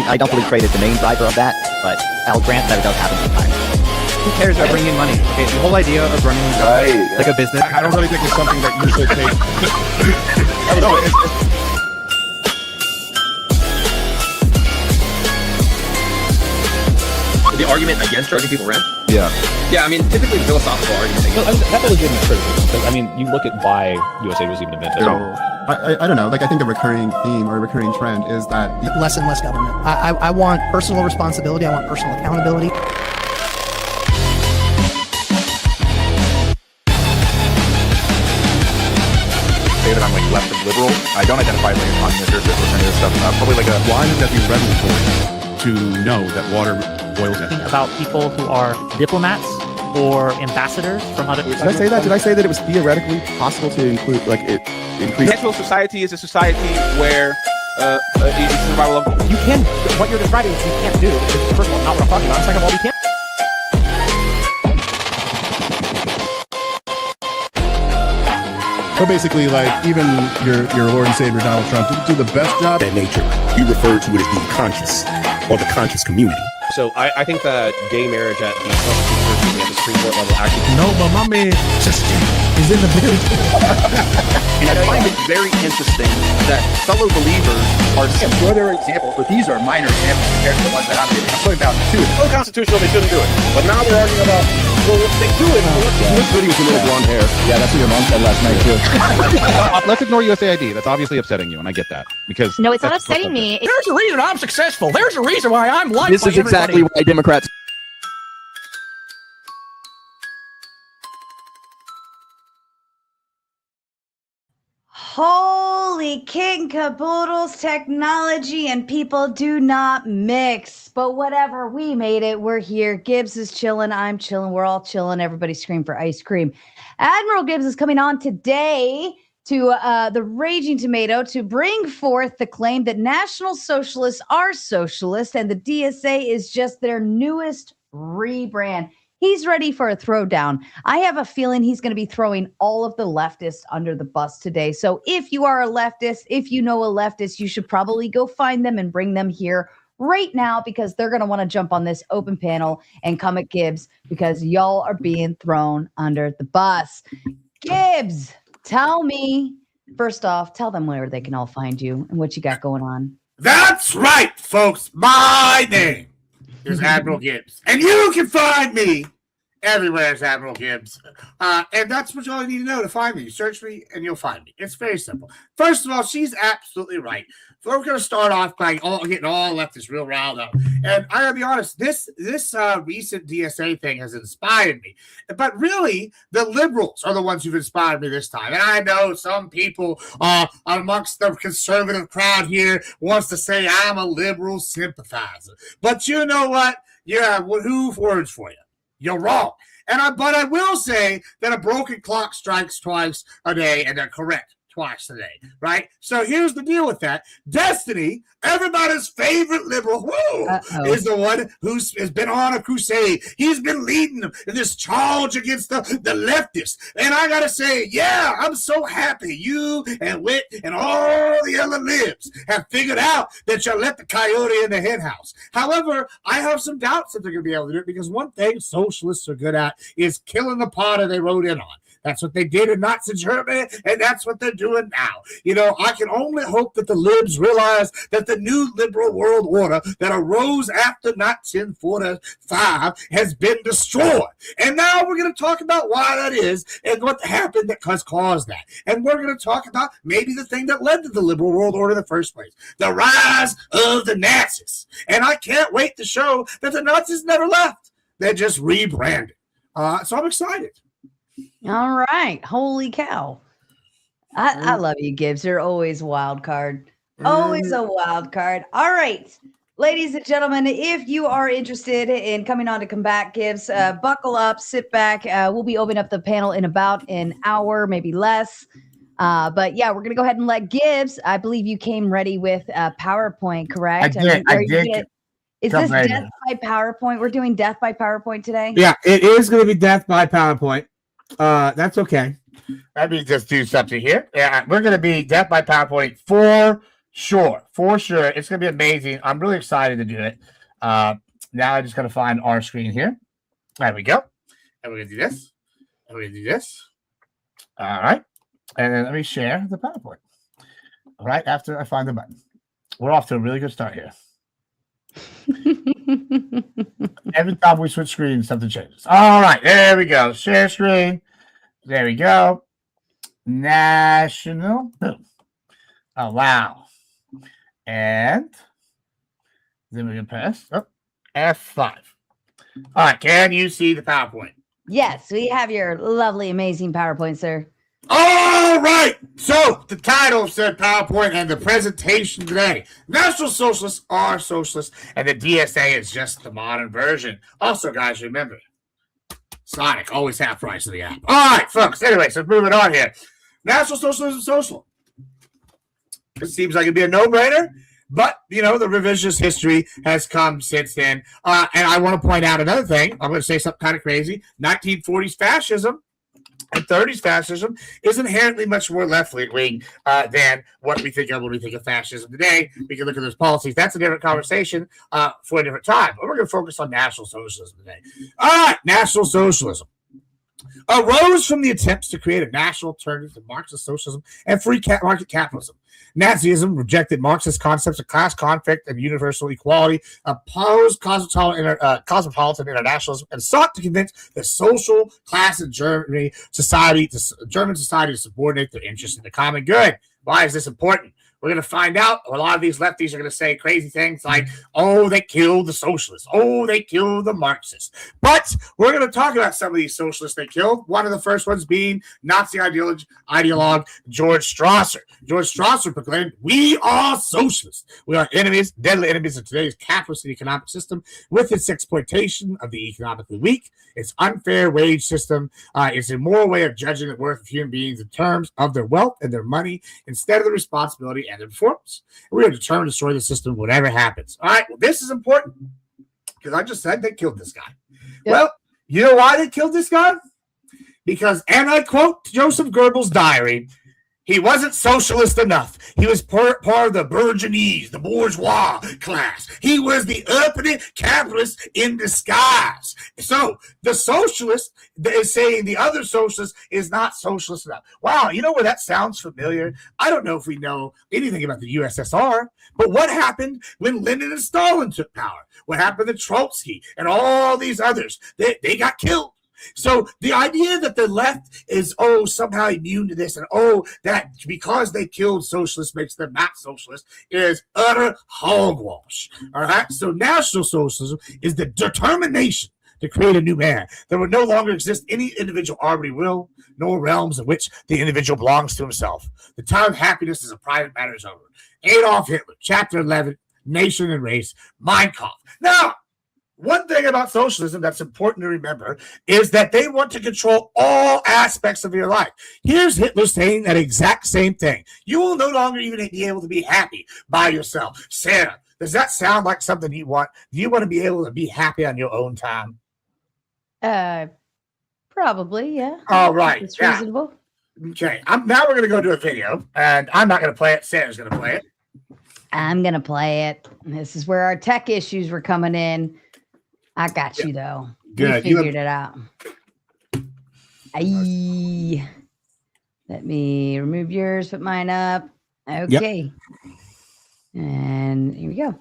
I don't believe trade is the main driver of that, but I'll grant that it does happen sometimes. Who cares about bringing in money? Okay, the whole idea of running like a business. I don't really think it's something that you should take. No, the argument against charging people rent? Yeah. Yeah, I mean, typically the philosophical argument against that's a legitimate criticism, because, I mean, you look at why USA was even invented. So, I don't know. Like, I think a recurring theme or a recurring trend is that less and less government. I want personal responsibility. I want personal accountability. say that I'm like left of liberal. I don't identify like a communist or any of this stuff. Probably like a why would that be revelatory to know that water boils down? About people who are diplomats or ambassadors from other. Did I say that? Did I say that it was theoretically possible to include like it increase? Natural society is a society where it's survival of. You can, what you're describing is you can't do. First of all, not what I'm talking about. Second of all, we can't. So basically, like, even your Lord and Savior Donald Trump didn't do the best job. That nature, you refer to it as being conscious, or the conscious community. So I think that gay marriage at the Constitution and the Supreme Court level actually... No, but my man just is in the building. And I find it very interesting that fellow believers are... Well, there are examples, but these are minor examples compared to the ones that I'm giving. I'm talking about two. It's unconstitutional, they shouldn't do it. But now they're arguing about, well, if they do it... This video is a little blonde hair. Yeah, that's what your mom said last night, too. Let's ignore USAID. That's obviously upsetting you, and I get that. Because no, it's not upsetting me. There's a reason I'm successful. There's a reason why I'm liked. This is exactly why Democrats... Holy king caboodles, technology and people do not mix. But whatever, we made it. We're here. Gibbs is chilling. I'm chilling. We're all chilling. Everybody scream for ice cream. Admiral Gibbs is coming on today to the Raging Tomato to bring forth the claim that National Socialists are socialist and the DSA is just their newest rebrand. He's ready for a throwdown. I have a feeling he's going to be throwing all of the leftists under the bus today. So if you are a leftist, if you know a leftist, you should probably go find them and bring them here right now, because they're going to want to jump on this open panel and come at Gibbs because y'all are being thrown under the bus. Gibbs, tell me, first off, tell them where they can all find you and what you got going on. That's right, folks. My name is Admiral Gibbs. And you can find me everywhere as Admiral Gibbs. And that's what all you need to know to find me. You search me and you'll find me. It's very simple. First of all, she's absolutely right. So we're going to start off by getting all leftists real riled up. And I got to be honest, this recent DSA thing has inspired me. But really, the liberals are the ones who've inspired me this time. And I know some people amongst the conservative crowd here wants to say I'm a liberal sympathizer. But you know what? Yeah, who words for you? You're wrong. But I will say that a broken clock strikes twice a day, and they're correct twice a day, right? So here's the deal with that. Destiny, everybody's favorite liberal, is the one has been on a crusade. He's been leading them in this charge against the leftists. And I got to say, yeah, I'm so happy you and Witt and all the other libs have figured out that you let the coyote in the hen house. However, I have some doubts that they're going to be able to do it, because one thing socialists are good at is killing the party they rode in on. That's what they did in Nazi Germany, and that's what they're doing now. You know, I can only hope that the libs realize that the new liberal world order that arose after 1945 has been destroyed. And now we're going to talk about why that is and what happened that has caused that. And we're going to talk about maybe the thing that led to the liberal world order in the first place, the rise of the Nazis. And I can't wait to show that the Nazis never left. They just rebranded. So I'm excited. All right. Holy cow. I love you, Gibbs. You're always a wild card. Always a wild card. All right. Ladies and gentlemen, if you are interested in coming on to combat Gibbs, buckle up, sit back. We'll be opening up the panel in about an hour, maybe less. But yeah, we're going to go ahead and let Gibbs. I believe you came ready with PowerPoint, correct? I did. Is this death by PowerPoint? We're doing death by PowerPoint today? Yeah, it is going to be death by PowerPoint. That's okay. Let me just do something here. Yeah, we're going to be death by PowerPoint for Sure, for sure. It's going to be amazing. I'm really excited to do it. Now I just got to find our screen here. There we go. And we're going to do this. And we're going to do this. All right. And then let me share the PowerPoint. Right after I find the button. We're off to a really good start here. Every time we switch screens, something changes. All right. There we go. Share screen. There we go. National. Boom. Allow. And then we're going to press F5. All right. Can you see the PowerPoint? Yes, we have your lovely, amazing PowerPoint, sir. All right. So the title said PowerPoint and the presentation today. National Socialists are socialists, and the DSA is just the modern version. Also, guys, remember, Sonic, always half price of the app. All right, folks. Anyway, so moving on here. National Socialism social. It seems like it'd be a no-brainer. But, you know, the revisionist history has come since then. And I want to point out another thing. I'm going to say something kind of crazy. 1940s fascism and 30s fascism is inherently much more left-wing than what we think of when we think of fascism today. We can look at those policies. That's a different conversation for a different time. But we're going to focus on National Socialism today. All right, National Socialism arose from the attempts to create a national alternative to Marxist socialism and free market capitalism. Nazism rejected Marxist concepts of class conflict and universal equality, opposed cosmopolitan internationalism, and sought to convince the social class in German society to subordinate their interests in the common good. Why is this important? We're going to find out. A lot of these lefties are going to say crazy things like, oh, they killed the socialists. Oh, they killed the Marxists. But we're going to talk about some of these socialists they killed. One of the first ones being Nazi ideologue George Strasser. George Strasser proclaimed, we are socialists. We are enemies, deadly enemies of today's capitalist economic system with its exploitation of the economically weak, its unfair wage system, its immoral way of judging the worth of human beings in terms of their wealth and their money instead of the responsibility and their performance. We are determined to destroy the system whatever happens. All right, well, this is important because I just said they killed this guy. Yep. Well, you know why they killed this guy? Because, and I quote Joseph Goebbels' diary, he wasn't socialist enough. He was part of the bourgeoisie, the bourgeois class. He was the uppity capitalist in disguise. So the socialist is saying the other socialist is not socialist enough. Wow, you know where that sounds familiar? I don't know if we know anything about the USSR, but what happened when Lenin and Stalin took power? What happened to Trotsky and all these others? They got killed. So the idea that the left is, somehow immune to this and, that because they killed socialists makes them not socialist is utter hogwash. All right. So National Socialism is the determination to create a new man. There will no longer exist any individual arbitrary will, nor realms in which the individual belongs to himself. The time of happiness as a private matter is over. Adolf Hitler, Chapter 11, Nation and Race, Mein Kampf. Now, one thing about socialism that's important to remember is that they want to control all aspects of your life. Here's Hitler saying that exact same thing. You will no longer even be able to be happy by yourself. Sarah, does that sound like something you want? Do you want to be able to be happy on your own time? Probably, yeah. All right. It's reasonable. Okay. Now we're going to go to a video, and I'm not going to play it. Sarah's going to play it. I'm going to play it. This is where our tech issues were coming in. I got you, though. Good. We figured it out. Let me remove yours, put mine up. Okay. Yep. And here we go.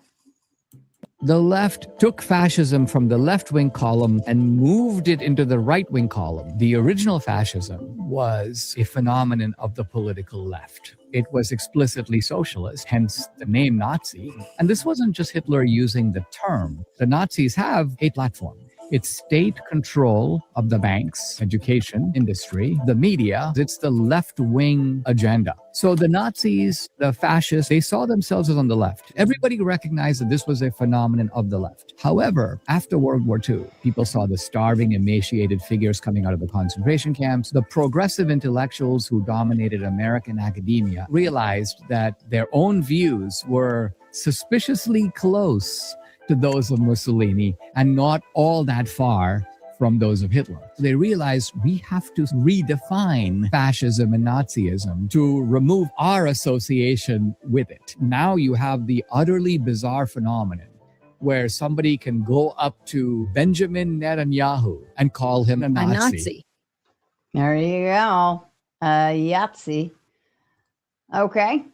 The left took fascism from the left-wing column and moved it into the right-wing column. The original fascism was a phenomenon of the political left. It was explicitly socialist, hence the name Nazi. And this wasn't just Hitler using the term. The Nazis have a platform. It's state control of the banks, education, industry, the media. It's the left-wing agenda. So the Nazis, the fascists, they saw themselves as on the left. Everybody recognized that this was a phenomenon of the left. However, after World War II, people saw the starving, emaciated figures coming out of the concentration camps. The progressive intellectuals who dominated American academia realized that their own views were suspiciously close to those of Mussolini and not all that far from those of Hitler. They realized we have to redefine fascism and Nazism to remove our association with it. Now you have the utterly bizarre phenomenon where somebody can go up to Benjamin Netanyahu and call him a Nazi. There you go. Yahtzee. Okay.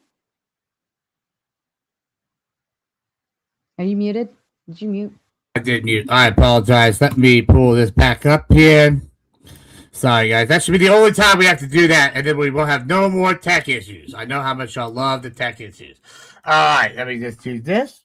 Are you muted? Did you mute? I did mute. I apologize. Let me pull this back up here. Sorry, guys. That should be the only time we have to do that, and then we will have no more tech issues. I know how much y'all love the tech issues. All right, let me just do this.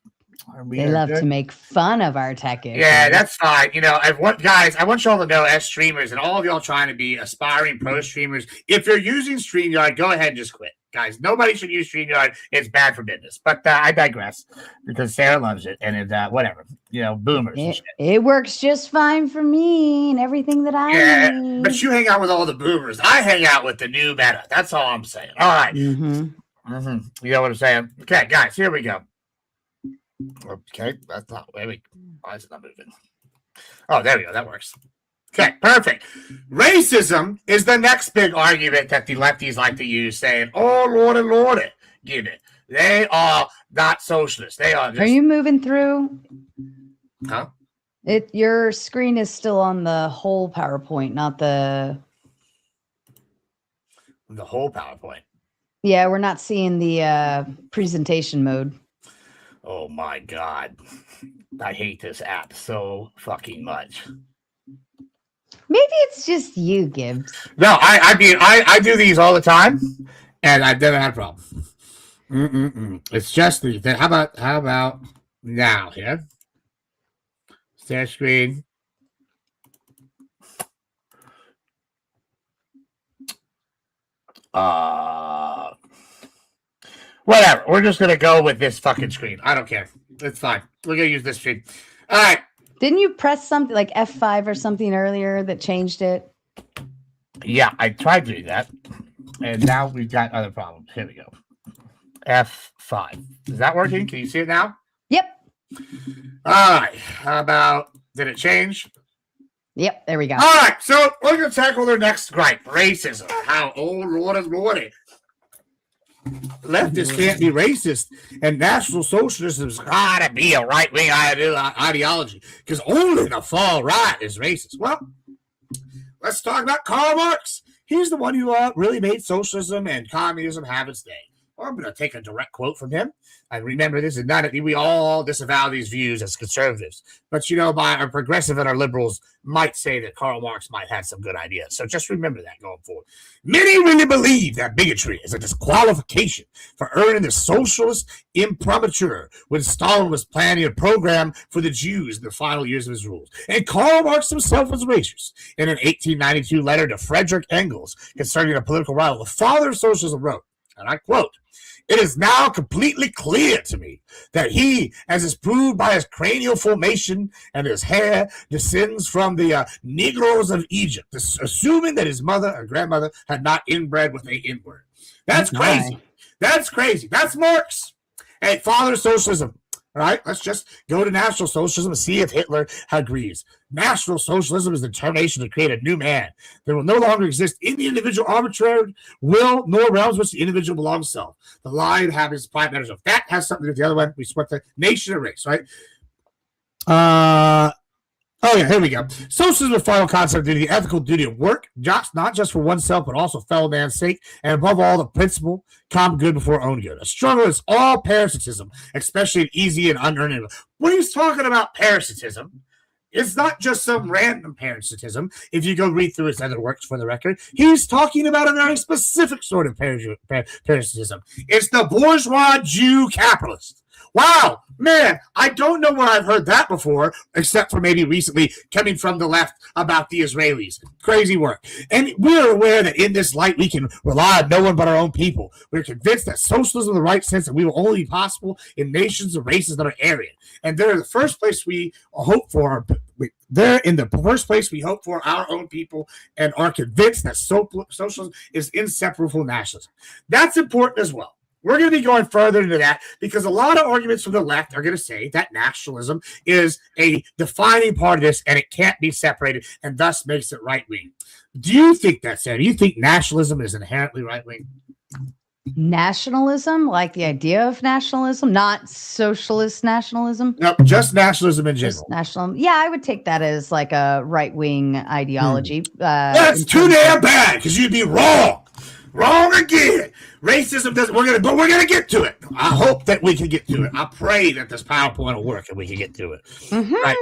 They love to make fun of our tech issues. Yeah, that's fine. You know, I want y'all to know, as streamers and all of y'all trying to be aspiring pro streamers, if you're using StreamYard, go ahead and just quit. Guys, nobody should use StreamYard. It's bad for business. But I digress because Sarah loves it, and it's whatever. You know, boomers and shit. It works just fine for me and everything that I need. But you hang out with all the boomers. I hang out with the new meta. That's all I'm saying. All right. You know what I'm saying? Okay, guys, here we go. Okay, that's not. Wait. Why is it not moving? Oh, there we go. That works. Okay, perfect. Racism is the next big argument that the lefties like to use, saying, "Oh, Lordy, give it. They are not socialists. They are." Just... Are you moving through? Huh? Your screen is still on the whole PowerPoint, not the whole PowerPoint. Yeah, we're not seeing the presentation mode. Oh my God, I hate this app so fucking much. Maybe it's just you, Gibbs. No, I mean I do these all the time, and I've never had a problem. It's just the how about now here? Share screen. Whatever. We're just gonna go with this fucking screen. I don't care. It's fine. We're gonna use this screen. All right. Didn't you press something like F5 or something earlier that changed it? Yeah, I tried to do that, and now we've got other problems. Here we go. F5. Is that working? Can you see it now? Yep. All right. How about, did it change? Yep, there we go. All right, so we're going to tackle their next gripe, racism. How, oh, Lordy. Leftists can't be racist, and National Socialism's got to be a right-wing ideology, because only the far right is racist. Well, let's talk about Karl Marx. He's the one who really made socialism and communism have its day. Well, I'm going to take a direct quote from him. And remember, this is not we all disavow these views as conservatives. But, you know, our progressive and our liberals might say that Karl Marx might have some good ideas. So just remember that going forward. Many really believe that bigotry is a disqualification for earning the socialist imprimatur when Stalin was planning a program for the Jews in the final years of his rule. And Karl Marx himself was racist. In an 1892 letter to Frederick Engels concerning a political rival, the father of socialism wrote, and I quote, "It is now completely clear to me that he, as is proved by his cranial formation and his hair, descends from the Negroes of Egypt, assuming that his mother or grandmother had not inbred with a inward." That's crazy. That's crazy. That's Marx. Hey, father of socialism. All right, let's just go to National Socialism and see if Hitler agrees. National Socialism is the determination to create a new man. There will no longer exist any individual arbitrary will nor realms which the individual belongs to self. The line habits, private matters. If that has something to do with the other one, we split the nation and race, right? Oh, yeah, here we go. Socialism is the final concept of the ethical duty of work, not just for oneself, but also fellow man's sake, and above all, the principle, common good before own good. A struggle is all parasitism, especially an easy and unearned. When he's talking about parasitism, it's not just some random parasitism. If you go read through his other works for the record, he's talking about a very specific sort of parasitism. It's the bourgeois Jew capitalist. Wow, man, I don't know where I've heard that before, except for maybe recently coming from the left about the Israelis. Crazy work. And we're aware that in this light, we can rely on no one but our own people. We're convinced that socialism in the right sense that we will only be possible in nations and races that are Aryan. And they're the first place we hope for. They're in the first place we hope for our own people and are convinced that socialism is inseparable from nationalism. That's important as well. We're going to be going further into that because a lot of arguments from the left are going to say that nationalism is a defining part of this and it can't be separated and thus makes it right-wing. Do you think that, Sam? Do you think nationalism is inherently right-wing? Nationalism, like the idea of nationalism, not socialist nationalism? No, just nationalism in general. Just national. Yeah, I would take that as like a right-wing ideology. That's too damn bad because you'd be wrong. Wrong again. Racism doesn't. We're gonna get to it. I hope that we can get to it. I pray that this PowerPoint will work and we can get to it. Right.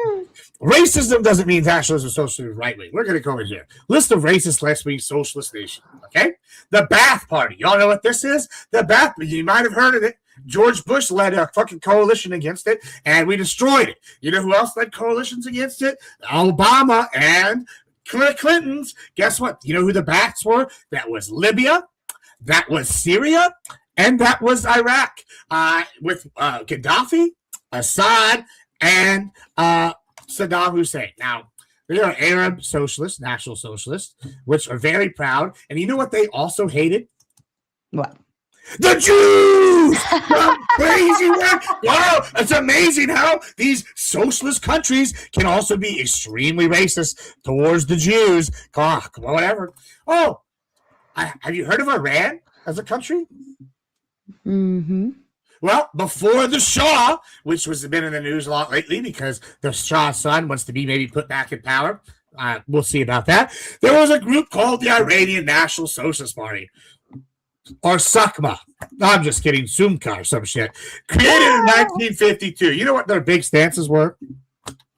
Racism doesn't mean nationalism, socialism, right wing. We're gonna go in here. List of racist, left-wing, socialist nation. Okay. The Ba'ath Party. Y'all know what this is? The Ba'ath. You might have heard of it. George Bush led a fucking coalition against it, and we destroyed it. You know who else led coalitions against it? Obama and Clinton's. Guess what? You know who the Ba'aths were? That was Libya, that was Syria, and that was Iraq with Gaddafi, Assad, and Saddam Hussein. Now, they are Arab socialists, national socialists, which are very proud. And you know what they also hated? What? The Jews! Crazy work! Wow, it's amazing how these socialist countries can also be extremely racist towards the Jews. Whatever. Oh, have you heard of Iran as a country? Mm-hmm. Well, before the Shah, which has been in the news a lot lately because the Shah's son wants to be maybe put back in power. We'll see about that. There was a group called the Iranian National Socialist Party. Or Sakma. I'm just kidding. Sumka or some shit. Created in 1952. You know what their big stances were?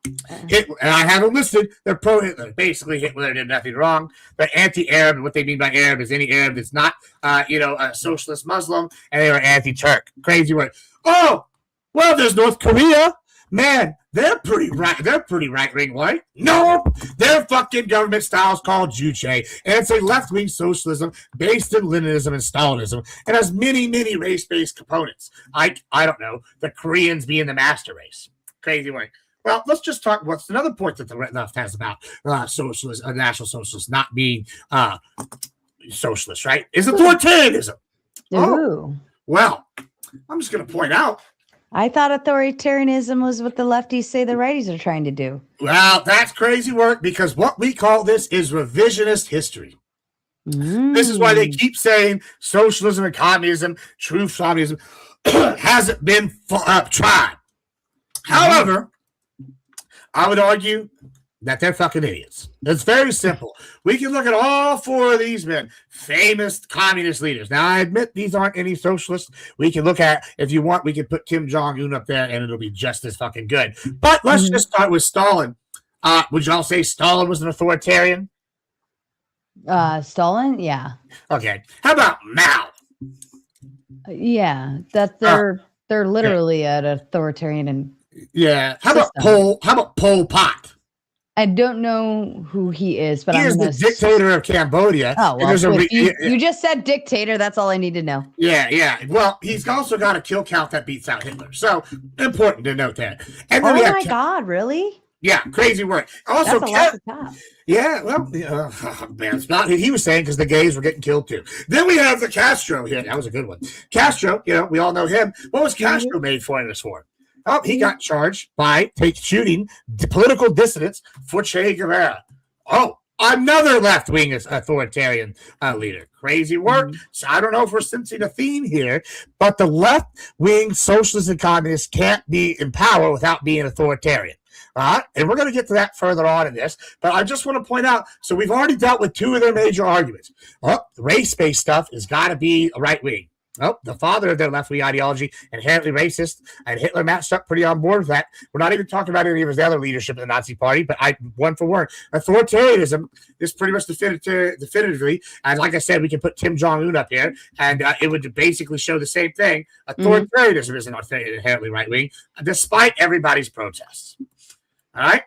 And I have them listed. They're pro-Hitler. Basically, Hitler did nothing wrong. They're anti-Arab. And what they mean by Arab is any Arab that's not, a socialist Muslim. And they were anti-Turk. Crazy word. Oh, well, there's North Korea. Man, they're pretty right. They're pretty right-wing, right? No, their fucking government style is called Juche, and it's a left-wing socialism based in Leninism and Stalinism, and has many, many race-based components. I don't know, the Koreans being the master race. Crazy way. Well, let's just talk. What's another point that the left has about socialist, national socialists not being socialist, right? Is authoritarianism. Oh, well, I'm just going to point out. I thought authoritarianism was what the lefties say the righties are trying to do. Well, that's crazy work because what we call this is revisionist history. This is why they keep saying socialism and communism, true communism, hasn't been tried. However, I would argue that they're fucking idiots. It's very simple. We can look at all four of these men, famous communist leaders. Now, I admit these aren't any socialists. We can look at, if you want, we can put Kim Jong-un up there and it'll be just as fucking good. But let's just start with Stalin. Would y'all say Stalin was an authoritarian? Stalin? Yeah. Okay. How about Mao? Yeah, that they're literally an authoritarian. And how about Pol Pot? I don't know who he is, but he is the dictator of Cambodia. Oh, well, you just said dictator. That's all I need to know. Yeah. Well, he's also got a kill count that beats out Hitler. So important to note that. And then oh my God, really? Yeah, crazy work. Also, that's a lot to top. Yeah, well, man, it's not he was saying because the gays were getting killed too. Then we have the Castro here. That was a good one. Castro, we all know him. What was Castro made famous for? Oh, he got charged by shooting political dissidents for Che Guevara. Oh, another left-wing authoritarian leader. Crazy work. So I don't know if we're sensing a theme here, but the left-wing socialists and communists can't be in power without being authoritarian. And we're going to get to that further on in this, but I just want to point out, so we've already dealt with two of their major arguments. The race-based stuff has got to be a right-wing. The father of their left-wing ideology, inherently racist, and Hitler matched up pretty on board with that. We're not even talking about any of his other leadership in the Nazi Party, but one for one. Authoritarianism is pretty much definitively, and like I said, we can put Kim Jong-un up here, and it would basically show the same thing. Authoritarianism is not inherently right-wing, despite everybody's protests. All right?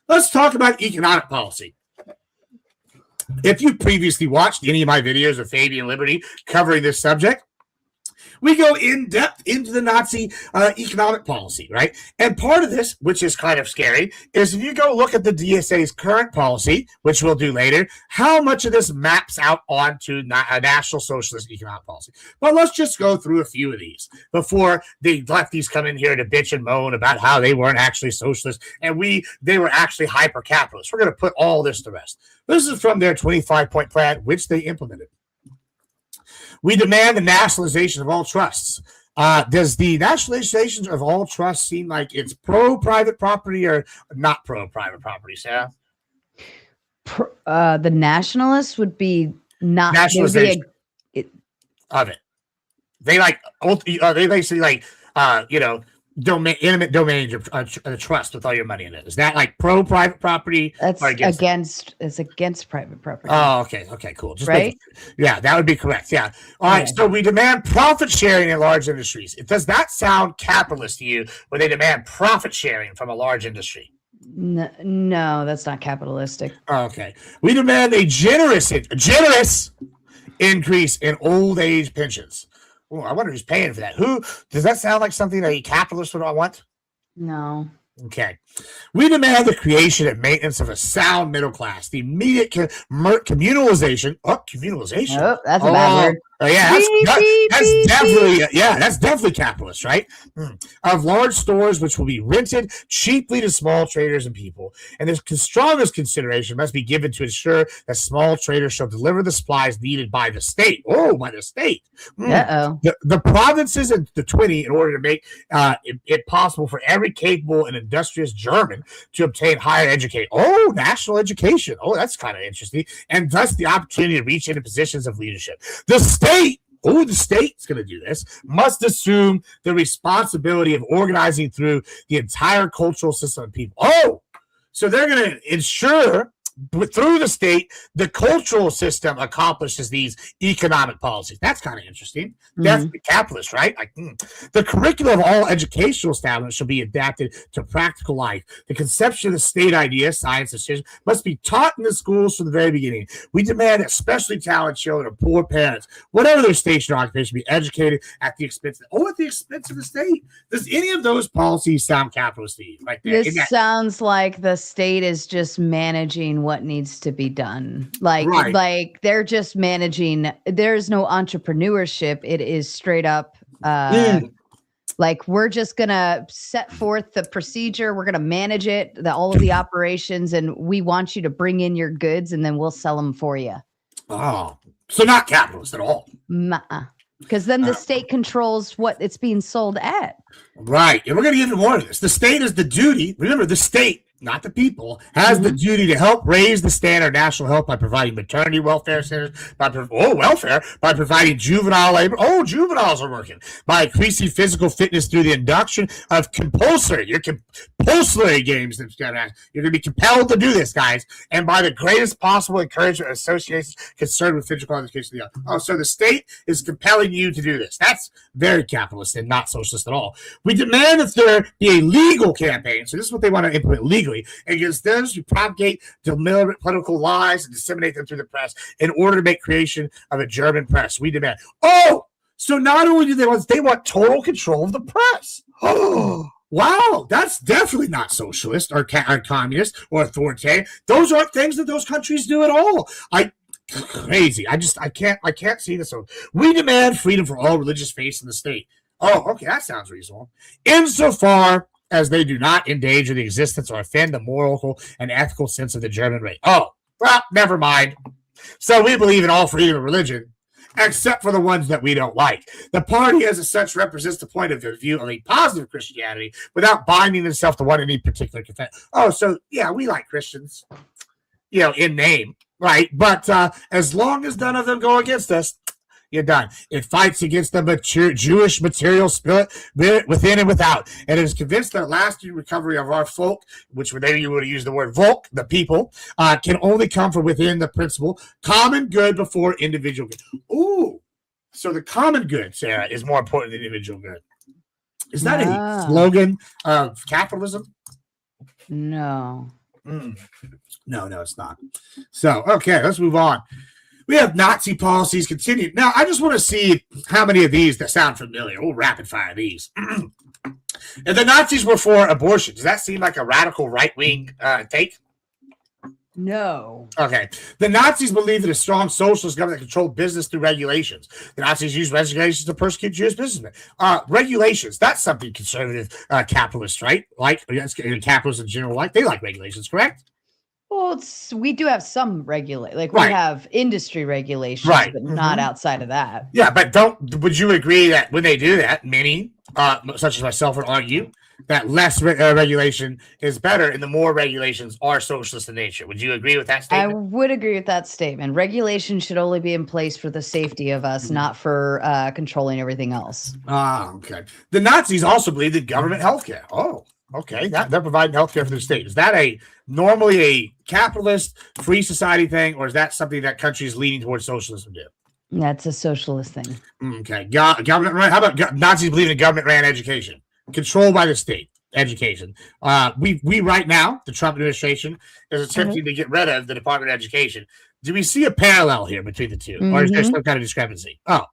Let's talk about economic policy. If you previously watched any of my videos of Fabian Liberty covering this subject, We go in depth into the Nazi economic policy, right? And part of this, which is kind of scary, is if you go look at the DSA's current policy, which we'll do later, how much of this maps out onto a National Socialist economic policy. But let's just go through a few of these before the lefties come in here to bitch and moan about how they weren't actually socialist and they were actually hyper-capitalist. We're going to put all this to rest. This is from their 25-point plan, which they implemented. We demand the nationalization of all trusts. Does the nationalization of all trusts seem like it's pro-private property or not pro-private property, Sarah? The nationalists would be not nationalization of it. They basically eminent domain of trust with all your money in it. Is that like pro-private property? That's against private property. Oh, okay, cool. Just right? That would be correct. Yeah. All right. So we demand profit sharing in large industries. Does that sound capitalist to you? Where they demand profit sharing from a large industry? No, that's not capitalistic. Okay. We demand a generous increase in old age pensions. Oh, I wonder who's paying for that. Who does that sound like something that a capitalist would want? No. Okay. We demand the creation and maintenance of a sound middle class. The immediate communalization. Communalization. Oh, that's a bad word. That's definitely capitalist, right? Of large stores, which will be rented cheaply to small traders and people. And the strongest consideration must be given to ensure that small traders shall deliver the supplies needed by the state. Oh, by the state. The provinces and the 20 in order to make it possible for every capable and industrious German to obtain higher education. Oh, national education. Oh, that's kind of interesting. And thus the opportunity to reach into positions of leadership. The state's going to do this, must assume the responsibility of organizing through the entire cultural system of people. Oh, so they're going to ensure through the state, the cultural system accomplishes these economic policies. That's kind of interesting. That's capitalist, right? The curriculum of all educational establishments shall be adapted to practical life. The conception of the state idea, science, decision, must be taught in the schools from the very beginning. We demand that especially talented children of poor parents, whatever their station or occupation, be educated at the expense of the state. Does any of those policies sound capitalist to you? This sounds like the state is just managing what needs to be done. Like they're just managing. There's no entrepreneurship. It is straight up like we're just gonna set forth the procedure, we're gonna manage it, all of the operations, and we want you to bring in your goods and then we'll sell them for you. Oh, so not capitalist at all. Because then the state controls what it's being sold at. Right. And we're going to get into more of this. The state has the duty. Remember, the state, not the people, has the duty to help raise the standard of national health by providing maternity welfare centers, by providing juvenile labor. Oh, juveniles are working. By increasing physical fitness through the induction of compulsory games. You're going to be compelled to do this, guys. And by the greatest possible encouragement of associations concerned with physical education. Oh, so the state is compelling you to do this. That's very capitalist and not socialist at all. We demand that there be a legal campaign. So this is what they want to implement legally against those who propagate deliberate political lies and disseminate them through the press in order to make creation of a German press. We demand. Oh, so not only do they want total control of the press. Oh, wow, that's definitely not socialist or communist or authoritarian. Those aren't things that those countries do at all. Crazy. I can't see this. We demand freedom for all religious faiths in the state. Oh, okay, that sounds reasonable. Insofar as they do not endanger the existence or offend the moral and ethical sense of the German race. Oh, well, never mind. So we believe in all freedom of religion, except for the ones that we don't like. The party as such represents the point of view of a positive Christianity without binding itself to one any particular confession. Oh, so yeah, we like Christians, in name, right? But as long as none of them go against us, you're done. It fights against the Jewish material spirit within and without. And it is convinced that lasting recovery of our folk, which maybe you would use the word volk, the people, can only come from within the principle, common good before individual good. Ooh, so the common good, Sarah, is more important than individual good. Is that a slogan of capitalism? No. No, it's not. So, okay, let's move on. We have Nazi policies continued. Now, I just want to see how many of these that sound familiar. We'll rapid fire these. If the Nazis were for abortion, does that seem like a radical right-wing take? No. Okay. The Nazis believed that a strong socialist government controlled business through regulations. The Nazis used regulations to persecute Jewish businessmen. Regulations, that's something conservative capitalists, right? Like capitalists in general, like they like regulations, correct? Well, we do have some regulate, like we Right. have industry regulations, Right. but not outside of that. Yeah, but would you agree that when they do that, many, such as myself, would argue that less regulation is better and the more regulations are socialist in nature? Would you agree with that I statement? would agree with that statement. Regulation should only be in place for the safety of us, not for controlling everything else. Okay. The Nazis also believed in government healthcare. Oh, okay. They're providing healthcare for the state. Is that normally a capitalist free society thing, or is that something that countries leaning towards socialism do? That's a socialist thing. Okay. Government ran. How about Nazis believe in government ran education, controlled by the state education? We right now, the Trump administration is attempting to get rid of the Department of Education. Do we see a parallel here between the two, or is there some kind of discrepancy? Oh,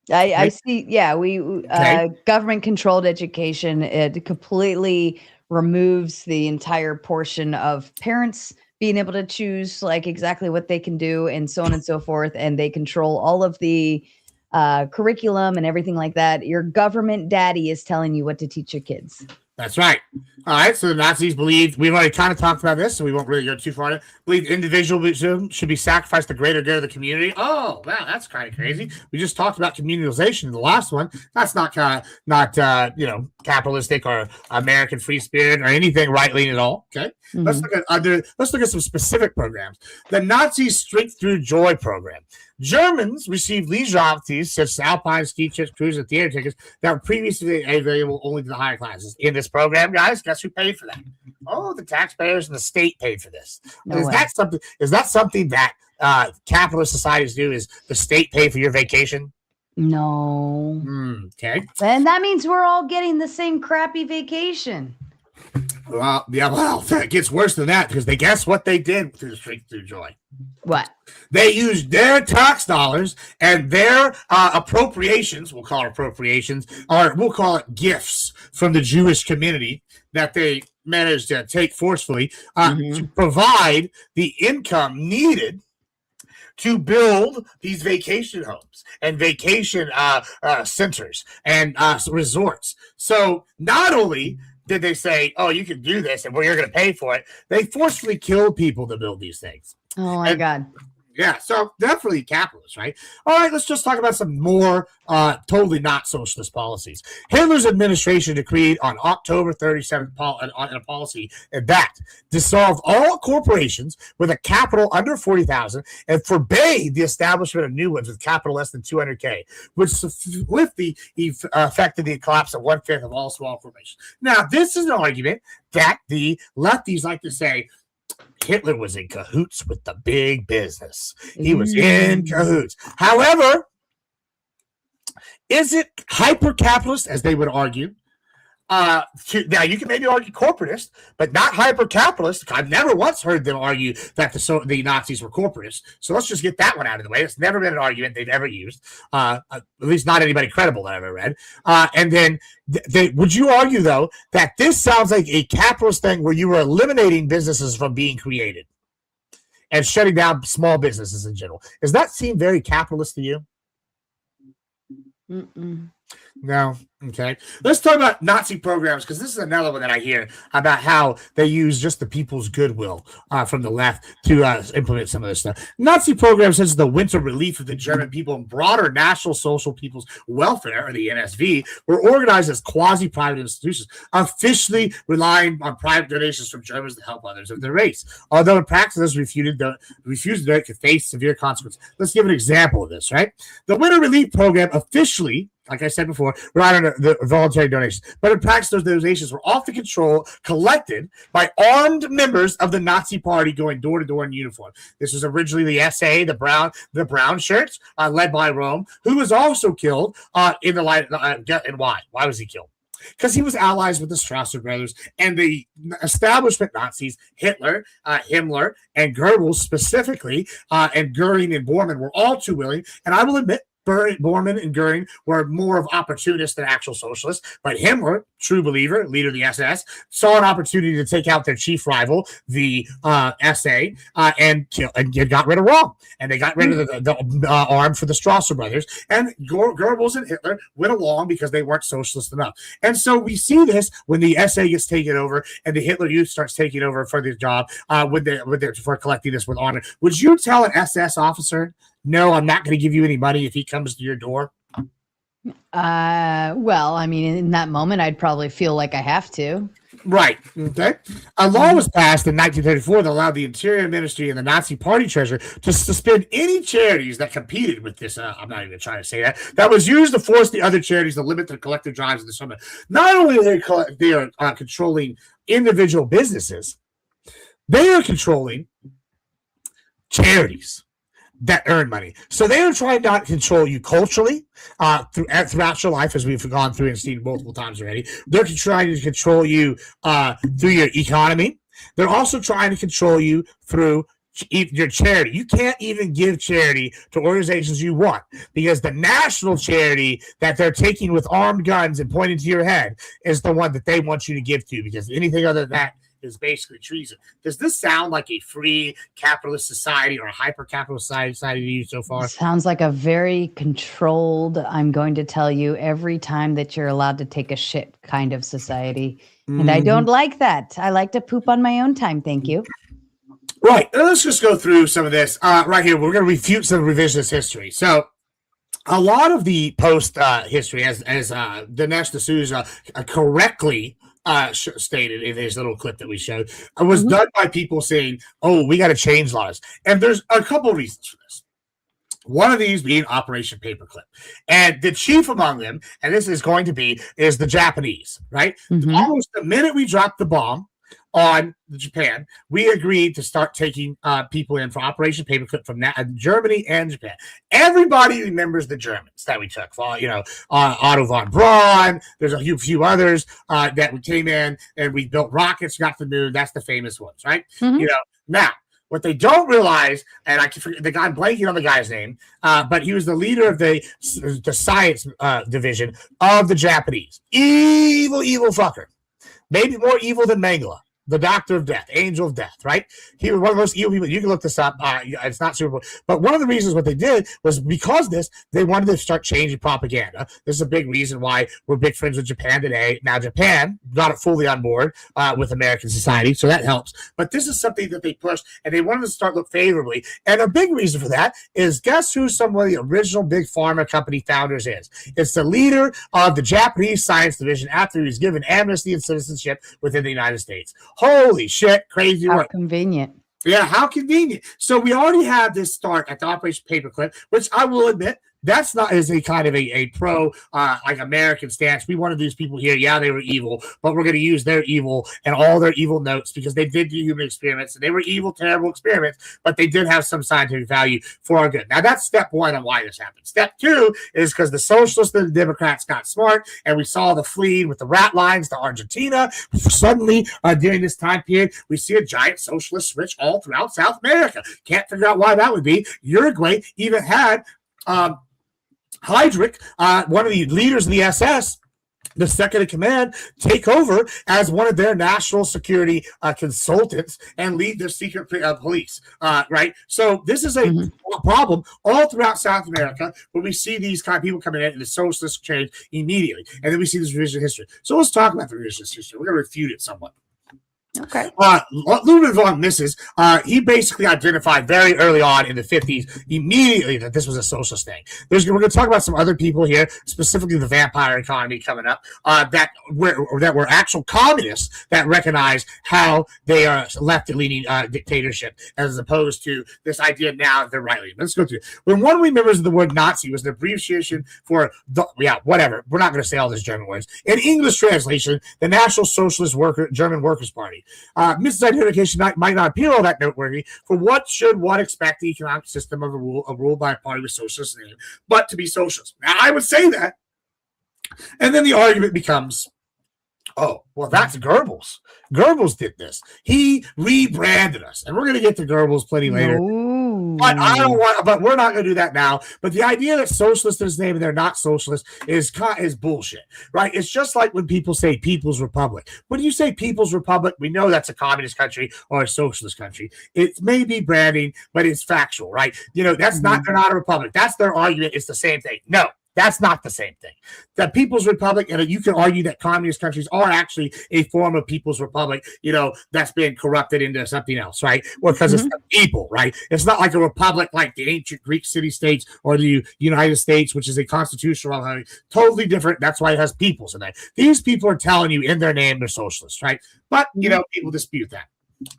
I see. Yeah, government controlled education. It completely removes the entire portion of parents being able to choose like exactly what they can do and so on and so forth. And they control all of the curriculum and everything like that. Your government daddy is telling you what to teach your kids. that's right. All right. So the Nazis believed, we've already kind of talked about this, so we won't really go too far. Believe individualism should be sacrificed to greater good of the community. Oh, wow, that's kind of crazy. We just talked about communalization in the last one. That's not capitalistic or American free spirit or anything right leaning at all. Okay. Let's look at some specific programs. The Nazis Strength Through Joy program. Germans received leisure opportunities such as alpine ski trips, cruises, and theater tickets that were previously available only to the higher classes. In this program, guys, guess who paid for that? Oh, the taxpayers and the state paid for this. Is that something that capitalist societies do? Is the state pay for your vacation? No. Okay. And that means we're all getting the same crappy vacation. Well, it gets worse than that because guess what they did through the Strength Through Joy? What? They used their tax dollars and their appropriations, we'll call it appropriations, or we'll call it gifts from the Jewish community that they managed to take forcefully to provide the income needed to build these vacation homes and vacation centers and resorts. So not only did they say, oh, you can do this and you're going to pay for it, they forcefully killed people to build these things. Oh, my God. Yeah, so definitely capitalist, right? All right, let's just talk about some more totally not socialist policies. Hitler's administration decreed on October 37th a policy that dissolved all corporations with a capital under 40,000 and forbade the establishment of new ones with capital less than 200K, which swiftly affected the collapse of 1/5 of all small corporations. Now, this is an argument that the lefties like to say, Hitler was in cahoots with the big business. He was in cahoots. However, is it hyper-capitalist, as they would argue? Now, you can maybe argue corporatist, but not hyper-capitalist. I've never once heard them argue that the Nazis were corporatists. So let's just get that one out of the way. It's never been an argument they've ever used, at least not anybody credible that I've ever read. And then would you argue, though, that this sounds like a capitalist thing where you were eliminating businesses from being created and shutting down small businesses in general? Does that seem very capitalist to you? No. Okay. Let's talk about Nazi programs, because this is another one that I hear about how they use just the people's goodwill from the left to implement some of this stuff. Nazi programs such as the winter relief of the German people and broader National Social People's Welfare, or the NSV, were organized as quasi-private institutions, officially relying on private donations from Germans to help others of their race. Although in practice, those refused to donate could face severe consequences. Let's give an example of this, right? The winter relief program officially, like I said before, relied on the voluntary donations. But in practice, those donations were often collected by armed members of the Nazi Party going door to door in uniform. This was originally the SA, the brown shirts, led by Rome, who was also killed in the light. And why? Why was he killed? because he was allies with the Strasser brothers and the establishment Nazis, Hitler, Himmler, and Goebbels specifically, and Goering and Bormann were all too willing. And I will admit, Bormann and Goering were more of opportunists than actual socialists, but Himmler, true believer, leader of the SS, saw an opportunity to take out their chief rival, the SA, and got rid of Röhm. And they got rid of the arm for the Strasser brothers. And Goebbels and Hitler went along because they weren't socialist enough. And so we see this when the SA gets taken over and the Hitler Youth starts taking over for the job for collecting this with honor. Would you tell an SS officer, no, I'm not going to give you any money if he comes to your door? Well, I mean, in that moment, I'd probably feel like I have to. Right. Okay. A law was passed in 1934 that allowed the Interior Ministry and the Nazi Party treasurer to suspend any charities that competed with this. I'm not even trying to say that was used to force the other charities to limit their collective drives in the summer. Not only are they controlling individual businesses, they are controlling charities that earn money. So they are trying not to control you culturally throughout your life, as we've gone through and seen multiple times already. They're trying to control you through your economy. They're also trying to control you through your charity. You can't even give charity to organizations you want, because the national charity that they're taking with armed guns and pointing to your head is the one that they want you to give to, because anything other than that is basically treason. Does this sound like a free capitalist society or a hyper-capitalist society to you so far? Sounds like a very controlled, I'm going to tell you every time that you're allowed to take a shit kind of society. And I don't like that. I like to poop on my own time. Thank you. Right. Let's just go through some of this right here. We're going to refute some revisionist history. So a lot of the post history, as Dinesh D'Souza correctly stated in his little clip that we showed, was done by people saying, oh, we got to change laws. And there's a couple of reasons for this. One of these being Operation Paperclip. And the chief among them, and this is going to be, is the Japanese, right? Almost the minute we dropped the bomb on Japan, we agreed to start taking people in for Operation Paperclip from Germany and Japan. Everybody remembers the Germans that we took. Otto von Braun. There's a few others that we came in and we built rockets, got to the moon. That's the famous ones, right? Now, what they don't realize, and I can forget the guy, I'm blanking on the guy's name, but he was the leader of the science division of the Japanese. Evil fucker. Maybe more evil than Mengele, the Doctor of Death, Angel of Death, right? He was one of the most evil people. You can look this up. It's not super. But one of the reasons what they did was because they wanted to start changing propaganda. This is a big reason why we're big friends with Japan today. Now, Japan got it fully on board with American society, so that helps. But this is something that they pushed, and they wanted to start look favorably. And a big reason for that is, guess who some of the original big pharma company founders is? It's the leader of the Japanese science division after he was given amnesty and citizenship within the United States. Holy shit, crazy work. How convenient. Yeah, how convenient. So we already have this start at the Operation Paperclip, which I will admit, that's not as a kind of a pro like American stance. We wanted these people here. Yeah, they were evil, but we're going to use their evil and all their evil notes because they did do human experiments and they were evil, terrible experiments, but they did have some scientific value for our good. Now that's step one on why this happened. Step two is because the socialists and the Democrats got smart and we saw the fleeing with the rat lines to Argentina. Suddenly, during this time period, we see a giant socialist switch all throughout South America. Can't figure out why that would be. Uruguay even had Heydrich, one of the leaders of the SS, the second in command, take over as one of their national security consultants and lead their secret police, right? So this is a problem all throughout South America where we see these kind of people coming in and the socialist change immediately. And then we see this revisionist history. So let's talk about the revisionist history. We're going to refute it somewhat. Okay. Ludwig von Mises, he basically identified very early on in the 50s immediately that this was a socialist thing. We're going to talk about some other people here, specifically the vampire economy coming up, that were actual communists that recognize how they are left-leaning dictatorship as opposed to this idea now that they're right-leaning. Let's go through it. When one remembers the word Nazi was an abbreviation for, whatever. We're not going to say all these German words. In English translation, the National Socialist German Workers' Party. Mrs. Identification might not appear all that noteworthy, for what should one expect the economic system of a rule by a party with socialist name, but to be socialist? Now, I would say that, and then the argument becomes, Oh, well, that's Goebbels. Goebbels did this. He rebranded us, and we're going to get to Goebbels plenty later. But I don't want. But we're not going to do that now. But the idea that socialist is his name and they're not socialist is bullshit, right? It's just like when people say People's Republic. When you say People's Republic, we know that's a communist country or a socialist country. It may be branding, but it's factual, right? You know, that's not. They're not a republic. That's their argument. It's the same thing. No. That's not the same thing. The People's Republic, and you can argue that communist countries are actually a form of People's Republic, you know, that's been corrupted into something else, right? Well, because it's the people, right? It's not like a republic like the ancient Greek city-states or the United States, which is a constitutional, totally different. That's why it has peoples in there. These people are telling you in their name they're socialists, right? But, you know, people dispute that.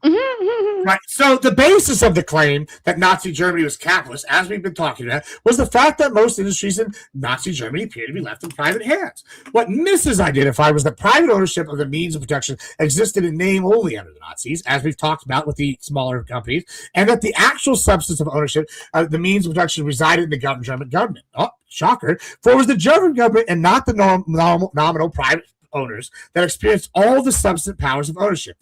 Right. So the basis of the claim that Nazi Germany was capitalist, as we've been talking about, was the fact that most industries in Nazi Germany appear to be left in private hands. What Mrs. identified was that private ownership of the means of production existed in name only under the Nazis, as we've talked about with the smaller companies, and that the actual substance of ownership of the means of production resided in the German government. Oh, shocker. For it was the German government and not the nominal private owners that experienced all the substantive powers of ownership.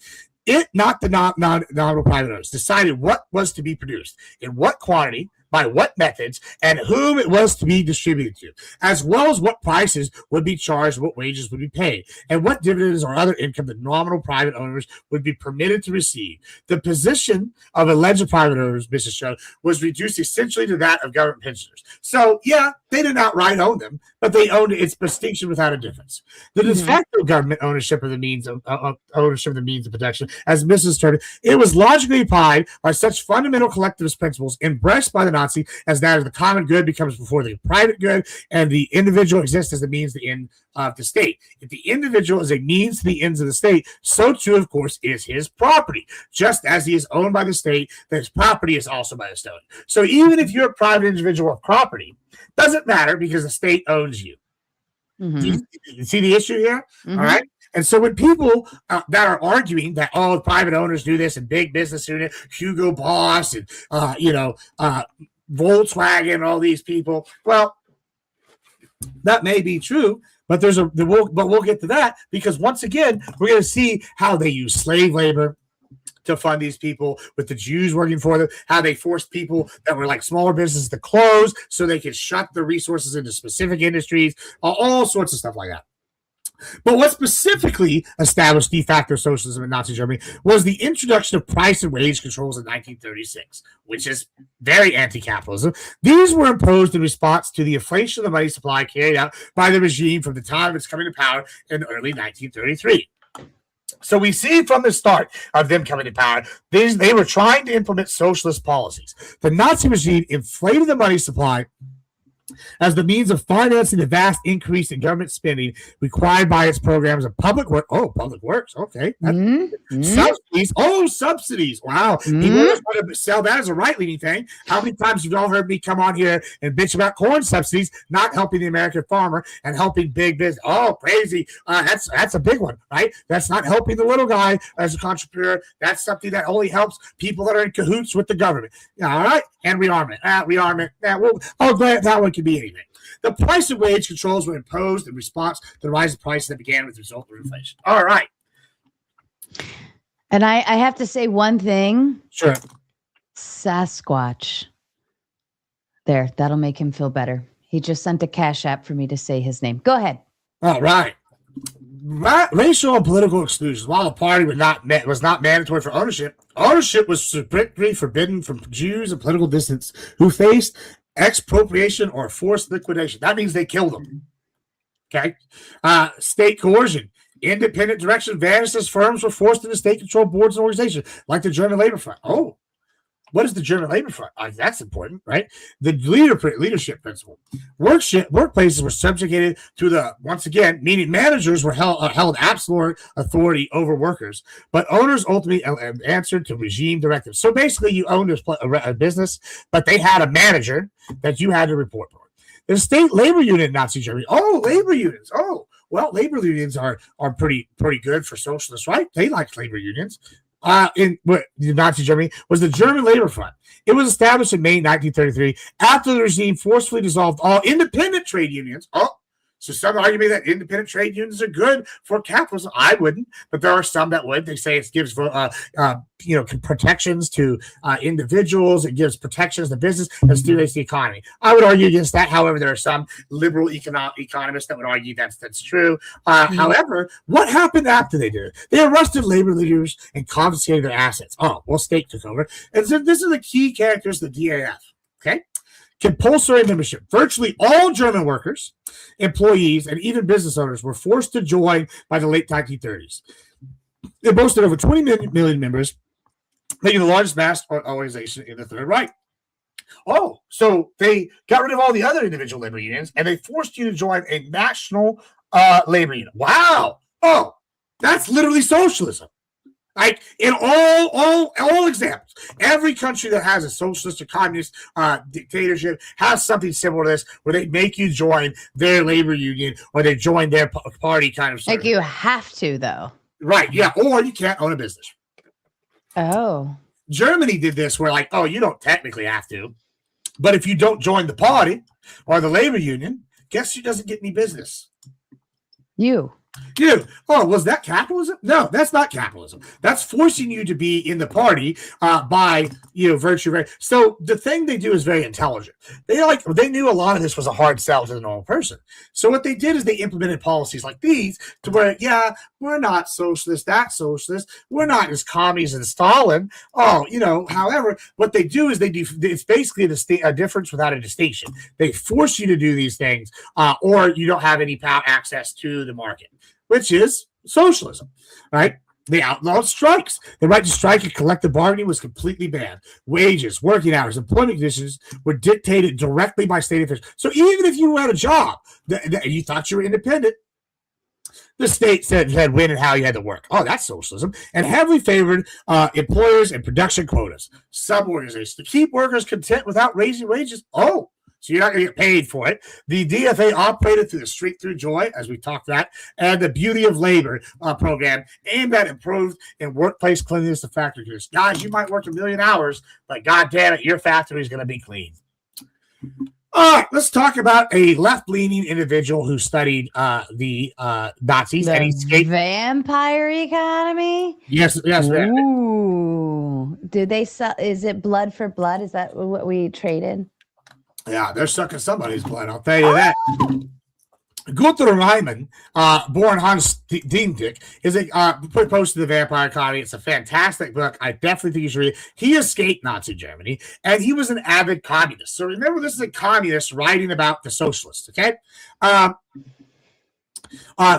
It, not the nominal private owners, decided what was to be produced, in what quantity, by what methods, and whom it was to be distributed to, as well as what prices would be charged, what wages would be paid, and what dividends or other income the nominal private owners would be permitted to receive. The position of alleged private owners, Mrs. Show, was reduced essentially to that of government pensioners. So, yeah, they didn't outright own them, but they owned its distinction without a difference. The de facto government ownership of the means of production, as Mrs. termed it was logically applied by such fundamental collectivist principles embraced by the Nazi as that of the common good becomes before the private good, and the individual exists as the means to the end of the state. If the individual is a means to the ends of the state, so too, of course, is his property. Just as he is owned by the state, that his property is also by the state. So even if you're a private individual of property, doesn't matter because the state owns you. You see the issue here? All right. And so when people that are arguing that private owners do this and big business do it, Hugo Boss and Volkswagen and all these people, well, that may be true, but we'll get to that because once again we're going to see how they use slave labor to fund these people, with the Jews working for them, how they forced people that were like smaller businesses to close so they could shut the resources into specific industries, all sorts of stuff like that. But what specifically established de facto socialism in Nazi Germany was the introduction of price and wage controls in 1936, which is very anti-capitalism. These were imposed in response to the inflation of the money supply carried out by the regime from the time of its coming to power in early 1933. So we see from the start of them coming to power, they were trying to implement socialist policies. The Nazi regime inflated the money supply as the means of financing the vast increase in government spending required by its programs of public work. Oh, public works. Okay. Subsidies. Oh, subsidies. Wow. People just want to sell that as a right-leaning thing. How many times have y'all heard me come on here and bitch about corn subsidies, not helping the American farmer and helping big business? Oh, crazy. That's a big one, right? That's not helping the little guy as a entrepreneur. That's something that only helps people that are in cahoots with the government. All right. And rearmament. Rearmament. I'll grant that one could be anything. The price and wage controls were imposed in response to the rise of prices that began with the result of inflation. All right. And I have to say one thing. Sure. Sasquatch. There, that'll make him feel better. He just sent a Cash App for me to say his name. Go ahead. All right. Racial and political exclusions. While the party was not mandatory for ownership was strictly forbidden from Jews and political dissidents who faced expropriation or forced liquidation. That means they killed them. Okay. State coercion. Independent direction vanished as firms were forced into state-controlled boards and organizations, like the German Labor Front. Oh, what is the German Labor Front? That's important, right? The leadership principle. Workplaces were subjugated to once again, meaning managers were held absolute authority over workers, but owners ultimately answered to regime directives. So basically, you owned a business, but they had a manager that you had to report for. The state labor union in Nazi Germany. Oh, labor unions. Oh, well, labor unions are pretty good for socialists, right? They like labor unions. In Nazi Germany was the German Labor Front. It was established in May 1933 after the regime forcefully dissolved all independent trade unions. Oh, So some argue that independent trade unions are good for capitalism. I wouldn't, but there are some that would. They say it gives protections to individuals. It gives protections to business and stimulates the economy. I would argue against that. However, there are some liberal economists that would argue that's true. However, what happened after they did it? They arrested labor leaders and confiscated their assets. Oh, well, state took over. And so this is the key characters of the DAF. Okay. Compulsory membership. Virtually all German workers, employees, and even business owners were forced to join by the late 1930s. It boasted over 20 million members, making the largest mass organization in the Third Reich. Oh, so they got rid of all the other individual labor unions, and they forced you to join a national labor union. Wow. Oh, that's literally socialism. Like in all examples, every country that has a socialist or communist dictatorship has something similar to this, where they make you join their labor union or they join their party kind of service. Like you have to, though. Right, yeah, or you can't own a business. Oh. Germany did this where like, oh, you don't technically have to, but if you don't join the party or the labor union, guess who doesn't get any business? You. Dude, oh, was that capitalism? No, that's not capitalism. That's forcing you to be in the party by virtue. So the thing they do is very intelligent. They knew a lot of this was a hard sell to the normal person. So what they did is they implemented policies like these to where, yeah, we're not socialist, that's socialist. We're not as commies as Stalin. Oh, however, what they do is it's basically a difference without a distinction. They force you to do these things or you don't have any access to the market, which is socialism, right? They outlawed strikes. The right to strike and collective bargaining was completely banned. Wages, working hours, employment conditions were dictated directly by state officials. So even if you had a job and you thought you were independent, the state said when and how you had to work. Oh, that's socialism. And heavily favored employers and production quotas. Some organizations to keep workers content without raising wages. Oh, so you're not going to get paid for it. The DFA operated through the Street Through Joy, as we talked about, and the Beauty of Labor program aimed at improved in workplace cleanliness and factory conditions. Guys, you might work 1 million hours, but God damn it, your factory is going to be clean. All right, let's talk about a left-leaning individual who studied the Nazis and he escaped. Vampire economy? Yes. Ooh. Do they sell? Is it blood for blood? Is that what we traded? Yeah, they're sucking somebody's blood, I'll tell you that. Gunther Reimann, born Hans Diendick, is posted the Vampire Economy. It's a fantastic book. I definitely think you should read it. He escaped Nazi Germany, and he was an avid communist. So remember, this is a communist writing about the socialists, okay?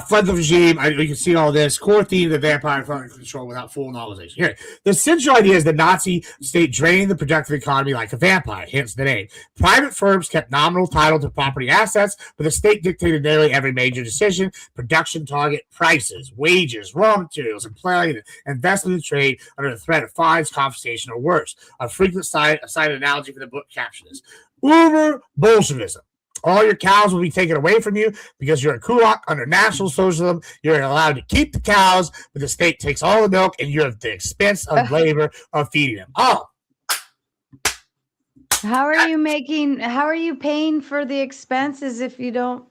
Flood the regime. You can see all this. Core theme of the vampire control without full novelization. Here, the central idea is the Nazi state drained the productive economy like a vampire, hence the name. Private firms kept nominal title to property assets, but the state dictated nearly every major decision: production target, prices, wages, raw materials, employment, investment in trade under the threat of fines, confiscation, or worse. A frequent cited analogy for the book caption is Uber Bolshevism. All your cows will be taken away from you because you're a kulak under National Socialism. You're allowed to keep the cows, but the state takes all the milk and you're at the expense of labor of feeding them. Oh. How are you paying for the expenses if you don't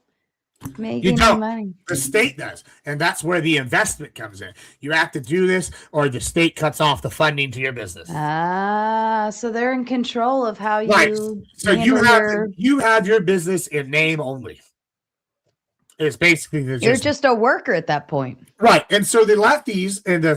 make any money? The state does. And that's where the investment comes in. You have to do this or the state cuts off the funding to your business. So they're in control of how you So you have your business in name only. It's basically you're just a worker at that point. Right. And so the lefties and the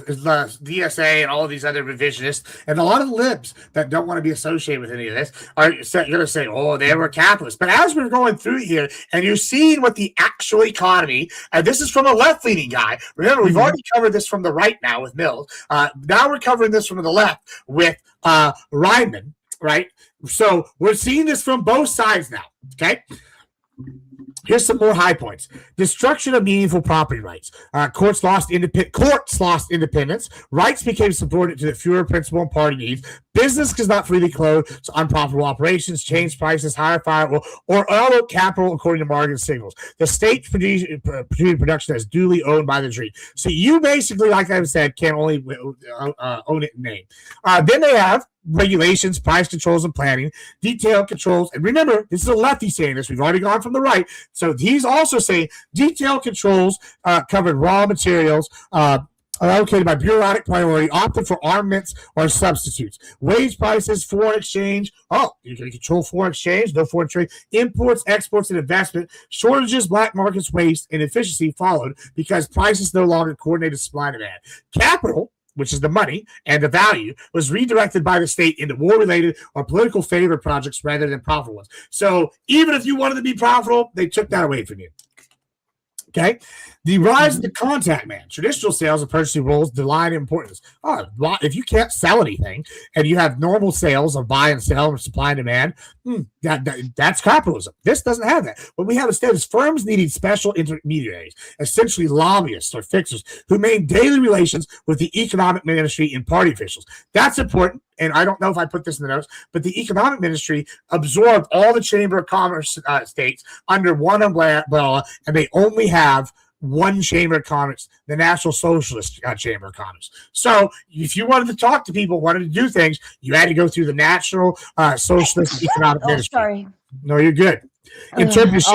DSA and all of these other revisionists and a lot of libs that don't want to be associated with any of this are going to say, oh, they were capitalists. But as we're going through here and you're seeing what the actual economy, and this is from a left-leaning guy. Remember, we've already covered this from the right now with Mills. Now we're covering this from the left with Reimann, right? So we're seeing this from both sides now, okay? Here's some more high points. Destruction of meaningful property rights. Courts lost independence. Rights became subordinate to the Führer principle and party needs. Business does not freely close to unprofitable operations, change prices, hire firewall, or allocate capital according to market signals. The state produced production is duly owned by the dream. So you basically, like I said, can only own it in name. Then they have regulations, price controls, and planning, detailed controls. And remember, this is a lefty saying this. We've already gone from the right. So he's also saying detailed controls covered raw materials, allocated by bureaucratic priority, opted for armaments or substitutes. Wage prices, foreign exchange. Oh, you can control foreign exchange, no foreign trade. Imports, exports, and investment. Shortages, black markets, waste, and efficiency followed because prices no longer coordinated supply and demand. Capital, which is the money and the value, was redirected by the state into war-related or political favor projects rather than profitable ones. So even if you wanted to be profitable, they took that away from you. Okay, the rise of the contact man. Traditional sales and purchasing roles decline in importance. Oh, well, if you can't sell anything and you have normal sales of buy and sell or supply and demand, that's capitalism. This doesn't have that. What we have instead is firms needing special intermediaries, essentially lobbyists or fixers, who maintain daily relations with the economic ministry and party officials. That's important. And I don't know if I put this in the notes, but the economic ministry absorbed all the Chamber of Commerce states under one umbrella, and they only have one Chamber of Commerce, the National Socialist Chamber of Commerce. So if you wanted to talk to people, wanted to do things, you had to go through the National Socialist Economic Ministry. Sorry. No, you're good. All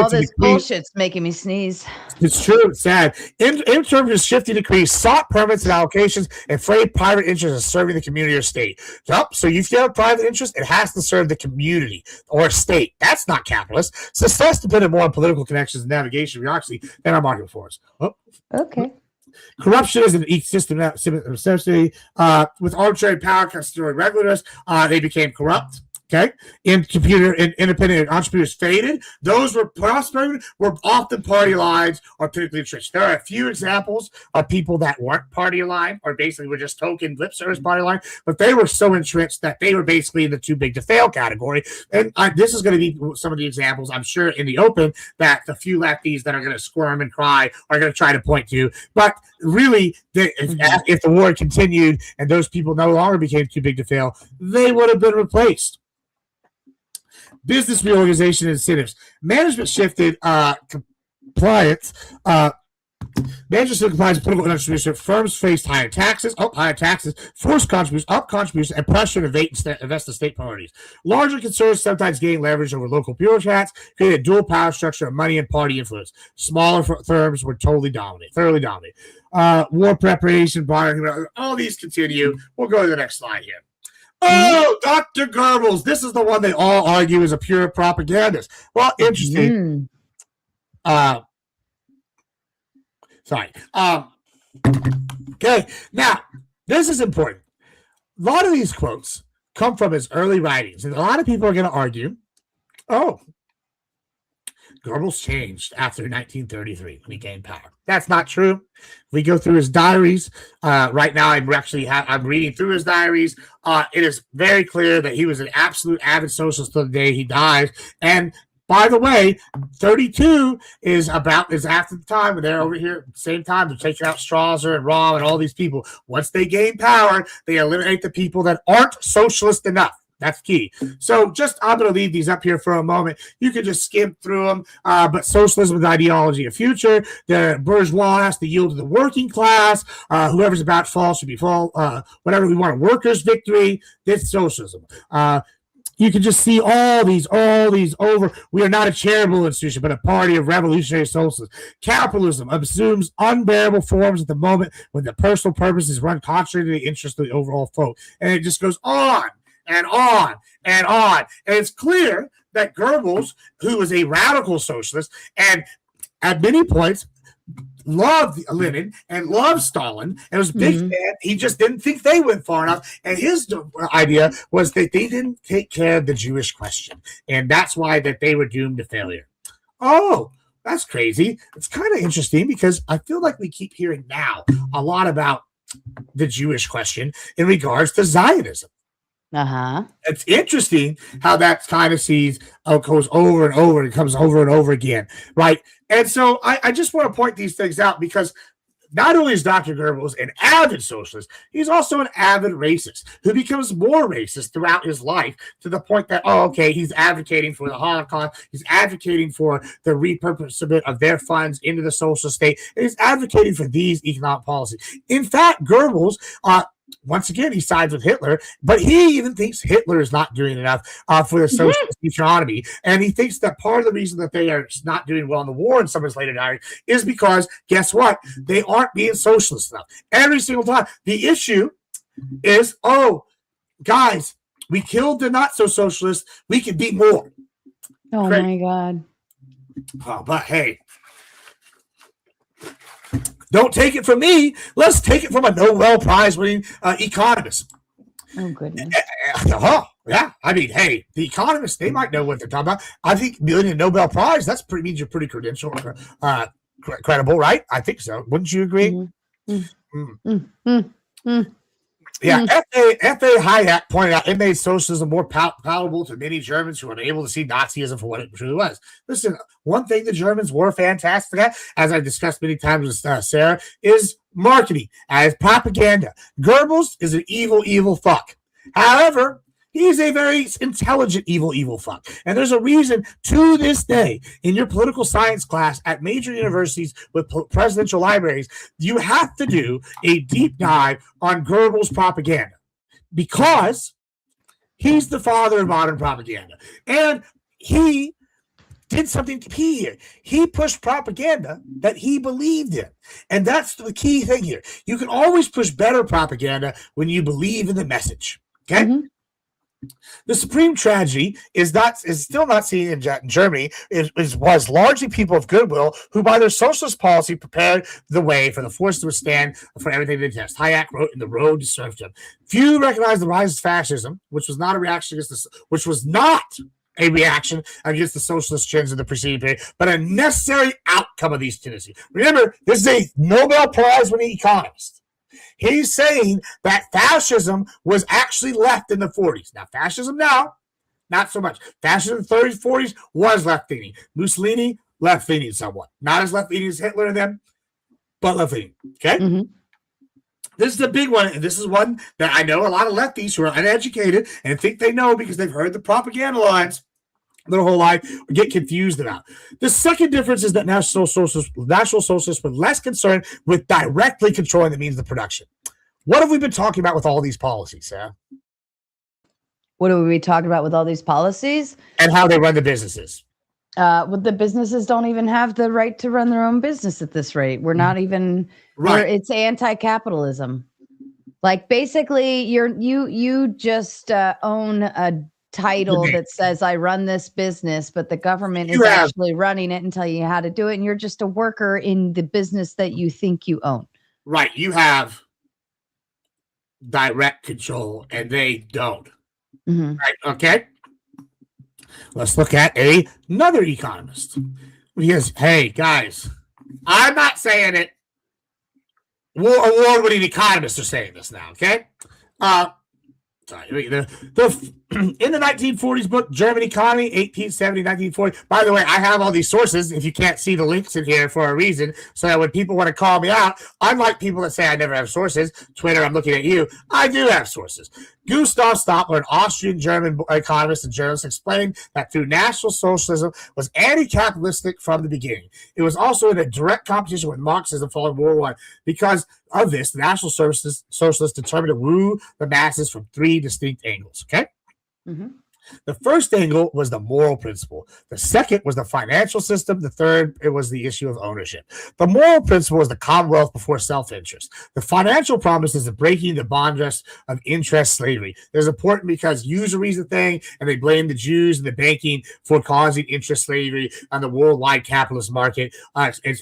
this bullshit's making me sneeze. It's true. It's sad. In terms of shifting decrees, sought permits and allocations, and frayed private interests of serving the community or state. So if you have a private interest, it has to serve the community or state. That's not capitalist. Success depended more on political connections and navigation bureaucracy than our market force. Okay. Corruption is an system necessity. With arbitrary power, custodial regulators, they became corrupt. Okay, independent entrepreneurs faded. Those were prospering, were often party lines or politically entrenched. There are a few examples of people that weren't party aligned or basically were just token lip service party line, but they were so entrenched that they were basically in the too big to fail category. And this is going to be some of the examples, I'm sure, in the open that the few lefties that are going to squirm and cry are going to try to point to. But really, if the war continued and those people no longer became too big to fail, they would have been replaced. Business reorganization incentives. Management shifted compliance. Management shifted compliance with political contribution. Firms faced higher taxes, forced contributions, and pressure to invest in state priorities. Larger concerns sometimes gained leverage over local bureaucrats, created a dual power structure of money and party influence. Smaller firms were thoroughly dominated. War preparation, all these continue. We'll go to the next slide here. Oh, Dr. Goebbels. This is the one they all argue is a pure propagandist. Well, interesting. Sorry. Okay. Now, this is important. A lot of these quotes come from his early writings, and a lot of people are going to argue, Goebbels changed after 1933 when he gained power. That's not true. We go through his diaries. Right now, I'm reading through his diaries. It is very clear that he was an absolute avid socialist till the day he dies. And by the way, 32 is after the time when they're over here at the same time. They're taking out Strasser and Rahm and all these people. Once they gain power, they eliminate the people that aren't socialist enough. That's key. So I'm going to leave these up here for a moment. You can just skim through them. But socialism is the ideology of future. The bourgeois has to yield to the working class. Whoever's about to fall should be fall. Whatever we want, a workers' victory. This socialism. You can just see all these over. We are not a charitable institution, but a party of revolutionary socialists. Capitalism assumes unbearable forms at the moment when the personal purpose is run contrary to the interest of the overall folk. And it just goes on and on and on. And it's clear that Goebbels, who was a radical socialist and at many points loved Lenin and loved Stalin and was a big fan, he just didn't think they went far enough. And his idea was that they didn't take care of the Jewish question. And that's why that they were doomed to failure. Oh, that's crazy. It's kind of interesting because I feel like we keep hearing now a lot about the Jewish question in regards to Zionism. It's interesting how that kind of goes over and over and comes over and over again, right? And so I just want to point these things out because not only is Dr. Goebbels an avid socialist, he's also an avid racist who becomes more racist throughout his life to the point that, he's advocating for the Holocaust. He's advocating for the repurposement of their funds into the social state. And he's advocating for these economic policies. In fact, Goebbels once again, he sides with Hitler, but he even thinks Hitler is not doing enough for the socialist economy. And he thinks that part of the reason that they are not doing well in the war in some of his later diary is because, guess what? They aren't being socialist enough. Every single time. The issue is, oh, guys, we killed the not-so-socialists. We can be more. Oh, Crazy. my God. Oh, but hey, don't take it from me. Let's take it from a Nobel Prize winning economist. Oh, goodness. Yeah. I mean, hey, the economists, they might know what they're talking about. I think winning a Nobel Prize, means you're pretty credible, right? I think so. Wouldn't you agree? Yeah, F.A. Hayek pointed out it made socialism more palatable to many Germans who were unable to see Nazism for what it truly was. Listen, one thing the Germans were fantastic at, as I've discussed many times with Sarah, is marketing, as propaganda. Goebbels is an evil fuck. However, he's a very intelligent evil fuck. And there's a reason to this day in your political science class at major universities with presidential libraries, you have to do a deep dive on Goebbels' propaganda because he's the father of modern propaganda. And he did something key here. He pushed propaganda that he believed in. And that's the key thing here. You can always push better propaganda when you believe in the message. Okay? Mm-hmm. The supreme tragedy is still not seen in Germany. It was largely people of goodwill who, by their socialist policy, prepared the way for the force to withstand for everything they detest. Hayek wrote in The Road to Serfdom. Few recognize the rise of fascism, which was not a reaction against the socialist trends of the preceding period, but a necessary outcome of these tendencies. Remember, this is a Nobel Prize-winning economist. He's saying that fascism was actually left in the 40s. Now, fascism now, not so much. Fascism in the 30s, 40s was left-leaning. Mussolini, left-leaning somewhat. Not as left-leaning as Hitler and them, but left-leaning. Okay? Mm-hmm. This is the big one, and this is one that I know a lot of lefties who are uneducated and think they know because they've heard the propaganda lines their whole life get confused about. The second difference is that National Socialists were less concerned with directly controlling the means of production. What have we been talking about with all these policies, Sarah? What have we been talking about with all these policies? And how they run the businesses. Well, the businesses don't even have the right to run their own business at this rate. We're not even right. It's anti-capitalism. Like basically, you just own a title that says I run this business, but the government is actually running it and telling you how to do it, and you're just a worker in the business that you think you own. Right. You have direct control, and they don't. Mm-hmm. Right. Okay. Let's look at another economist. Because, hey, guys, I'm not saying it. Award-winning economists are saying this now, okay? In the 1940s book, German Economy, 1870, 1940. By the way, I have all these sources, if you can't see the links in here for a reason, so that when people want to call me out, unlike people that say I never have sources, Twitter, I'm looking at you, I do have sources. Gustav Stopler, an Austrian-German economist and journalist, explained that through National Socialism was anti-capitalistic from the beginning. It was also in a direct competition with Marxism following World War I. Because of this, the National Socialists determined to woo the masses from three distinct angles. Okay? Mm-hmm. The first angle was the moral principle. The second was the financial system. The third, it was the issue of ownership. The moral principle was the commonwealth before self-interest. The financial promise is the breaking the bondage of interest slavery. It's important because usury is a thing, and they blame the Jews and the banking for causing interest slavery on the worldwide capitalist market,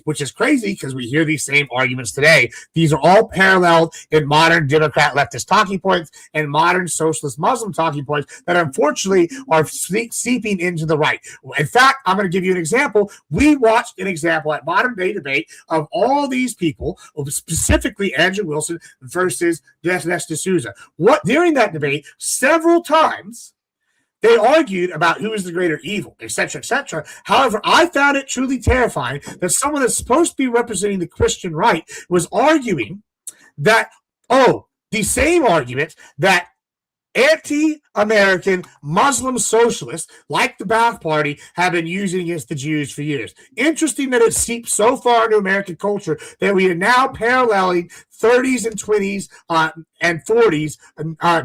which is crazy because we hear these same arguments today. These are all paralleled in modern Democrat leftist talking points and modern socialist Muslim talking points that unfortunately are seeping into the right. In fact, I'm going to give you an example. We watched an example at Modern Day Debate of all these people, specifically Andrew Wilson versus Dinesh D'Souza. During that debate, several times, they argued about who is the greater evil, etc., etc. However, I found it truly terrifying that someone that's supposed to be representing the Christian right was arguing that, the same argument that anti-American Muslim socialists like the Ba'ath Party have been using against the Jews for years. Interesting that it seeped so far into American culture that we are now paralleling 30s and 20s and 40s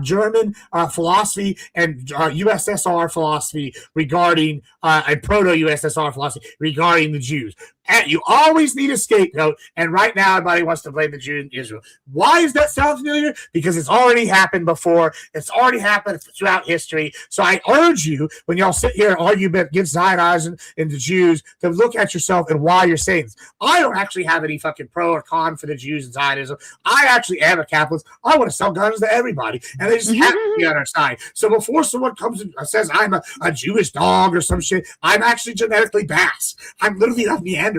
German philosophy and USSR philosophy regarding and proto-USSR philosophy regarding the Jews. And you always need a scapegoat, and right now everybody wants to blame the Jews in Israel. Why does that sound familiar? Because it's already happened before. It's already happened throughout history. So I urge you, when y'all sit here and argue against Zionism and the Jews, to look at yourself and why you're saying this. I don't actually have any fucking pro or con for the Jews and Zionism. I actually am a capitalist. I want to sell guns to everybody, and they just have to be on our side. So before someone comes and says I'm a Jewish dog or some shit, I'm actually genetically Basque. I'm literally a Neanderthal.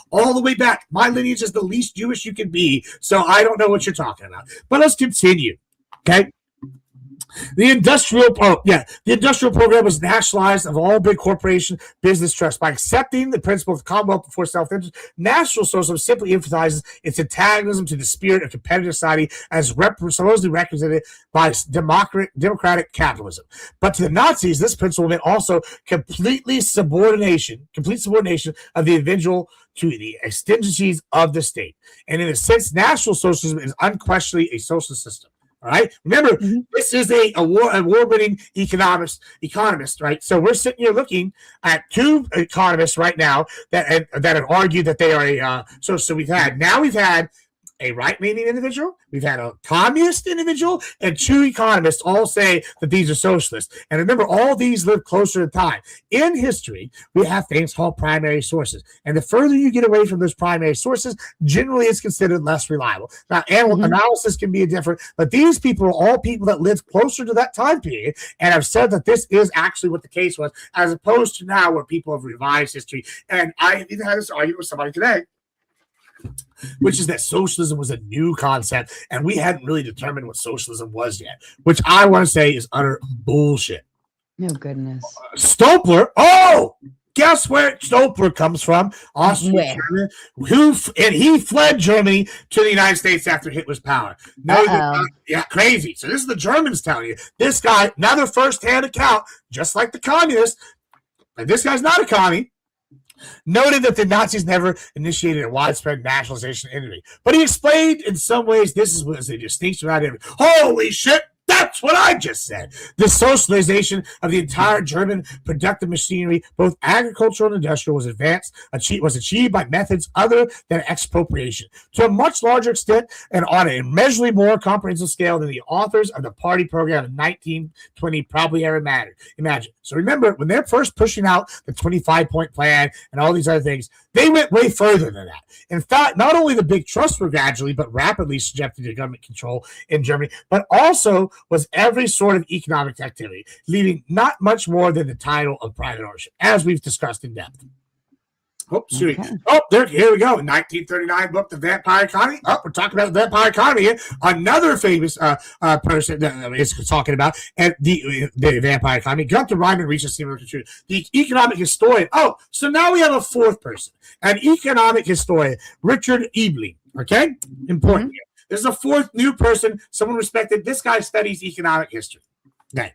All the way back. My lineage is the least Jewish you can be, so I don't know what you're talking about. But let's continue. Okay. The industrial program was nationalized of all big corporation business trusts. By accepting the principle of the Commonwealth before self-interest, National Socialism simply emphasizes its antagonism to the spirit of competitive society as supposedly represented by democratic capitalism. But to the Nazis, this principle meant also complete subordination of the individual to the exigencies of the state. And in a sense, National Socialism is unquestionably a socialist system. All right. Remember, this is a award-winning economist, right? So we're sitting here looking at two economists right now that have argued that they are so we've had a right-leaning individual, we've had a communist individual, and two economists all say that these are socialists. And remember, all these live closer to time. In history, we have things called primary sources. And the further you get away from those primary sources, generally it's considered less reliable. Now, analysis can be different, but these people are all people that lived closer to that time period and have said that this is actually what the case was, as opposed to now where people have revised history. And I even had this argument with somebody today, which is that socialism was a new concept, and we hadn't really determined what socialism was yet, which I want to say is utter bullshit. No goodness. Stopler, guess where Stopler comes from? Austria, German, and he fled Germany to the United States after Hitler's power. Crazy. So this is the Germans telling you. This guy, another first-hand account, just like the communists, but this guy's not a commie, noted that the Nazis never initiated a widespread nationalization of industry. But he explained in some ways this was a distinction without industry. Holy shit! That's what I just said. The socialization of the entire German productive machinery, both agricultural and industrial, was achieved by methods other than expropriation, to a much larger extent and on a immeasurably more comprehensive scale than the authors of the party program in 1920 probably ever imagined. So remember, when they're first pushing out the 25-point plan and all these other things, they went way further than that. In fact, not only the big trusts were gradually but rapidly subjected to government control in Germany, but also was every sort of economic activity, leaving not much more than the title of private ownership, as we've discussed in depth. Here we go. 1939 book, The Vampire Economy. We're talking about the vampire economy here. Another famous person that is talking about and the vampire economy. Gunther Reimann reaches similar conclusion. The economic historian. So now we have a fourth person, an economic historian, Richard Ebling. Okay, important here. There's a fourth new person, someone respected. This guy studies economic history. Okay.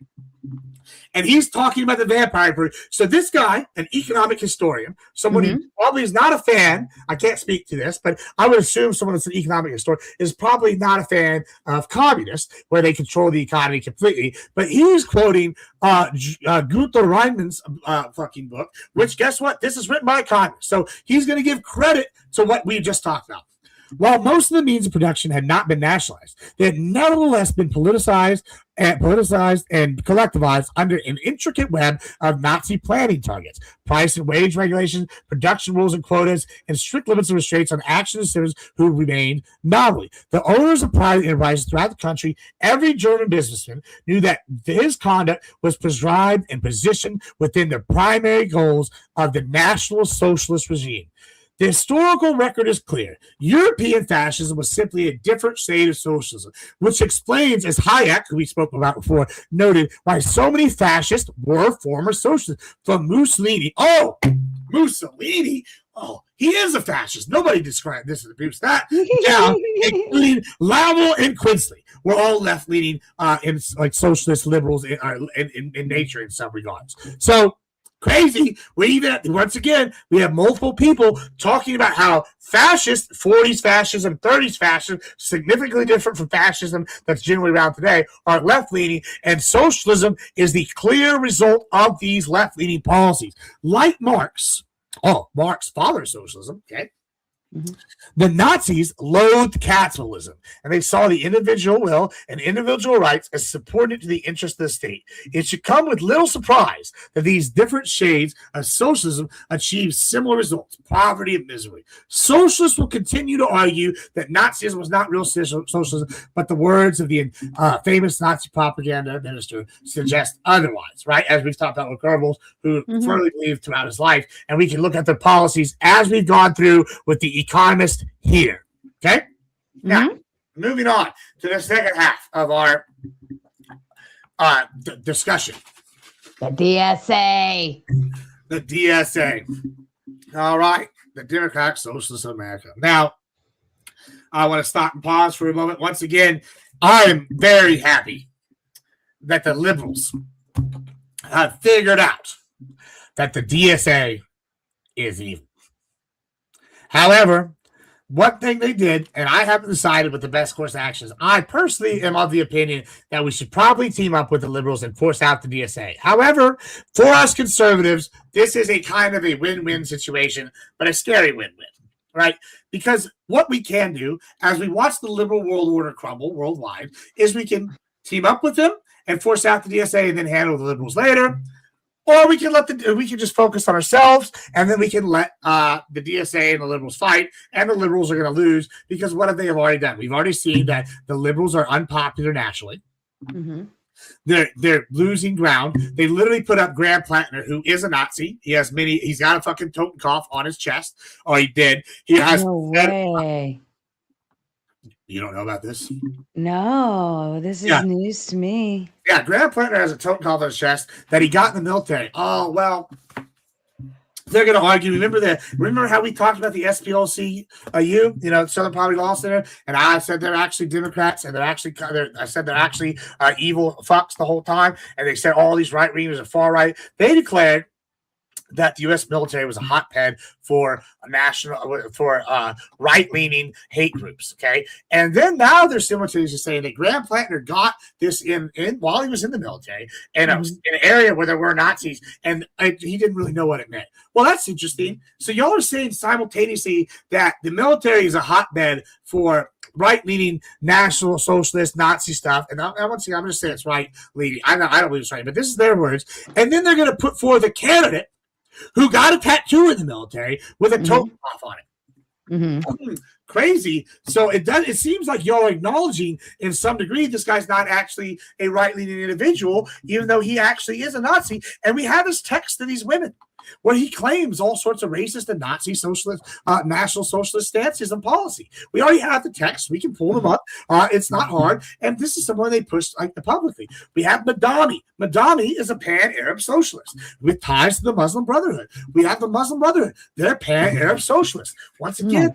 And he's talking about the vampire period. So this guy, an economic historian, someone who probably is not a fan, I can't speak to this, but I would assume someone that's an economic historian is probably not a fan of communists, where they control the economy completely. But he's quoting Gunther Reimann's fucking book, which, guess what? This is written by a communist. So he's going to give credit to what we just talked about. While most of the means of production had not been nationalized, they had nevertheless been politicized and collectivized under an intricate web of Nazi planning targets, price and wage regulations, production rules and quotas, and strict limits and restraints on action of citizens who remained nominally. The owners of private enterprises throughout the country, every German businessman, knew that his conduct was prescribed and positioned within the primary goals of the National Socialist regime. The historical record is clear. European fascism was simply a different shade of socialism, which explains, as Hayek, who we spoke about before, noted, why so many fascists were former socialists. From Mussolini. Mussolini? He is a fascist. Nobody described this as abuse. That down, including Laval and Quincy, were all left-leaning, in like socialist liberals in nature in some regards. So Crazy. We have multiple people talking about how fascist, 40s fascism, 30s fascism, significantly different from fascism that's generally around today, are left-leaning, and socialism is the clear result of these left-leaning policies. Like Marx fathered socialism, okay? The Nazis loathed capitalism, and they saw the individual will and individual rights as subordinate to the interest of the state. It should come with little surprise that these different shades of socialism achieve similar results: poverty and misery. Socialists will continue to argue that Nazism was not real socialism, but the words of the famous Nazi propaganda minister suggest otherwise, right? As we've talked about with Goebbels, who firmly believed throughout his life, and we can look at the policies as we've gone through with the economist here. Okay? Now, moving on to the second half of our discussion. The DSA. The DSA. All right. The Democratic Socialists of America. Now, I want to stop and pause for a moment. Once again, I am very happy that the liberals have figured out that the DSA is evil. However, one thing they did, and I haven't decided what the best course of action is. I personally am of the opinion that we should probably team up with the liberals and force out the DSA. However, for us conservatives, this is a kind of a win-win situation, but a scary win-win, right? Because what we can do as we watch the liberal world order crumble worldwide is we can team up with them and force out the DSA and then handle the liberals later. Or we can just focus on ourselves, and then we can let the DSA and the liberals fight, and the liberals are going to lose because what have they already done? We've already seen that the liberals are unpopular nationally. They're losing ground. They literally put up Graham Plattner, who is a Nazi. He's got a fucking Totenkopf on his chest, or he did. He has. No way. You don't know about this? No, this is news to me. Yeah, Graham Plattner has a Totenkopf on his chest that he got in the military. Oh, well, they're going to argue. Remember how we talked about the SPLC-U, Southern Poverty Law Center, and I said they're actually Democrats, and I said they're actually evil fucks the whole time, and they said all these right-wingers are far right. They declared that the U.S. military was a hotbed for right-leaning hate groups, okay? And then now they're simultaneously saying that Graham Plattner got this in while he was in the military, and it was in an area where there were Nazis, and he didn't really know what it meant. Well, that's interesting. So y'all are saying simultaneously that the military is a hotbed for right-leaning National Socialist Nazi stuff, and I'm going to say it's right-leaning. I don't believe it's right, but this is their words. And then they're going to put forth a candidate who got a tattoo in the military with a Totenkopf on it. Crazy. So it seems like y'all are acknowledging in some degree this guy's not actually a right-leaning individual, even though he actually is a Nazi. And we have his text to these women where he claims all sorts of racist and Nazi socialist, National Socialist stances and policy. We already have the text. We can pull them up. It's not hard. And this is someone they pushed publicly. We have Madami. Madami is a pan-Arab socialist with ties to the Muslim Brotherhood. We have the Muslim Brotherhood. They're pan-Arab socialists. Once again,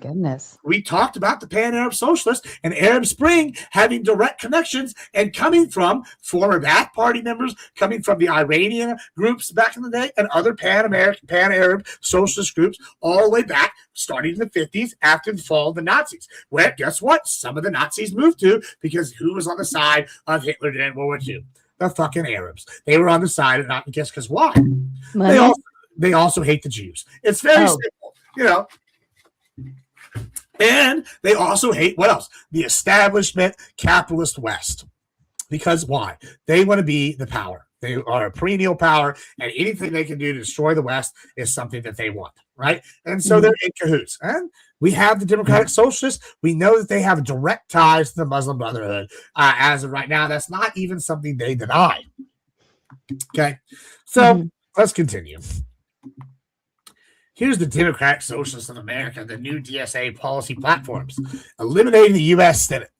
we talked about the pan-Arab socialists and Arab Spring having direct connections and coming from former Ba'ath Party members, coming from the Iranian groups back in the day, and other pan-Arab socialist groups all the way back, starting in the 50s after the fall of the Nazis. Where, guess what? Some of the Nazis moved to, because who was on the side of Hitler during World War II? The fucking Arabs. They were on the side of not, guess because why? They also hate the Jews. It's very simple, And they also hate, what else? The establishment capitalist West. Because why? They want to be the power. They are a perennial power, and anything they can do to destroy the West is something that they want, right? And so they're in cahoots. And we have the Democratic Socialists. We know that they have direct ties to the Muslim Brotherhood. As of right now, that's not even something they deny. Okay, so let's continue. Here's the Democratic Socialists of America, the new DSA policy platforms: eliminating the U.S. Senate,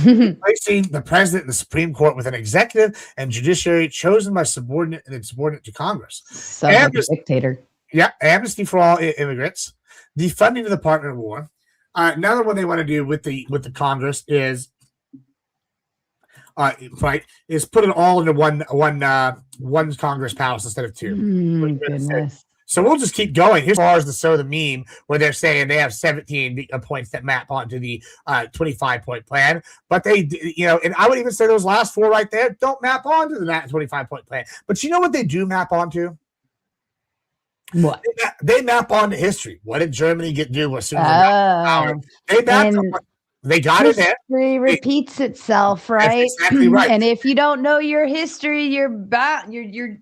replacing the president and the Supreme Court with an executive and judiciary chosen by subordinate to Congress. Like a dictator. Yeah, amnesty for all immigrants, defunding the Department of War. Another one they want to do with the Congress is right, is put it all into one Congress House instead of two. Goodness. So we'll just keep going. Here's as far as the meme where they're saying they have 17 points that map onto the 25-point plan, but they, and I would even say those last 4 right there don't map onto the 25-point plan. But you know what they do map onto? What? They map onto history. What did Germany do as soon as they got power? They mapped on. They got it there. History repeats itself, right? That's exactly right. And if you don't know your history, you're bound to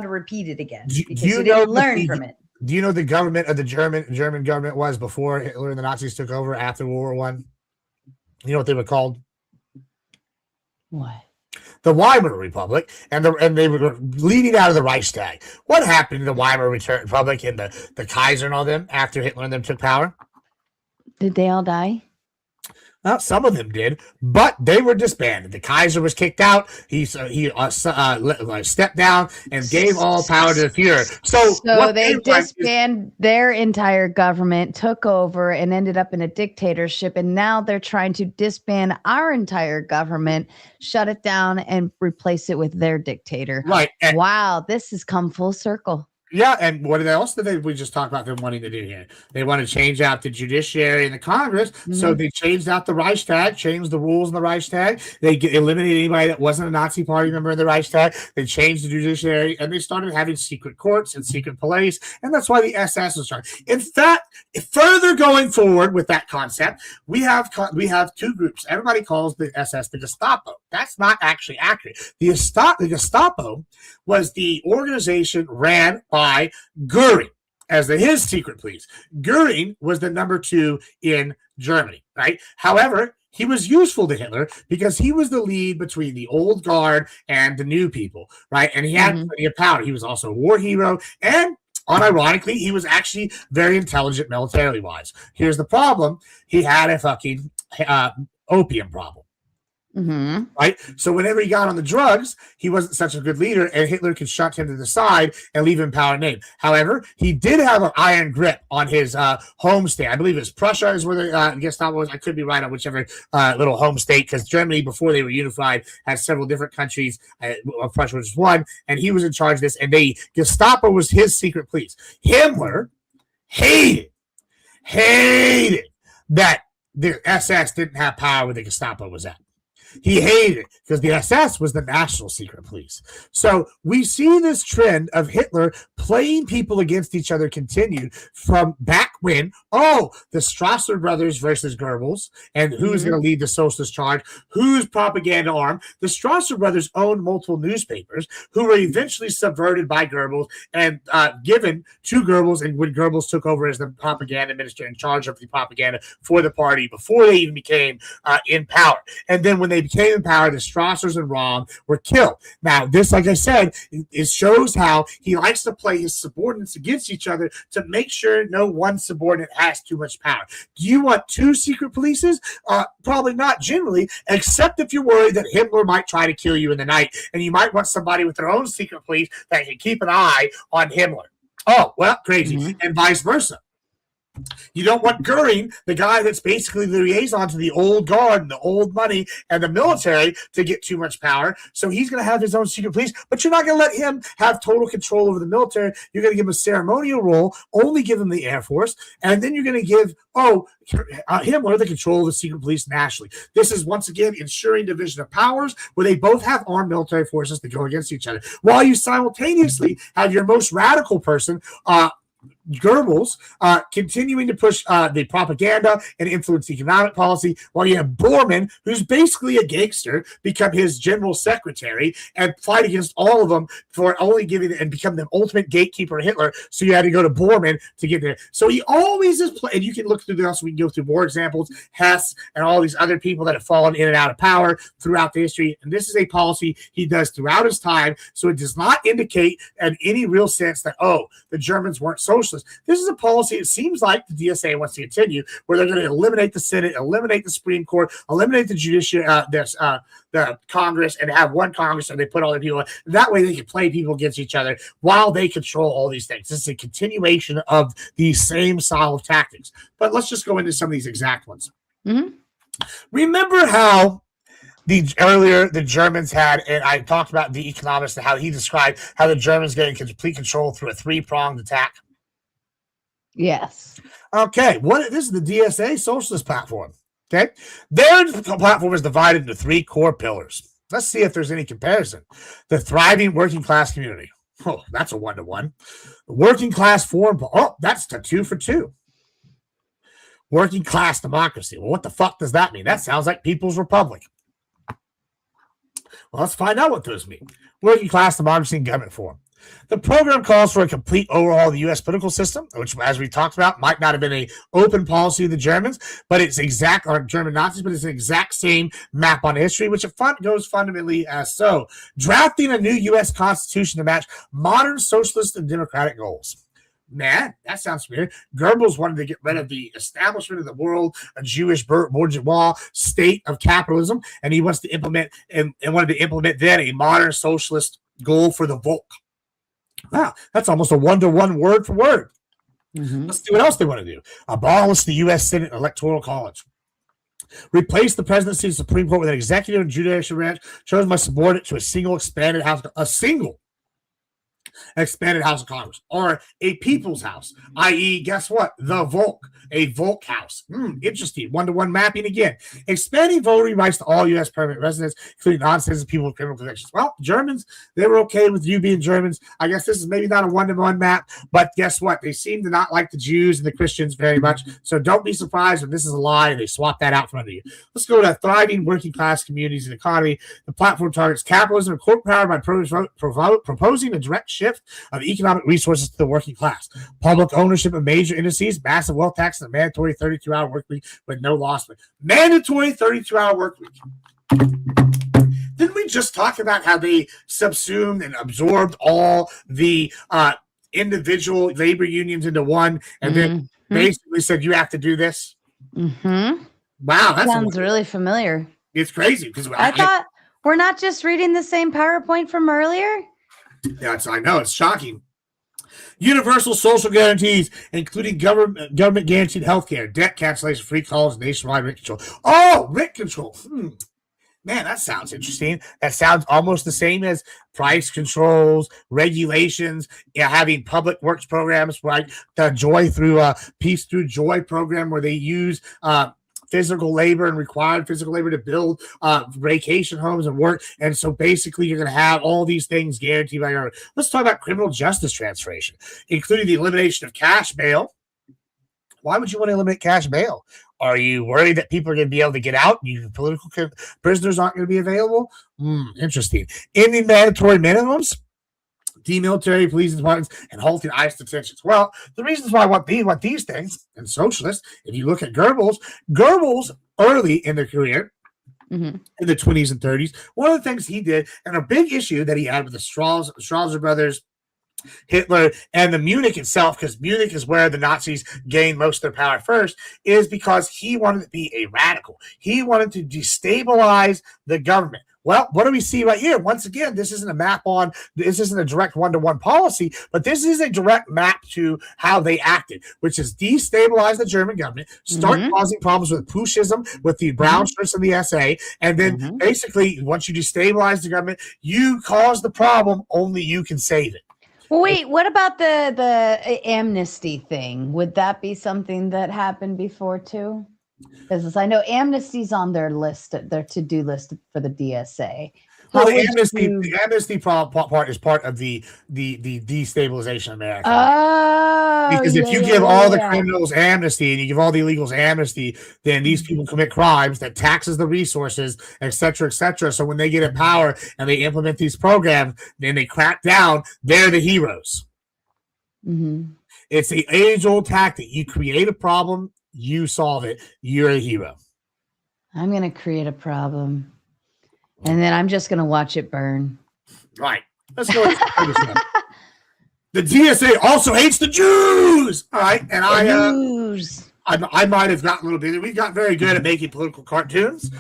repeat it again because you didn't learn from it. Do you know the government of the German government was before Hitler and the Nazis took over after World War I? You know what they were called? What? The Weimar Republic, and they were leading out of the Reichstag. What happened to the Weimar Republic and the Kaiser and all them after Hitler and them took power? Did they all die? Well, some of them did, but they were disbanded. The Kaiser was kicked out. He stepped down and gave all power to the Führer. So they disbanded their entire government, took over, and ended up in a dictatorship. And now they're trying to disband our entire government, shut it down, and replace it with their dictator. Right. Wow, this has come full circle. Yeah, and what else did we just talk about them wanting to do here? They want to change out the judiciary and the Congress, so they changed out the Reichstag, changed the rules in the Reichstag. They eliminated anybody that wasn't a Nazi party member in the Reichstag. They changed the judiciary, and they started having secret courts and secret police, and that's why the SS was started. In fact, further going forward with that concept, we have 2 groups. Everybody calls the SS the Gestapo. That's not actually accurate. The Gestapo was the organization ran by Goering as his secret police. Goering was the number 2 in Germany, right? However, he was useful to Hitler because he was the lead between the old guard and the new people, right? And he had plenty of power. He was also a war hero, and unironically, he was actually very intelligent militarily-wise. Here's the problem. He had a fucking opium problem. Right? So whenever he got on the drugs, he wasn't such a good leader, and Hitler could shut him to the side and leave him power and name. However, he did have an iron grip on his home state. I believe it's Prussia is where the Gestapo was. I could be right on whichever little home state, because Germany, before they were unified, had several different countries. Prussia was one, and he was in charge of this, and Gestapo was his secret police. Himmler hated that the SS didn't have power where the Gestapo was at. He hated it because the SS was the national secret police. So we see this trend of Hitler playing people against each other continued from back when, the Strasser brothers versus Goebbels, and who's going to lead the socialist charge, whose propaganda arm. The Strasser brothers owned multiple newspapers who were eventually subverted by Goebbels and given to Goebbels, and when Goebbels took over as the propaganda minister in charge of the propaganda for the party before they even became in power. And then when they became in power, the Strassers and Rahm were killed. Now, this, like I said, it shows how he likes to play his subordinates against each other to make sure no one subordinate has too much power. Do you want 2 secret polices? Probably not generally, except if you're worried that Hitler might try to kill you in the night, and you might want somebody with their own secret police that can keep an eye on Himmler. Oh, well, crazy. And vice versa. You don't want Goering, the guy that's basically the liaison to the old guard and the old money and the military, to get too much power. So he's going to have his own secret police, but you're not going to let him have total control over the military. You're going to give him a ceremonial role, only give him the Air Force, and then you're going to give Himmler the control of the secret police nationally. This is, once again, ensuring division of powers where they both have armed military forces to go against each other, while you simultaneously have your most radical person, Goebbels, continuing to push the propaganda and influence economic policy, while you have Bormann, who's basically a gangster, become his general secretary and fight against all of them for only giving and become the ultimate gatekeeper of Hitler. So you had to go to Bormann to get there. So he always is and you can look through this. We can go through more examples, Hess and all these other people that have fallen in and out of power throughout the history. And this is a policy he does throughout his time. So it does not indicate in any real sense that, the Germans weren't socialists. This is a policy, it seems like the DSA wants to continue, where they're going to eliminate the Senate, eliminate the Supreme Court, eliminate the judiciary, the Congress, and have one Congress, and they put all the people in. That way they can play people against each other while they control all these things. This is a continuation of the same style of tactics. But let's just go into some of these exact ones. Remember how the Germans had, and I talked about the economist and how he described how the Germans getting complete control through a 3-pronged attack. Yes. Okay, this is the DSA socialist platform. Okay, their platform is divided into 3 core pillars. Let's see if there's any comparison. The thriving working class community. Oh, that's a 1-to-1. The working class foreign. Oh, that's a 2 for 2. Working class democracy. Well, what the fuck does that mean? That sounds like People's Republic. Well, let's find out what those mean. Working class democracy and government form. The program calls for a complete overhaul of the U.S. political system, which, as we talked about, might not have been an open policy of the Germans, but it's or German Nazis, but it's an exact same map on history, which goes fundamentally as so. Drafting a new U.S. Constitution to match modern socialist and democratic goals. Man, that sounds familiar. Goebbels wanted to get rid of the establishment of the world, a Jewish bourgeois state of capitalism, and he wants to implement and wanted to implement then a modern socialist goal for the Volk. Wow, that's almost a 1-to-1 word for word. Let's see what else they want to do. Abolish the U.S. Senate Electoral College. Replace the presidency and Supreme Court with an executive and judicial branch chosen by subordinate to a single expanded House of Congress, or a people's house, i.e., guess what? The Volk, a Volk house. Interesting. 1-to-1 mapping again. Expanding voting rights to all U.S. permanent residents, including non-citizens, people with criminal convictions. Well, Germans, they were okay with you being Germans. I guess this is maybe not a 1-to-1 map, but guess what? They seem to not like the Jews and the Christians very much. So don't be surprised if this is a lie and they swap that out from under you. Let's go to thriving working class communities and economy. The platform targets capitalism and corporate power by proposing a direct shift of economic resources to the working class. Public ownership of major industries, massive wealth tax, and a mandatory 32-hour work week with no loss. Mandatory 32-hour work week. Didn't we just talk about how they subsumed and absorbed all the individual labor unions into one and then basically said, you have to do this? Wow, that sounds really familiar. It's crazy because I thought we're not just reading the same PowerPoint from earlier. Yeah, I know, it's shocking. Universal social guarantees, including government guaranteed health care, debt cancellation, free college, nationwide rent control. Oh, rent control. Man, that sounds interesting. That sounds almost the same as price controls, regulations, having public works programs, like the Peace Through Joy program, where they use physical labor and required physical labor to build vacation homes and work. And so basically you're going to have all these things guaranteed by government. Let's talk about criminal justice transformation, including the elimination of cash bail. Why would you want to eliminate cash bail? Are you worried that people are going to be able to get out? Political prisoners aren't going to be available? Interesting. Ending mandatory minimums, demilitary police departments, and halting ICE detentions. Well, the reasons why I want these things, and socialists, if you look at Goebbels early in their career, in the 20s and 30s, one of the things he did, and a big issue that he had with the Strasser brothers, Hitler, and the Munich itself, because Munich is where the Nazis gained most of their power first, is because he wanted to be a radical. He wanted to destabilize the government. Well, what do we see right here? Once again, this isn't a direct 1-to-1 policy, but this is a direct map to how they acted, which is destabilize the German government, start causing problems with Pushism, with the brown shirts and the SA, and then basically, once you destabilize the government, you cause the problem, only you can save it. Well, wait, what about the amnesty thing? Would that be something that happened before too? Because I know amnesty's on their list, their to-do list for the DSA. Well, the amnesty part is part of the destabilization of America. Oh, because if you give all the criminals amnesty and you give all the illegals amnesty, then these people commit crimes that taxes the resources, et cetera, et cetera. So when they get in power and they implement these programs, then they crack down, they're the heroes. It's the age-old tactic. You create a problem, you solve it, you're a hero. I'm going to create a problem. And then I'm just going to watch it burn. Right. Let's go. The DSA also hates the Jews. All right. And I might have gotten a little bit. We got very good at making political cartoons.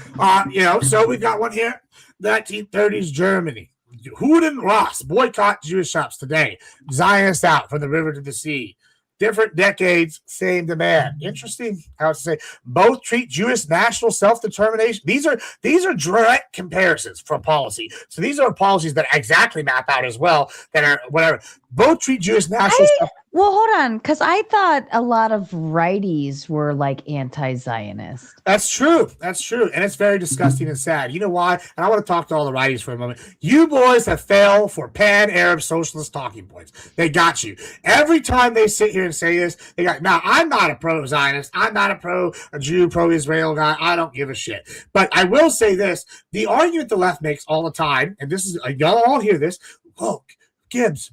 So we've got one here. 1930s Germany. Huden Ross boycott Jewish shops today. Zionists out from the river to the sea. different decades, same demand. Interesting how to say both treat Jewish national self-determination. These are direct comparisons for policy. So these are policies that exactly map out as well that are whatever. Both treat Jewish national Well, hold on, because I thought a lot of righties were like anti-Zionist. That's true. That's true. And it's very disgusting and sad. You know why? And I want to talk to all the righties for a moment. You boys have failed for pan-Arab socialist talking points. They got you. Every time they sit here and say this, they got, now, I'm not a pro-Zionist. I'm not a Jew, pro-Israel guy. I don't give a shit. But I will say this. The argument the left makes all the time, and this is, y'all all hear this, look, Gibbs,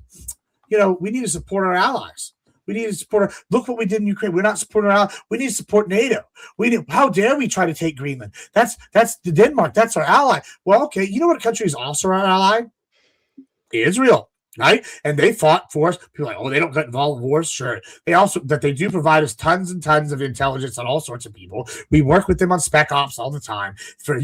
we need to support our allies. We need to support look what we did in Ukraine. We're not supporting our allies. We need to support NATO. How dare we try to take Greenland? That's the Denmark. That's our ally. Well, okay. You know what country is also our ally? Israel. Right? And they fought for us. People are like, they don't get involved in wars. Sure. They do provide us tons and tons of intelligence on all sorts of people. We work with them on spec ops all the time. For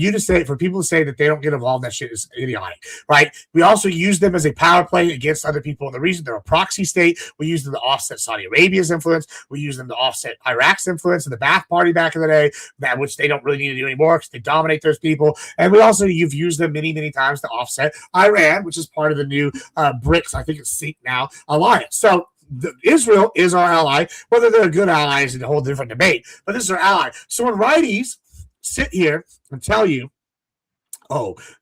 people to say that they don't get involved in that shit is idiotic, right? We also use them as a power play against other people. And the reason they're a proxy state, we use them to offset Saudi Arabia's influence. We use them to offset Iraq's influence in the Ba'ath Party back in the day, which they don't really need to do anymore because they dominate those people. And you've used them many, many times to offset Iran, which is part of the new BRICS, I think it's SEEK now, alliance. So Israel is our ally. Whether they're a good ally is a whole different debate, but this is our ally. So when righties sit here and tell you,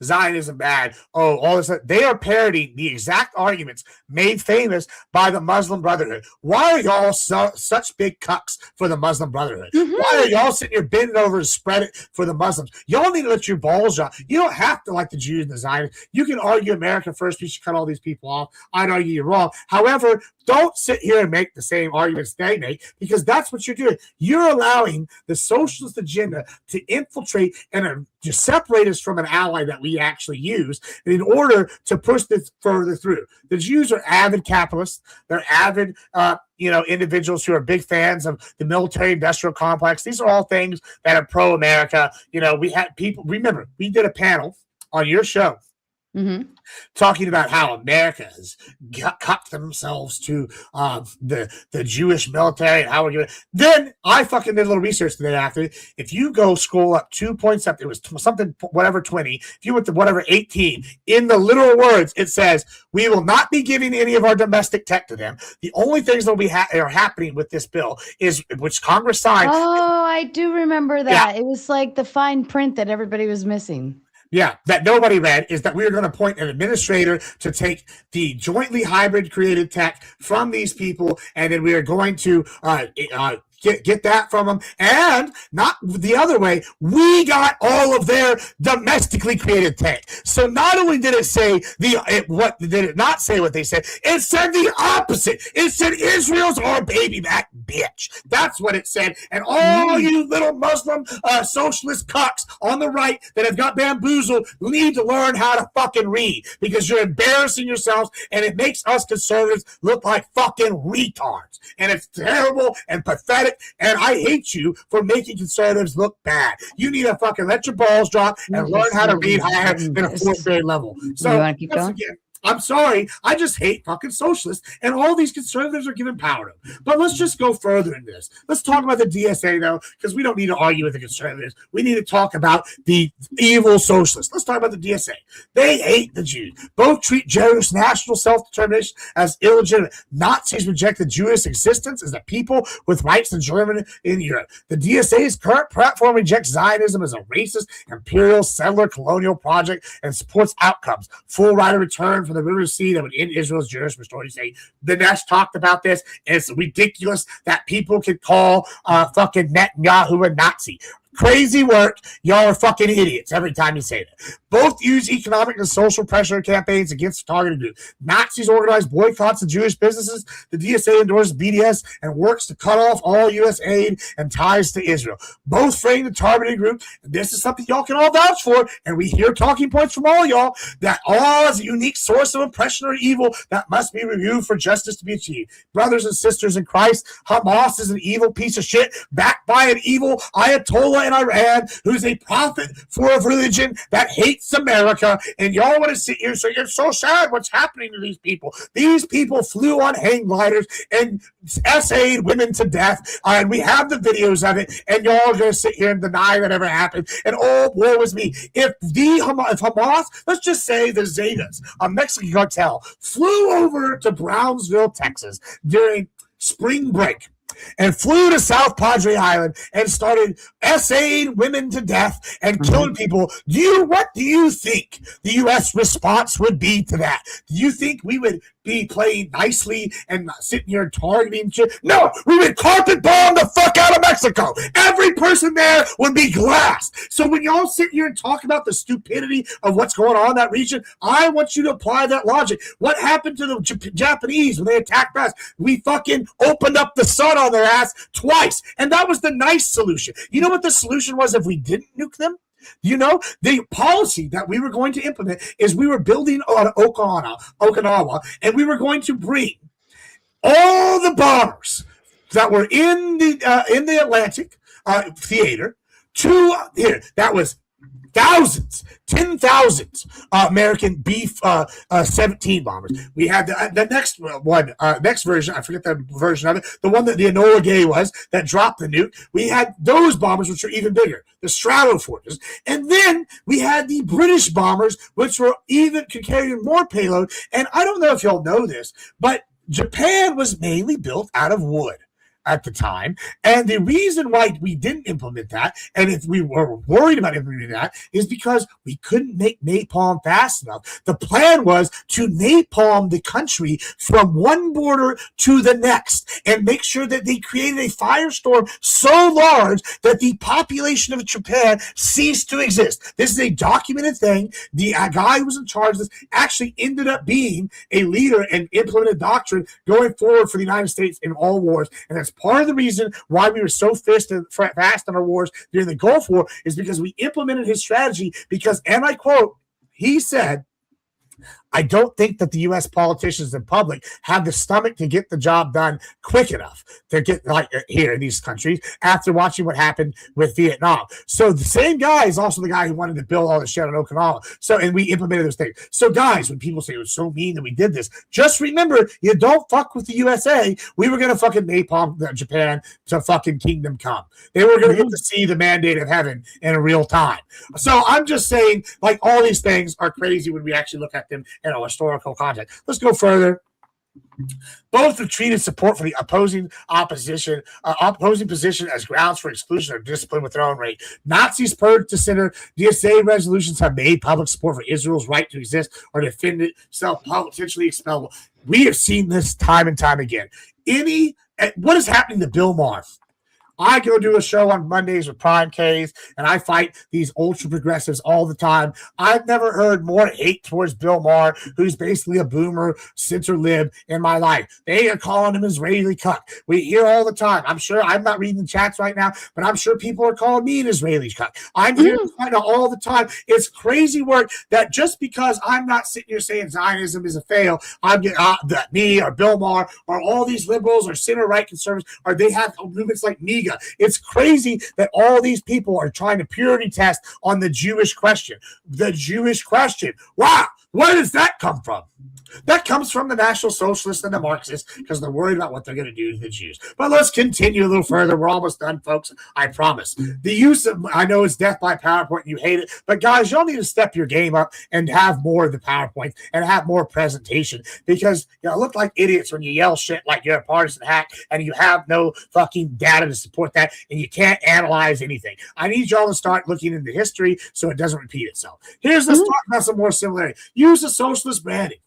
Zionism bad, all this, they are parodying the exact arguments made famous by the Muslim Brotherhood. Why are y'all such big cucks for the Muslim Brotherhood? Mm-hmm. Why are y'all sitting here bending over and spread it for the Muslims? Y'all need to let your balls drop. You don't have to like the Jews and the Zionists. You can argue America first, we should cut all these people off. I'd argue you're wrong. However, don't sit here and make the same arguments they make, because that's what you're doing. You're allowing the socialist agenda to infiltrate and just separate us from an ally that we actually use in order to push this further through. The Jews are avid capitalists. They're avid, individuals who are big fans of the military-industrial complex. These are all things that are pro-America. We had people. Remember, we did a panel on your show. Mm-hmm. Talking about how America has cucked themselves to the Jewish military and how we're giving. Then I fucking did a little research today after. If you go scroll up 2 points up, it was something, whatever, 20. If you went to whatever, 18, in the literal words, it says, we will not be giving any of our domestic tech to them. The only things that will be are happening with this bill is, which Congress signed. Oh, I do remember that. Yeah. It was like the fine print that everybody was missing. Yeah, that nobody read, is that we are going to appoint an administrator to take the jointly hybrid created tech from these people, and then we are going to get that from them, and not the other way. We got all of their domestically created tech. So not only did it say did it not say what they said? It said the opposite. It said Israel's our baby back bitch. That's what it said. And all you little Muslim socialist cucks on the right that have got bamboozled need to learn how to fucking read, because you're embarrassing yourselves, and it makes us conservatives look like fucking retards. And it's terrible and pathetic. And I hate you for making conservatives look bad. You need to fucking let your balls drop and learn how to read higher than a fourth grade level. So, once again, I'm sorry. I just hate fucking socialists, and all these conservatives are given power to them. But let's just go further in this. Let's talk about the DSA, though, because we don't need to argue with the conservatives. We need to talk about the evil socialists. Let's talk about the DSA. They hate the Jews. Both treat Jewish national self-determination as illegitimate. Nazis reject the Jewish existence as a people with rights in Germany in Europe. The DSA's current platform rejects Zionism as a racist, imperial, settler, colonial project and supports outcomes. Full right of return from the River Sea that would end Israel's Jewish restorative state. Dinesh talked about this, and it's ridiculous that people can call fucking Netanyahu a Nazi. Crazy work. Y'all are fucking idiots every time you say that. Both use economic and social pressure campaigns against the targeted group. Nazis organize boycotts of Jewish businesses. The DSA endorses BDS and works to cut off all U.S. aid and ties to Israel. Both frame the targeted group. This is something y'all can all vouch for, and we hear talking points from all y'all that all is a unique source of oppression or evil that must be reviewed for justice to be achieved. Brothers and sisters in Christ, Hamas is an evil piece of shit backed by an evil Ayatollah in Iran who's a prophet for a religion that hates America, and y'all want to sit here and say, it's so sad what's happening to these people. These people flew on hang gliders and essayed women to death, and we have the videos of it, and y'all are going to sit here and deny that ever happened, and oh, woe was me. If Hamas, let's just say the Zetas, a Mexican cartel, flew over to Brownsville, Texas during spring break and flew to South Padre Island and started essaying women to death and killing people, what do you think the U.S. response would be to that? Do you think we would be playing nicely and sitting here targeting shit? No, we would carpet bomb the fuck out of Mexico. Every person there would be glassed. So when y'all sit here and talk about the stupidity of what's going on in that region, I want you to apply that logic. What happened to the Japanese when they attacked us? We fucking opened up the sun on their ass twice, and that was the nice solution. You know what the solution was if we didn't nuke them? You know, the policy that we were going to implement is we were building on Okinawa, and we were going to bring all the bombers that were in the Atlantic theater to here. That was thousands, 10,000 American B-17 bombers. We had the next one, next version. I forget the version of it. The one that the Enola Gay was that dropped the nuke. We had those bombers, which are even bigger, the Stratoforters. And then we had the British bombers, which were could carry more payload. And I don't know if y'all know this, but Japan was mainly built out of wood at the time, and the reason why we didn't implement that, and if we were worried about implementing that, is because we couldn't make napalm fast enough. The plan was to napalm the country from one border to the next and make sure that they created a firestorm so large that the population of Japan ceased to exist. This is a documented thing. The guy who was in charge of this actually ended up being a leader and implemented doctrine going forward for the United States in all wars, and that's part of the reason why we were so fast on our wars during the Gulf War, is because we implemented his strategy because, and I quote, he said, I don't think that the U.S. politicians and public have the stomach to get the job done quick enough to get like here in these countries after watching what happened with Vietnam. So the same guy is also the guy who wanted to build all the shit on Okinawa. So, and we implemented those things. So guys, when people say it was so mean that we did this, just remember, you don't fuck with the USA. We were going to fucking napalm Japan to fucking kingdom come. They were going to get to see the mandate of heaven in real time. So I'm just saying, like, all these things are crazy when we actually look at them in a historical context. Let's go further. Both have treated support for the opposing position as grounds for exclusion or discipline with their own rate. Nazis purged dissenter. DSA resolutions have made public support for Israel's right to exist or defend itself potentially expellable. We have seen this time and time again. What is happening to Bill Maher? I go do a show on Mondays with Prime K's, and I fight these ultra progressives all the time. I've never heard more hate towards Bill Maher, who's basically a boomer, center lib in my life. They are calling him Israeli cuck. We hear all the time. I'm sure I'm not reading the chats right now, but I'm sure people are calling me an Israeli cuck. I'm hearing this all the time. It's crazy work that just because I'm not sitting here saying Zionism is a fail, I'm getting that me or Bill Maher or all these liberals or center right conservatives, or they have movements like MIGA. It's crazy that all these people are trying to purity test on the Jewish question. The Jewish question. Wow. Where does that come from? That comes from the National Socialists and the Marxists because they're worried about what they're going to do to the Jews. But let's continue a little further. We're almost done, folks. I promise. The use of, I know it's death by PowerPoint. You hate it. But guys, y'all need to step your game up and have more of the PowerPoint and have more presentation because you look like idiots when you yell shit like you're a partisan hack and you have no fucking data to support that and you can't analyze anything. I need y'all to start looking into history so it doesn't repeat itself. Let's talk about some more similarity. Use the socialist branding.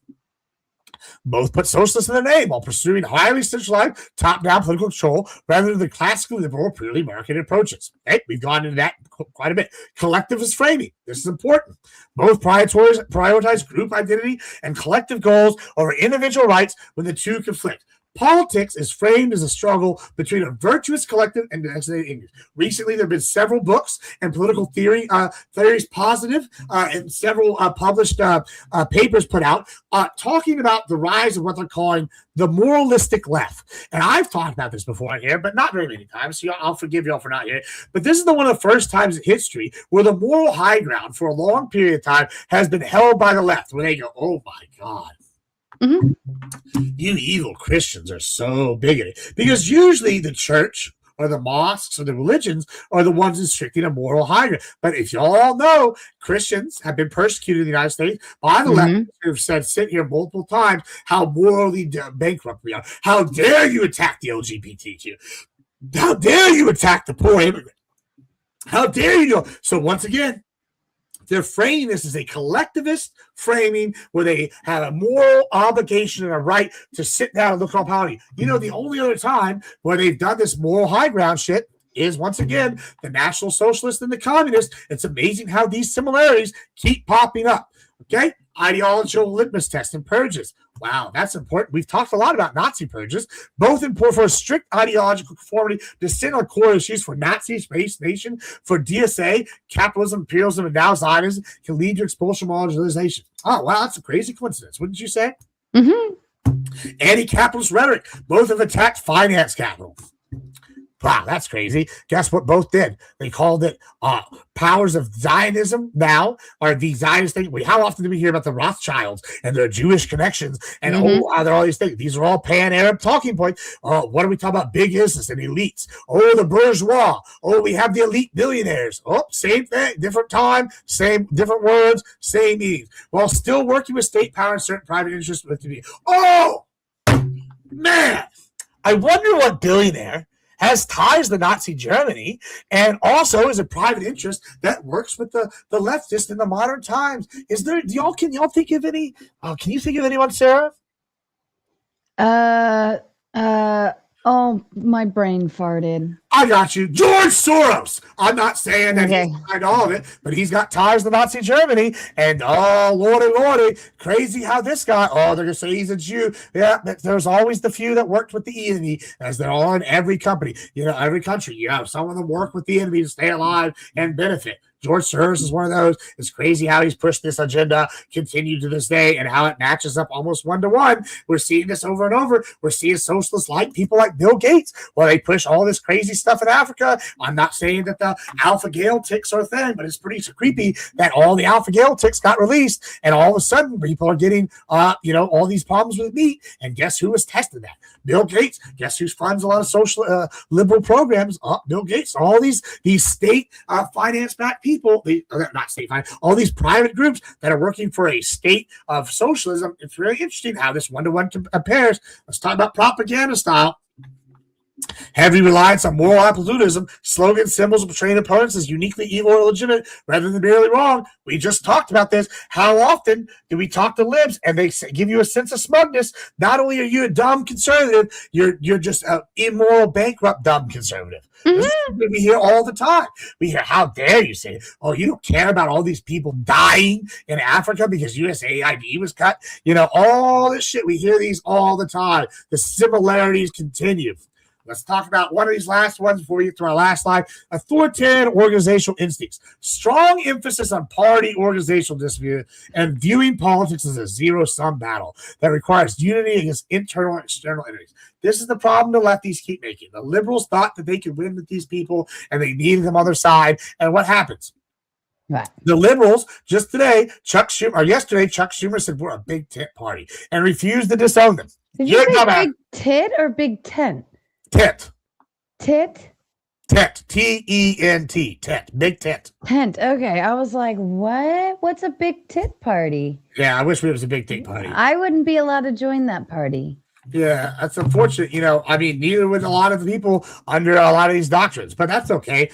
Both put socialist in their name while pursuing highly centralized, top-down political control rather than the classical liberal, purely marketed approaches. Okay, we've gone into that quite a bit. Collectivist framing. This is important. Both prioritize group identity and collective goals over individual rights when the two conflict. Politics is framed as a struggle between a virtuous collective and designated ignorance. Recently, there have been several books and political theories positive and several published papers put out talking about the rise of what they're calling the moralistic left. And I've talked about this before here, but not very many times, so I'll forgive y'all for not hearing it. But this is one of the first times in history where the moral high ground for a long period of time has been held by the left, where they go, oh my God. You evil Christians are so bigoted. Because usually the church or the mosques or the religions are the ones restricting a moral high ground. But if y'all all know, Christians have been persecuted in the United States by the left, who've said, sit here multiple times, how morally bankrupt we are. How dare you attack the LGBTQ? How dare you attack the poor immigrant? How dare you? So once again, they're framing this as a collectivist framing where they have a moral obligation and a right to sit down and look on poverty. You know, the only other time where they've done this moral high ground shit is, once again, the National Socialists and the Communists. It's amazing how these similarities keep popping up. Okay? Ideological litmus test and purges. Wow, that's important. We've talked a lot about Nazi purges, both important for strict ideological conformity, dissent on core issues for Nazi space nation, for DSA, capitalism, imperialism, and now Zionism can lead to expulsion marginalization. Oh, wow, that's a crazy coincidence, wouldn't you say? Anti-capitalist rhetoric. Both have attacked finance capital. Wow, that's crazy. Guess what both did? They called it powers of Zionism now, or the Zionist thing. How often do we hear about the Rothschilds and their Jewish connections and they're all these things? These are all pan-Arab talking points. What are we talking about? Big business and elites. Oh, the bourgeois. Oh, we have the elite billionaires. Oh, same thing, different time, same different words, same meanings. While still working with state power and certain private interests with the Oh, man. I wonder what billionaire has ties to Nazi Germany, and also is a private interest that works with the leftists in the modern times. Is there? Can y'all think of any? Can you think of anyone, Sarah? Oh, my brain farted. I got you. George Soros. I'm not saying that he's behind all of it, but he's got ties to Nazi Germany. And oh, lordy, crazy how this guy, they're going to say he's a Jew. Yeah, but there's always the few that worked with the enemy, as they're all in every company. You know, every country, you have some of them work with the enemy to stay alive and benefit. George Soros is one of those. It's crazy how he's pushed this agenda, continued to this day, and how it matches up almost 1-to-1. We're seeing this over and over. We're seeing socialists like people like Bill Gates, where they push all this crazy stuff in Africa. I'm not saying that the alpha-gal ticks are a thing, but it's pretty creepy that all the alpha-gal ticks got released, and all of a sudden people are getting, all these problems with meat. And guess who was testing that? Bill Gates. Guess who funds a lot of social liberal programs? Bill Gates. All these state finance-backed people, not state finance, all these private groups that are working for a state of socialism. It's really interesting how this 1-to-1 compares. Let's talk about propaganda style. Heavy reliance on moral absolutism, slogans, symbols portraying opponents as uniquely evil or legitimate rather than merely wrong. We just talked about this. How often do we talk to libs and they give you a sense of smugness? Not only are you a dumb conservative, you're just an immoral, bankrupt, dumb conservative. This is what we hear all the time. We hear, how dare you say it? Oh, you don't care about all these people dying in Africa because USAID was cut? You know, all this shit. We hear these all the time. The similarities continue. Let's talk about one of these last ones before we get to our last slide. Authoritarian organizational instincts. Strong emphasis on party organizational discipline and viewing politics as a zero-sum battle that requires unity against internal and external enemies. This is the problem the lefties keep making. The liberals thought that they could win with these people, and they needed them on their side. And what happens? Right. The liberals, just yesterday, Chuck Schumer said we're a big tent party and refused to disown them. Did you say big tit or big tent? Tent. Tit? Tent. T-E-N-T. Tent. Big tent. Tent. Okay. I was like, what? What's a big tit party? Yeah, I wish we was a big tit party. I wouldn't be allowed to join that party. Yeah, that's unfortunate. Neither would a lot of the people under a lot of these doctrines, but that's okay.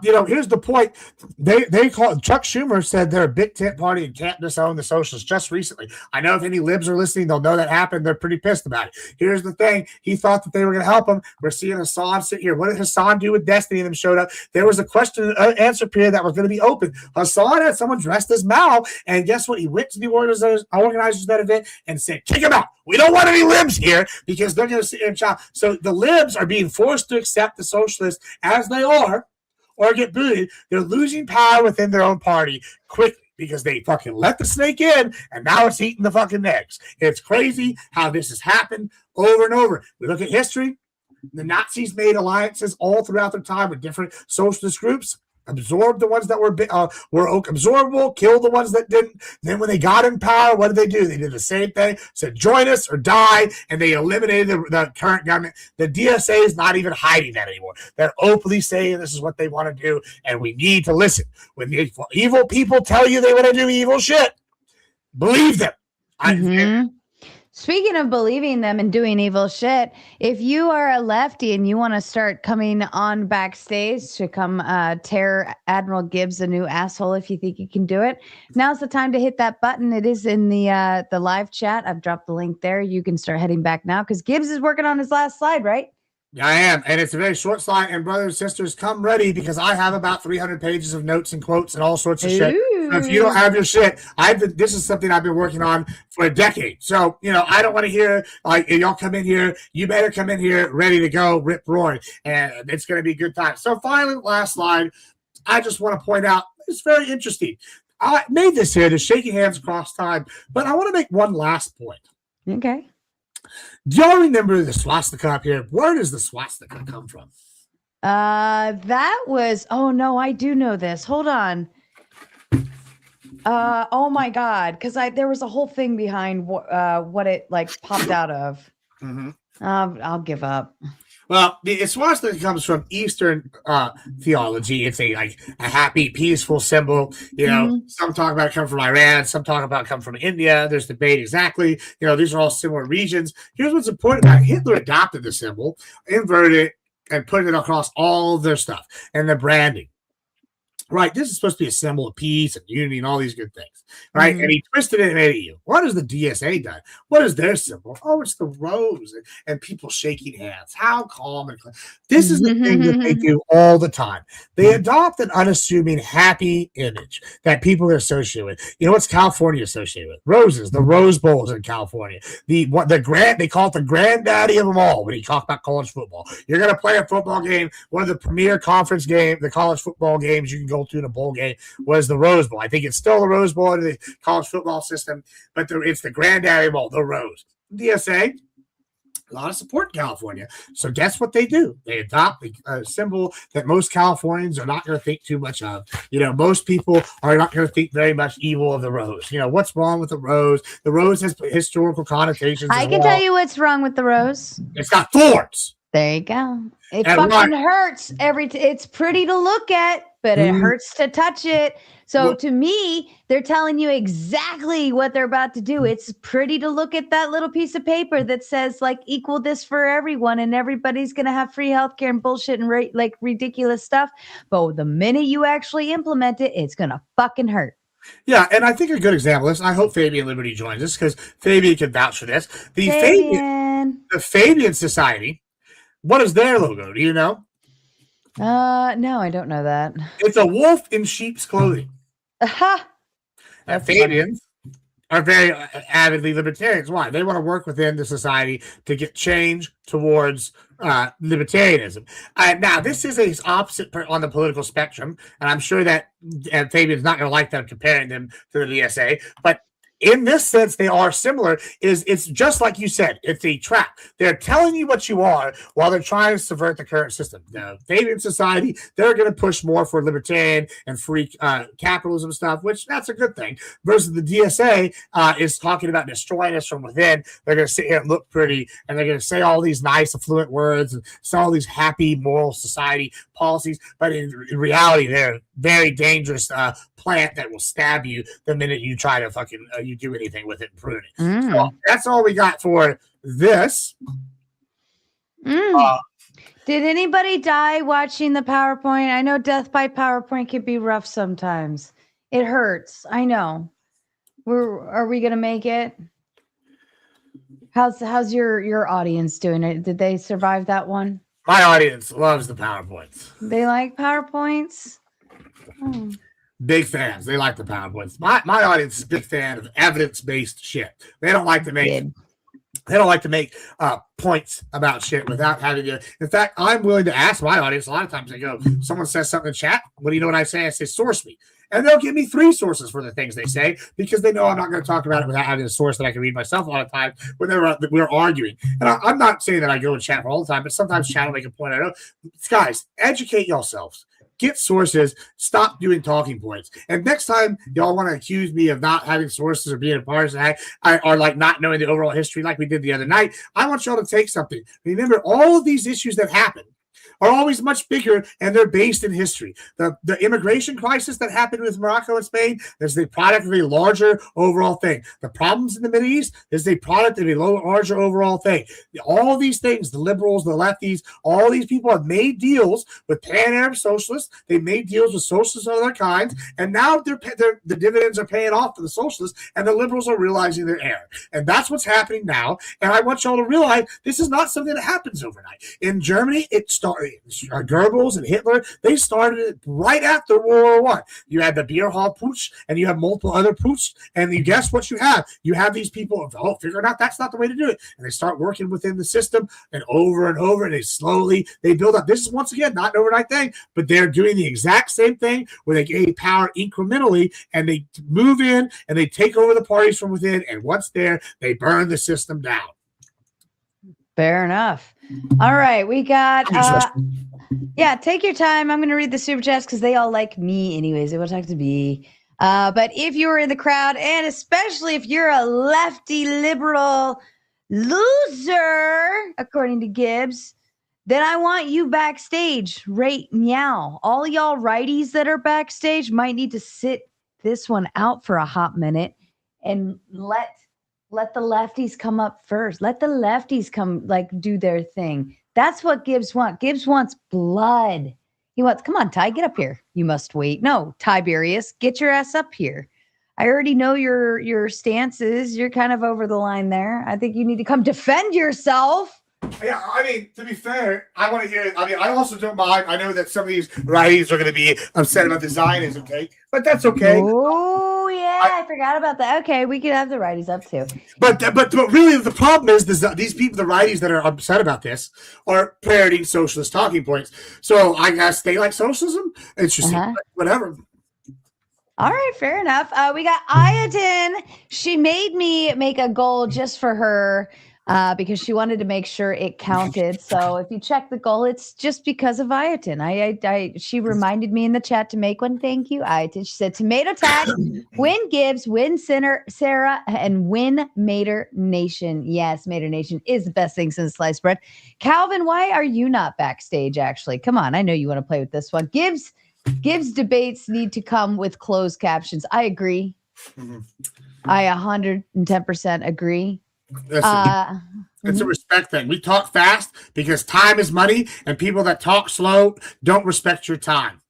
Here's the point. They call Chuck Schumer said they're a big tent party and can't disown the socialists just recently. I know if any libs are listening, they'll know that happened. They're pretty pissed about it. Here's the thing. He thought that they were going to help him. We're seeing Hassan sit here. What did Hassan do with Destiny and them showed up? There was a question and answer period that was going to be open. Hassan had someone dressed as Mao, and guess what? He went to the organizers of that event and said, kick him out. We don't want any libs here. here because they're going to sit here and chop. So the libs are being forced to accept the socialists as they are or get booted. They're losing power within their own party quickly because they fucking let the snake in and now it's eating the fucking eggs. It's crazy how this has happened over and over. We look at history. The Nazis made alliances all throughout their time with different socialist groups, absorbed the ones that were absorbable, killed the ones that didn't. Then when they got in power, what did they do? They did the same thing, said join us or die, and they eliminated the current government. The DSA is not even hiding that anymore. They're openly saying this is what they want to do, and we need to listen. When the evil people tell you they want to do evil shit, believe them. Speaking of believing them and doing evil shit, if you are a lefty and you want to start coming on backstage to come tear Admiral Gibbs a new asshole if you think you can do it, now's the time to hit that button. It is in the live chat. I've dropped the link there. You can start heading back now because Gibbs is working on his last slide, right? I am, and it's a very short slide. And brothers and sisters, come ready because I have about 300 pages of notes and quotes and all sorts of shit. So if you don't have your shit, this is something I've been working on for a decade. So I don't want to hear like y'all come in here. You better come in here ready to go, rip roaring, and it's going to be a good time. So finally, last slide. I just want to point out it's very interesting. I made this here to shaking hands across time, but I want to make one last point. Okay. Do y'all remember the swastika up here? Where does the swastika come from? That was, oh no, I do know this. Hold on. Oh my God. Because there was a whole thing behind what it like popped out of. I'll give up. Well, the swastika comes from Eastern theology. It's a happy, peaceful symbol. Some talk about it coming from Iran. Some talk about it coming from India. There's debate exactly. These are all similar regions. Here's what's important about it. Hitler adopted the symbol, inverted it, and put it across all of their stuff and the branding. Right, this is supposed to be a symbol of peace and unity and all these good things, right? And he twisted it and made it you. What has the DSA done? What is their symbol? Oh, it's the rose and people shaking hands. How calm and clean. This is the thing that they do all the time. They adopt an unassuming, happy image that people are associated with. What's California associated with? Roses. The Rose Bowl is in California. They call it the granddaddy of them all when you talk about college football. You're going to play a football game, one of the premier conference games, the college football games you can go to in a bowl game was the Rose Bowl. I think it's still the Rose Bowl in the college football system, but it's the granddaddy bowl, the Rose. DSA, a lot of support in California. So guess what they do? They adopt a symbol that most Californians are not going to think too much of. Most people are not going to think very much evil of the rose. What's wrong with the rose? The rose has historical connotations. I can tell you what's wrong with the rose. It's got thorns. There you go. It fucking hurts it's pretty to look at, but it hurts to touch it. So to me, they're telling you exactly what they're about to do. It's pretty to look at that little piece of paper that says like equal this for everyone and everybody's going to have free healthcare and bullshit and like ridiculous stuff. But the minute you actually implement it, it's going to fucking hurt. Yeah, and I think a good example is I hope Fabian Liberty joins us because Fabian can vouch for this. The Fabian Society, what is their logo? Do you know? No, I don't know that. It's a wolf in sheep's clothing. And Fabians are very avidly libertarians. Why? They want to work within the society to get change towards libertarianism. Now, this is a opposite on the political spectrum, and I'm sure that Fabian's not going to like them comparing them to the DSA, but in this sense, they are similar. It's just like you said, it's a trap. They're telling you what you are while they're trying to subvert the current system. The Fabian Society, they're going to push more for libertarian and free capitalism stuff, which that's a good thing. Versus the DSA is talking about destroying us from within. They're going to sit here and look pretty, and they're going to say all these nice, affluent words and say all these happy, moral society policies. But in reality, they're very dangerous plant that will stab you the minute you try to fucking you do anything with it and prune it. So that's all we got for this. Did anybody die watching the PowerPoint? I know death by PowerPoint can be rough sometimes. It hurts. I know. Are we gonna make it? How's your audience doing it? Did they survive that one? My audience loves the PowerPoints. They like PowerPoints? Oh. Big fans. They like the PowerPoints. My audience is a big fan of evidence-based shit. They don't like to make They don't like to make points about shit without having to. In fact, I'm willing to ask my audience. A lot of times they go, someone says something in chat. What do you know what I say? I say, source me. And they'll give me 3 sources for the things they say because they know I'm not going to talk about it without having a source that I can read myself a lot of times when we're arguing. And I'm not saying that I go in chat for all the time, but sometimes chat will make a point. I know. Guys, educate yourselves. Get sources. Stop doing talking points. And next time y'all want to accuse me of not having sources or being a partisan, or like not knowing the overall history like we did the other night, I want y'all to take something. Remember, all of these issues that happen are always much bigger, and they're based in history. The immigration crisis that happened with Morocco and Spain is the product of a larger overall thing. The problems in the Middle East is the product of a larger overall thing. All these things, the liberals, the lefties, all these people have made deals with pan-Arab socialists. They made deals with socialists of other kinds, and now the dividends are paying off for the socialists, and the liberals are realizing their error. And that's what's happening now, and I want y'all to realize this is not something that happens overnight. In Germany, it started. Goebbels and Hitler, they started it right after World War I. You had the beer hall putsch, and you have multiple other putsch, and you guess what you have? You have these people, figuring out that's not the way to do it, and they start working within the system, and over, and they build up. This is, once again, not an overnight thing, but they're doing the exact same thing where they gain power incrementally, and they move in, and they take over the parties from within, and once there, they burn the system down. Fair enough. All right, we got yeah, take your time. I'm going to read the super chats because they all like me anyways. They want to talk to me. But if you're in the crowd, and especially if you're a lefty liberal loser, according to Gibbs, then I want you backstage. Rate meow. All y'all righties that are backstage might need to sit this one out for a hot minute and let the lefties come up first. Let the lefties come, do their thing. That's what Gibbs wants. Gibbs wants blood. He wants, come on, Ty, get up here. You must wait. No, Tiberius, get your ass up here. I already know your stances. You're kind of over the line there. I think you need to come defend yourself. Yeah, I mean, to be fair, I want to hear it. I mean, I also don't mind. I know that some of these righties are going to be upset about the Zionism take, but that's okay. Oh, yeah, I forgot about that. Okay, we could have the righties up too. But really, the problem is these people, the righties that are upset about this, are parroting socialist talking points. So I guess they like socialism. It's just whatever. All right, fair enough. We got Ayatin. She made me make a goal just for her. Because she wanted to make sure it counted. So if you check the goal, it's just because of Ayatin. She reminded me in the chat to make one. Thank you, Ayatin. She said, Tomato Tag, win Gibbs, win Sarah, and win Mater Nation. Yes, Mater Nation is the best thing since sliced bread. Calvin, why are you not backstage, actually? Come on, I know you want to play with this one. Gibbs debates need to come with closed captions. I agree. I 110% agree. Listen, it's a respect thing. We talk fast because time is money, and people that talk slow don't respect your time.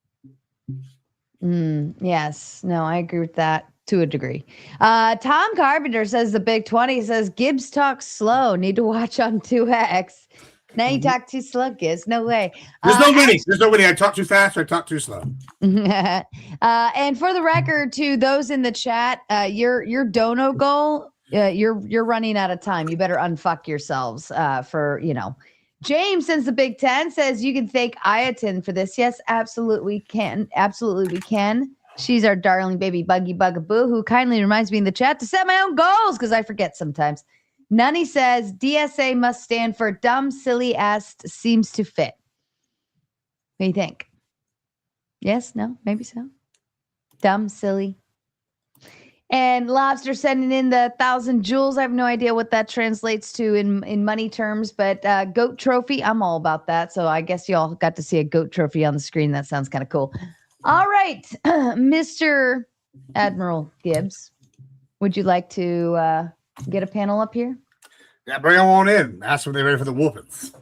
Yes. No, I agree with that to a degree. Tom Carpenter says the Big 20 says Gibbs talks slow. Need to watch on 2X. Now you talk too slow, Gibbs. No way. There's no winning. There's no winning. I talk too fast or I talk too slow. And for the record, to those in the chat, your dono goal, you're running out of time. You better unfuck yourselves for, James, since the Big 10 says you can thank Ayatin for this. Yes, absolutely we can. Absolutely we can. She's our darling baby buggy bugaboo who kindly reminds me in the chat to set my own goals because I forget sometimes. Nunny says DSA must stand for dumb, silly ass seems to fit. What do you think? Yes? No? Maybe so? Dumb, silly. And Lobster sending in the 1,000 jewels. I have no idea what that translates to in money terms, but goat trophy, I'm all about that. So I guess y'all got to see a goat trophy on the screen. That sounds kind of cool. All right, Mr. Admiral Gibbs, would you like to get a panel up here? Yeah, bring them on in. Ask them if they're ready for the whoopings.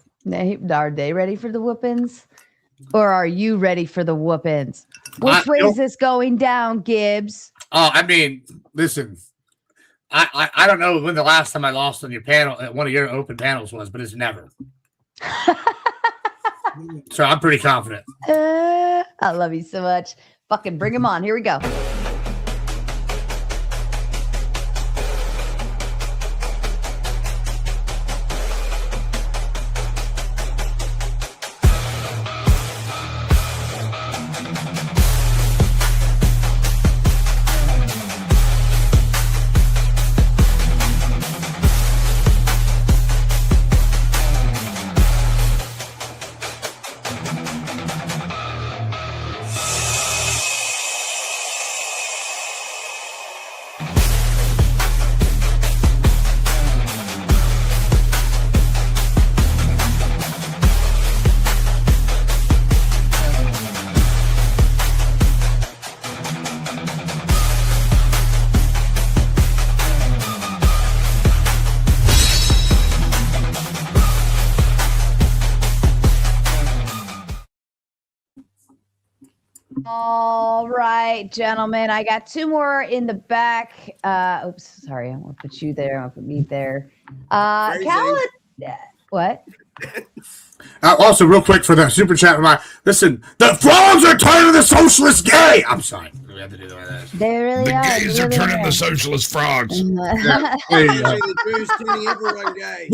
Are they ready for the whoopings? Or are you ready for the whoopings? Which way is this going down, Gibbs? Oh, I mean, listen, I don't know when the last time I lost on your panel, one of your open panels was, but it's never. So I'm pretty confident. I love you so much. Fucking bring him on. Here we go. All right, gentlemen. I got two more in the back. Oops, sorry. I won't put you there. I'll put me there. What? Also, real quick for the super chat, listen, the frogs are turning the socialists gay. I'm sorry. We have to do that. They really are. Gays are turning the socialist frogs. We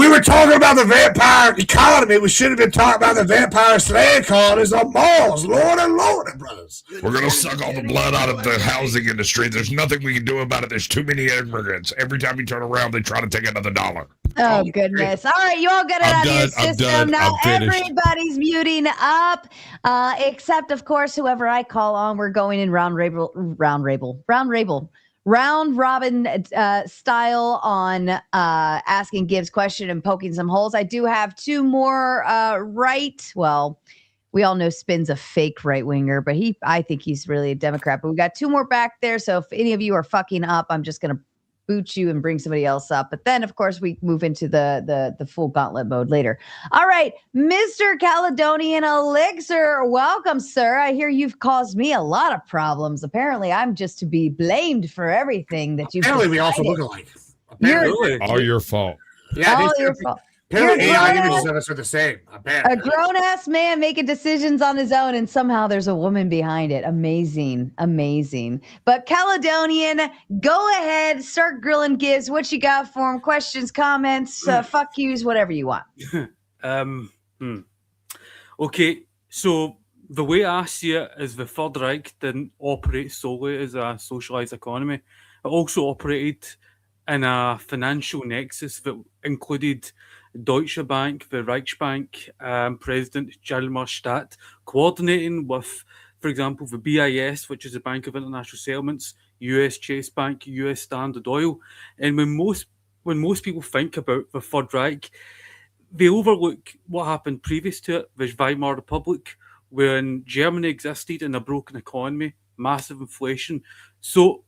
were talking about the vampire economy. We should have been talking about the vampire slave colonies on Mars. Lord and Lord, brothers. We're going to suck all the blood out of the housing industry. There's nothing we can do about it. There's too many immigrants. Every time you turn around, they try to take another $1. Oh, goodness. All right, you all get it out of your system. Now everybody's muting up, except, of course, whoever I call on. We're going in round robin style on asking Gibbs question and poking some holes. I do have two more we all know Spin's a fake right-winger, but I think he's really a Democrat. But we got two more back there, so if any of you are fucking up, I'm just going to boot you and bring somebody else up. But then, of course, we move into the full gauntlet mode later. All right, Mr. Caledonian Elixir, welcome, sir. I hear you've caused me a lot of problems. Apparently, I'm just to be blamed for everything that you've Apparently, we also look alike. All your fault. Yeah, all your fault. Apparently, AI images of us are the same. A grown-ass man making decisions on his own, and somehow there's a woman behind it. Amazing. But Caledonian, go ahead, start grilling Gibbs. What you got for him? Questions, comments, fuck yous, whatever you want. Okay, so the way I see it is the Third Reich didn't operate solely as a socialized economy. It also operated in a financial nexus that included Deutsche Bank, the Reichsbank, President Hjalmar Schacht, coordinating with, for example, the BIS, which is the Bank of International Settlements, US Chase Bank, US Standard Oil. And when most people think about the Third Reich, they overlook what happened previous to it, the Weimar Republic, when Germany existed in a broken economy, massive inflation. So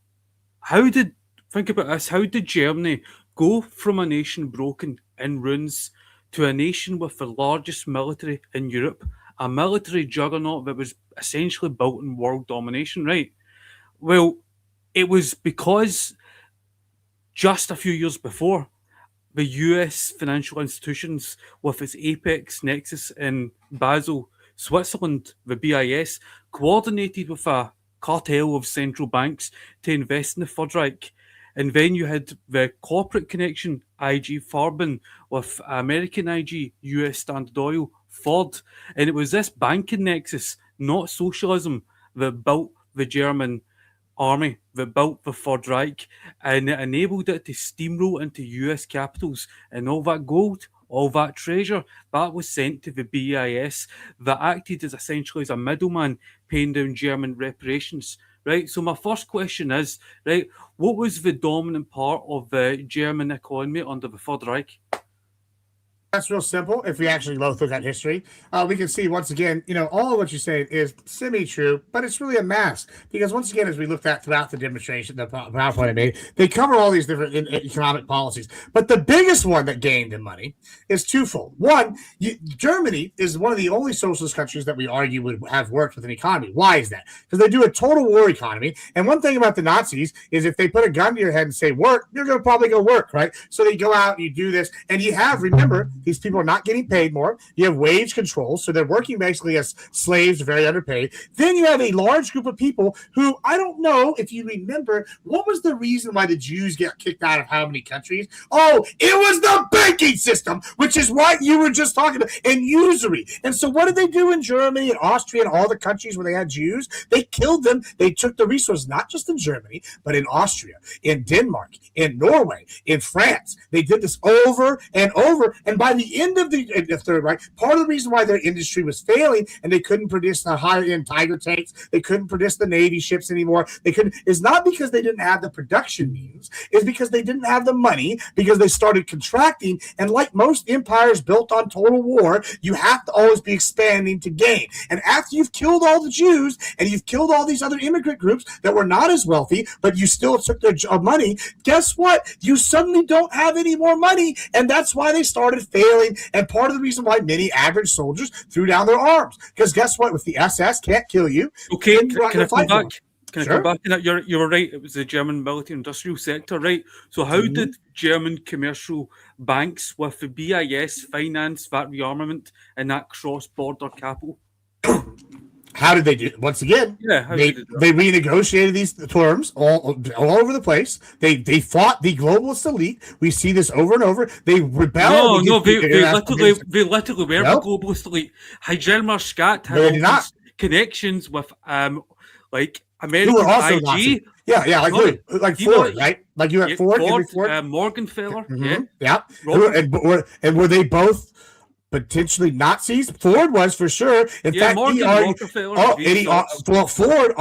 think about this, how did Germany go from a nation broken in ruins to a nation with the largest military in Europe, a military juggernaut that was essentially built on world domination, right? Well, it was because just a few years before, the US financial institutions, with its apex nexus in Basel, Switzerland, the BIS, coordinated with a cartel of central banks to invest in the Third Reich. And then you had the corporate connection, IG Farben, with American IG, US Standard Oil, Ford. And it was this banking nexus, not socialism, that built the German army, that built the Third Reich, and it enabled it to steamroll into US capitals. And all that gold, all that treasure, that was sent to the BIS, that acted as essentially as a middleman, paying down German reparations. Right, so my first question is, right, what was the dominant part of the German economy under the Third Reich? That's real simple. If we actually look at history, we can see once again, all of what you're saying is semi-true, but it's really a mask. Because once again, as we looked at throughout the demonstration, the PowerPoint I made, they cover all these different economic policies. But the biggest one that gained in money is twofold. One, Germany is one of the only socialist countries that we argue would have worked with an economy. Why is that? Because they do a total war economy. And one thing about the Nazis is if they put a gun to your head and say work, you're going to probably go work, right? So they go out and you do this. And you have, remember, these people are not getting paid more. You have wage control, so they're working basically as slaves, very underpaid. Then you have a large group of people who, I don't know if you remember, what was the reason why the Jews got kicked out of how many countries? Oh, it was the banking system, which is what you were just talking about, and usury. And so what did they do in Germany and Austria and all the countries where they had Jews? They killed them. They took the resources, not just in Germany, but in Austria, in Denmark, in Norway, in France. They did this over and over, and by the end of the Third Reich, part of the reason why their industry was failing and they couldn't produce the higher-end Tiger tanks, they couldn't produce the Navy ships anymore, is not because they didn't have the production means, it's because they didn't have the money, because they started contracting, and like most empires built on total war, you have to always be expanding to gain. And after you've killed all the Jews, and you've killed all these other immigrant groups that were not as wealthy, but you still took their money, guess what? You suddenly don't have any more money, and that's why they started failing failing, and part of the reason why many average soldiers threw down their arms. Because guess what? If the SS can't kill you, Okay, then you're not can I gonna come fight for back? them. Can I Sure. come back? You were right. It was the German military-industrial sector, right? So how did German commercial banks with the BIS finance that rearmament and that cross-border capital? How did they do it? Once again, Yeah, how they did they do it? they renegotiated these terms all over the place. They fought the globalist elite. We see this over and over. They rebelled. No, against the international they literally were Nope. the globalist elite. Heijelmer Skat had No, they all did not. these connections with like Who American were also IG. Nazi. Yeah, like Sorry. who? Like You know, Ford, right? Like you had Ford, Henry Ford. Morgenfeller, Mhm. yeah. Yeah. And were they both potentially Nazis? Ford was for sure. In Yeah, fact, Morgan he argued. Rockefeller, Oh, these and he, sorts. well, Ford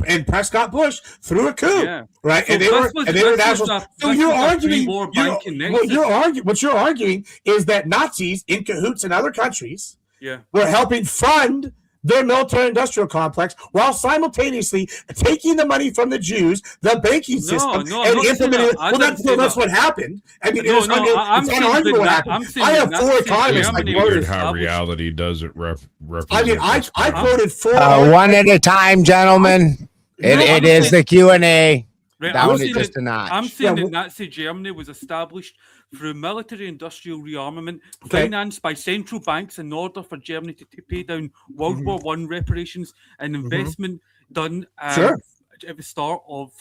and Prescott Bush threw a coup, Yeah. right? So and they this were was- and they were this was nationals. a- So this you're was a arguing. pre-war You're, banking what nexus. what you're arguing is that Nazis in cahoots in other countries Yeah. were helping fund their military-industrial complex while simultaneously taking the money from the Jews, the banking system, no, I'm and not saying implementing that. it. I Well, didn't say that's that. what happened. I mean, No, it's no, I'm saying unarguable that- what happened. I'm saying I that have four Nazi economists. I Germany quoted. was How established. reality doesn't represent. I mean, I quoted four. One at a time, gentlemen. It is the Q&A. Right, Down I'm to saying just that- a notch. I'm saying Yeah, that Nazi Germany was established through military-industrial rearmament Okay. financed by central banks in order for Germany to pay down World War I reparations and investment done Sure. at the start of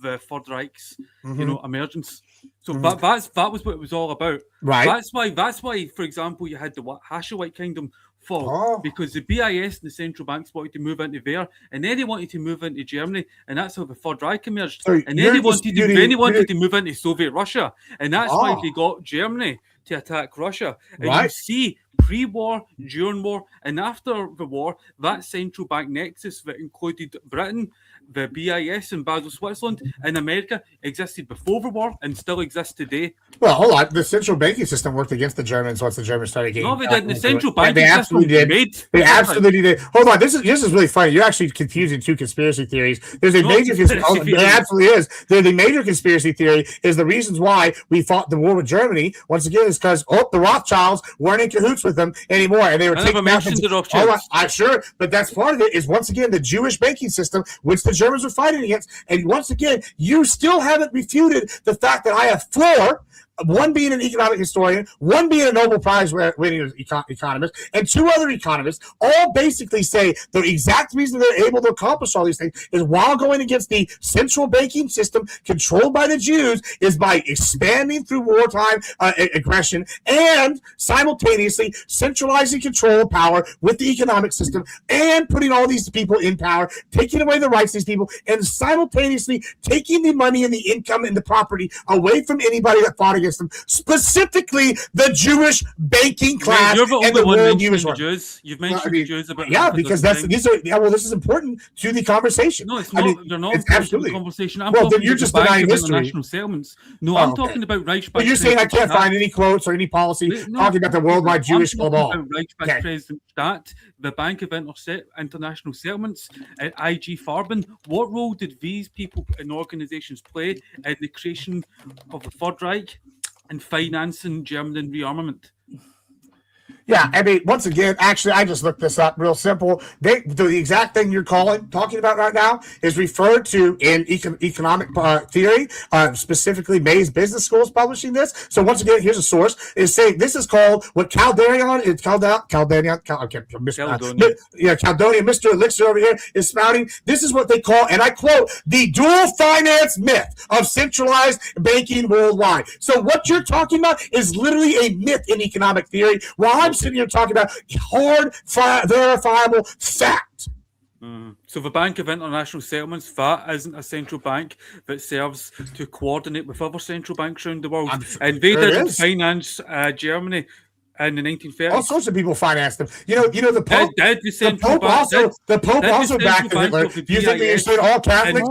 the Third Reich's Mhm. emergence. So Mhm. that was what it was all about. Right. That's why, for example, you had the Hashemite Kingdom fall Oh. because the BIS and the central banks wanted to move into there, and then they wanted to move into Germany, and that's how the Third Reich emerged. So And then you're they wanted disputing- to move into Soviet Russia, and that's why Oh. they got Germany to attack Russia. And you Right. see pre-war, during war, and after the war, that central bank nexus that included Britain, the BIS in Basel, Switzerland, and America existed before the war and still exists today. Well, hold on. The central banking system worked against the Germans once the Germans started getting. No, they didn't. The into central it. banking They system absolutely did. made. They absolutely did. Hold on. This is really funny. You're actually confusing two conspiracy theories. There's a No, major conspiracy conspiracy. There theory. absolutely is. The major conspiracy theory is the reasons why we fought the war with Germany. Once again, is because the Rothschilds weren't in cahoots with them anymore, and they were I taking never mentioned the Rothschilds. Hold on. I'm sure, but that's part of it. Is once again the Jewish banking system, which the Germans were fighting against, and once again, you still haven't refuted the fact that I have four. One being an economic historian, one being a Nobel Prize winning economist, and two other economists all basically say the exact reason they're able to accomplish all these things is while going against the central banking system controlled by the Jews is by expanding through wartime aggression and simultaneously centralizing control of power with the economic system and putting all these people in power, taking away the rights of these people, and simultaneously taking the money and the income and the property away from anybody that fought against them, specifically the Jewish banking class You're the and only the one world mentioning Jewish the one. Jews. You've Well, mentioned I mean, the Jews about yeah, because this is important to the conversation. No, it's I not. mean, They're not it's important to absolutely the conversation. I'm well, then talking you're about just the Bank denying of history. International Settlements. No, Oh, I'm okay. talking about Reichsbank. But you're saying I can't find any quotes or any policy talking about the worldwide Jewish I'm talking cabal. about Reichsbank Okay. President Staat, the Bank of International Settlements, IG Farben. What role did these people and organizations play in the creation of the Third Reich and financing German rearmament? Yeah, I mean, once again, actually, I just looked this up real simple. The exact thing you're talking about right now is referred to in economic theory, specifically May's Business School is publishing this. So once again, here's a source. Is saying this is called what Calderion, Mr. Elixir over here is spouting. This is what they call, and I quote, the dual finance myth of centralized banking worldwide. So what you're talking about is literally a myth in economic theory, while I'm sitting here talking about hard, verifiable fact. So the Bank of International Settlements, that isn't a central bank that serves to coordinate with other central banks around the world. And they sure it didn't is. finance Germany in the 1930s. All sorts of people financed them. You know the Pope. The Pope also backed Hitler. You think you said all Catholics?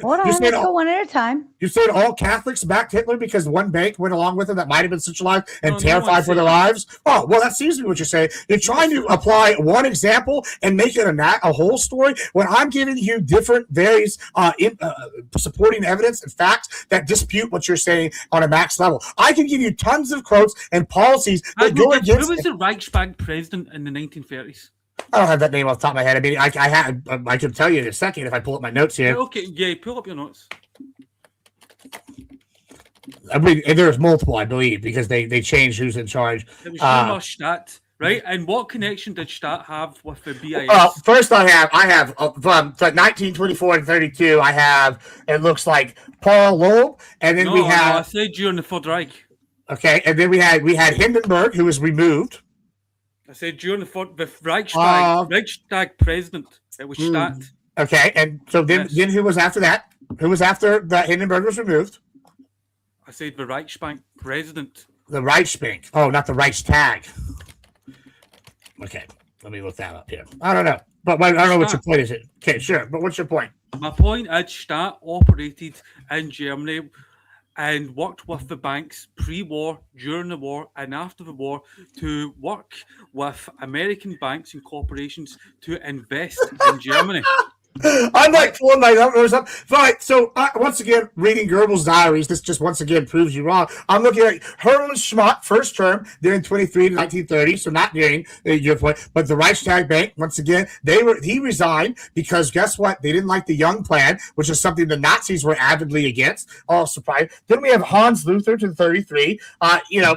Hold on, let's go one at a time. You said all Catholics backed Hitler because one bank went along with him that might have been centralized and terrified for their lives? Oh, well, that seems to be what you're saying. You're trying to apply one example and make it a whole story when I'm giving you different, various supporting evidence and facts that dispute what you're saying on a max level. I can give you tons of quotes and policies that go against. Who was the Reichsbank president in the 1930s? I don't have that name off the top of my head. I mean, I can tell you in a second if I pull up my notes here. Okay, yeah, pull up your notes. I mean, there's multiple, I believe, because they changed who's in charge. It was Jonas Stadt, right? And what connection did Stadt have with the BIS? First, I have from 1924 and 32. I have it looks like Paul Loeb, and then we have. No, I said during the Third Reich. Okay, and then we had Hindenburg, who was removed. I said during the Reichstag president. It was Stadt. Okay, and so then who was after that? Who was after that Hindenburg was removed? I said the Reichsbank president. The Reichsbank. Oh, not the Reichstag. Okay, let me look that up here. I don't know. But I don't know what your point is. Okay, sure. But what's your point? My point is Stadt operated in Germany and worked with the banks pre-war, during the war, and after the war to work with American banks and corporations to invest in Germany. I'm like pulling my numbers up. Right. So once again, reading Goebbels' diaries, this just once again proves you wrong. I'm looking at Hermann Schmidt, first term during 23 to 1930, so not during your point. But the Reichstag Bank, once again, he resigned because guess what? They didn't like the Young Plan, which is something the Nazis were avidly against. Oh, surprise! Then we have Hans Luther to 33.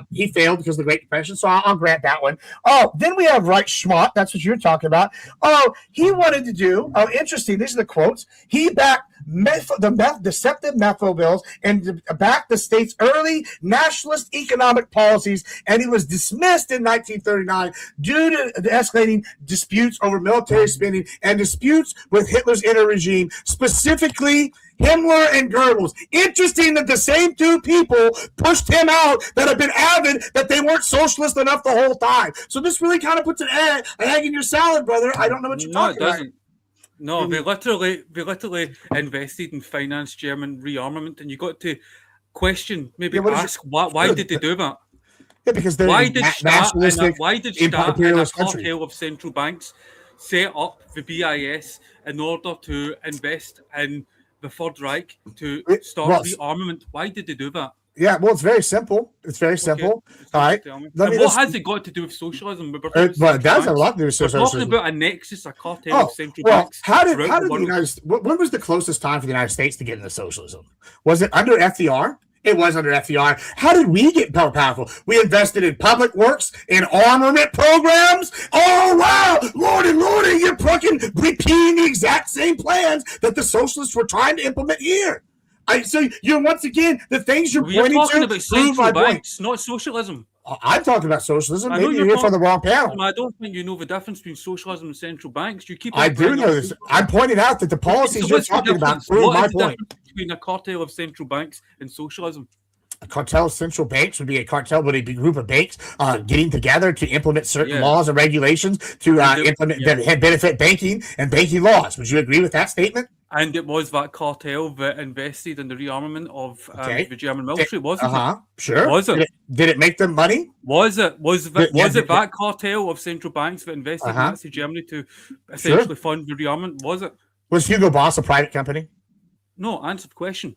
He failed because of the Great Depression, so I'll grant that one. Oh, then we have Reich Schmidt. That's what you're talking about. Oh, he wanted to do. Oh, interesting. These are the quotes. He backed the deceptive metho bills and backed the state's early nationalist economic policies, and he was dismissed in 1939 due to the escalating disputes over military spending and disputes with Hitler's inner regime, specifically Himmler and Goebbels. Interesting that the same two people pushed him out that have been avid that they weren't socialist enough the whole time. So this really kind of puts an egg in your salad, brother. I don't know what you're talking about. No, they literally invested and financed German rearmament, and you got to question, ask why did they do that? Yeah, because they're why did Stadt and a country. cartel of central banks set up the BIS in order to invest in the Third Reich to start rearmament? Why did they do that? Yeah, well, it's very simple. It's very simple. All right. What has it got to do with socialism? Well, it does have a lot to do with socialism. We're talking about a nexus, a cartel of central banks. How did the United States? When was the closest time for the United States to get into socialism? Was it under FDR? It was under FDR. How did we get powerful? We invested in public works, in armament programs. Oh, wow. Lordy, you're repeating the exact same plans that the socialists were trying to implement here. So you're once again the things you're pointing talking to about central banks, not socialism. I'm talking about socialism. Maybe you're here for the wrong panel. I don't think you know the difference between socialism and central banks. I do know this. I'm pointing out that the policies you're talking about prove my point. Between a cartel of central banks and socialism. A cartel of central banks would be a cartel, but a big group of banks getting together to implement certain laws and regulations to implement benefit banking and banking laws. Would you agree with that statement? And it was that cartel that invested in the rearmament of the German military, wasn't it? Sure. Was it? Did it make them money? Was it that cartel of central banks that invested in Nazi Germany to essentially fund the rearmament? Was it? Was Hugo Boss a private company? No, answer the question.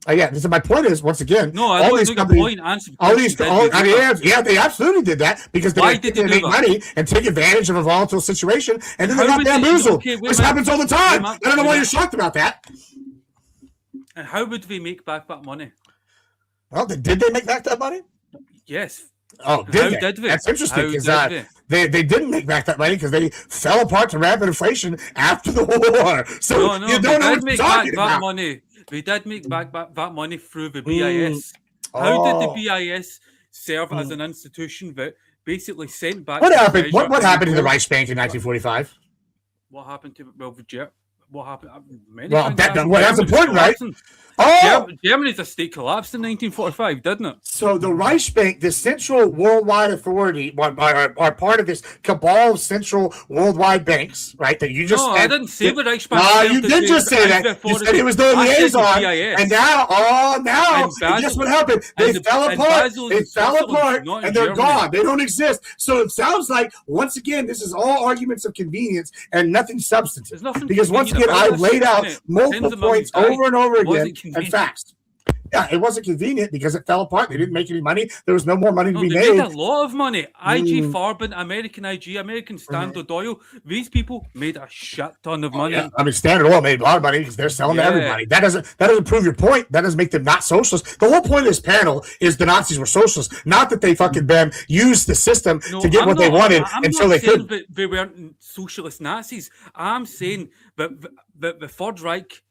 Yeah, this is my point. Is once again, no, I don't think the point. Answer the question. They absolutely did that because they did make money and take advantage of a volatile situation, and then they got bamboozled. This happens all the time. I don't know why you're shocked about that. And how would they make back that money? Well, did they make back that money? Yes. Oh, did they? That's interesting because they didn't make back that money because they fell apart to rapid inflation after the war. So you don't know what you're talking about. They did make back that money through the BIS. How did the BIS serve as an institution that basically sent back? What happened? What happened to the Reichsbank in 1945? What happened to what happened. Many Well, things that's happened. important, right? Oh, Germany's estate collapsed in 1945, didn't it? so the Reichsbank, the central worldwide authority, are part of this cabal of central worldwide banks, right? That you just No, I didn't say the Reichsbank. No, you did just say that. You said it was the liaison, and now, guess what happened? They fell apart. They fell apart, and they're gone. They don't exist. So it sounds like, once again, this is all arguments of convenience and nothing substantive. Because once again, I've laid out multiple points over and over again and facts. Yeah, it wasn't convenient because it fell apart. They didn't make any money. There was no more money to be they made. made a lot of money. IG Farben, American IG, American Standard Oil. These people made a shit ton of money. Yeah. I mean, Standard Oil made a lot of money because they're selling to everybody. That doesn't prove your point. That doesn't make them not socialists. The whole point of this panel is the Nazis were socialists, not that they fucking used the system to get what they wanted until they couldn't. They weren't socialist Nazis. I'm saying that the Third Reich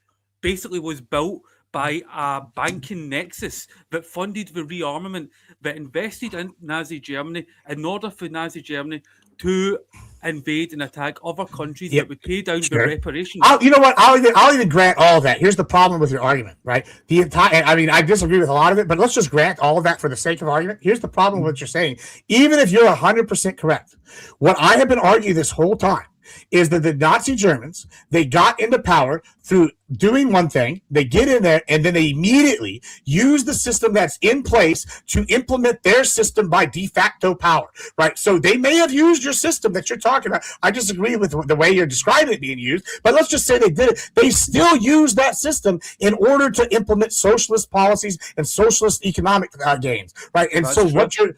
basically was built by a banking nexus that funded the rearmament, that invested in Nazi Germany in order for Nazi Germany to invade and attack other countries that would pay down the reparations. You know what? I'll even grant all of that. Here's the problem with your argument, right? I disagree with a lot of it, but let's just grant all of that for the sake of argument. Here's the problem with what you're saying. Even if you're 100% correct, what I have been arguing this whole time is that the Nazi Germans, they got into power through doing one thing. They get in there and then they immediately use the system that's in place to implement their system by de facto power, right? So they may have used your system that you're talking about. I disagree with the way you're describing it being used, but let's just say they did it. They still use that system in order to implement socialist policies and socialist economic gains, right? And That's so true.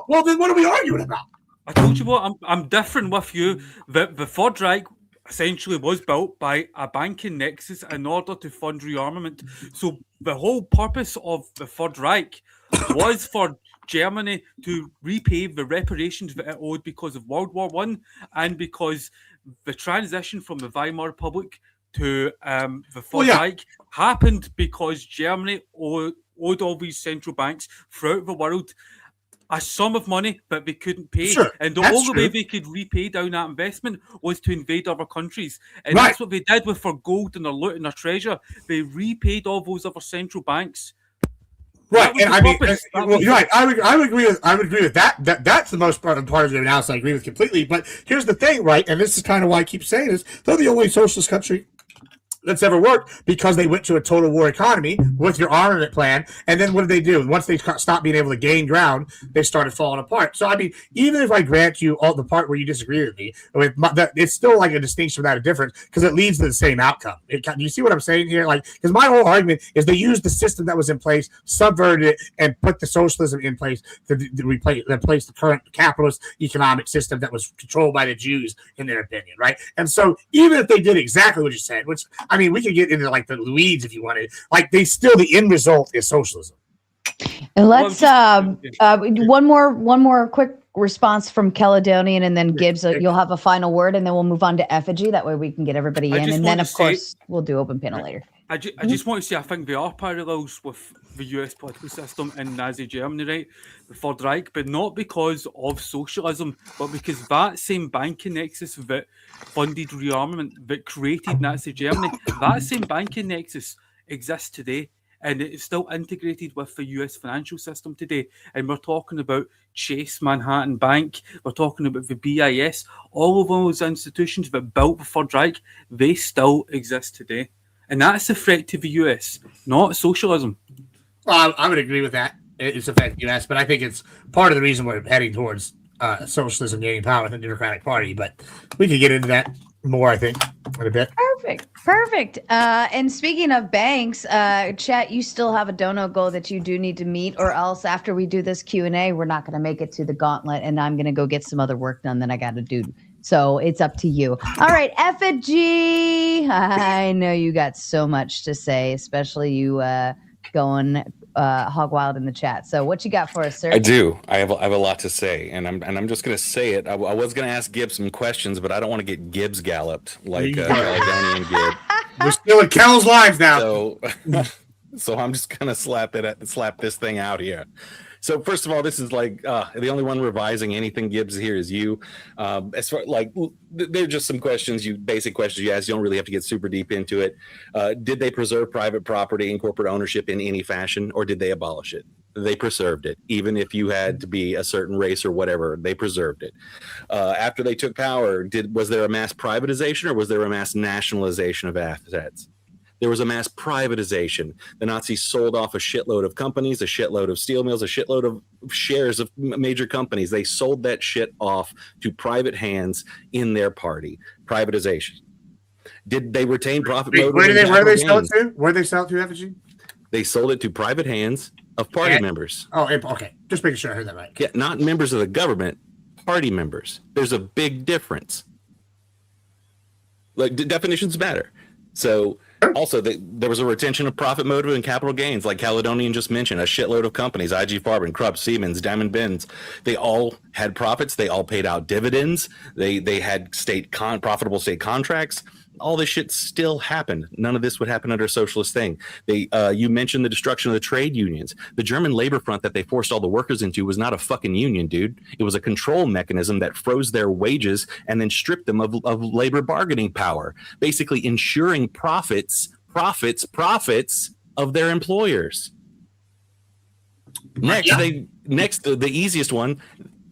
well, then what are we arguing about? I told you what, I'm different with you. The Third Reich essentially was built by a banking nexus in order to fund rearmament. So the whole purpose of the Third Reich was for Germany to repay the reparations that it owed because of World War I and because the transition from the Weimar Republic to the Third Reich happened because Germany owed all these central banks throughout the world a sum of money that they couldn't pay. Sure, and the only way they could repay down that investment was to invade other countries. And that's what they did with their gold and their loot and their treasure. They repaid all those other central banks. Right, and I mean, you're right. I would agree with that. That's the most part of your analysis. I agree with completely. But here's the thing, right? And this is kind of why I keep saying this: they're the only socialist country that's ever worked because they went to a total war economy with your armament plan. And then what did they do? Once they stopped being able to gain ground, they started falling apart. So, I mean, even if I grant you all the part where you disagree with me, it's still like a distinction without a difference because it leads to the same outcome. Do you see what I'm saying here? Like, because my whole argument is they used the system that was in place, subverted it, and put the socialism in place to replace the current capitalist economic system that was controlled by the Jews, in their opinion, right? And so, even if they did exactly what you said, which I mean, we could get into like the weeds if you wanted. Like, the end result is socialism. And let's one more quick response from Caledonian, and then Gibbs. You'll have a final word, and then we'll move on to effigy. That way, we can get everybody in, and then of course we'll do open panel later. I just want to say I think there are parallels with the US political system in Nazi Germany, right? The Third Reich, but not because of socialism, but because that same banking nexus that funded rearmament, that created Nazi Germany, that same banking nexus exists today. And it's still integrated with the US financial system today. And we're talking about Chase Manhattan Bank, we're talking about the BIS, all of those institutions that built the Third Reich, they still exist today. And that's a threat to the US, not socialism. Well, I would agree with that. It's a threat to the US, but I think it's part of the reason we're heading towards socialism gaining power with the Democratic Party. But we could get into that more, I think, in a bit. Perfect. And speaking of banks, chat, you still have a dono goal that you do need to meet, or else after we do this Q&A, we're not going to make it to the gauntlet, and I'm going to go get some other work done that I got to do. So it's up to you. All right, effigy. I know you got so much to say, especially you going hog wild in the chat. So what you got for us, sir? I do. I have a lot to say, and I'm just going to say it. I was going to ask Gibbs some questions, but I don't want to get Gibbs galloped like Caledonian Gibb. We're still in Kel's lines now. So I'm just going to slap this thing out here. So first of all, this is like the only one revising anything Gibbs here is you. As far like they're just some questions, basic questions you ask. You don't really have to get super deep into it. Did they preserve private property and corporate ownership in any fashion, or did they abolish it? They preserved it, even if you had to be a certain race or whatever. They preserved it. After they took power, was there a mass privatization or was there a mass nationalization of assets? There was a mass privatization. The Nazis sold off a shitload of companies, a shitload of steel mills, a shitload of shares of major companies. They sold that shit off to private hands in their party. Privatization. Did they retain profit? Where did they sell it to? Where did they sell it to, Effigy? They sold it to private hands of party members. Oh, okay. Just making sure I heard that right. Yeah, not members of the government, party members. There's a big difference. Like, definitions matter. So also there was a retention of profit motive and capital gains, like Caledonian just mentioned, a shitload of companies, IG Farben, Krupp, Siemens, Diamond Benz. They all had profits. They all paid out dividends. They had profitable state contracts. All this shit still happened. None of this would happen under a socialist thing. You mentioned the destruction of the trade unions. The German labor front that they forced all the workers into was not a fucking union, dude. It was a control mechanism that froze their wages and then stripped them of labor bargaining power, basically ensuring profits of their employers. Next, the easiest one,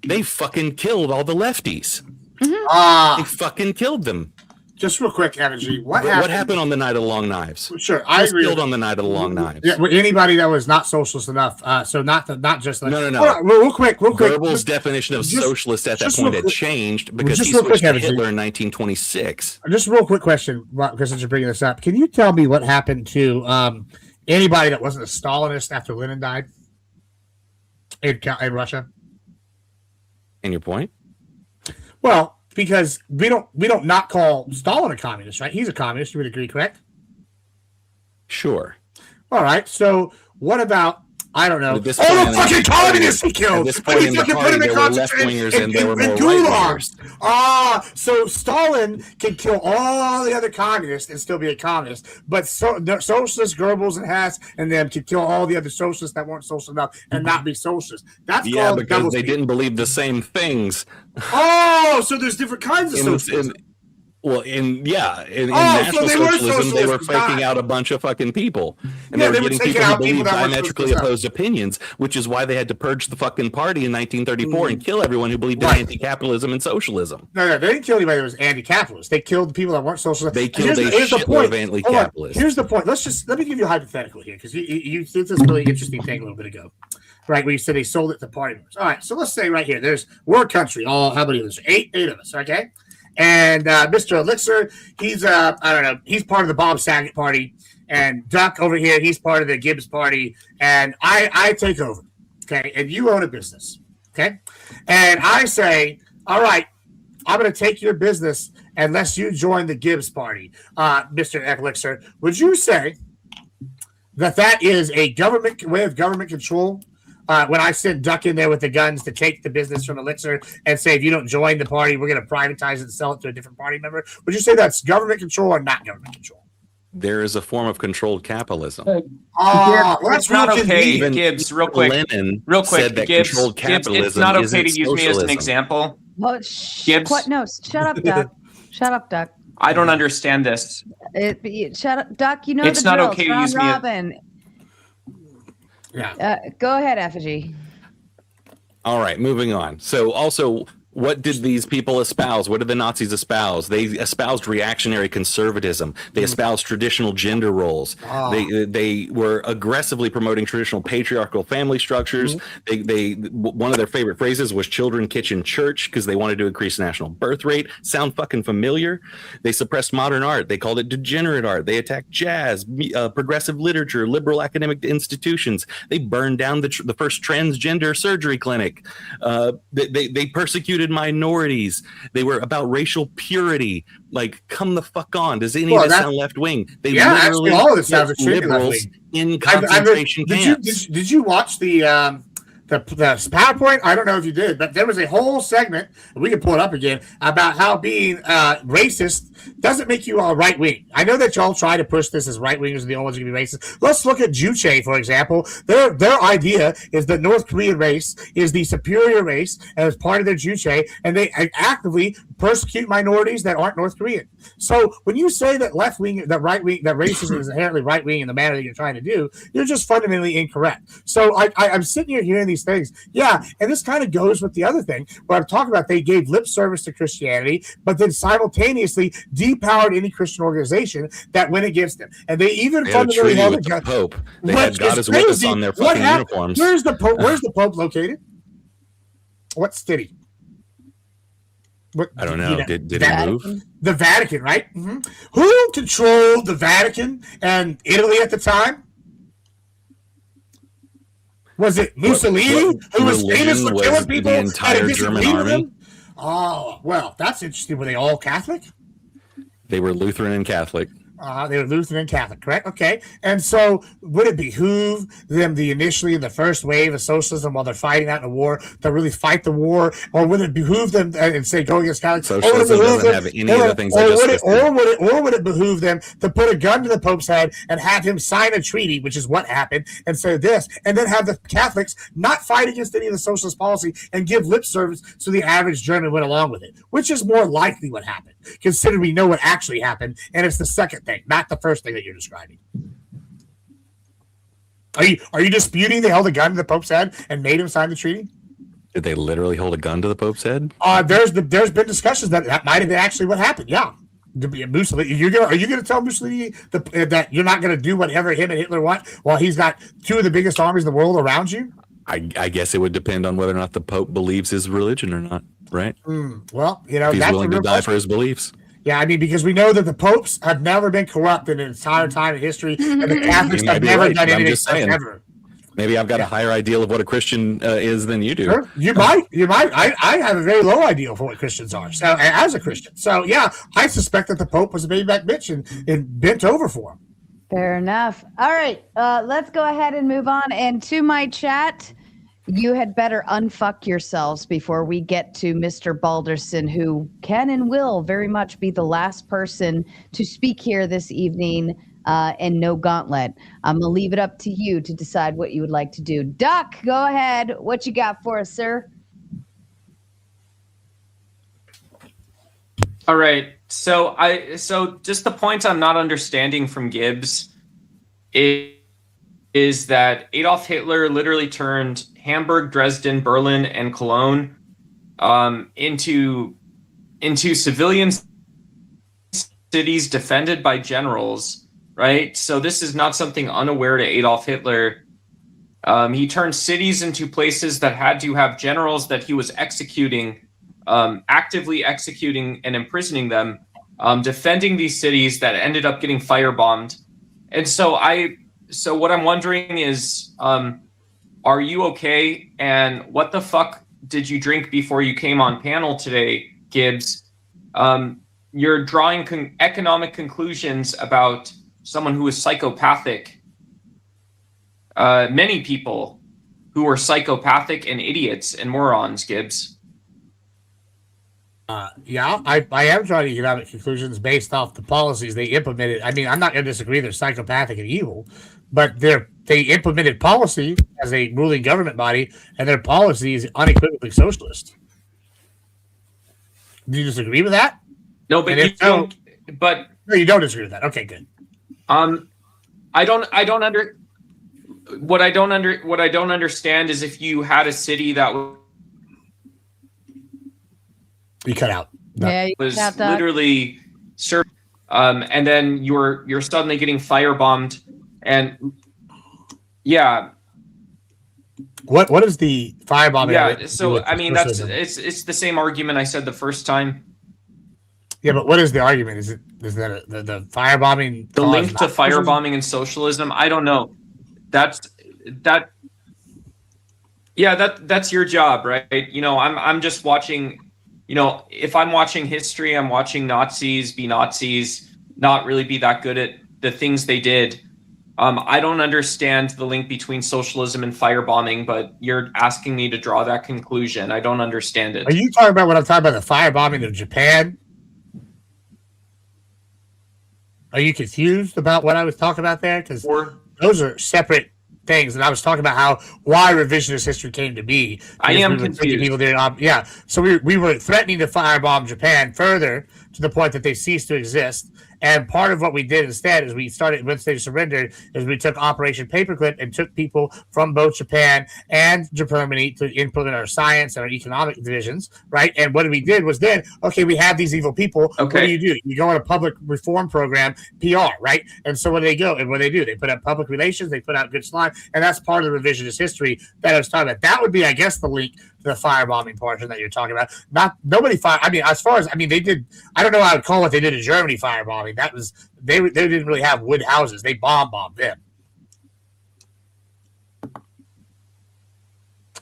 they fucking killed all the lefties. They fucking killed them. Just real quick, Energy. What happened on the night of the long knives? Sure, I agree. Killed on the night of the long knives. Yeah, anybody that was not socialist enough. So not just like no. Real quick. Goebbels' definition of socialist at that point had changed because he switched to Hitler in 1926. Just a real quick question, because since you're bringing this up, can you tell me what happened to anybody that wasn't a Stalinist after Lenin died in Russia? And your point? Well, because we don't not call Stalin a communist, right? He's a communist. You would agree, correct? Sure. All right. So what about all the fucking communists he killed. At this point in the party, there were left-wingers and there were more right-wingers. So Stalin can kill all the other communists and still be a communist, but the socialists, Goebbels and Hess and them can kill all the other socialists that weren't social enough and not be socialists. That's called because they didn't believe the same things. So there's different kinds of socialism. In National Socialism, they were faking out a bunch of fucking people. And they were getting people to believe diametrically opposed opinions, which is why they had to purge the fucking party in 1934 and kill everyone who believed in anti-capitalism and socialism. No, they didn't kill anybody that was anti-capitalist. They killed the people that weren't socialist. They killed a shitload of anti-capitalists. Here's the point. Let me give you a hypothetical here, because you did this really interesting thing a little bit ago. Right, where you said they sold it to party members. All right, so let's say right here, we're a country. How many of us? Eight of us, okay? And Mr. Elixir, he's he's part of the Bob Saget party, and Duck over here, he's part of the Gibbs party, and I take over, okay? And you own a business, okay? And I say, all right, I'm going to take your business unless you join the Gibbs party, Mr. Elixir. Would you say that is a government way of government control? When I send Duck in there with the guns to take the business from Elixir and say, if you don't join the party, we're going to privatize it and sell it to a different party member, would you say that's government control or not government control? There is a form of controlled capitalism. That's not okay, Gibbs. Real quick, said that Gibbs. controlled capitalism it's not okay to use socialism. me as an example. Well, Gibbs. No, shut up, Duck. Shut up, Duck. I don't understand this. Shut up, Duck. You know it's the drill. Not okay to use Robin. Yeah. Go ahead, Effigy. All right, moving on. So also, what did these people espouse? What did the Nazis espouse? They espoused reactionary conservatism. They espoused traditional gender roles. They were aggressively promoting traditional patriarchal family structures. They one of their favorite phrases was "children, kitchen, church" because they wanted to increase national birth rate. Sound fucking familiar? They suppressed modern art. They called it degenerate art. They attacked jazz, progressive literature, liberal academic institutions. They burned down the first transgender surgery clinic. They persecuted minorities. They were about racial purity. Like, come the fuck on. Does any of this sound left wing? They all of this sounds extremely left wing. In concentration camps. Did you watch the the PowerPoint, I don't know if you did, but there was a whole segment, and we can pull it up again, about how being racist doesn't make you all right wing. I know that y'all try to push this as right wingers are the only ones who can be racist. Let's look at Juche, for example. Their idea is that North Korean race is the superior race, and as part of their Juche, and they actively persecute minorities that aren't North Korean. So when you say that left wing, that right wing, that racism is inherently right wing in the manner that you're trying to do, you're just fundamentally incorrect. So I'm sitting here hearing these things. Yeah, and this kind of goes with the other thing where I'm talking about they gave lip service to Christianity, but then simultaneously depowered any Christian organization that went against them. And they even fundamentally held the Pope. They had God as witness on their fucking uniforms. Where's the Pope? Where's the Pope located? What city? I don't know. Did he move? The Vatican, right? Mm-hmm. Who controlled the Vatican and Italy at the time? Was it Mussolini, who was famous for killing people? The entire German army. Oh, well, that's interesting. Were they all Catholic? They were Lutheran and Catholic. They were Lutheran and Catholic, correct? Okay. And so would it behoove them initially in the first wave of socialism while they're fighting out in a war to really fight the war? Or would it behoove them and say go against Catholics? Socialism doesn't have any of the things I just listed. Or would it behoove them to put a gun to the Pope's head and have him sign a treaty, which is what happened, and say this, and then have the Catholics not fight against any of the socialist policy and give lip service so the average German went along with it, which is more likely what happened, considering we know what actually happened, and it's the second thing, not the first thing that you're describing. Are you disputing they held a gun to the Pope's head and made him sign the treaty? Did they literally hold a gun to the Pope's head? There's been discussions that might have been actually what happened. Yeah, Mussolini. Are you gonna tell Mussolini that you're not gonna do whatever him and Hitler want while he's got two of the biggest armies in the world around you? I guess it would depend on whether or not the Pope believes his religion or not, right? Well, if he's willing to die for his beliefs. Yeah, I mean, because we know that the popes have never been corrupt in an entire time in history, and the Catholics have never done anything ever. Maybe I've got a higher ideal of what a Christian is than you do. Sure. You might. I have a very low ideal for what Christians are. So, as a Christian, so yeah, I suspect that the Pope was a baby back bitch and bent over for him. Fair enough. All right, let's go ahead and move on. And to my chat, you had better unfuck yourselves before we get to Mr. Balderson, who can and will very much be the last person to speak here this evening, and no gauntlet. I'm going to leave it up to you to decide what you would like to do. Duck, go ahead. What you got for us, sir? All right. So just the point I'm not understanding from Gibbs is that Adolf Hitler literally turned Hamburg, Dresden, Berlin, and Cologne into civilian cities defended by generals, right? So this is not something unaware to Adolf Hitler. He turned cities into places that had to have generals that he was executing, actively executing and imprisoning them, defending these cities that ended up getting firebombed. And so what I'm wondering is, are you okay? And what the fuck did you drink before you came on panel today, Gibbs? You're drawing economic conclusions about someone who is psychopathic. Many people who are psychopathic and idiots and morons, Gibbs. Yeah, I am drawing economic conclusions based off the policies they implemented. I mean, I'm not going to disagree they're psychopathic and evil, but they implemented policy as a ruling government body, and their policy is unequivocally socialist. Do you disagree with that? No, but you don't. But no, you don't disagree with that. Okay, good. I don't what I don't understand is if you had a city that you cut out. Yeah, was literally served, and then you're suddenly getting firebombed, and yeah. What is the firebombing? Yeah, so I mean it's the same argument I said the first time. Yeah, but what is the argument? Is that the firebombing? The link to firebombing and socialism? I don't know. That's your job, right? You know, I'm just watching. You know, if I'm watching history, I'm watching Nazis be Nazis, not really be that good at the things they did. I don't understand the link between socialism and firebombing, but you're asking me to draw that conclusion. I don't understand it. Are you talking about what I'm talking about, the firebombing of Japan? Are you confused about what I was talking about there? Because those are separate things, and I was talking about why revisionist history came to be. I am confused. People did, so we were threatening to firebomb Japan further to the point that they ceased to exist. And part of what we did instead is we started, once they surrendered, is we took Operation Paperclip and took people from both Japan and Germany to implement our science and our economic divisions, right? And what we did was then, okay, we have these evil people. Okay. What do? You go on a public reform program, PR, right? And so what do they go? And what do? They put out public relations, they put out good slime, and that's part of the revisionist history that I was talking about. That would be, I guess, the link to the firebombing portion that you're talking about. Nobody fire. I mean, as far as they did. I don't know how I would call what they did in Germany firebombing. That was they didn't really have wood houses. They bombed them.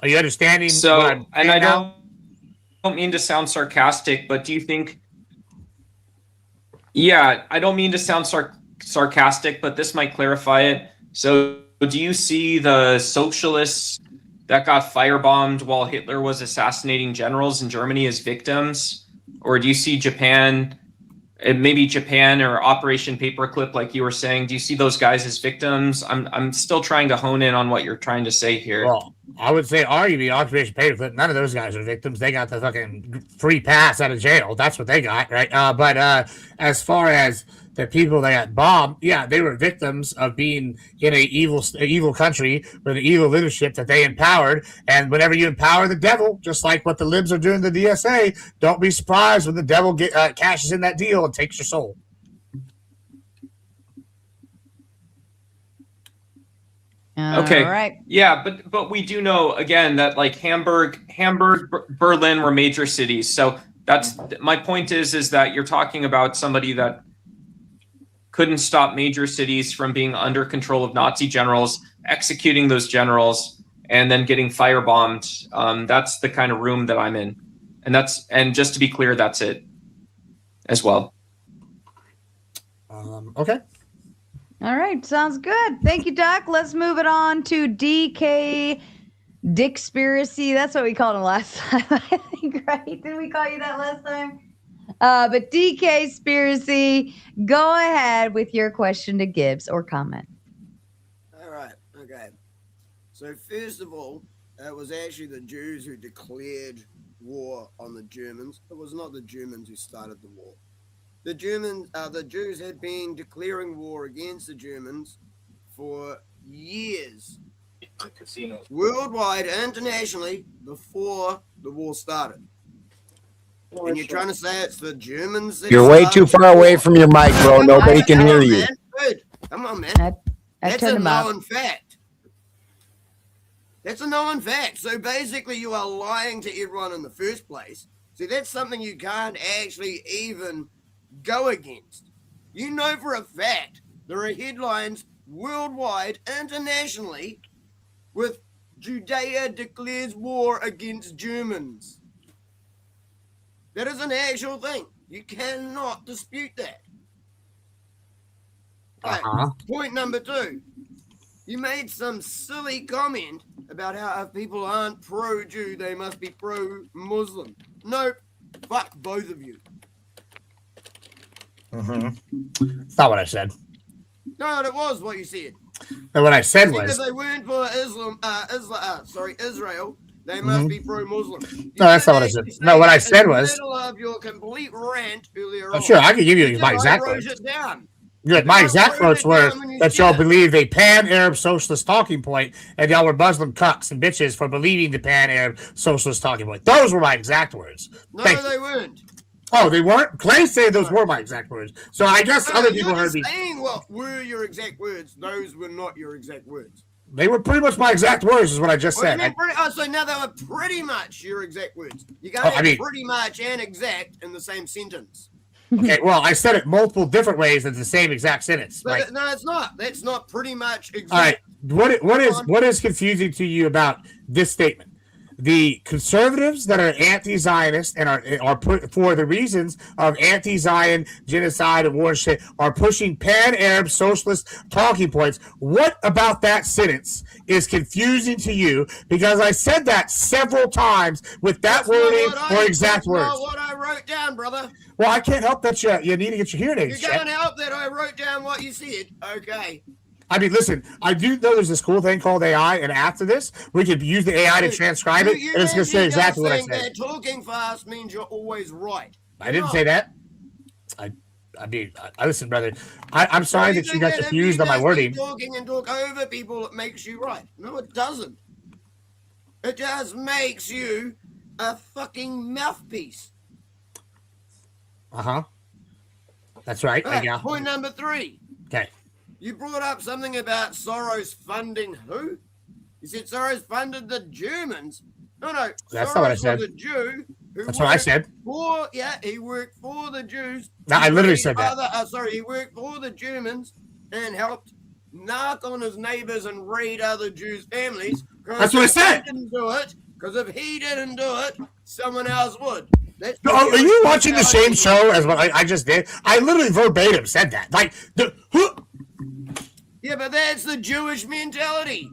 Are you understanding? So, and I don't mean to sound sarcastic, but do you think? Yeah, I don't mean to sound sarcastic, but this might clarify it. So, do you see the socialists that got firebombed while Hitler was assassinating generals in Germany as victims? Or do you see Japan, maybe Japan or Operation Paperclip, like you were saying, do you see those guys as victims? I'm still trying to hone in on what you're trying to say here. Well, I would say arguably Operation Paperclip, none of those guys are victims. They got the fucking free pass out of jail. That's what they got, right? But as far as the people that got bombed, yeah, they were victims of being in a evil country with an evil leadership that they empowered. And whenever you empower the devil, just like what the libs are doing to the DSA, don't be surprised when the devil cashes in that deal and takes your soul. Okay. All right. Yeah, but we do know again that like Hamburg, Berlin were major cities. So that's my point is that you're talking about somebody that couldn't stop major cities from being under control of Nazi generals, executing those generals, and then getting firebombed. That's the kind of room that I'm in. And just to be clear, that's it as well. Okay. All right. Sounds good. Thank you, Doc. Let's move it on to DK Dickspiracy. That's what we called him last time, I think, right? Did we call you that last time? But DK Spiracy, go ahead with your question to Gibbs or comment. All right. Okay. So first of all, it was actually the Jews who declared war on the Germans. It was not the Germans who started the war. The Jews had been declaring war against the Germans for years, worldwide, internationally, before the war started. And you're trying to say it's the Germans that You're way too far away from your mic, bro. Nobody can hear you. Dude, come on, man. That's a known fact. That's a known fact. So basically, you are lying to everyone in the first place. See, that's something you can't actually even go against. You know for a fact there are headlines worldwide, internationally, with Judea declares war against Germans. That is an actual thing. You cannot dispute that. Right. Point number 2. You made some silly comment about how if people aren't pro-Jew, they must be pro-Muslim. Nope. Fuck both of you. That's not what I said. No, that was what you said. And what I said was, because they weren't for Israel, they must be pro-Muslim. No, that's not what I said. No, what I said was, in the middle of your complete rant earlier on. Sure, I can give you my exact quotes. Good. My exact quotes were that y'all believe a pan-Arab socialist talking point, and y'all were Muslim cucks and bitches for believing the pan-Arab socialist talking point. Those were my exact words. No, they weren't. Oh, they weren't? Clay said those were my exact words. So I guess other people heard me. Saying what were your exact words. Those were not your exact words. They were pretty much my exact words, is what I just said. So now they were pretty much your exact words. You got pretty much and exact in the same sentence. Okay, well, I said it multiple different ways in the same exact sentence. But right? No, it's not. That's not pretty much exact. All right. What is confusing to you about this statement? the conservatives that are anti-Zionist and are put for the reasons of anti-Zion genocide and war and shit are pushing pan-Arab socialist talking points. What about that sentence is confusing to you? Because I said that several times with that wording or exact words. That's not what I wrote down, brother. Well, I can't help that you need to get your hearing aids. You can't help that I wrote down what you said. Okay. I mean, listen, I do know there's this cool thing called AI, and after this, we could use the AI to transcribe it, and it's going to say exactly what I said. That talking fast means you're always right. I didn't say that. I mean, listen, brother, I'm sorry that you got confused on my wording. Talking and talk over people, it makes you right. No, it doesn't. It just makes you a fucking mouthpiece. Uh-huh. That's right. Right, point number 3. Okay. You brought up something about Soros funding who? You said Soros funded the Germans. No. That's Soros not what I said. was a Jew who That's what I said. He worked for the Jews. No, I literally said that. He worked for the Germans and helped knock on his neighbors and raid other Jews' families. That's what I said. He didn't do it, because if he didn't do it, someone else would. Are you watching the same show as what I just did? I literally verbatim said that. Yeah, but that's the Jewish mentality.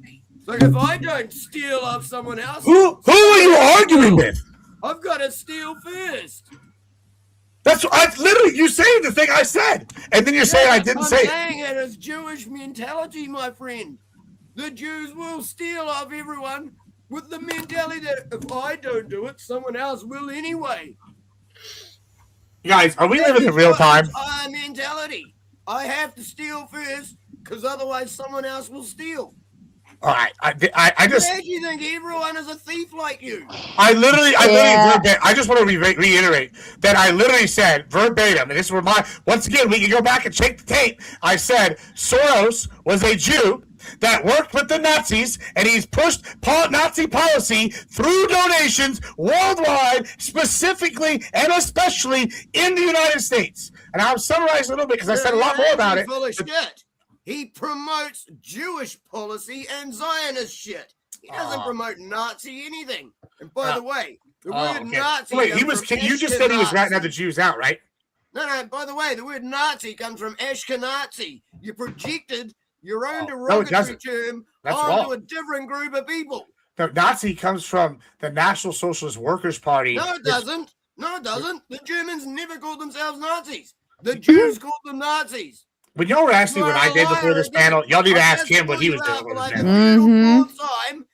Like, if I don't steal off someone else, who are you arguing with? I've got to steal first. That's literally you saying the thing I said, and then you're saying I didn't say it. I'm saying it as Jewish mentality, my friend. The Jews will steal off everyone with the mentality that if I don't do it, someone else will anyway. Guys, are we living in real time? Our mentality. I have to steal first, because otherwise someone else will steal. All right, I just. Why do you think everyone is a thief like you? I literally I just want to reiterate that I literally said verbatim, and this is where once again, we can go back and check the tape. I said Soros was a Jew that worked with the Nazis, and he's pushed Nazi policy through donations worldwide, specifically and especially in the United States. And I'll summarize a little bit because I said a lot more about it. Full of shit. He promotes Jewish policy and Zionist shit. He doesn't promote Nazi anything. And by the way, the word Nazi. Wait, you just said he was ratting other Jews out, right? No. By the way, the word Nazi comes from Ashkenazi. You projected your own derogatory term onto a different group of people. The Nazi comes from the National Socialist Workers' Party. No, it doesn't. The Germans never called themselves Nazis. The Jews called them Nazis. When y'all were asking what I did before this panel, y'all need to ask him what he was doing. Time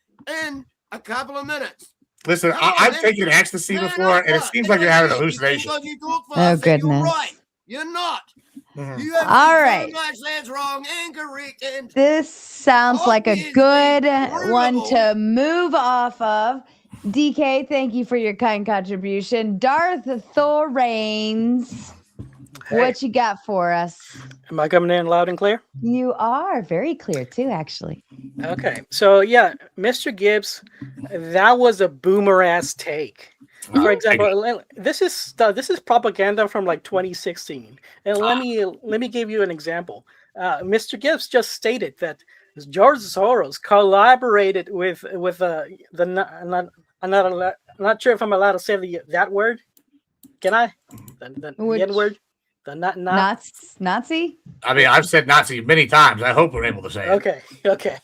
in a couple of minutes. Listen, I've taken ecstasy before, and it seems like you're having an hallucination. Oh, goodness. You're right. You're not. You have All right. so much that's wrong and correct. And this sounds like a good one to move off of. DK, thank you for your kind contribution. Darth Thorains, what you got for us? Am I coming in loud and clear? You are very clear too, actually. Okay, so yeah, Mr. Gibbs, that was a boomer ass take. For example, this is propaganda from like 2016, and let me give you an example. Mr. Gibbs just stated that George Soros collaborated with I'm not sure if I'm allowed to say that word. Can I? The N word. Nazi? I mean, I've said Nazi many times. I hope we're able to say it. Okay.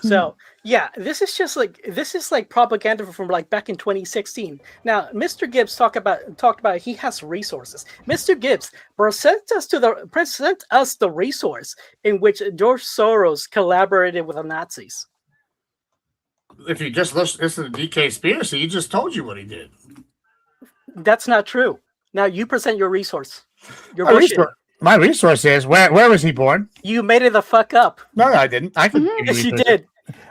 So yeah, this is like propaganda from like back in 2016. Now, Mr. Gibbs talked about he has resources. Mr. Gibbs, present us the resource in which George Soros collaborated with the Nazis. If you just listen to DK Spears, he just told you what he did. That's not true. Now you present your resource. My resource is where was he born? You made it the fuck up. No, I didn't. I could. Yes, you did.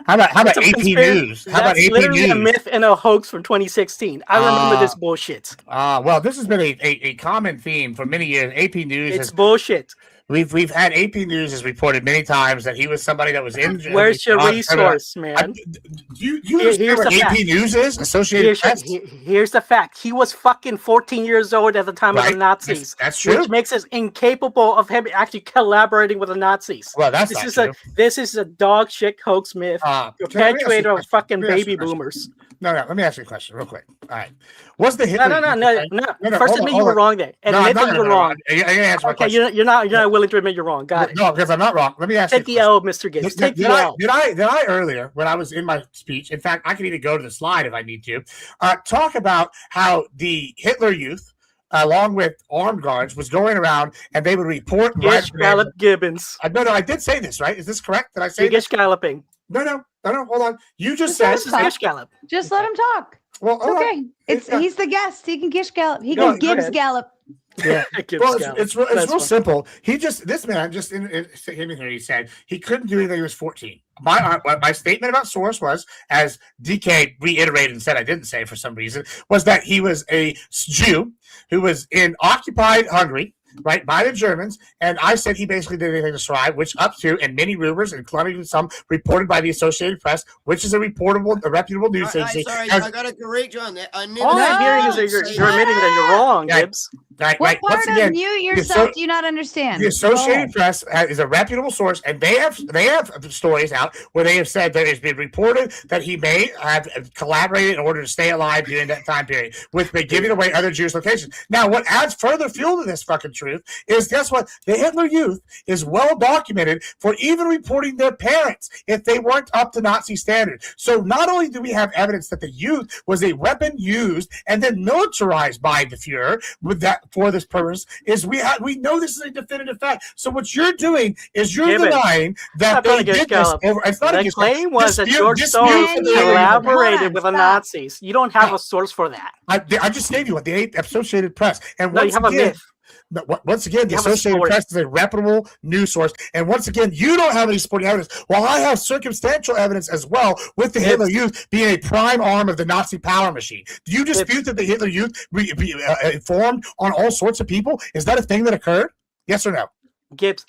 How about AP News? How about AP literally News? A myth and a hoax from 2016. I remember this bullshit. Well, this has been a common theme for many years. AP News. It's bullshit. We've had AP News has reported many times that he was somebody that was in. Where's your resource, man? You understand what AP News is? Associated Press. Here's the fact. He was fucking 14 years old at the time of the Nazis. That's true. Which makes us incapable of him actually collaborating with the Nazis. Well, that's not true. This is a dog shit hoax myth perpetuated of fucking baby boomers. No, let me ask you a question real quick. All right. What's the Hitler? No. First, admit you were wrong there. And admit that you were wrong. Okay, you're not willing to admit you're wrong. Got it. No, because I'm not wrong. Let me ask you. Take the L, Mr. Gibbs. Take the L. Did I earlier, when I was in my speech, in fact, I can even go to the slide if I need to, talk about how the Hitler Youth, along with armed guards, was going around and they would report. Gish Gallop Gibbons. No, I did say this, right? Is this correct? Did I say Gish Galloping? No, hold on. You just said this is Gish Gallop. Just let him talk. Well, it's okay. He's the guest. He can Gish Gallop. He can Gibbs Gallop. Yeah, well, it's real simple. This man just in here. He said he couldn't do anything. He was 14. My statement about source was, as DK reiterated and said I didn't say for some reason, was that he was a Jew who was in occupied Hungary, right, by the Germans, and I said he basically did anything to survive, which up to, and many rumors, including some reported by the Associated Press, which is a reputable news agency. Sorry, I got to correct you on that. All I'm hearing is that you're admitting that you're wrong, Gibbs. What part of mute yourself do you not understand? The Associated Press is a reputable source, and they have stories out where they have said that it's been reported that he may have collaborated in order to stay alive during that time period with giving away other Jewish locations. Now, what adds further fuel to this fucking truth is, guess what? The Hitler Youth is well documented for even reporting their parents if they weren't up to Nazi standards. So not only do we have evidence that the youth was a weapon used and then militarized by the Fuhrer with that for this purpose, is we know this is a definitive fact. So what you're doing is you're denying that they did this over. It's not the claim was that George Soros collaborated with the Nazis. You don't have a source for that. I just gave you what the Associated Press. And no, you have a myth. Once again, the Associated Press is a reputable news source. And once again, you don't have any supporting evidence. While I have circumstantial evidence as well with the Hitler Youth being a prime arm of the Nazi power machine. Do you dispute that the Hitler Youth informed on all sorts of people? Is that a thing that occurred? Yes or no? Gibbs,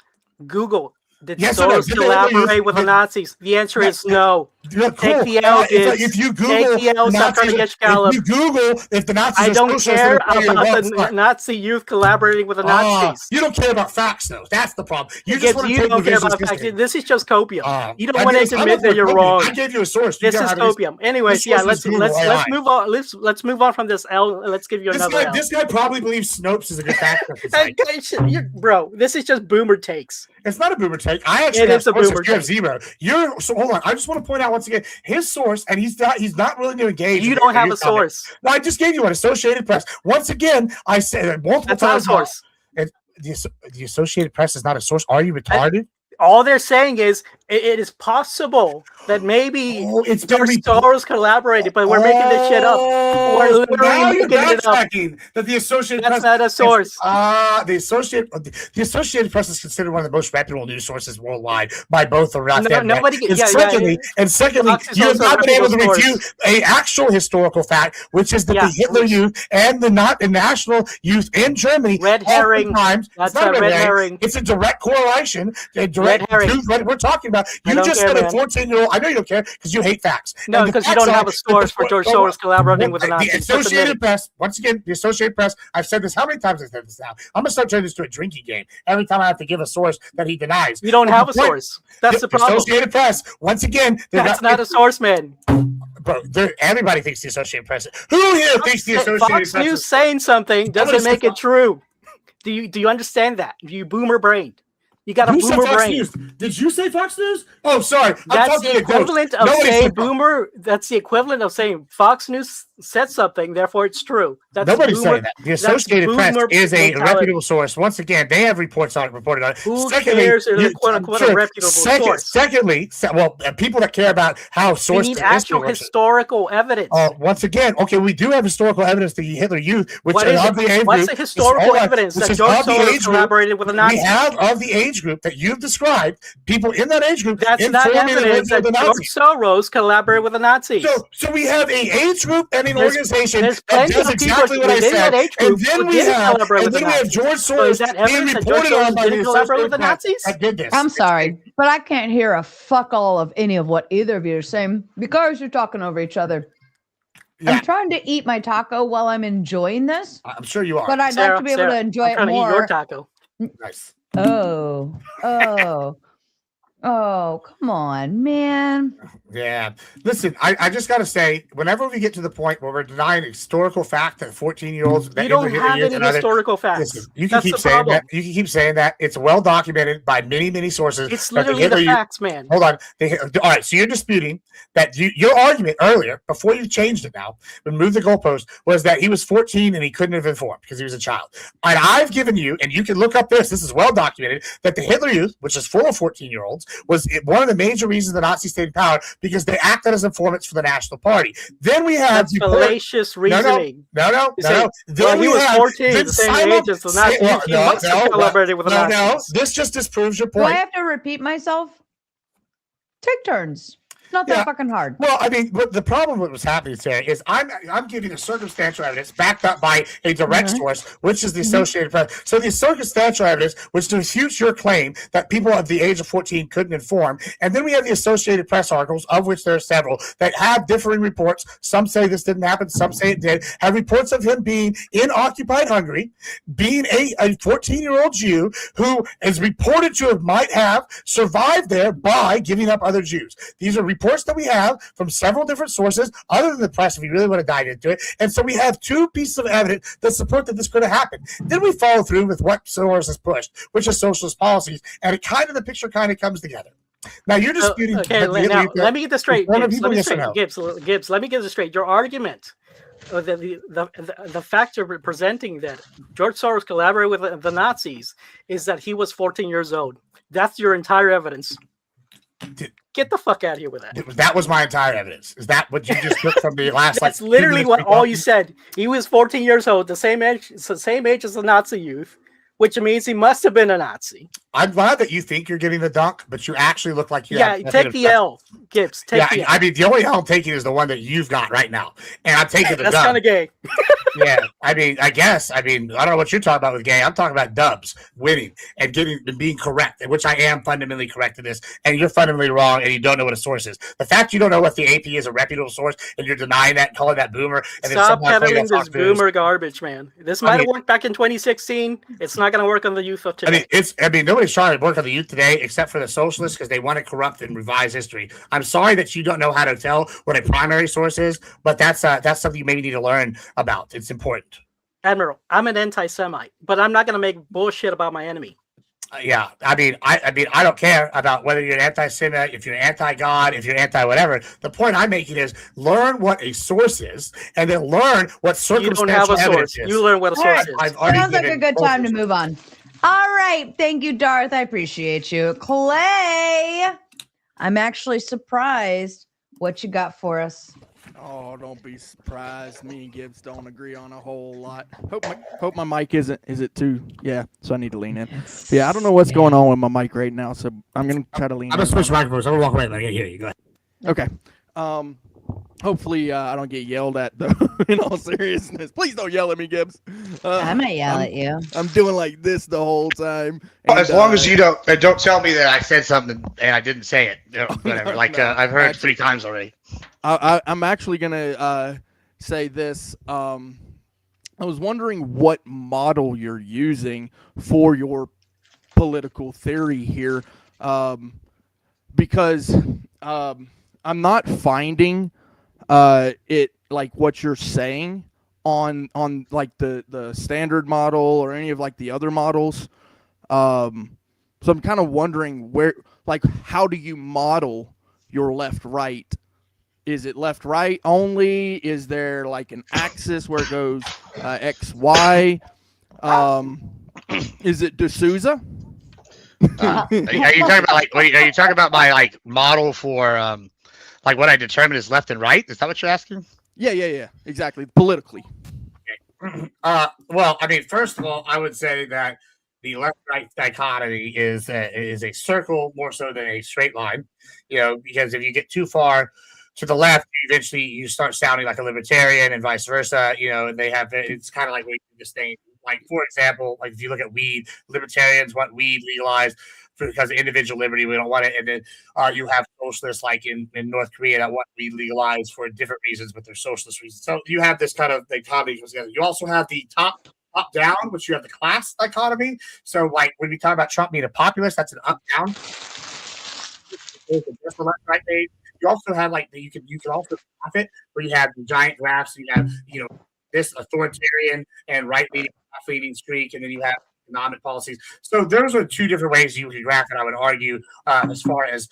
Google. Did Soros collaborate with the Nazis? The answer is no. Cool. Take the L, if you Google, take the L, stop trying to get Gallop. If you Google if the Nazis, I don't care about the Nazi youth collaborating with the Nazis. You don't care about facts, though. That's the problem. You don't care about facts. This is just copium. You don't want to admit that you're wrong. I gave you a source. This is copium. Anyways, yeah, let's move on. Let's move on from this L. Let's give you another L. This guy probably believes Snopes is a good fact. Bro, this is just boomer takes. It's not a boomer take. I actually have sources. You have zero. So hold on. I just want to point out once again his source, and he's not willing to engage. You don't have a source. No, I just gave you one. Associated Press. Once again, I said multiple times. Source. The Associated Press is not a source. Are you retarded? All they're saying is it is possible that maybe George Soros collaborated, but we're making this shit up. We're literally making it up. That the Associated Press not a source. The Associated Press is considered one of the most reputable news sources worldwide by both the Secondly, you have not been able to review an actual historical fact, which is that the Hitler Youth and the National Youth in Germany, red herring. That's not red herring. It's a direct correlation. Red herring. What we're talking about. You just said a 14-year-old. I know you don't care because you hate facts. No, because you don't have a source for George Soros collaborating with the Nazis. The Associated Press. Once again, the Associated Press. I've said this. How many times have I said this now? I'm gonna start turning this to a drinking game. Every time I have to give a source that he denies. You don't have a source. That's the problem. Associated Press. Once again, that's not a source, man. Bro, everybody thinks the Associated Press. Who here thinks the Associated Press? Fox News saying something doesn't make it true. Do you understand that? You boomer brained. You got a boomer brain. News. Did you say Fox News? Oh, sorry. That's the equivalent of saying boomer. That's the equivalent of saying Fox News said something, therefore it's true. That's Nobody's saying that. The Associated Press is a reputable source. Once again, they have reported on it. Who cares if it's quote unquote a reputable source? Secondly, people that care about how sources. We need actual historical evidence. Once again, okay, we do have historical evidence to the Hitler Youth, which what's the historical evidence that George Soros collaborated with the Nazis? We have of the age age group that you've described, people in that age group, That's not evidence that George Soros collaborated with the Nazis. So we have an age group and an organization there's that plenty does of exactly people what I within said, that age and group then who we didn't have collaborate with the Nazis. George So is Soros that being evidence that George reported on Soros by the didn't collaborate with the Associated Press Nazis? that did this. I'm sorry, but I can't hear a fuck all of any of what either of you are saying because you're talking over each other. Yeah. I'm trying to eat my taco while I'm enjoying this. I'm sure you are. But I'd like to be able to enjoy it I'm trying to eat your more. taco. Nice. Oh, come on, man. Yeah. Listen, I just got to say, whenever we get to the point where we're denying historical fact that 14-year-olds... You don't have any historical facts. Listen, you can That's keep the saying problem. that. You can keep saying that. It's well documented by many, many sources. It's that literally the Hitler facts, man. Hold on. All right, so you're disputing that your argument earlier, before you changed it now, and moved the goalpost, was that he was 14 and he couldn't have informed because he was a child. And I've given you, and you can look up this is well documented, that the Hitler Youth, which is full of 14-year-olds, was one of the major reasons the Nazis stayed in power because they acted as informants for the National Party. Then we have... That's fallacious reasoning. No. Well, he was 14, the same age as the Nazis. He must have collaborated with the Nazis. No, this just disproves your Do I point. have to repeat myself? Take turns. It's not that fucking hard. Well, I mean, but the problem with what's happening today is I'm giving a circumstantial evidence backed up by a direct source, which is the Associated Press. So the circumstantial evidence, which refutes your claim that people at the age of 14 couldn't inform, and then we have the Associated Press articles, of which there are several, that have differing reports. Some say this didn't happen, some say it did, have reports of him being in occupied Hungary, being a 14-year-old Jew who is reported to might have survived there by giving up other Jews. These are reports that we have from several different sources, other than the press, if you really want to dive into it. And so we have two pieces of evidence that support that this could have happened. Then we follow through with what Soros has pushed, which is socialist policies, and the picture kind of comes together. Now you're disputing. Okay, now let me get this straight. Gibbs, let me get this straight. Your argument, the fact you're presenting that George Soros collaborated with the Nazis is that he was 14 years old. That's your entire evidence. Get the fuck out of here with that. That was my entire evidence. Is that what you just took from the last? That's literally what all you said. He was 14 years old, the same age as the Nazi youth, which means he must have been a Nazi. I'm glad that you think you're getting the dunk, but you actually look like you. Take the L, Gibbs. Take the L. I mean, the only L I'm taking is the one that you've got right now, and I'm taking the dub. That's kind of gay. Yeah, I mean, I guess. I mean, I don't know what you're talking about with gay. I'm talking about dubs, winning, and being correct, which I am fundamentally correct in this, and you're fundamentally wrong, and you don't know what a source is. The fact you don't know what the AP is a reputable source, and you're denying that, and calling that boomer, and stop peddling this boomer garbage, man. This might have worked back in 2016. It's not going to work on the youth of today. I mean, nobody's trying to work on the youth today except for the socialists because they want to corrupt and revise history. I'm sorry that you don't know how to tell what a primary source is, but that's something you maybe need to learn about. It's important. Admiral, I'm an anti-Semite, but I'm not going to make bullshit about my enemy. Yeah, I mean, I don't care about whether you're an anti-Semite, if you're anti-God, if you're anti-whatever. The point I'm making is learn what a source is, and then learn what circumstantial evidence is. You learn what a source is. Sounds like a good time to move on. All right, thank you, Darth. I appreciate you, Clay. I'm actually surprised what you got for us. Oh, don't be surprised. Me and Gibbs don't agree on a whole lot. Hope my mic isn't. Is it too? Yeah. So I need to lean in. Yeah, I don't know what's going on with my mic right now, so I'm gonna try to lean. I'm gonna switch microphones. I'm gonna walk away. I can hear you. Go ahead. Okay. Hopefully I don't get yelled at though. In all seriousness, please don't yell at me, Gibbs. I might yell at you. I'm doing like this the whole time. And, as long as you don't tell me that I said something and I didn't say it. You know, whatever. I've heard 3 times already. I'm actually gonna say this. I was wondering what model you're using for your political theory here, because I'm not finding it like what you're saying on like the standard model or any of like the other models. So I'm kind of wondering how do you model your left right? Is it left right only? Is there like an axis where it goes X Y? Is it D'Souza? Are you talking about are you talking about my model for what I determine is left and right? Is that what you're asking? Yeah, exactly. Politically. Well, I mean, first of all, I would say that the left-right dichotomy is a circle more so than a straight line, because if you get too far to the left, eventually you start sounding like a libertarian and vice versa, and it's kind of like this thing. Like, for example, like if you look at weed, libertarians want weed legalized because of individual liberty. We don't want it. And then you have socialists like in North Korea that want weed legalized for different reasons, but they're socialist reasons. So you have this kind of dichotomy goes together. You also have the top down, which you have the class dichotomy. So like when we talk about Trump being a populist, that's an up down. Just the left right page. You also have like you can also graph it where you have the giant graphs. You have this authoritarian and right-leaning streak, and then you have economic policies. So those are two different ways you can graph it. I would argue as far as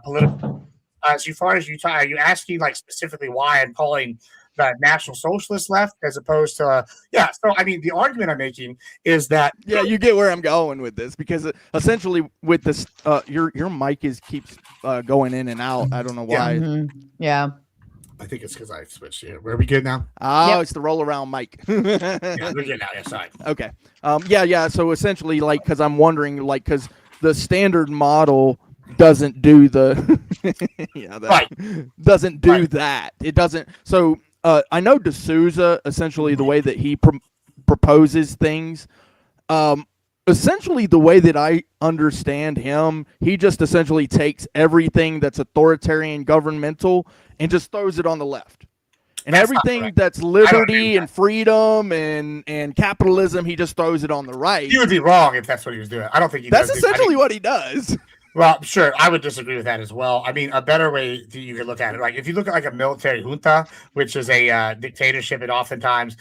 political. As far as are you asking like specifically why I'm calling the National Socialist left as opposed to So I mean, the argument I'm making is that you get where I'm going with this, because essentially with this, your mic keeps going in and out. I don't know why. Yeah. I think it's because I switched here. Are we good now? Oh, It's the roll around mic. Yeah, we're good now. Yeah, sorry. Okay. So essentially, like, because I'm wondering, like, because the standard model doesn't do the doesn't do that. It doesn't. So I know D'Souza, essentially the way that he proposes things, essentially the way that I understand him, he just essentially takes everything that's authoritarian governmental and just throws it on the left. And that's everything that's liberty and freedom and capitalism, he just throws it on the right. He would be wrong if that's what he was doing. I don't think that's essentially what he does. Well, sure, I would disagree with that as well. I mean, a better way you could look at it, like if you look at like a military junta, which is a dictatorship, and oftentimes,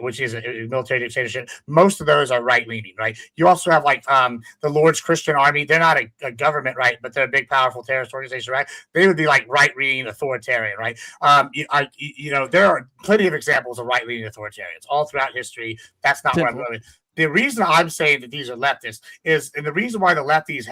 which is a military dictatorship, most of those are right-leaning, right? You also have like the Lord's Christian Army. They're not a government, right? But they're a big, powerful terrorist organization, right? They would be like right-leaning authoritarian, right? There are plenty of examples of right-leaning authoritarians all throughout history. That's not what I'm going. The reason I'm saying that these are leftists and the reason why the lefties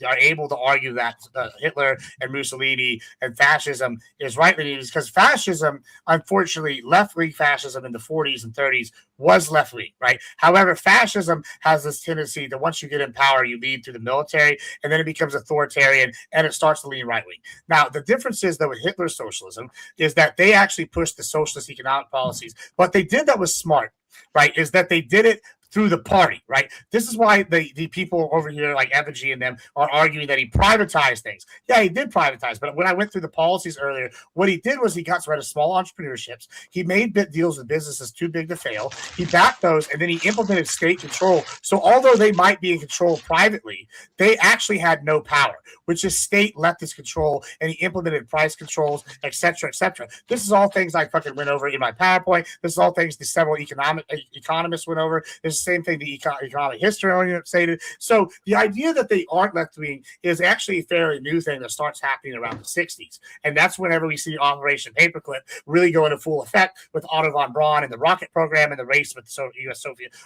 are able to argue that Hitler and Mussolini and fascism is right-leaning is because fascism, unfortunately, left-wing fascism in the 40s and 30s was left-wing, right? However, fascism has this tendency that once you get in power, you lead through the military, and then it becomes authoritarian, and it starts to lean right-wing. Now, the difference is, though, with Hitler's socialism is that they actually pushed the socialist economic policies. What they did that was smart, right, is that they did it through the party, right? This is why the people over here, like Evangee and them, are arguing that he privatized things. Yeah, he did privatize, but when I went through the policies earlier, what he did was he got rid of small entrepreneurships. He made deals with businesses too big to fail. He backed those, and then he implemented state control. So although they might be in control privately, they actually had no power, which is state leftist control, and he implemented price controls, et cetera, et cetera. This is all things I fucking went over in my PowerPoint. This is all things the several economists went over. This is the same thing the economic history stated. So the idea that they aren't left-wing is actually a fairly new thing that starts happening around the 60s. And that's whenever we see Operation Paperclip really go into full effect with Otto von Braun and the rocket program and the race with the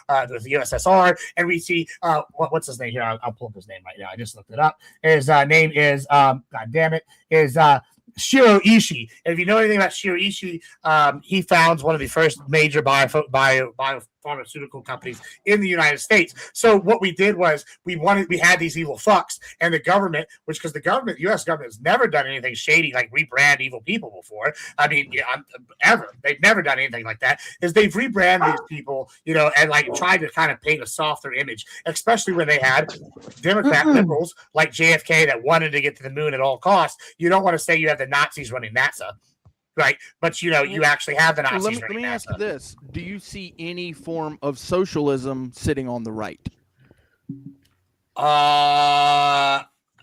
USSR. And we see, what's his name here? I'll pull up his name right now. I just looked it up. His name is, Shiro Ishii. And if you know anything about Shiro Ishii, he founds one of the first major biopharmaceutical companies in the United States. So what we did was we had these evil fucks, and the government, because the U.S. government has never done anything shady like rebrand evil people before. I mean, ever. They've never done anything like that. Is they've rebranded these people, and like tried to kind of paint a softer image, especially when they had Democrat liberals like JFK that wanted to get to the moon at all costs. You don't want to say you have the Nazis running NASA. Right, but you actually have the Nazis. Let me ask you this: do you see any form of socialism sitting on the right?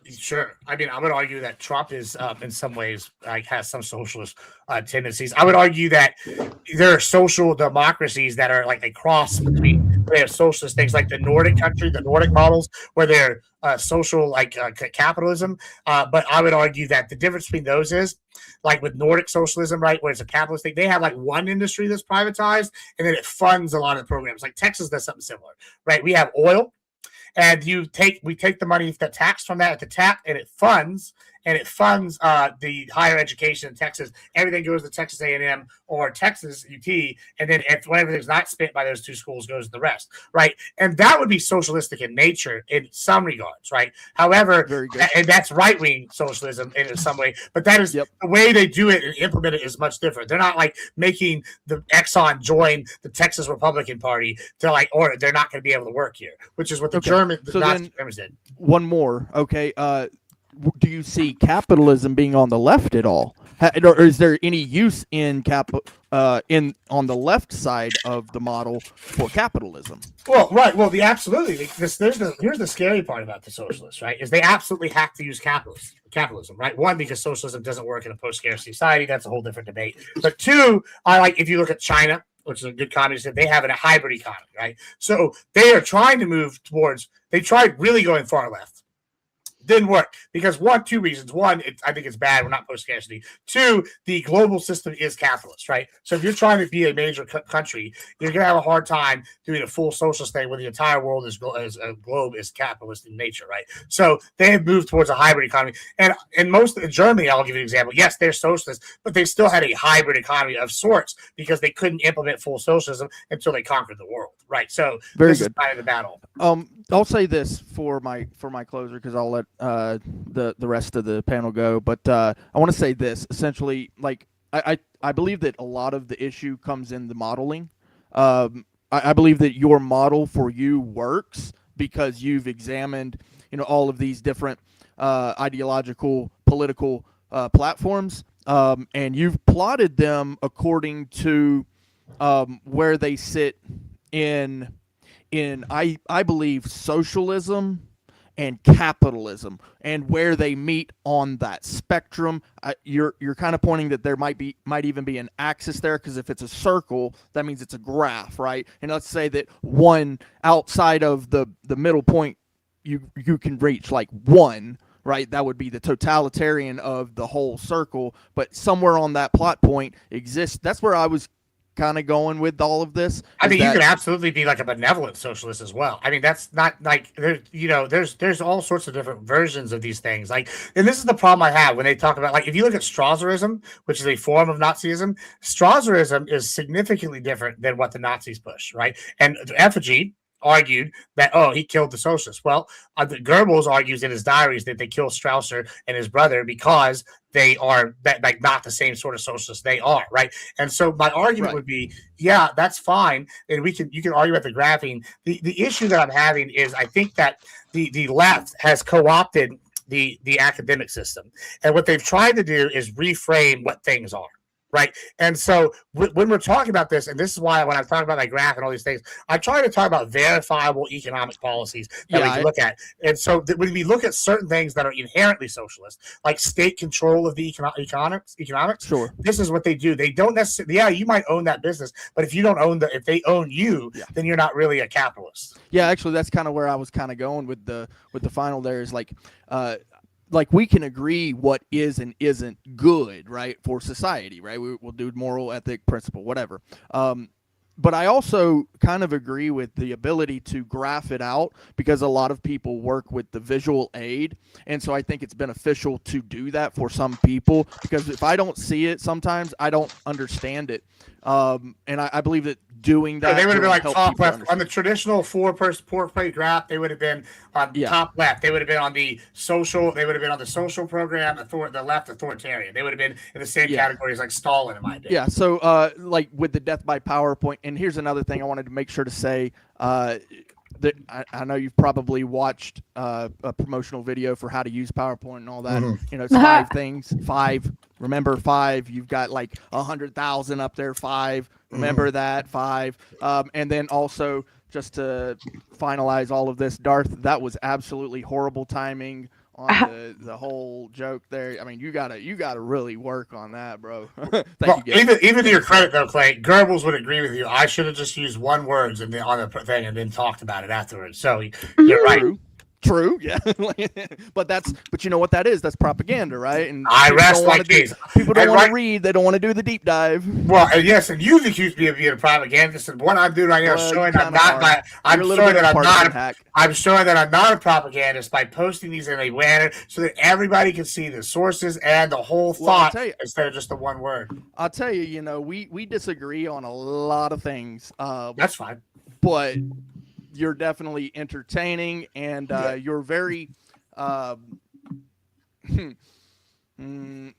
Sure. I mean, I would argue that Trump is, in some ways, has some socialist tendencies. I would argue that there are social democracies that are like a cross between they have socialist things like the Nordic models, where they're social capitalism. But I would argue that the difference between those is, like with Nordic socialism, right, where it's a capitalist thing, they have like one industry that's privatized, and then it funds a lot of the programs. Like Texas does something similar, right? We have oil, and we take the money that's taxed from that at the tap, and it funds and it funds the higher education in Texas. Everything goes to Texas A&M or Texas UT, and then if everything's not spent by those two schools, goes to the rest, right? And that would be socialistic in nature in some regards, right? However, and that's right-wing socialism in some way, but that is the way they do it and implement it is much different. They're not like making the Exxon join the Texas Republican Party to like, or they're not going to be able to work here, which is what the Nazi Germans did. One more, okay. Do you see capitalism being on the left at all? Or is there any use in on the left side of the model for capitalism? Well, right. Well, absolutely. Here's the scary part about the socialists, right? Is they absolutely have to use capitalism, right? One, because socialism doesnn't work in a post-scarcity society. That's a whole different debate. But two, if you look at China, which is a good communist, they have a hybrid economy, right? So they are trying to move towards. They tried really going far left. Didn't work because two reasons. One, I think it's bad. We're not post-scarcity. Two, the global system is capitalist, right? So if you're trying to be a major country, you're going to have a hard time doing a full socialist thing when the entire world as a globe is capitalist in nature, right? So they have moved towards a hybrid economy. And in Germany, I'll give you an example. Yes, they're socialist, but they still had a hybrid economy of sorts because they couldn't implement full socialism until they conquered the world, right? So this is kind of the battle. I'll say this for my closer because I'll let the rest of the panel go. But I want to say this essentially, like I believe that a lot of the issue comes in the modeling. I believe that your model for you works because you've examined all of these different ideological political platforms, and you've plotted them according to where they sit in I believe socialism and capitalism and where they meet on that spectrum. You're kind of pointing that there might even be an axis there, because if it's a circle, that means it's a graph, right? And let's say that one outside of the middle point you can reach like one, right? That would be the totalitarian of the whole circle, but somewhere on that plot point exists. That's where I was kind of going with all of this. I mean, you could absolutely be like a benevolent socialist as well. I mean, that's not like there's all sorts of different versions of these things. Like, and this is the problem I have when they talk about, like, if you look at Strasserism, which is a form of Nazism, Strasserism is significantly different than what the Nazis push, right? And Effigy argued that, he killed the socialists. Well, Goebbels argues in his diaries that they killed Strausser and his brother because they are not the same sort of socialists they are, right? And so my argument would be, yeah, that's fine, and you can argue about the graphing. The issue that I'm having is I think that the left has co-opted the academic system, and what they've tried to do is reframe what things are. Right. And so when we're talking about this, and this is why when I'm talking about my graph and all these things, I try to talk about verifiable economic policies that we can look at. And so when we look at certain things that are inherently socialist, like state control of the economics, sure, this is what they do. They don't necessarily, you might own that business, but if you don't own if they own you, then you're not really a capitalist. Yeah, actually, that's kind of where I was kind of going with the final there is like we can agree what is and isn't good, right, for society, right? We'll do moral, ethic, principle, whatever. But I also kind of agree with the ability to graph it out, because a lot of people work with the visual aid. And so I think it's beneficial to do that for some people, because if I don't see it, sometimes I don't understand it. And I believe that doing that, they would have been like top left on the traditional four-plate graph. They would have been on top left. They would have been on the social. They would have been on the social program. The left authoritarian. They would have been in the same categories like Stalin, in my opinion. Yeah. So like with the death by PowerPoint. And here's another thing I wanted to make sure to say. That I know you've probably watched a promotional video for how to use PowerPoint and all that. Mm-hmm. It's 5 things. 5. Remember 5. You've got like 100,000 up there. 5. Remember that. 5. And then also, just to finalize all of this, Darth, that was absolutely horrible timing on the whole joke there. I mean, you gotta really work on that, bro. Even to your credit though, Clay, Goebbels would agree with you. I should have just used one words on the thing and then talked about it afterwards. So you're right. True, yeah, but you know what that is? That's propaganda, right? And I people rest don't my wanna do- case. People don't And want to right- read. They don't want to do the deep dive. Well, and yes, and you've accused me of being a propagandist, and what I'm doing right now is Well, showing you I'm kinda not. are. I'm You're a little showing bit that of a I'm partisan not. hack. I'm showing that I'm not a propagandist by posting these in a manner so that everybody can see the sources and the whole Well, I'll thought tell you- instead of just the one word. I'll tell you, we disagree on a lot of things. That's fine. But you're definitely entertaining, and you're very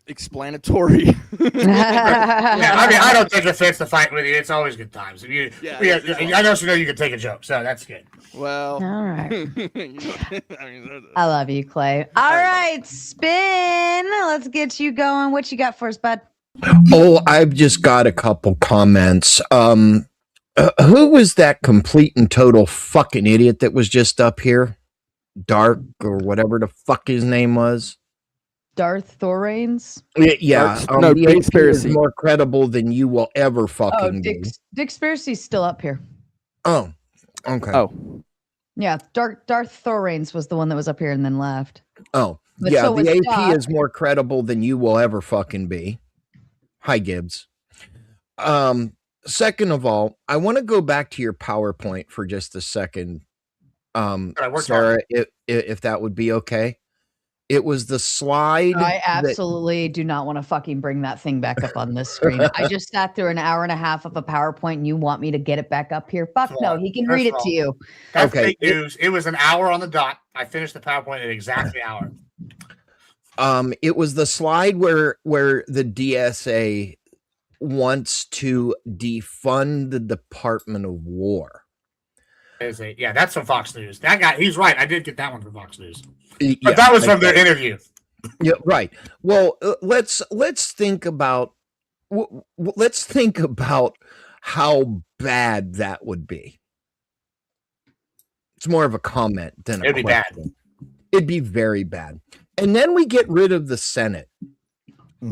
explanatory. Yeah, I mean, I don't take offense to fight with you. It's always good times. I know you can take a joke, so that's good. Well, all right. I I love you, Clay. All right, spin. Let's get you going. What you got for us, bud? Oh, I've just got a couple comments. Who was that complete and total fucking idiot that was just up here? Dark or whatever the fuck his name was. Darth Thoraines? Yeah. No, the AP is Dickspiracy. more credible than you will ever fucking be. Dickspiracy's still up here. Oh, okay. Oh. Yeah, Darth Thoraines was the one that was up here and then left. Oh, But yeah. so was The AP Doc. is more credible than you will ever fucking be. Hi, Gibbs. Second of all, I want to go back to your PowerPoint for just a second. Sarah, if that would be okay. It was the slide. I absolutely do not want to fucking bring that thing back up on this screen. I just sat through an hour and a half of a PowerPoint and you want me to get it back up here? Fuck no, he can read it to you. That's fake news. It was an hour on the dot. I finished the PowerPoint at exactly an hour. It was the slide where the DSA wants to defund the Department of War. Yeah, that's from Fox News. That guy, he's right. I did get that one from Fox News. Yeah, But that was from their interview. Yeah, right. Well, let's think about how bad that would be. It's more of a comment than a It'd be bad. question. It'd be very bad. And then we get rid of the Senate.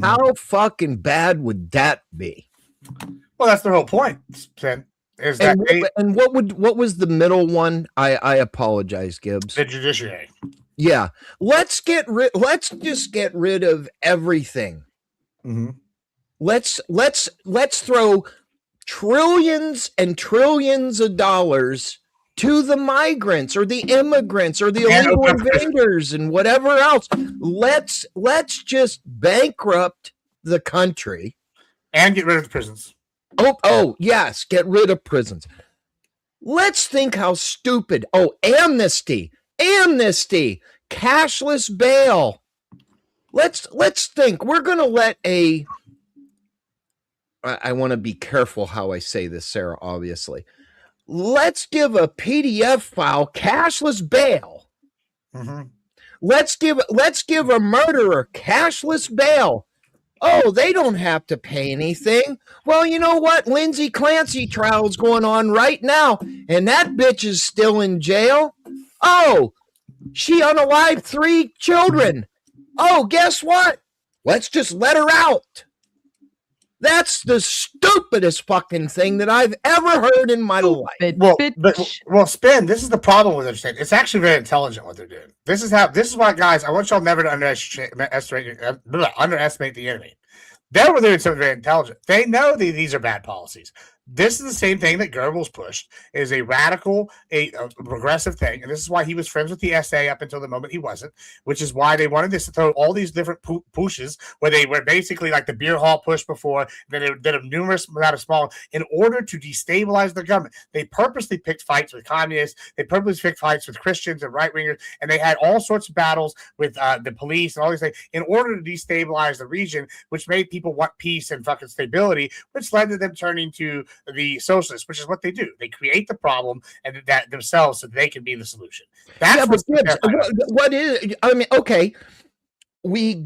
How fucking bad would that be? Well, that's the whole point. Is that what was the middle one? I apologize, Gibbs. The judiciary. Yeah. Let's just get rid of everything. Let's throw trillions and trillions of dollars to the migrants or the immigrants or the illegal invaders and whatever else. Let's just bankrupt the country and get rid of the prisons. Oh, yes, get rid of prisons. Let's think how stupid. Oh, amnesty, cashless bail. Let's think. We're going to let I want to be careful how I say this, Sarah, obviously. Let's give a PDF file cashless bail. Let's give a murderer cashless bail. Oh, they don't have to pay anything. Well, you know what? Lindsay Clancy trial is going on right now, and that bitch is still in jail. Oh, she unalived 3 children. Oh, guess what? Let's just let her out. That's the stupidest fucking thing that I've ever heard in my life. Well, Spin, this is the problem with it. It's actually very intelligent what they're doing. This is why, guys, I want y'all never to underestimate the enemy. They're doing something very intelligent. They know these are bad policies. This is the same thing that Goebbels pushed. It is a radical, a progressive thing, and this is why he was friends with the SA up until the moment he wasn't. Which is why they wanted this to throw all these different pushes, where they were basically like the beer hall push before. Then they did a numerous amount of small in order to destabilize the government. They purposely picked fights with communists. They purposely picked fights with Christians and right wingers, and they had all sorts of battles with the police and all these things in order to destabilize the region, which made people want peace and fucking stability, which led to them turning to the socialists, which is what they do. They create the problem and that themselves so they can be the solution. That's what is. I mean, okay, we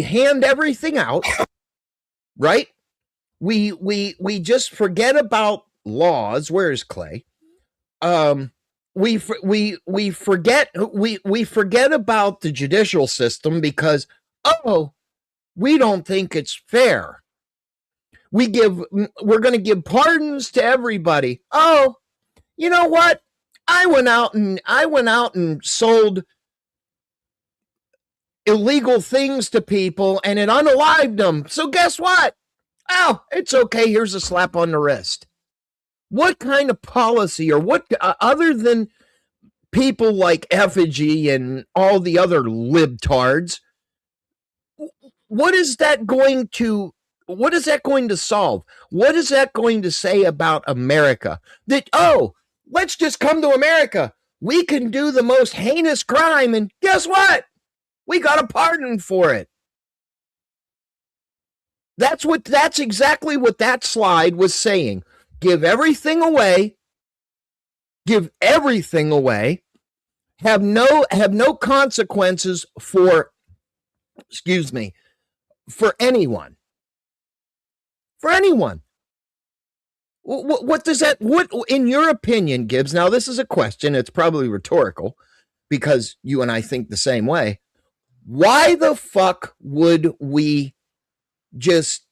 hand everything out, right? We just forget about laws. Where's Clay? We forget about the judicial system because we don't think it's fair. We're going to give pardons to everybody. Oh, you know what? I went out and sold illegal things to people and it unalived them. So guess what? Oh, it's okay. Here's a slap on the wrist. What kind of policy, or what other than people like Effigy and all the other libtards, what is that going to solve? What is that going to say about America? That, oh, let's just come to America. We can do the most heinous crime, and guess what? We got a pardon for it. That's exactly what that slide was saying. Give everything away. Give everything away. Have no consequences for anyone. For anyone. What does that, what, in your opinion, Gibbs, now this is a question, it's probably rhetorical because you and I think the same way. Why the fuck would we just,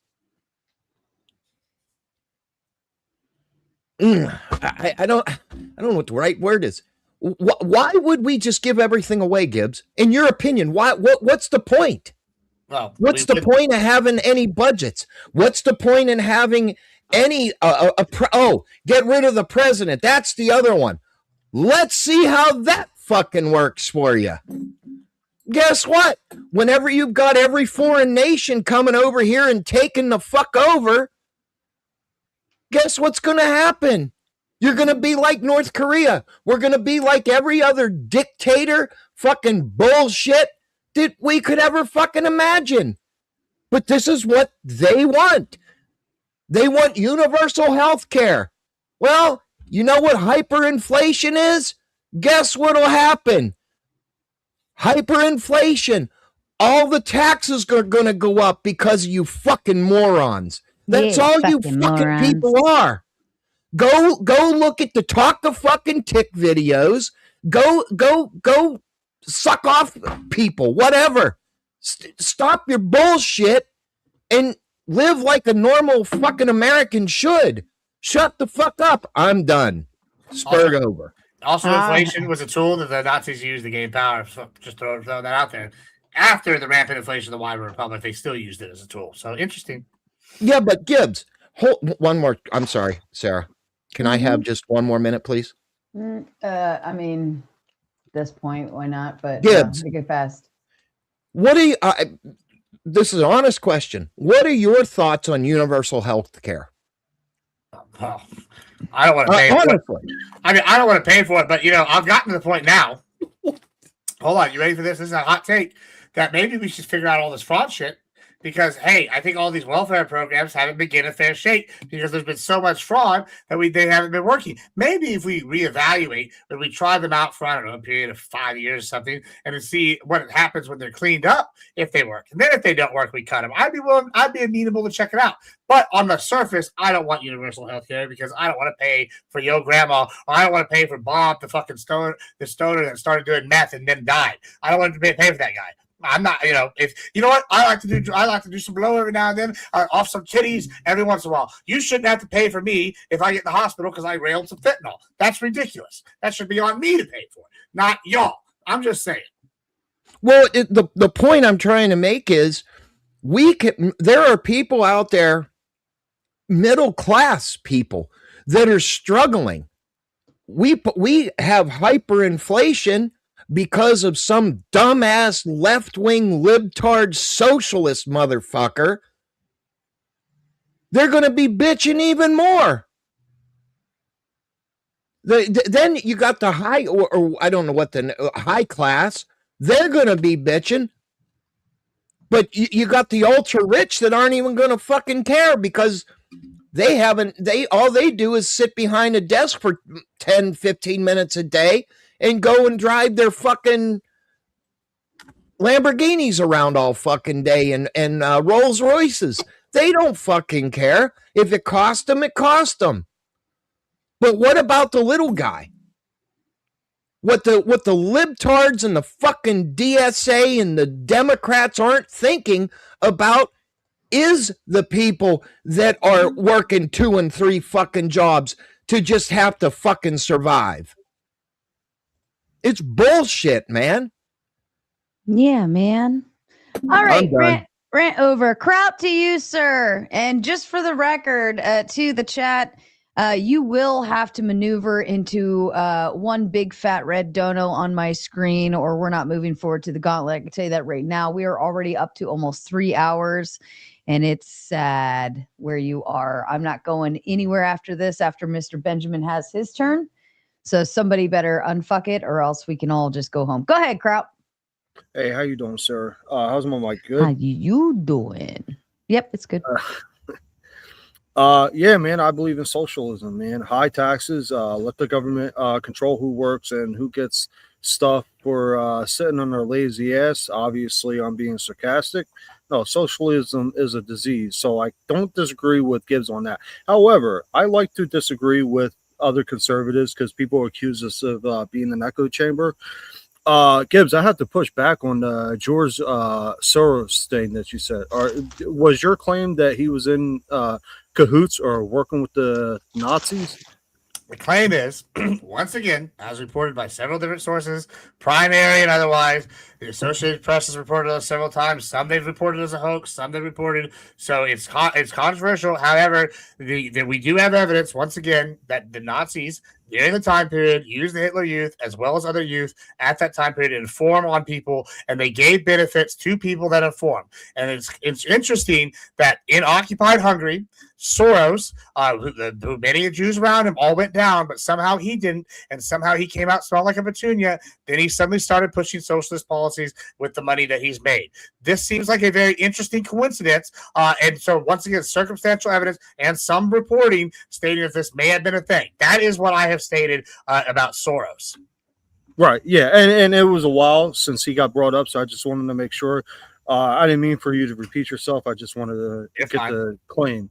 I don't know what the right word is. Why would we just give everything away, Gibbs? In your opinion, what's the point? Well, what's the point of having any budgets? What's the point in having any get rid of the president? That's the other one. Let's see how that fucking works for you. Guess what? Whenever you've got every foreign nation coming over here and taking the fuck over, guess what's going to happen? You're going to be like North Korea. We're going to be like every other dictator fucking bullshit that we could ever fucking imagine. But this is what they want. They want universal health care. Well, you know what hyperinflation is? Guess what'll happen? Hyperinflation. All the taxes are going to go up because of you fucking morons. That's all you fucking people are. Go look at the Talk the Fucking Tick videos. Go suck off people, whatever. Stop your bullshit and live like a normal fucking American should. Shut the fuck up. I'm done. Spurg over. Also, inflation was a tool that the Nazis used to gain power. So just throw that out there. After the rampant inflation of the Weimar Republic, they still used it as a tool. So interesting. Yeah, but Gibbs, hold one more. I'm sorry, Sarah. Can I have just one more minute, please? I mean, at this point, why not? But Gibbs, make it fast. What do you? This is an honest question. What are your thoughts on universal health care? Oh, I don't want to pay for it. I mean, I don't want to pay for it, but I've gotten to the point now. Hold on, you ready for this? This is a hot take that maybe we should figure out all this fraud shit. Because, hey, I think all these welfare programs haven't been getting a fair shake because there's been so much fraud that they haven't been working. Maybe if we reevaluate and we try them out for, I don't know, a period of 5 years or something and to see what happens when they're cleaned up, if they work. And then if they don't work, we cut them. I'd be amenable to check it out. But on the surface, I don't want universal health care because I don't want to pay for your grandma, or I don't want to pay for Bob, the fucking stoner that started doing meth and then died. I don't want to pay for that guy. I'm not, if you know what I like to do some blow every now and then, off some kitties every once in a while. You shouldn't have to pay for me if I get in the hospital because I railed some fentanyl. That's ridiculous. That should be on me to pay for it, not y'all. I'm just saying. Well, the point I'm trying to make is there are people out there, middle class people, that are struggling. We have hyperinflation because of some dumbass left-wing libtard socialist motherfucker. They're going to be bitching even more. Then you got the high, or I don't know what the high class. They're going to be bitching. But you got the ultra rich that aren't even going to fucking care because all they do is sit behind a desk for 10, 15 minutes a day and go and drive their fucking Lamborghinis around all fucking day and Rolls Royces. They don't fucking care. If it cost them, it cost them. But what about the little guy? What the libtards and the fucking DSA and the Democrats aren't thinking about is the people that are working 2 and 3 fucking jobs to just have to fucking survive. It's bullshit, man. Yeah, man. All I'm right, done. rant over. Kraut to you, sir. And just for the record, to the chat, you will have to maneuver into one big fat red dono on my screen, or we're not moving forward to the gauntlet. I can tell you that right now. We are already up to almost 3 hours, and it's sad where you are. I'm not going anywhere after this, after Mr. Benjamin has his turn. So somebody better unfuck it, or else we can all just go home. Go ahead, Kraut. Hey, how you doing, sir? How's my mic? Good. How you doing? Yep, it's good. Yeah, man, I believe in socialism, man. High taxes, let the government control who works and who gets stuff for sitting on their lazy ass. Obviously, I'm being sarcastic. No, socialism is a disease, so I don't disagree with Gibbs on that. However, I like to disagree with other conservatives because people accuse us of being an echo chamber. Gibbs, I have to push back on the George Soros thing that you said. Was your claim that he was in cahoots or working with the Nazis? The claim is, once again, as reported by several different sources, primary and otherwise, the Associated Press has reported us several times. Some they've reported as a hoax, some they've reported. So it's controversial. However, we do have evidence, once again, that the Nazis during the time period used the Hitler Youth as well as other youth at that time period to inform on people, and they gave benefits to people that informed. And it's interesting that in occupied Hungary, Soros, who many Jews around him all went down, but somehow he didn't, and somehow he came out smelling like a petunia. Then he suddenly started pushing socialist policies with the money that he's made. This seems like a very interesting coincidence, and so once again, circumstantial evidence and some reporting stating that this may have been a thing. That is what I have stated about Soros. Right, yeah, and it was a while since he got brought up, so I just wanted to make sure. I didn't mean for you to repeat yourself. I just wanted to get the claim.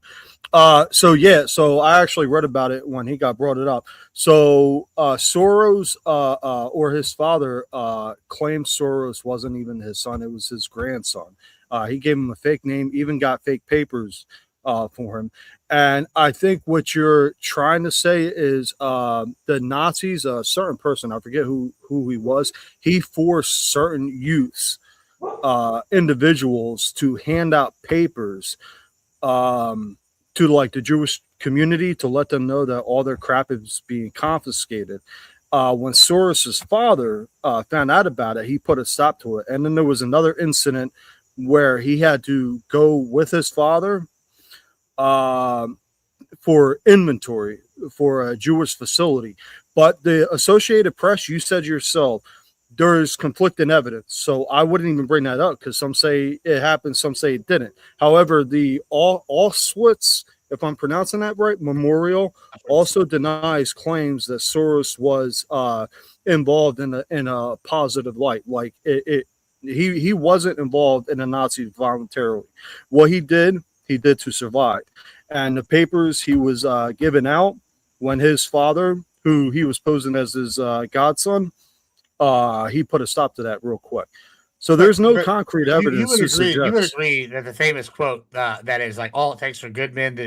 So I actually read about it when he got brought it up. So Soros or his father claimed Soros wasn't even his son. It was his grandson. He gave him a fake name, even got fake papers for him. And I think what you're trying to say is the Nazis, a certain person, I forget who he was, he forced certain youths, individuals to hand out papers to like the Jewish community to let them know that all their crap is being confiscated. When Soros's father found out about it, he put a stop to it. And then there was another incident where he had to go with his father for inventory for a Jewish facility. But the Associated Press, you said yourself, there's conflicting evidence. So I wouldn't even bring that up because some say it happened, some say it didn't. However, the Auschwitz, if I'm pronouncing that right, memorial also denies claims that Soros was involved in a positive light. Like he wasn't involved in the Nazis voluntarily. What he did to survive. And the papers he was given out when his father, who he was posing as his godson, he put a stop to that real quick. So there's no concrete evidence to suggest. You would agree that the famous quote that is like, all it takes for good men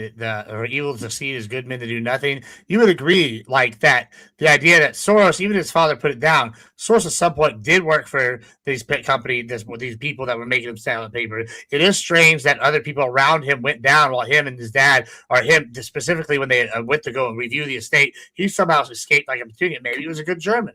or evil to succeed is good men to do nothing. You would agree like that the idea that Soros, even his father put it down, Soros at some point did work for these these people that were making him sell the paper. It is strange that other people around him went down while him and his dad, or him specifically when they went to go and review the estate, he somehow escaped like a petunia. Maybe he was a good German.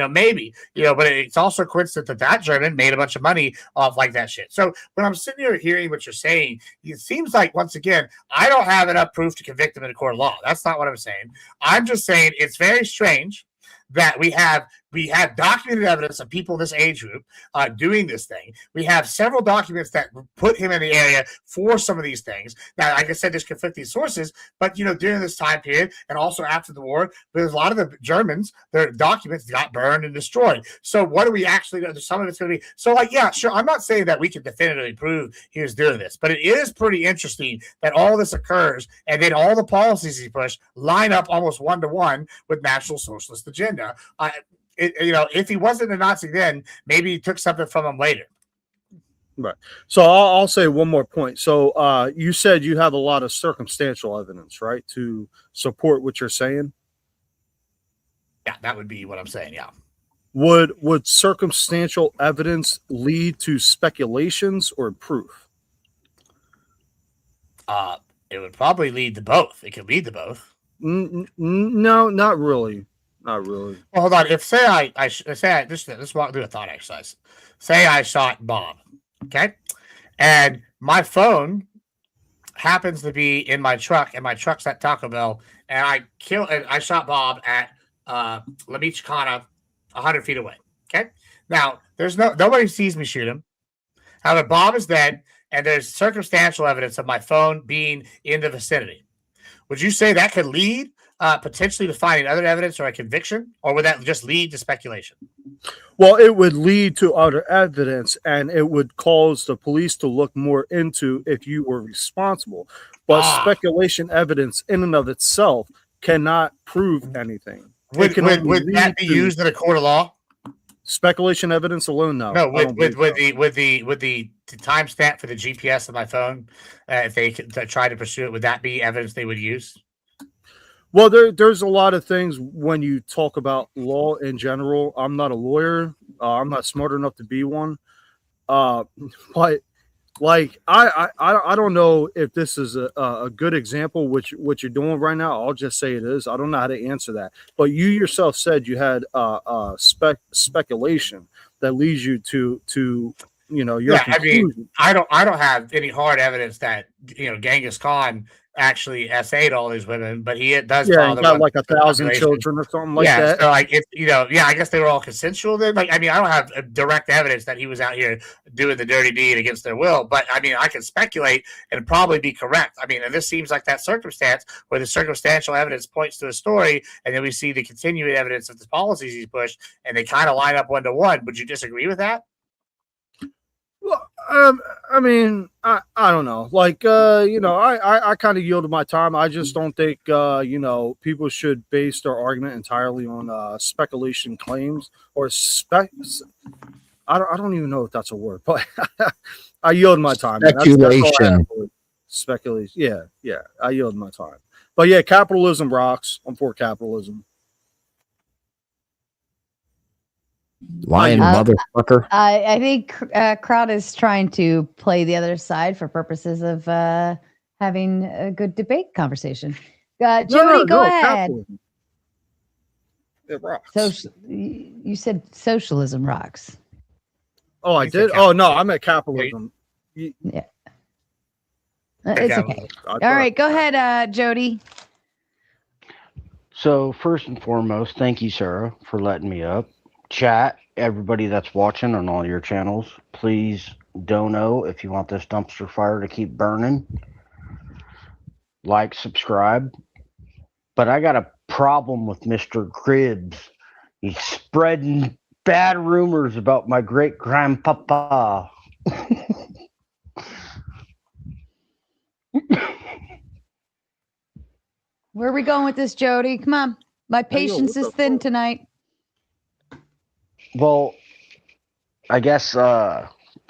Maybe, but it's also coincident that German made a bunch of money off like that shit. So when I'm sitting here hearing what you're saying, it seems like, once again, I don't have enough proof to convict him in a court of law. That's not what I'm saying. I'm just saying it's very strange that we have documented evidence of people in this age group doing this thing. We have several documents that put him in the area for some of these things. Now, like I said, there's conflicting sources, but during this time period and also after the war, there's a lot of the Germans, their documents got burned and destroyed. So what do we actually know? Some of it's going to be so. Like, yeah, sure. I'm not saying that we can definitively prove he was doing this, but it is pretty interesting that all this occurs, and then all the policies he pushed line up almost 1-to-1 with National Socialist agenda. If he wasn't a Nazi then, maybe he took something from him later. Right. So I'll say one more point. So you said you have a lot of circumstantial evidence, right, to support what you're saying? Yeah, that would be what I'm saying. Yeah. Would circumstantial evidence lead to speculations or proof? It would probably lead to both. It could lead to both. No, not really. Not really. Well, hold on. If say I let's walk through a thought exercise. Say I shot Bob, okay, and my phone happens to be in my truck, and my truck's at Taco Bell, and I shot Bob at La Michoacana, 100 feet away. Okay, now there's nobody sees me shoot him. However, Bob is dead, and there's circumstantial evidence of my phone being in the vicinity. Would you say that could lead potentially to finding other evidence or a conviction, or would that just lead to speculation? Well, it would lead to other evidence, and it would cause the police to look more into if you were responsible. But speculation evidence in and of itself cannot prove anything. Would that be used in a court of law? Speculation evidence alone, no. No, with the timestamp for the GPS of my phone, if they try to pursue it, would that be evidence they would use? Well, there's a lot of things when you talk about law in general. I'm not a lawyer. I'm not smart enough to be one. But like I don't know if this is a good example, what you're doing right now. I'll just say it is. I don't know how to answer that. But you yourself said you had speculation that leads you to your conclusion. I mean, I don't have any hard evidence that Genghis Khan actually SA'd all these women, but he does. Yeah, he got like 1,000 children or something like that. So like I guess they were all consensual then. Like, I mean, I don't have direct evidence that he was out here doing the dirty deed against their will, but I mean, I can speculate and probably be correct. I mean, and this seems like that circumstance where the circumstantial evidence points to a story, and then we see the continuing evidence of the policies he's pushed, and they kind of line up 1-to-1. Would you disagree with that? Well, I mean, I don't know. Like, I kind of yielded my time. I just don't think, people should base their argument entirely on speculation claims or I don't even know if that's a word, but I yielded my time. Speculation. Speculation. Yeah. I yielded my time. But yeah, capitalism rocks. I'm for capitalism. Lying motherfucker. I think Crowd is trying to play the other side for purposes of having a good debate conversation. Jody, go ahead. Capitalism. It rocks. So you said socialism rocks. Oh, I did? Oh, no, I meant capitalism. Yeah. It's okay. All right, go ahead, Jody. So first and foremost, thank you, Sarah, for letting me up. Chat, everybody that's watching on all your channels, please dono if you want this dumpster fire to keep burning. Like, subscribe. But I got a problem with Mr. Cribbs. He's spreading bad rumors about my great grandpapa. Where are we going with this, Jody? Come on. My patience is thin tonight. Well, I guess for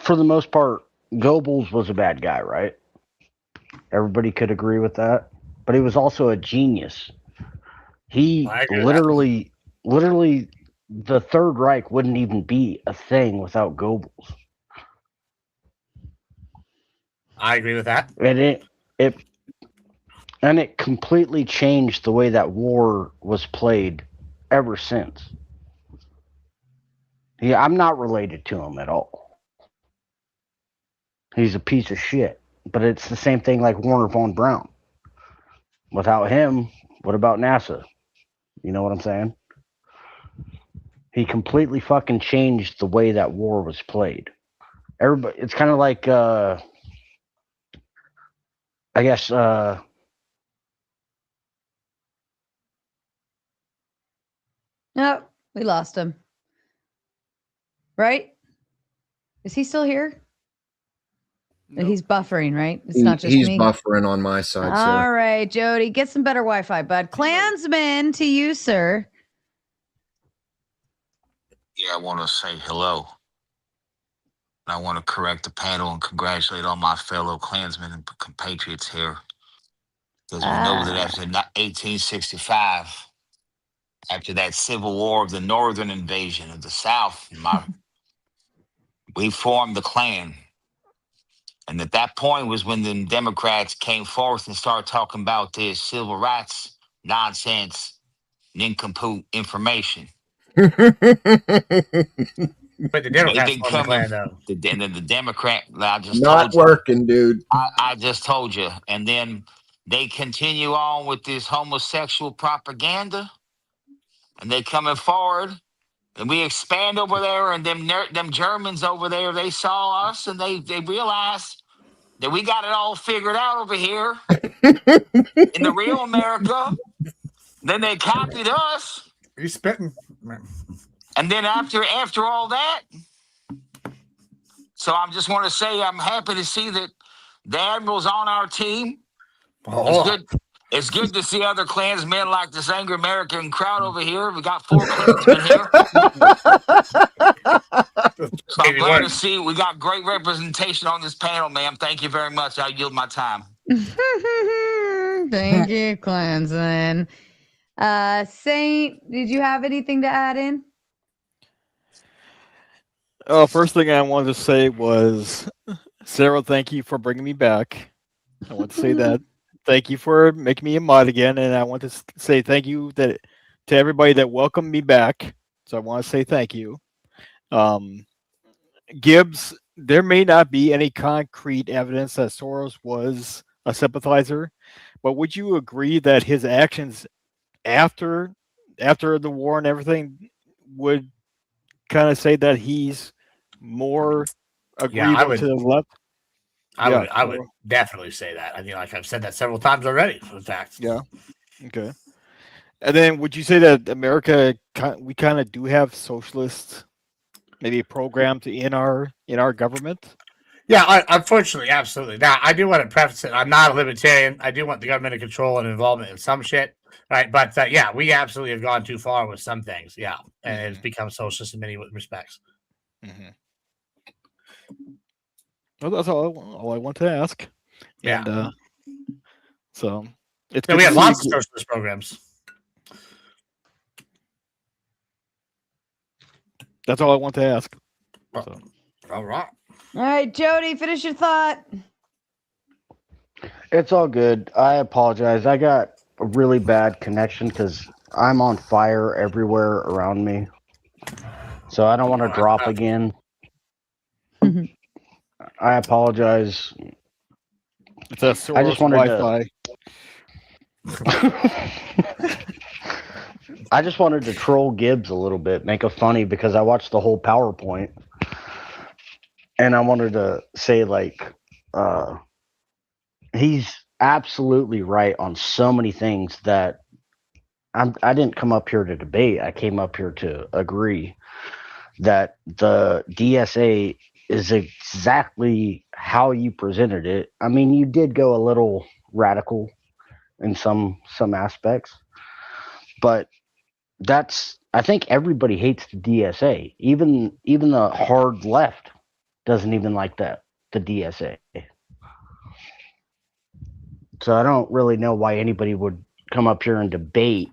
the most part, Goebbels was a bad guy, right? Everybody could agree with that. But he was also a genius. He literally, the Third Reich wouldn't even be a thing without Goebbels. I agree with that. And it completely changed the way that war was played ever since. Yeah, I'm not related to him at all. He's a piece of shit. But it's the same thing like Werner von Braun. Without him, what about NASA? You know what I'm saying? He completely fucking changed the way that war was played. Everybody, it's kind of like, I guess, No, we lost him. Right? Is he still here? No. He's buffering, right? It's not just he's me. buffering on my side. All right, Jody, get some better Wi-Fi, bud. Klansman to you, sir. Yeah, I want to say hello. I want to correct the panel and congratulate all my fellow Klansmen and compatriots here. Because we know that after 1865, after that civil war of the northern invasion of the South, we formed the Klan. And at that point was when the Democrats came forth and started talking about this civil rights nonsense, nincompoop information. But the They've Democrats been formed the coming. Klan, though. And then the Democrat, I just Not told you. working, dude. I just told you. And then they continue on with this homosexual propaganda. And they coming forward. And we expand over there. And them Germans over there, they saw us. And they realized that we got it all figured out over here in the real America. Then they copied us. You spitting. And then after all that, so I just want to say I'm happy to see that the Admiral's on our team. Oh. It's good to see other Klansmen like this angry American crowd over here. We got 4 Klansmen here. So I'm glad to see we got great representation on this panel, ma'am. Thank you very much. I yield my time. Thank you, Klansman. Saint, did you have anything to add in? Oh, first thing I wanted to say was, Sarah, thank you for bringing me back. I want to say that. Thank you for making me a mod again, and I want to say thank you to everybody that welcomed me back. So I want to say thank you. Gibbs, there may not be any concrete evidence that Soros was a sympathizer, but would you agree that his actions after the war and everything would kind of say that he's more agreeable to the left? I would definitely say that. I mean, like I've said that several times already, in fact. Yeah. Okay. And then would you say that America, we kind of do have socialists maybe programmed in our government? Yeah, unfortunately, absolutely. Now, I do want to preface it. I'm not a libertarian. I do want the government to control and involvement in some shit, right? But yeah, we absolutely have gone too far with some things. Yeah, and it's become socialist in many respects. Mm-hmm. Well, that's all I want to ask. Yeah. And, so it's we have lots of socialist programs. That's all I want to ask. So. All right. All right, Jody, finish your thought. It's all good. I apologize. I got a really bad connection because I'm on fire everywhere around me. So I don't want to drop again. I apologize. It's a I just wanted Wi-Fi. I just wanted to troll Gibbs a little bit, make it funny because I watched the whole PowerPoint. And I wanted to say, like, he's absolutely right on so many things that I didn't come up here to debate. I came up here to agree that the DSA is exactly how you presented it. I mean, you did go a little radical in some aspects, but I think everybody hates the DSA. Even the hard left doesn't even like the DSA. So I don't really know why anybody would come up here and debate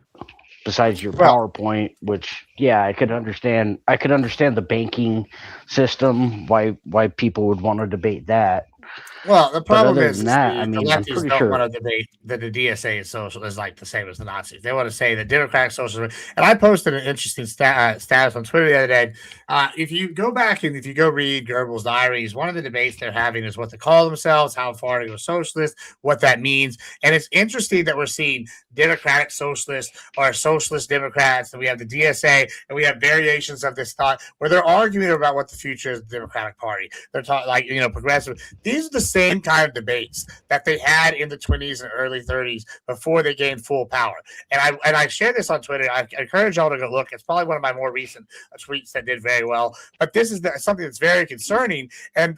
besides your PowerPoint, which I could understand. I could understand the banking system, why people would want to debate that. Well, the problem is the lefties don't want to debate that the DSA is social is like the same as the Nazis. They want to say the Democratic Socialists. And I posted an interesting status on Twitter the other day. If you go back and if you go read Goebbels' diaries, one of the debates they're having is what they call themselves, how far to go socialist, what that means. And it's interesting that we're seeing Democratic Socialists or Socialist Democrats, and we have the DSA, and we have variations of this thought where they're arguing about what the future is of the Democratic Party. They're talking like, progressive. These are the same kind of debates that they had in the 20s and early 30s before they gained full power. And I shared this on Twitter. I encourage y'all to go look. It's probably one of my more recent tweets that did very well. But this is something that's very concerning. And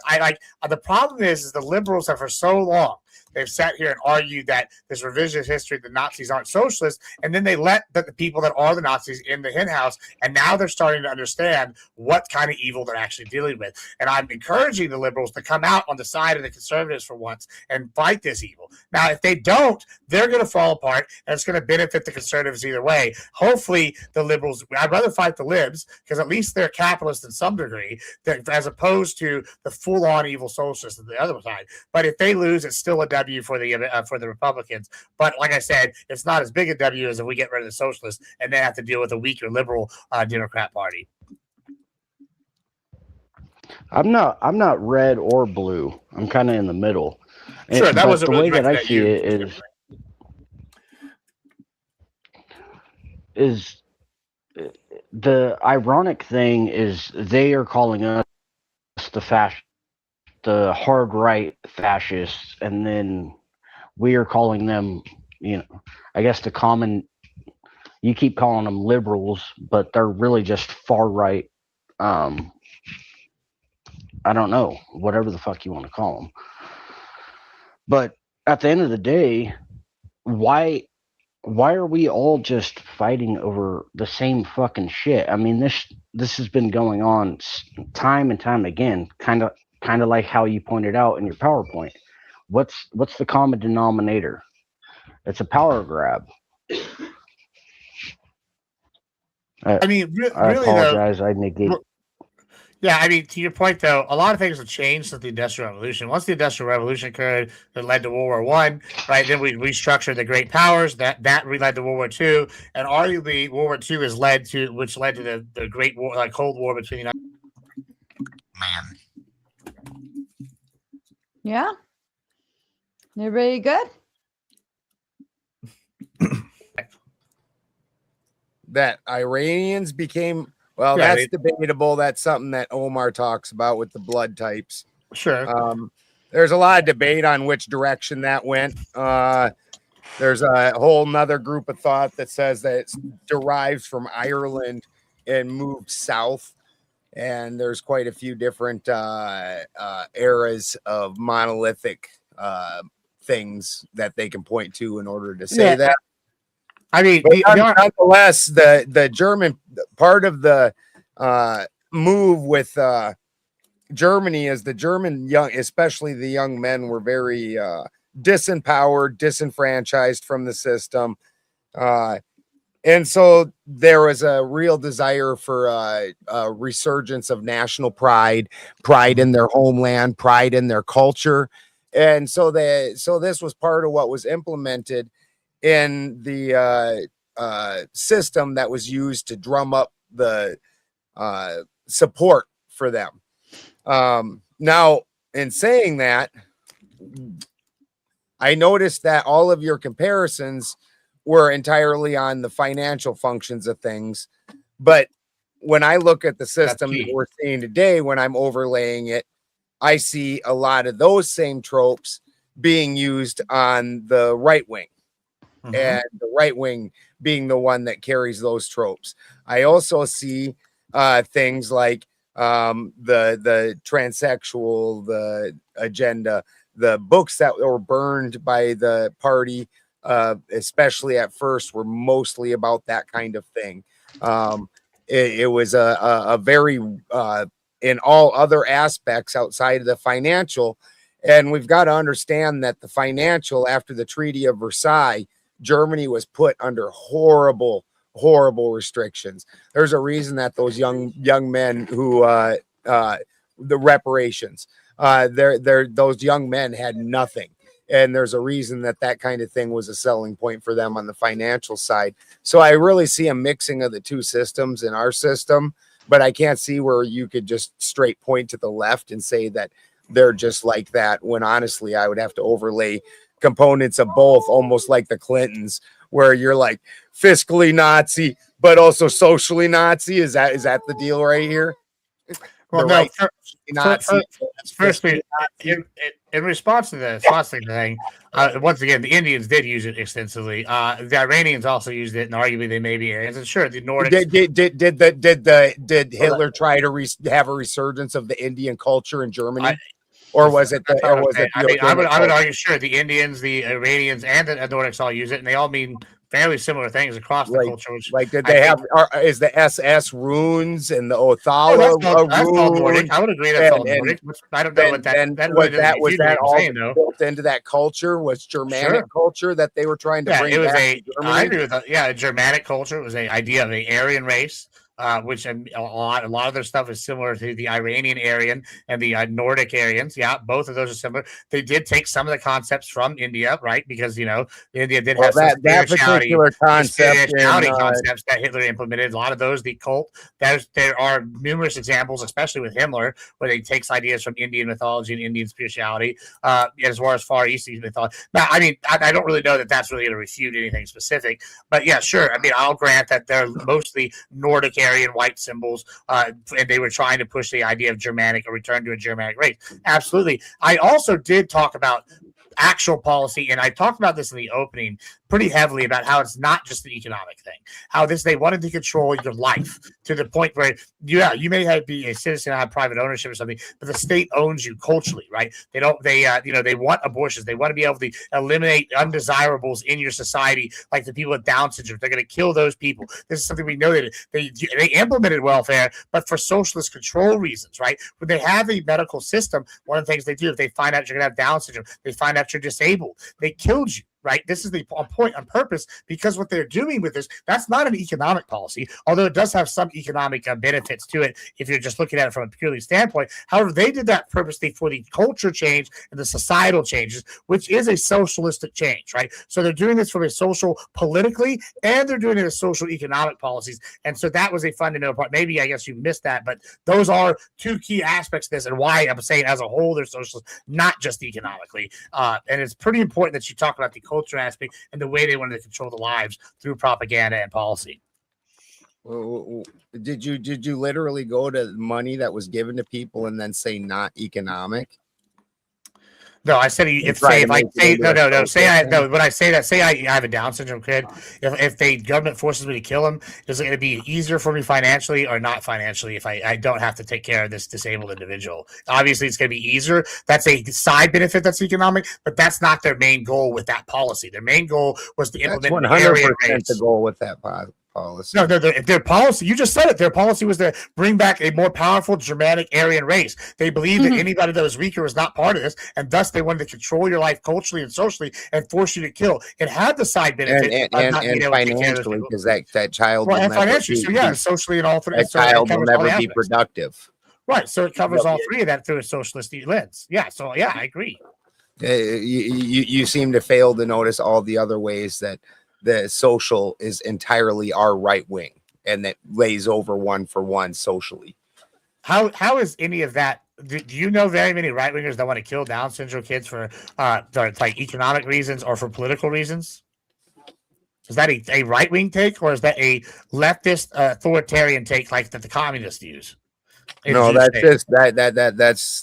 the problem is the liberals have for so long They've sat here and argued that this revisionist history, the Nazis aren't socialists, and then they let the people that are the Nazis in the hen house, and now they're starting to understand what kind of evil they're actually dealing with. And I'm encouraging the liberals to come out on the side of the conservatives for once and fight this evil. Now, if they don't, they're going to fall apart, and it's going to benefit the conservatives either way. Hopefully, the liberals, I'd rather fight the libs, because at least they're capitalist in some degree, as opposed to the full-on evil socialists on the other side. But if they lose, it's still a W for the Republicans. But like I said, it's not as big a W as if we get rid of the socialists and then have to deal with a weaker liberal Democrat Party. I'm not red or blue. I'm kind of in the middle. Sure, that was the way that I see it is the ironic thing is they are calling us the hard right fascists, and then we are calling them, I guess you keep calling them liberals, but they're really just far right. I don't know, whatever the fuck you want to call them. But at the end of the day, why are we all just fighting over the same fucking shit? I mean, this has been going on time and time again, kind of like how you pointed out in your PowerPoint. What's the common denominator? It's a power grab. I apologize. I negate. Yeah, I mean, to your point, though, a lot of things have changed since the Industrial Revolution. Once the Industrial Revolution occurred, that led to World War I, right? Then we restructured the great powers. That led to World War II, and arguably World War II led to the Great War, Cold War between the United. Yeah. Everybody good? That Iranians became, well, Yeah, that's debatable. That's something that Omar talks about with the blood types. Sure. There's a lot of debate on which direction that went. There's a whole nother group of thought that says that it derives from Ireland and moved south. And there's quite a few different eras of monolithic things that they can point to in order to say that. I mean, nonetheless, the German part of the move with Germany is the German young, especially the young men, were very disempowered, disenfranchised from the system. And so there was a real desire for a resurgence of national pride in their homeland, pride in their culture. And so this was part of what was implemented in the system that was used to drum up the support for them. Now, in saying that, I noticed that all of your comparisons were entirely on the financial functions of things. But when I look at the system that we're seeing today, when I'm overlaying it, I see a lot of those same tropes being used on the right wing. And the right wing being the one that carries those tropes. I also see things like the transsexual, the agenda, the books that were burned by the party, especially at first, were mostly about that kind of thing. It was a very, in all other aspects outside of the financial. And we've got to understand that the financial, after the Treaty of Versailles, Germany was put under horrible restrictions. There's a reason that those young men who the reparations, those young men had nothing, and there's a reason that kind of thing was a selling point for them on the financial side. So I really see a mixing of the two systems in our system, but I can't see where you could just straight point to the left and say that they're just like that, when honestly I would have to overlay components of both, almost like the Clintons, where you're like fiscally Nazi but also socially Nazi. Is that the deal right here? Well, no. Firstly, in response to the thing, once again, the Indians did use it extensively. The Iranians also used it, and arguably they may be Aryans. And sure, the Nordics did Hitler try to have a resurgence of the Indian culture in Germany? Or was it? That's Or what was I'm it? saying. The I would organic argue, sure, the Indians, the Iranians, and the Nordics all use it, and they all mean fairly similar things across the culture. Which, like, did I they think- have? Is the SS runes and the Oh, Othala that's all Nordic. rune? I would agree that's all Nordic. Which I don't know what that really doesn't was refute that what all you're saying, though. built into that culture? Was Germanic culture that they were trying to bring it was back to Germany? I agree with that. Yeah, a Germanic culture. It was an idea of the Aryan race. Which a lot of their stuff is similar to the Iranian Aryan and the Nordic Aryans. Yeah, both of those are similar. They did take some of the concepts from India, right? Because India did have some that particular concept concepts that Hitler implemented. A lot of those, the cult. There are numerous examples, especially with Himmler, where he takes ideas from Indian mythology and Indian spirituality, as well as Far East mythology. Now, I mean, I don't really know that that's really going to refute anything specific, but yeah, sure. I mean, I'll grant that they're mostly Nordic Aryan white symbols, and they were trying to push the idea of Germanic, a return to a Germanic race. Absolutely. I also did talk about actual policy, and I talked about this in the opening pretty heavily about how it's not just an economic thing, how they wanted to control your life to the point where you may be a citizen, have private ownership or something, but the state owns you culturally, right? They want abortions. They want to be able to eliminate undesirables in your society, like the people with Down syndrome. They're going to kill those people. This is something we know that they implemented welfare, but for socialist control reasons, right? When they have a medical system, one of the things they do, if they find out you're going to have Down syndrome, they find out you're disabled, they killed you. Right. This is the point on purpose, because what they're doing with this, that's not an economic policy, although it does have some economic benefits to it if you're just looking at it from a purely standpoint. However, they did that purposely for the culture change and the societal changes, which is a socialistic change. Right. So they're doing this from a social politically, and they're doing it as social economic policies. And so that was a fundamental part. Maybe I guess you missed that, but those are two key aspects of this, and why I'm saying as a whole they're socialist, not just economically. And it's pretty important that you talk about the culture aspect and the way they wanted to control the lives through propaganda and policy. Did you literally go to money that was given to people and then say not economic? No, I said when I say that, say I have a Down syndrome kid. If the government forces me to kill him, is it going to be easier for me financially or not financially if I don't have to take care of this disabled individual? Obviously, it's going to be easier. That's a side benefit that's economic, but that's not their main goal with that policy. Their main goal was to implement 100% the goal with that policy. No, their policy, you just said it. Their policy was to bring back a more powerful Germanic Aryan race. They believed that anybody that was weaker was not part of this, and thus they wanted to control your life culturally and socially and force you to kill. It had the side benefit and financially, because that child will and financially, socially and all three. That child will never be productive. Right, so it covers all three of that through a socialist lens. Yeah, so yeah, I agree. You seem to fail to notice all the other ways that the social is entirely our right wing, and that lays over one for one socially. How is any of that? Do you know very many right wingers that want to kill Down syndrome kids for like economic reasons or for political reasons? Is that a right wing take, or is that a leftist authoritarian take like that the communists use? No, that's just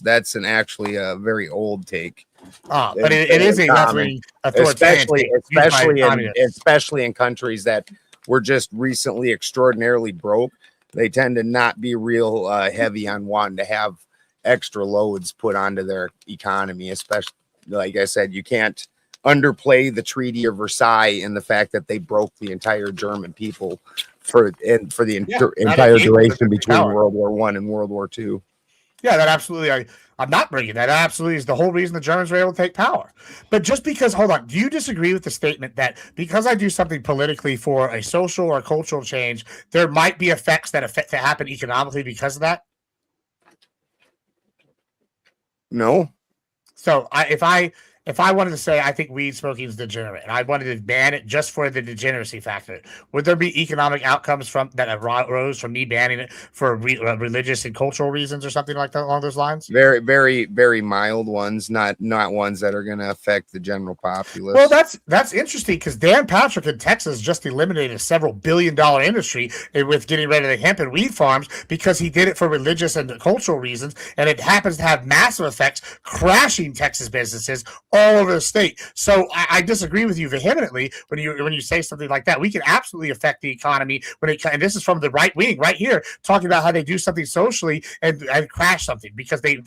that's an actually a very old take. But it is a left-wing authoritarian, especially in countries that were just recently extraordinarily broke. They tend to not be real heavy on wanting to have extra loads put onto their economy. Especially, like I said, you can't underplay the Treaty of Versailles and the fact that they broke the entire German people for the entire duration between World War I and World War II. Yeah, that absolutely. I'm not bringing that. That absolutely is the whole reason the Germans were able to take power. But just because, hold on, do you disagree with the statement that because I do something politically for a social or cultural change, there might be effects that happen economically because of that? No. So if I wanted to say I think weed smoking is degenerate and I wanted to ban it just for the degeneracy factor, would there be economic outcomes from that arose from me banning it for religious and cultural reasons or something like that along those lines? Very, very, very mild ones, not ones that are going to affect the general populace. Well, that's interesting because Dan Patrick in Texas just eliminated a several billion-dollar industry with getting rid of the hemp and weed farms because he did it for religious and cultural reasons, and it happens to have massive effects, crashing Texas businesses all over the state. So I disagree with you vehemently when you say something like that. We can absolutely affect the economy and this is from the right wing right here, talking about how they do something socially and crash something because they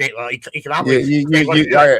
economically.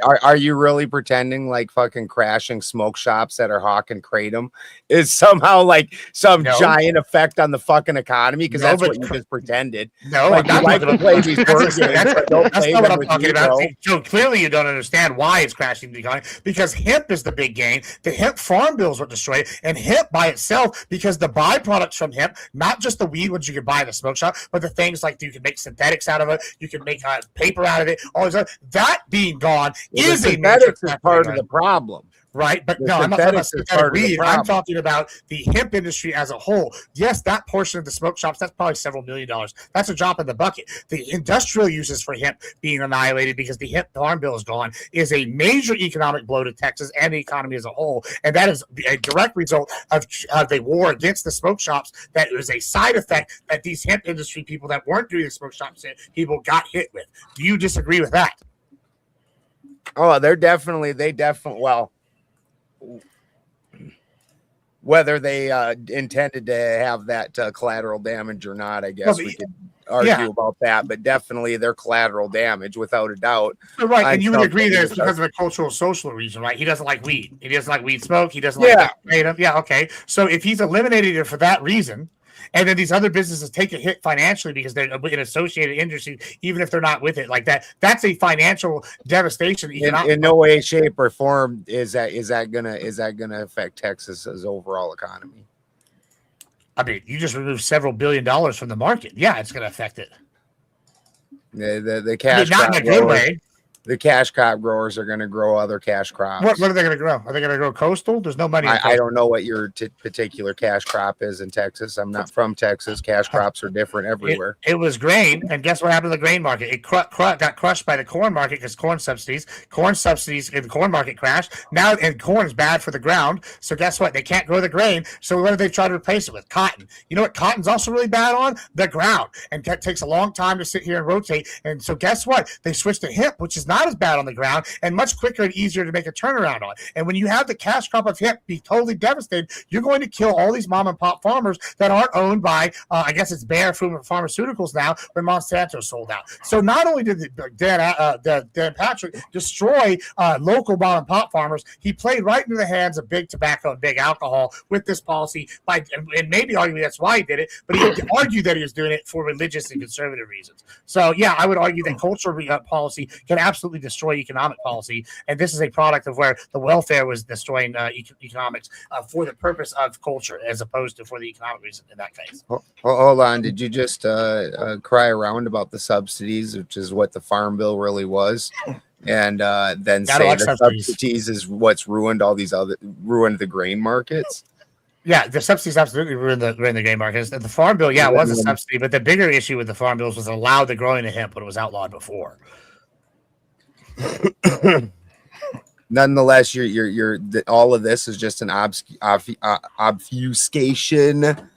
Are you really pretending like fucking crashing smoke shops that are hawking kratom is somehow like some giant effect on the fucking economy? Because that's what you just pretended. No, like you like to play these word games, but don't that's play not what them I'm with talking me, about. bro. So clearly you don't understand why it's crashing the economy, because hemp is the big gain. The hemp farm bills were destroyed, and hemp by itself, because the byproducts from hemp, not just the weed ones you can buy in the smoke shop, but the things like you can make synthetics out of it, you can make paper out of it, all this other, that being gone is a major part of the problem. Right, but The no, I'm not talking about synthetics is synthetic part of the weed. I'm problem. talking about the hemp industry as a whole. Yes, that portion of the smoke shops, that's probably several $1 million. That's a drop in the bucket. The industrial uses for hemp being annihilated because the hemp farm bill is gone is a major economic blow to Texas and the economy as a whole. And that is a direct result of the war against the smoke shops. That was a side effect that these hemp industry people that weren't doing the smoke shops people got hit with. Do you disagree with that? Oh, they definitely, well, whether they intended to have that collateral damage or not, I guess we could argue about that, but definitely they're collateral damage without a doubt. Right, and you would agree that it's because of a cultural social reason, right? He doesn't like weed. He doesn't like weed smoke. He doesn't like that. Yeah, okay. So if he's eliminated it for that reason, and then these other businesses take a hit financially because they're in associated industry, even if they're not with it like that. That's a financial devastation. In no way, shape, or form is that gonna affect Texas's overall economy. I mean, you just removed several $1 billion from the market. Yeah, it's going to affect it. The cash not in a good way. The cash crop growers are going to grow other cash crops. What are they going to grow? Are they going to grow coastal? There's no money. I don't know what your particular cash crop is in Texas. I'm not from Texas. Cash crops are different everywhere. It was grain, and guess what happened to the grain market? It got crushed by the corn market because corn subsidies in the corn market crashed. Now, and corn is bad for the ground. So guess what? They can't grow the grain. So what do they try to replace it with? Cotton. You know what cotton's also really bad on? The ground. And that takes a long time to sit here and rotate. And so guess what? They switched to hemp, which is not as bad on the ground and much quicker and easier to make a turnaround on. And when you have the cash crop of hemp be totally devastated, you're going to kill all these mom and pop farmers that aren't owned by, I guess it's Bayer Pharmaceuticals now, when Monsanto sold out. So not only did Dan Patrick destroy local mom and pop farmers, he played right into the hands of big tobacco and big alcohol with this policy. And maybe argue that's why he did it, but he argued that he was doing it for religious and conservative reasons. So yeah, I would argue that cultural policy can absolutely destroy economic policy, and this is a product of where the welfare was destroying economics for the purpose of culture as opposed to for the economic reason in that case. Hold on, did you just cry around about the subsidies, which is what the farm bill really was, and then say the subsidies is what's ruined the grain markets? Yeah, the subsidies absolutely ruined the grain markets. The farm bill, was a subsidy, but the bigger issue with the farm bills was allowed the growing of hemp, but it was outlawed before. Nonetheless, you're all of this is just an obfuscation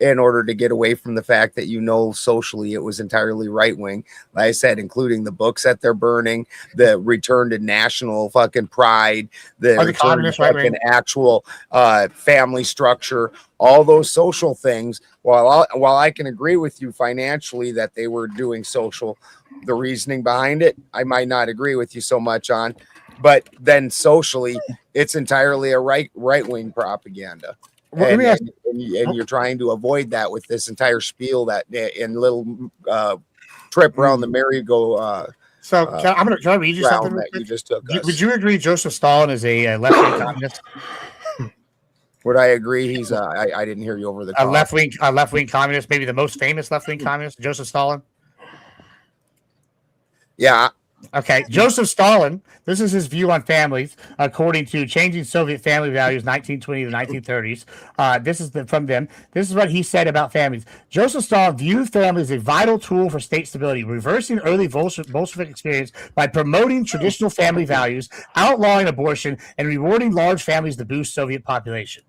in order to get away from the fact that socially it was entirely right wing. Like I said, including the books that they're burning, the return to national fucking pride, the return to fucking actual family structure, all those social things. While I can agree with you financially that they were doing social, the reasoning behind it, I might not agree with you so much on, but then socially, it's entirely a right wing propaganda. And you're trying to avoid that with this entire spiel that in little trip around the merry-go. Can I read you something that you just took? Would you agree Joseph Stalin is a left-wing communist? Would I agree? He's I didn't hear you over the call. A left-wing communist, maybe the most famous left-wing communist, Joseph Stalin. Yeah. Okay. Joseph Stalin, this is his view on families, according to Changing Soviet Family Values, 1920 to 1930s. This is from them. This is what he said about families. Joseph Stalin viewed family as a vital tool for state stability, reversing early Bolshevik experience by promoting traditional family values, outlawing abortion, and rewarding large families to boost Soviet population.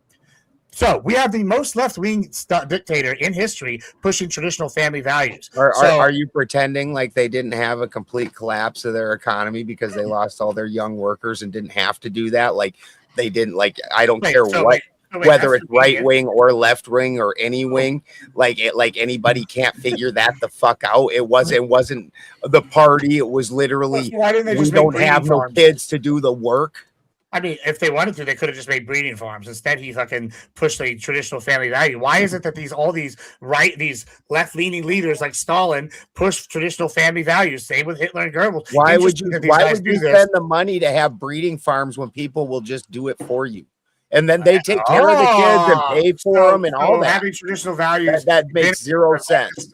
So we have the most left-wing dictator in history pushing traditional family values. Are you pretending like they didn't have a complete collapse of their economy because they lost all their young workers and didn't have to do that? Like they didn't. Like I don't care what. Whether it's right wing or left wing or any wing, like anybody can't figure that the fuck out. It wasn't the party. It was literally why didn't they we just don't make have breeding no farms? kids to do the work. I mean, if they wanted to, they could have just made breeding farms. Instead, he fucking pushed the traditional family value. Why is it that these left-leaning leaders like Stalin push traditional family values? Same with Hitler and Goebbels. Why would you spend the money to have breeding farms when people will just do it for you? And then they take care of the kids and pay for them and all that. Having traditional values that makes zero sense.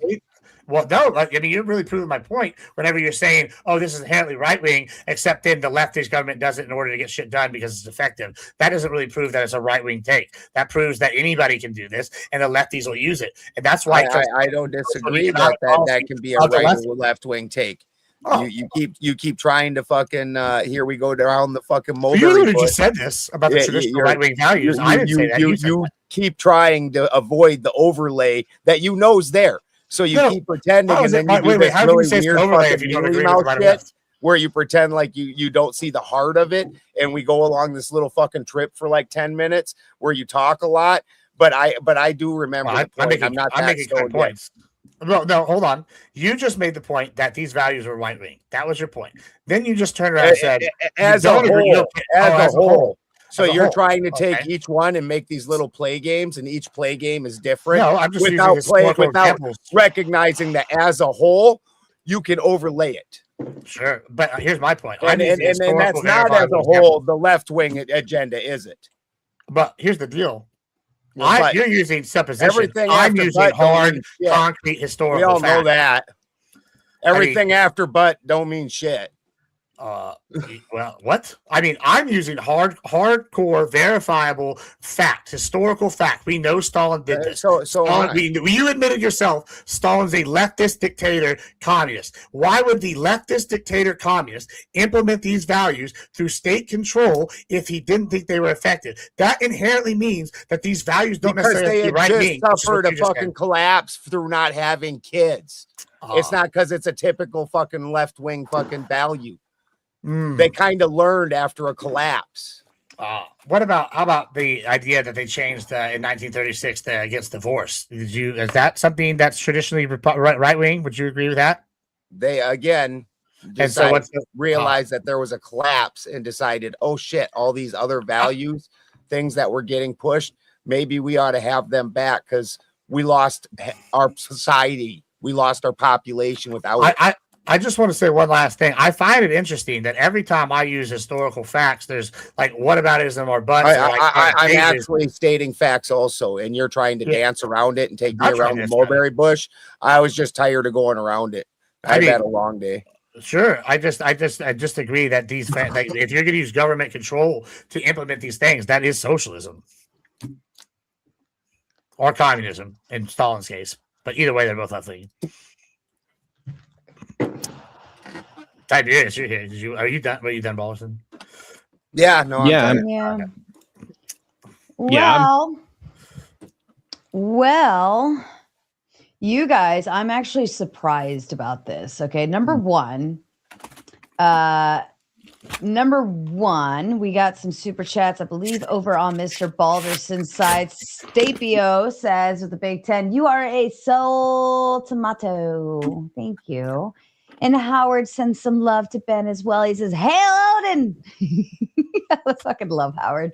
Well, no, I mean, you're really proving my point whenever you're saying, oh, this is inherently right-wing, except then the leftist government does it in order to get shit done because it's effective. That doesn't really prove that it's a right-wing take. That proves that anybody can do this, and the lefties will use it. And that's why I don't disagree that can be a right or left-wing take. Oh. You keep trying to fucking here we go down the fucking mulberry bush. You said this about the traditional right-wing values. I didn't say that. You keep trying to avoid the overlay that you know's there. So you keep pretending, and then you do this really weird fucking mealy mouth shit where you pretend like you don't see the heart of it, and we go along this little fucking trip for like 10 minutes where you talk a lot. But I do remember the point. I'm making good points. No, hold on. You just made the point that these values were right wing. That was your point. Then you just turned around and said, as a whole. So you're trying to take each one and make these little play games, and each play game is different. No, I'm just without recognizing that as a whole, you can overlay it. Sure, but here's my point. And that's not as a whole the left wing agenda, is it? But here's the deal. You're using supposition. Everything I'm using hard, concrete historical. We all know that. Everything after but don't mean shit. Well, what? I mean, I'm using hardcore, verifiable fact, historical fact. We know Stalin did this. You admitted yourself, Stalin's a leftist dictator, communist. Why would the leftist dictator, communist implement these values through state control if he didn't think they were effective? That inherently means that these values don't necessarily have to be right wing. Because they suffered a fucking collapse through not having kids. It's not because it's a typical fucking left-wing fucking value. They kind of learned after a collapse. How about the idea that they changed in 1936 against divorce? Is that something that's traditionally right wing? Would you agree with that? They again realized that there was a collapse and decided, oh shit, all these other values, things that were getting pushed, maybe we ought to have them back because we lost our society, we lost our population without it. I just want to say one last thing. I find it interesting that every time I use historical facts, there's like whataboutism or buts. I'm actually stating facts also, and you're trying to dance around it and take me around the mulberry bush. I was just tired of going around it. I've had a long day. Sure. I just agree that these if you're going to use government control to implement these things, that is socialism or communism in Stalin's case. But either way, they're both left-leaning. Tiberius, you're here. Are you done? Were you done, Ballerson? Yeah, no. Well, you guys, I'm actually surprised about this. Okay, number one, we got some super chats, I believe, over on Mr. Balderson's side. Stapio says with the Big Ten, you are a soul tomato. Thank you. And Howard sends some love to Ben as well. He says, "Hail Odin!" I fucking love Howard.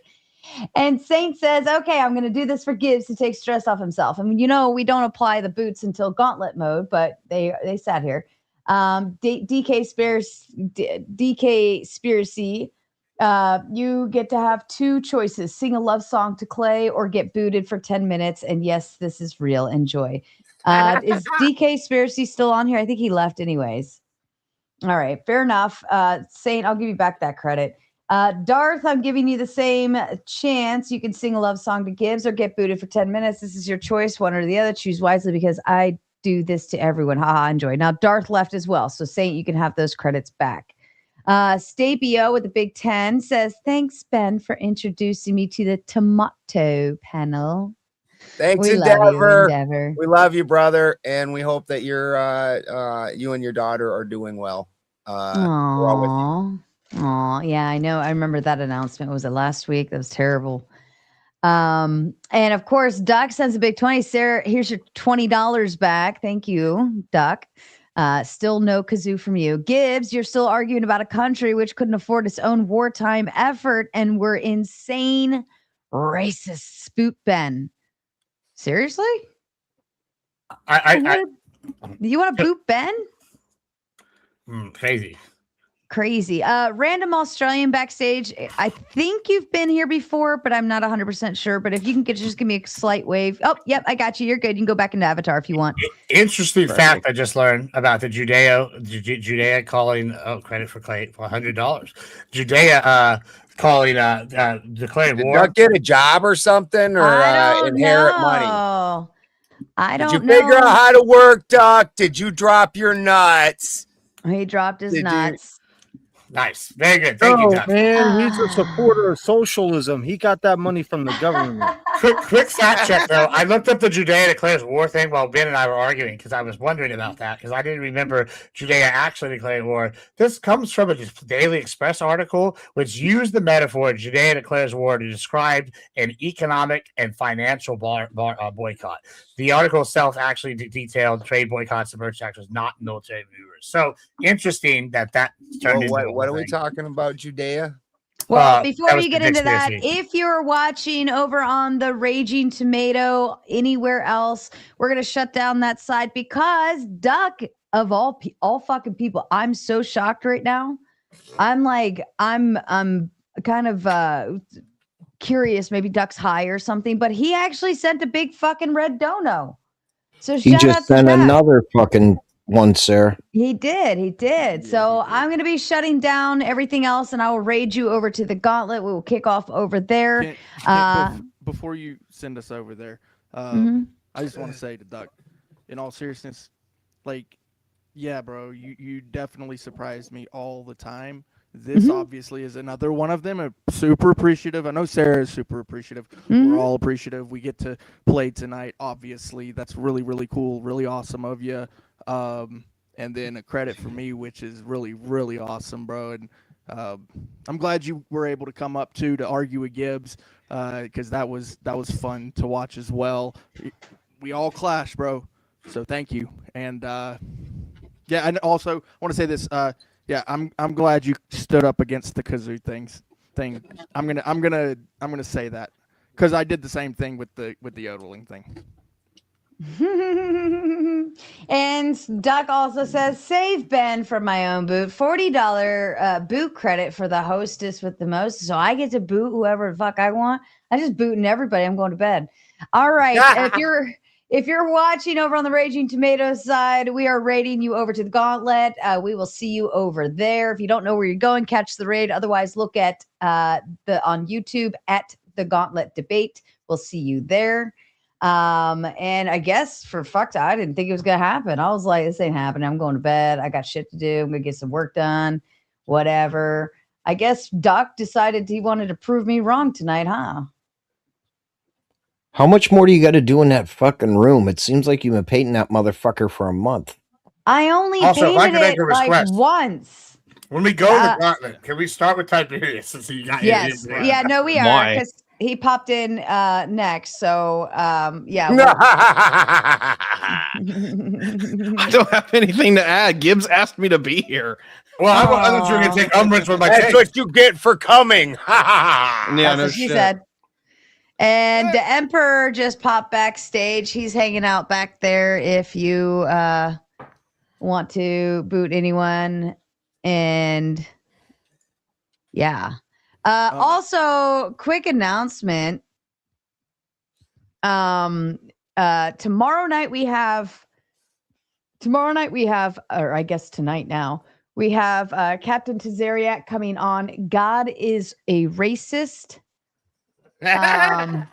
And Saint says, "Okay, I'm going to do this for Gibbs to take stress off himself." I mean, we don't apply the boots until gauntlet mode, but they sat here. DK Spiracy, you get to have two choices: sing a love song to Clay or get booted for 10 minutes. And yes, this is real. Enjoy. Is DK Spiracy still on here? I think he left anyways. All right, fair enough. Saint, I'll give you back that credit. Darth, I'm giving you the same chance. You can sing a love song to Gibbs or get booted for 10 minutes. This is your choice, one or the other. Choose wisely because I do this to everyone. Haha, enjoy. Now, Darth left as well. So, Saint, you can have those credits back. Stapio with the Big 10 says, thanks, Ben, for introducing me to the tomato panel. Thanks, We love you, Endeavor. Endeavor. We love you, brother, and we hope that you and your daughter are doing well. We're all with you. Aw, yeah, I know. I remember that announcement. Was it last week? That was terrible. And of course, Duck sends a big 20. Sarah, here's your $20 back. Thank you, Duck. Still no kazoo from you. Gibbs, you're still arguing about a country which couldn't afford its own wartime effort and were insane racist. Spook Ben. Seriously? You want to boot Ben? Crazy. Crazy. Random Australian backstage. I think you've been here before, but I'm not 100% sure. But if you can just give me a slight wave. Oh, yep, I got you. You're good. You can go back into Avatar if you want. Interesting fact I just learned about the Judea calling credit for Clay for $100. Judea calling declaring Did war. Duck get a job or something, or inherit money? I don't Did you know. figure out how to work, Duck? Did you drop your nuts? He dropped his nuts. Nice. Very good. Thank you, Duck. Man, he's a supporter of socialism. He got that money from the government. Quick fact check, though. I looked up the Judea declares war thing while Ben and I were arguing because I was wondering about that because I didn't remember Judea actually declaring war. This comes from a Daily Express article which used the metaphor Judea declares war to describe an economic and financial boycott. The article itself actually detailed trade boycotts and merchant actions, not military maneuvers. So interesting that turned into what are we talking about, Judea? Well, before you get into that, conspiracy. if you're watching over on the Raging Tomato, anywhere else, we're gonna shut down that site because Duck, of all fucking people, I'm so shocked right now. I'm kind of curious. Maybe Duck's high or something, but he actually sent a big fucking red dono. So He shout out just to sent Duck. another fucking one, Sarah. He did. So I'm going to be shutting down everything else, and I will raid you over to the Gauntlet. We will kick off over there. Before you send us over there, Mhm. I just want to say to Duck, in all seriousness, like, yeah, bro, you definitely surprise me all the time. This obviously is another one of them. I'm super appreciative. I know Sarah is super appreciative. We're all appreciative. We get to play tonight. Obviously, that's really, really cool. Really awesome of you. And then a credit for me, which is really, really awesome, bro. And I'm glad you were able to come up to argue with Gibbs, because that was fun to watch as well. We all clash, bro. So thank you. And yeah, and also I want to say this. Yeah, I'm glad you stood up against the kazoo thing. I'm gonna say that because I did the same thing with the yodeling thing. And Duck also says, save Ben from my own boot. $40 boot credit for the hostess with the most. So I get to boot whoever the fuck I want. I just booting everybody. I'm going to bed. All right. If you're watching over on the Raging Tomato side, we are raiding you over to the Gauntlet. We will see you over there. If you don't know where you're going, catch the raid. Otherwise, look at on YouTube at the Gauntlet Debate. We'll see you there. And I guess I didn't think it was gonna happen. I was like, this ain't happening. I'm going to bed. I got shit to do. I'm gonna get some work done. Whatever. I guess Doc decided he wanted to prove me wrong tonight, huh? How much more do you got to do in that fucking room? It seems like you've been painting that motherfucker for a month. I only Also, if I painted can make it a like request. once. When we go to the Gauntlet, can we start with Tiberius? Since you got Yes. Yeah, no, we are, because he popped in next. So yeah. I don't have anything to add. Gibbs asked me to be here. Well, I thought you were going to take umbrage with my That's take. what you get for coming. Yeah, That's no what she shit. said. And the Emperor just popped backstage. He's hanging out back there if you want to boot anyone. And yeah. Also, quick announcement. Tomorrow night we have, or I guess tonight now, we have Captain Tazariak coming on. God is a racist. I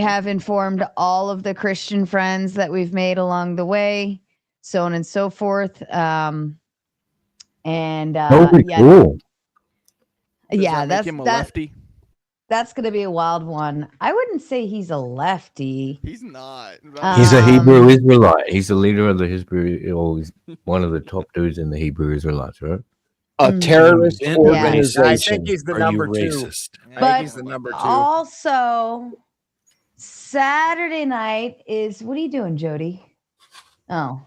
have informed all of the Christian friends that we've made along the way, so on and so forth. And Totally yeah, cool. yeah, Make him a lefty? That's gonna be a wild one. I wouldn't say he's a lefty. He's not. He's a Hebrew Israelite. He's the leader of the Hebrew, or he's one of the top dudes in the Hebrew Israelites, right? A terrorist Yeah. organization. I think he's the number two. But he's the number two. also, Saturday night is what are you doing, Jody? Oh,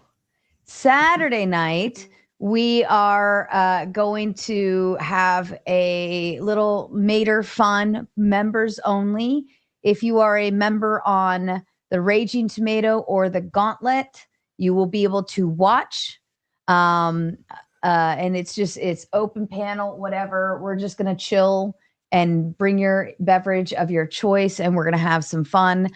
Saturday night we are going to have a little Mater Fun members only. If you are a member on the Raging Tomato or the Gauntlet, you will be able to watch. And it's open panel, whatever. We're just going to chill and bring your beverage of your choice, and we're going to have some fun.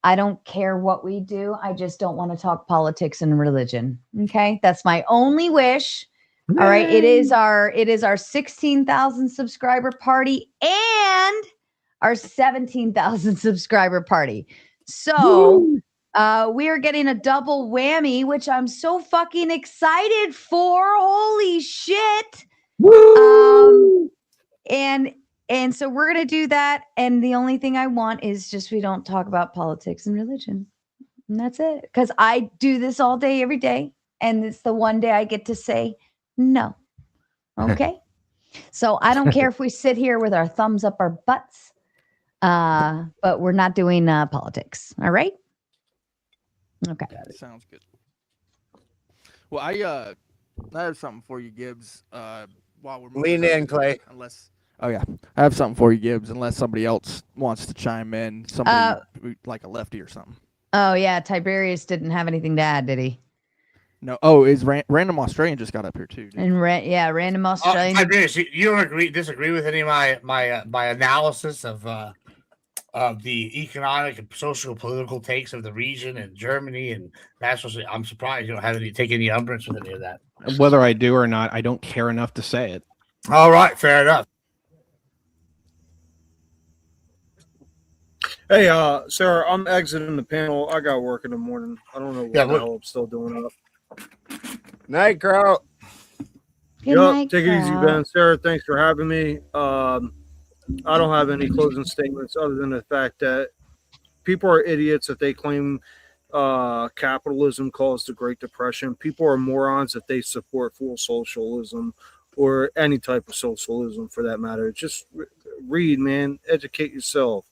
I don't care what we do. I just don't want to talk politics and religion. Okay. That's my only wish. All right. It is our 16,000 subscriber party and our 17,000 subscriber party. So we are getting a double whammy, which I'm so fucking excited for. Holy shit. And so we're going to do that. And the only thing I want is just we don't talk about politics and religion. And that's it. Because I do this all day, every day. And it's the one day I get to say no. Okay. So I don't care if we sit here with our thumbs up our butts. But we're not doing politics. All right. Okay. Sounds good. Well, I have something for you, Gibbs. While we're Lean in, Clay. I have something for you, Gibbs. Unless somebody else wants to chime in, somebody like a lefty or something. Oh yeah, Tiberius didn't have anything to add, did he? No. Oh, is Random Australian just got up here too? And Random Australian. Tiberius, you don't disagree with any of my analysis of the economic and social political takes of the region and Germany and national. I'm surprised you don't have take any umbrage with any of that. Whether I do or not, I don't care enough to say it. All right, fair enough. Hey, Sarah, I'm exiting the panel. I got work in the morning. I don't know what the hell I'm still doing up. Night, Crow. Yep, take it easy, Ben. Sarah, thanks for having me. I don't have any closing statements other than the fact that people are idiots if they claim capitalism caused the Great Depression. People are morons if they support full socialism or any type of socialism for that matter. Just read, man. Educate yourself.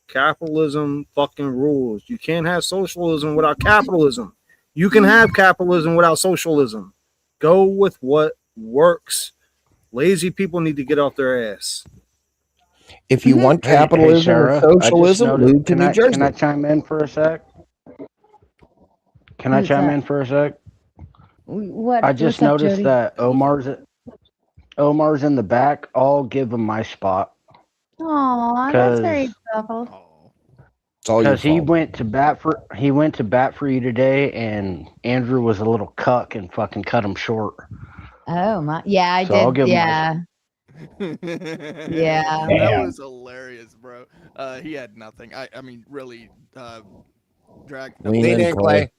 Capitalism fucking rules. You can't have socialism without capitalism. You can have capitalism without socialism. Go with what works. Lazy people need to get off their ass. If you want capitalism or socialism, move to New Jersey. Can I chime in for a sec? What? I just noticed that Omar's in the back. I'll give him my spot. Oh, that's very thoughtful. Because he went to bat for you today, and Andrew was a little cuck and fucking cut him short. Oh my! Yeah, I So I'll did. give him Yeah. Yeah. That was hilarious, bro. He had nothing. I mean, really, drag. Lean in, Clay.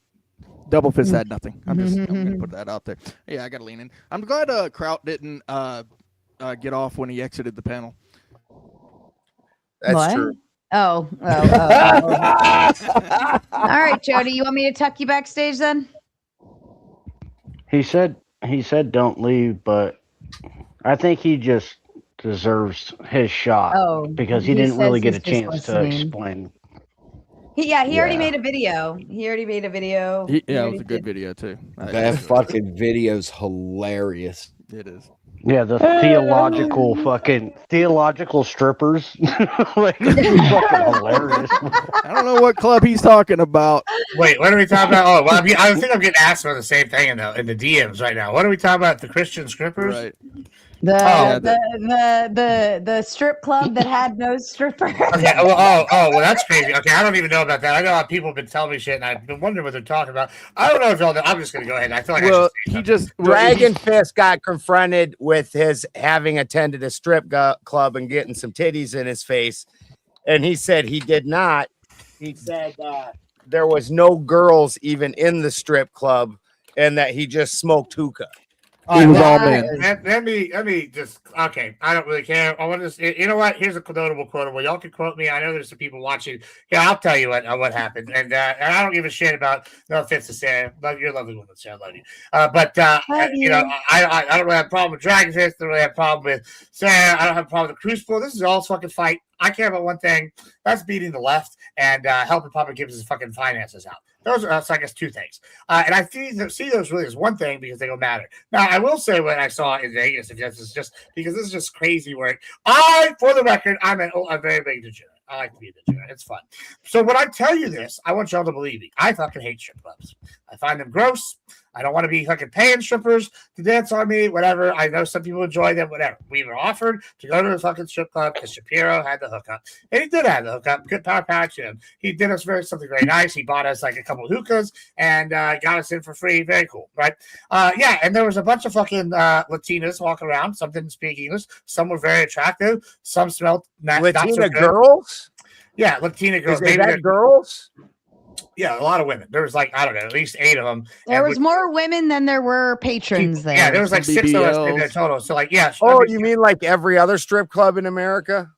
Double Fist had nothing. I'm gonna put that out there. Yeah, I gotta lean in. I'm glad Kraut didn't get off when he exited the panel. That's What? true. Oh. All right, Jody, you want me to tuck you backstage then? He said don't leave, but I think he just deserves his shot because he didn't really get a chance to explain. He already made a video. It was a good video too. That fucking video's hilarious. It is. Yeah, the theological strippers. Like, it's fucking hilarious. I don't know what club he's talking about. Wait, what are we talking about? Oh, well, I think I'm getting asked for the same thing in the DMs right now. What are we talking about? The Christian strippers? Right. The strip club that had no stripper. Okay. Well, that's crazy. Okay, I don't even know about that. I know how people have been telling me shit, and I've been wondering what they're talking about. I don't know if y'all know. I'm just gonna go ahead. I feel like Dragon Fist got confronted with his having attended a strip club and getting some titties in his face, and he said he did not. He said there was no girls even in the strip club, and that he just smoked hookah. He was all men. Let me just okay. I don't really care. I want to. You know what? Here's a notable quotable. Y'all can quote me. I know there's some people watching. Yeah, I'll tell you what happened. And I don't give a shit about. No offense to Sarah, love you're a lovely woman, Sarah. I love you. You know, I don't really have a problem with Dragon Fist. I don't really have a problem with Sarah. I don't have a problem with Crucible. This is all fucking fight. I care about one thing. That's beating the left and helping Papa Gibbs' fucking finances out. Those are, I guess, two things. And I see those really as one thing because they don't matter. Now, I will say what I saw in Vegas, if this is just because this is just crazy work. For the record, I'm a very big degenerate. I like to be a degenerate. It's fun. So when I tell you this, I want y'all to believe me. I fucking hate strip clubs. I find them gross. I don't want to be fucking paying strippers to dance on me, whatever. I know some people enjoy them, whatever. We were offered to go to the fucking strip club because Shapiro had the hookup. And he did have the hookup. Good power patch. And he did us something very nice. He bought us like a couple of hookahs and got us in for free. Very cool, right? Yeah, and there was a bunch of fucking Latinas walking around. Some didn't speak English. Some were very attractive. Some smelled not so good. Girls? Yeah, Latina girls. Is that girls? Yeah, a lot of women. There was like, I don't know, at least 8 of them. There was more women than there were patrons there. Yeah, there was like 6 of us in there total. So like, yeah. Oh, you mean like every other strip club in America?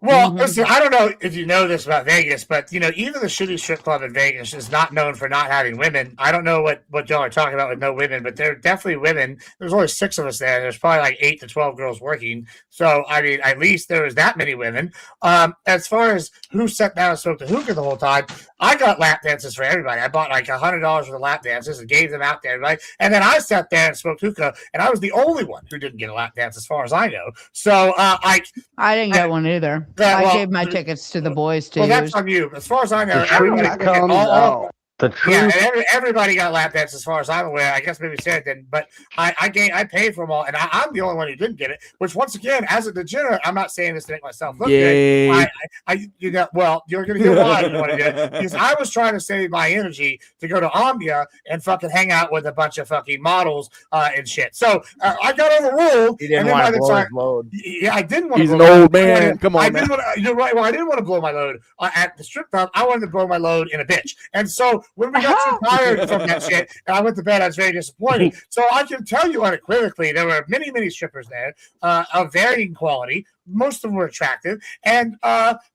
Well, listen, I don't know if you know this about Vegas, but you know, even the shitty strip club in Vegas is not known for not having women. I don't know what y'all are talking about with no women, but there are definitely women. There's only 6 of us there. There's probably like 8 to 12 girls working. So I mean, at least there was that many women. As far as who sat down and smoked the hookah the whole time, I got lap dances for everybody. I bought like $100 worth of lap dances and gave them out to everybody. And then I sat there and smoked hookah, and I was the only one who didn't get a lap dance, as far as I know. So I didn't get one either. I gave my tickets to the boys to Well, use. that's on you. As far as I know, The truth. Yeah, and everybody got lap dances, as far as I'm aware. I guess maybe Sarah didn't, but I paid for them all, and I'm the only one who didn't get it. Which, once again, as a degenerate, I'm not saying this to make myself look good. You know, well, you're gonna hear why you want to do it, because I was trying to save my energy to go to Omnia and fucking hang out with a bunch of fucking models and shit. So I got overruled. He didn't want to blow his load. Yeah, I didn't want to. He's an old man. Come on, man. You're right. Well, I didn't want to blow my load at the strip club. I wanted to blow my load in a bitch, and so when we got too tired from that shit, and I went to bed, I was very disappointed. So I can tell you unequivocally, there were many, many strippers there of varying quality. Most of them were attractive, and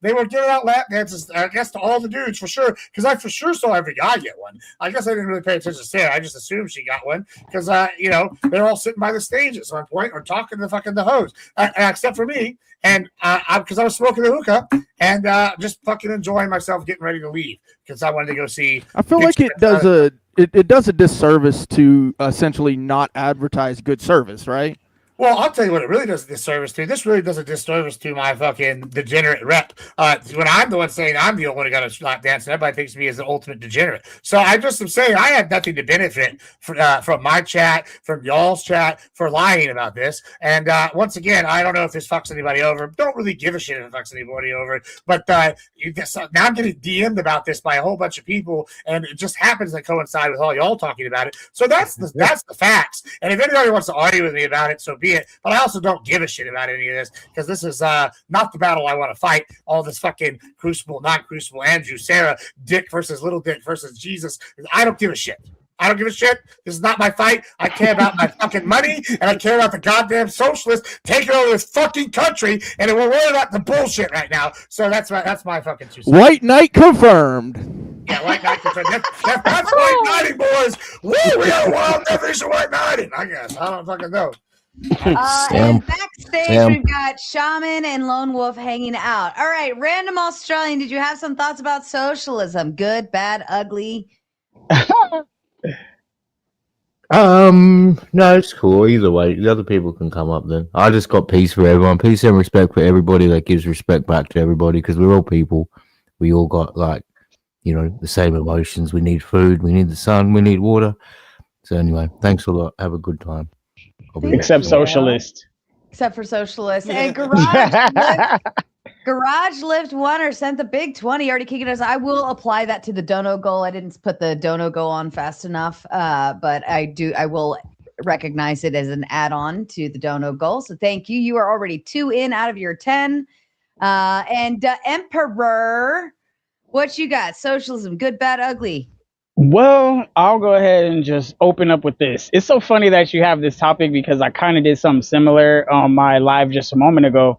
they were giving out lap dances, I guess, to all the dudes for sure, because I for sure saw every guy get one. I guess I didn't really pay attention to Sarah. I just assumed she got one because, you know, they're all sitting by the stage at some point or talking to fucking the host, except for me. And because I was smoking the hookah and just fucking enjoying myself, getting ready to leave because I wanted to go see. I feel like it does a disservice to essentially not advertise good service, right? Well, I'll tell you what it really does a disservice to. This really does a disservice to my fucking degenerate rep. When I'm the one saying I'm the only one who got a lap dance, and everybody thinks of me as the ultimate degenerate. So I just am saying I have nothing to benefit from my chat, from y'all's chat, for lying about this. And once again, I don't know if this fucks anybody over. Don't really give a shit if it fucks anybody over. But now I'm getting DM'd about this by a whole bunch of people, and it just happens to coincide with all y'all talking about it. So that's the facts. And if anybody wants to argue with me about it, so be it. But I also don't give a shit about any of this because this is not the battle I want to fight. All this fucking crucible, non-crucible, Andrew, Sarah, Dick versus Little Dick versus Jesus. I don't give a shit. I don't give a shit. This is not my fight. I care about my fucking money, and I care about the goddamn socialists taking over this fucking country, and we're worried about the bullshit right now. So that's my fucking 2 cents. White Knight confirmed. Yeah, White Knight confirmed. That's White Knighting, boys. Woo, we got a wild definition of White Knighting, I guess. I don't fucking know. And backstage, we've got Shaman and Lone Wolf hanging out. All right, Random Australian, did you have some thoughts about socialism? Good, bad, ugly? No, it's cool. Either way, the other people can come up then. I just got peace for everyone. Peace and respect for everybody that gives respect back to everybody because we're all people. We all got, like, you know, the same emotions. We need food. We need the sun. We need water. So anyway, thanks a lot. Have a good time. Except socialist. Except for socialists. And Garage Lift Oneer sent the big 20, already kicking us. I will apply that to the dono goal. I didn't put the dono goal on fast enough, but I will recognize it as an add-on to the dono goal. So thank you. You are already 2 in out of your 10. And Emperor, what you got? Socialism, good, bad, ugly? Well, I'll go ahead and just open up with this. It's so funny that you have this topic because I kind of did something similar on my live just a moment ago.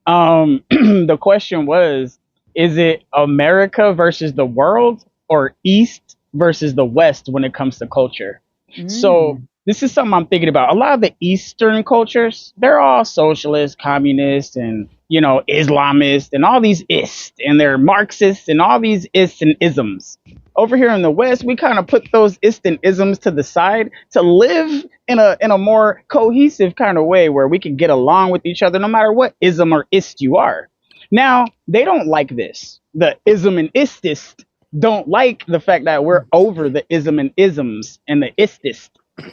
The question was, is it America versus the world or East versus the West when it comes to culture? So this is something I'm thinking about. A lot of the Eastern cultures, they're all socialist, communist, and Islamist, and all these ist, and they're Marxists, and all these ists and isms. Over here in the West, we kind of put those ist and isms to the side to live in a more cohesive kind of way where we can get along with each other no matter what ism or ist you are. Now, they don't like this. The ism and istist don't like the fact that we're over the ism and isms and the istist.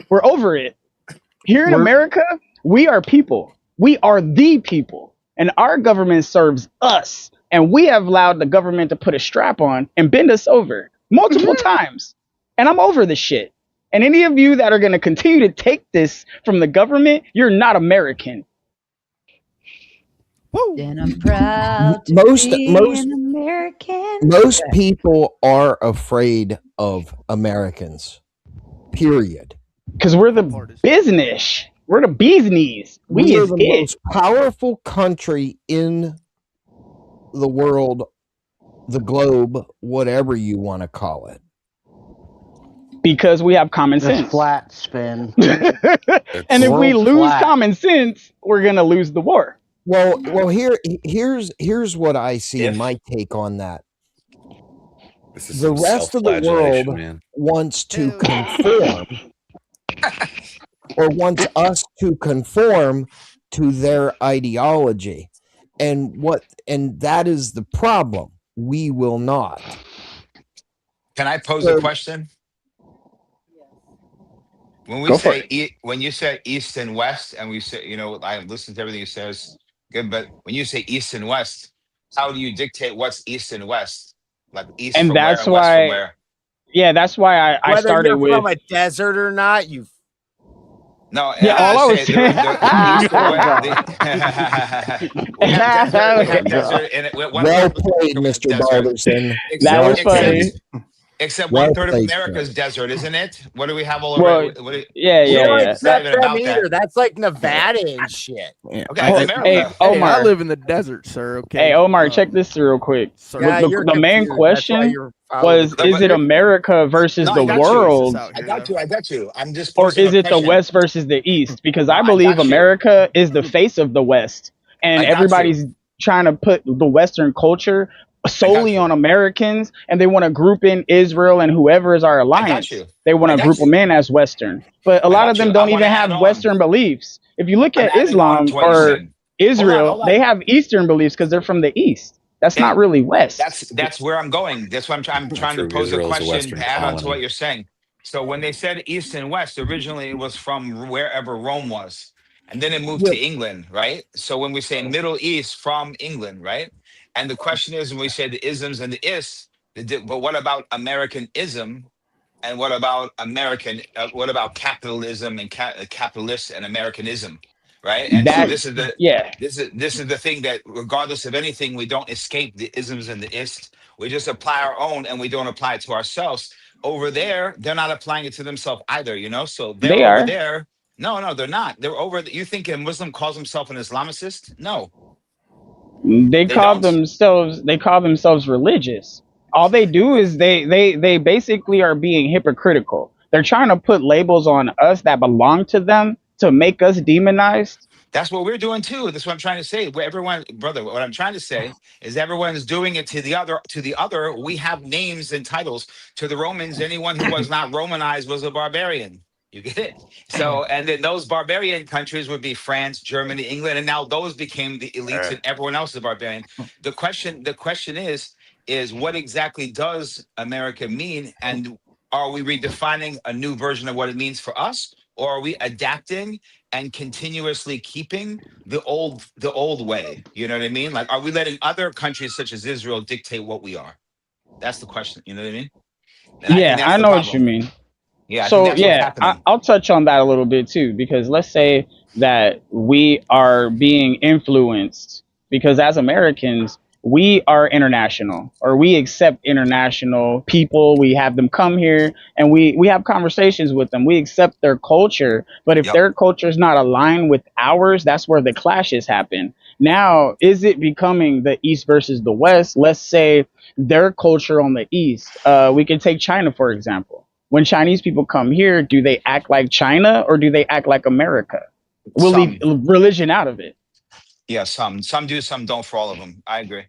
We're over it. Here in America, we are people. We are the people. And our government serves us. And we have allowed the government to put a strap on and bend us over multiple times. And I'm over this shit. And any of you that are going to continue to take this from the government, you're not American. And I'm proud to be an American. Most people are afraid of Americans. Period. Because we're the business. We're the bee's knees. We are the most powerful country in the world, the globe, whatever you want to call it. Because we have common sense. Flat spin. And if we lose common sense, we're gonna lose the war. Well, here's what I see in my take on that. The rest of the world wants to conform, or wants us to conform to their ideology, and that is the problem. We will not. Can I pose a question? When you say East and West, and we say, I listen to everything you says, good, but when you say East and West, how do you dictate what's East and West? Like East and from that's where and why, West from where? Yeah, that's why I started you're with from a desert or not. You. No, yeah. All I was saying, we have desert, and well played, Mr. Balderson. That was funny. Except Well 1/3 of played, America's desert, isn't it? What do we have all Well, over? yeah. It's not even about either. that. That's like Nevada and shit. Okay, it's America. Hey, Omar. I live in the desert, sir. Okay. Hey, Omar, check this real quick. Yeah, The main question was: is it America versus the world, I got you. I'm just. or posing is a it the question. West versus the East? Because I I believe got you. America is the face of the West, and I got everybody's trying to put the Western culture solely on Americans, and they want to group in Israel and whoever is our alliance. you. They want I to got group you. them in as Western, but a lot of them don't even have Western beliefs. If you look I'm at adding on Islam to what you or said. Israel, Hold on. they have Eastern beliefs because they're from the East. That's not really West. That's where I'm going. That's why I'm trying to True, pose a Israel's a question Western to add on to colony. what you're saying. So when they said East and West, originally it was from wherever Rome was, and then it moved to England, right? So when we say Middle East, from England, right? And the question is, when we say the isms and the ists, but what about Americanism? And what about what about capitalism and capitalists and Americanism, right? And so this is the thing that regardless of anything, we don't escape the isms and the ists. We just apply our own, and we don't apply it to ourselves. Over there, they're not applying it to themselves either, So they're They over are. there. No, they're not. They're over. You think a Muslim calls himself an Islamicist? No. They call themselves religious. All they do is they basically are being hypocritical. They're trying to put labels on us that belong to them to make us demonized. That's what we're doing too. That's what I'm trying to say. Where everyone, brother, what I'm trying to say is everyone's doing it to the other. To the other, we have names and titles. To the Romans, anyone who was not Romanized was a barbarian. You get it? So, and then those barbarian countries would be France, Germany, England, and now those became the elites, and everyone else is a barbarian. The question is what exactly does America mean, and are we redefining a new version of what it means for us, or are we adapting and continuously keeping the old way? You know what I mean? Like, are we letting other countries such as Israel dictate what we are? That's the question. You know what I mean? And I know what you mean. Yeah. So I'll touch on that a little bit too, because let's say that we are being influenced because as Americans, we are international, or we accept international people. We have them come here and we have conversations with them. We accept their culture. But if their culture is not aligned with ours, that's where the clashes happen. Now, is it becoming the East versus the West? Let's say their culture on the East. We can take China, for example. When Chinese people come here, do they act like China or do they act like America? We'll leave religion out of it. Yeah, some do, some don't. For all of them, I agree.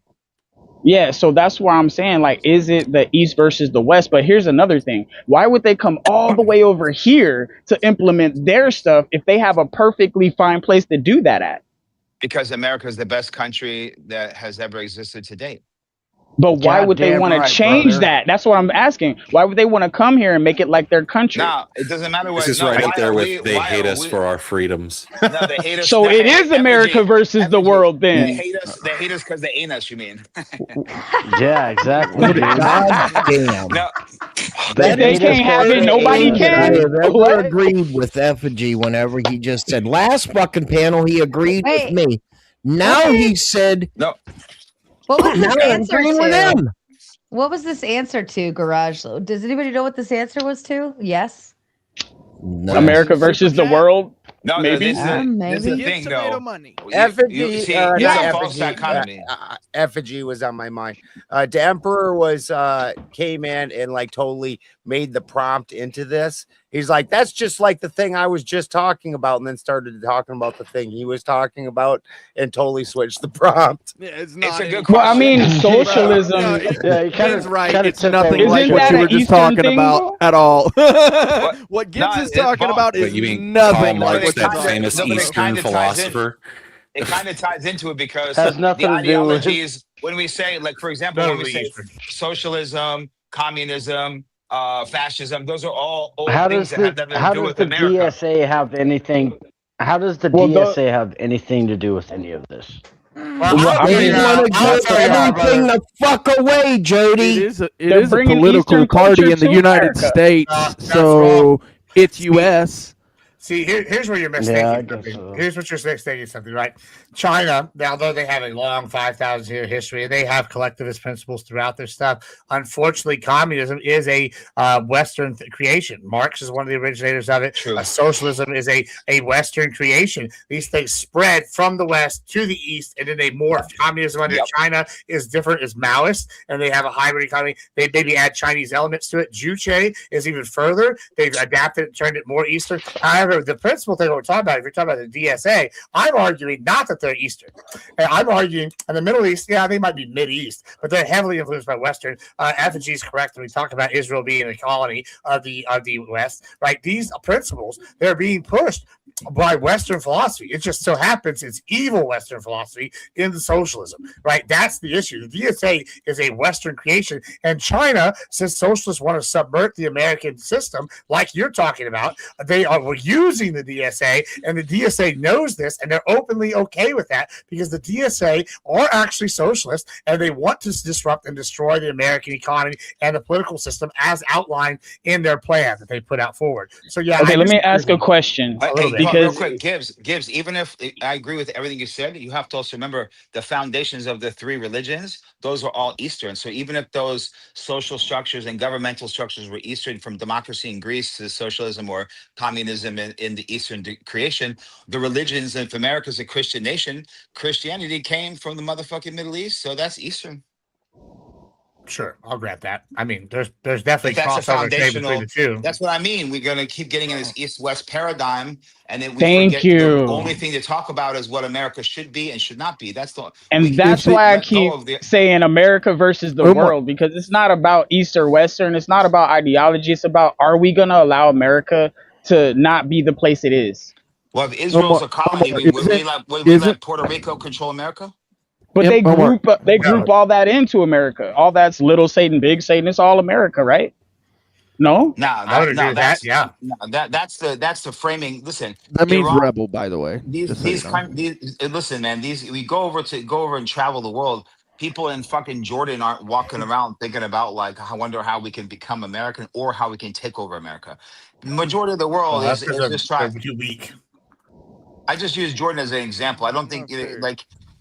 Yeah, so that's why I'm saying, like, is it the East versus the West? But here's another thing. Why would they come all the way over here to implement their stuff if they have a perfectly fine place to do that at? Because America is the best country that has ever existed to date. But why would they want to change that? That's what I'm asking. Why would they want to come here and make it like their country? No, it doesn't matter what. This is right up there with they hate us for our freedoms. No, they hate us. So it is America versus the world then. They hate us. They hate us because they ain't us. You mean? Yeah, exactly. Damn. No. If they can't have it, nobody can. I never agreed with Effigy whenever he just said last fucking panel he agreed with me. Now he said no. What was now this I'm answer agreeing with to? him. What was this answer to, Garage? Does anybody know what this answer was to? Yes. No. America versus the world. No, maybe. This is the thing, though. Effigy, it's a false Effigy, dichotomy. Effigy was on my mind. The Emperor came in and like totally made the prompt into this. He's like, that's just like the thing I was just talking about, and then started talking about the thing he was talking about and totally switched the prompt. Yeah, it's a good question. Well, I mean, socialism. He's right. It's nothing Isn't like what that you were an just Eastern talking thing, about though? at all. What Gibbs is talking about is you mean nothing Karl like Marx, what you're that talking famous about. Eastern philosopher? It kind of ties into it because Has the nothing to do with- ideologies, when we say, like, for example, when we say socialism, communism, fascism, those are all old How things does that the have nothing to how do does with the America. DSA have anything? How does the Well, DSA have anything to do with any of this? They want to give everything the fuck away, Jody. It is a political Eastern party culture in the to United America. States, That's so wrong. it's U.S. See, here's where you're mistaking Yeah, I guess something. so. Here's what you're mistaking something, right? China, although they have a long 5,000 year history and they have collectivist principles throughout their stuff, unfortunately, communism is a Western creation. Marx is one of the originators of it. Socialism is a Western creation. These things spread from the West to the East, and then they morph. Communism under China is different, is Maoist, and they have a hybrid economy. They maybe add Chinese elements to it. Juche is even further. They've adapted it, turned it more Eastern. However, the principal thing we're talking about, if you're talking about the DSA, I'm arguing not that they're Eastern. And I'm arguing in the Middle East, yeah, they might be Mid-East, but they're heavily influenced by Western. Effigy is correct when we talk about Israel being a colony of the West, right? These principles, they're being pushed by Western philosophy. It just so happens it's evil Western philosophy in the socialism, right? That's the issue. The DSA is a Western creation, and China, since socialists want to subvert the American system, like you're talking about, they are using the DSA, and the DSA knows this, and they're openly okay with that because the DSA are actually socialists, and they want to disrupt and destroy the American economy and the political system as outlined in their plan that they put out forward. So yeah. Okay, let me ask a question. Real quick, Gibbs, even if I agree with everything you said, you have to also remember the foundations of the three religions, those were all Eastern. So even if those social structures and governmental structures were Eastern, from democracy in Greece to socialism or communism in the Eastern creation, the religions, if America is a Christian nation, Christianity came from the motherfucking Middle East. So that's Eastern. Sure, I'll grab that. I mean, there's definitely That's a crossover between foundational. the two. That's what I mean. We're gonna keep getting in this East-West paradigm, and then we Thank forget you. the only thing to talk about is what America should be and should not be. That's the And that's why I keep saying America versus the world, because it's not about East or Western. It's not about ideology. It's about, are we going to allow America to not be the place it is? Well, if Israel's a colony, would we let Puerto Rico control America? But they group all that into America. All that's little Satan, big Satan. It's all America, right? No, that's the framing. Listen, That means Iran- rebel, by the way. Listen, man. We go over and travel the world. People in fucking Jordan aren't walking around thinking about, like, I wonder how we can become American or how we can take over America. The majority of the world is just trying. Too weak. I just use Jordan as an example. I don't think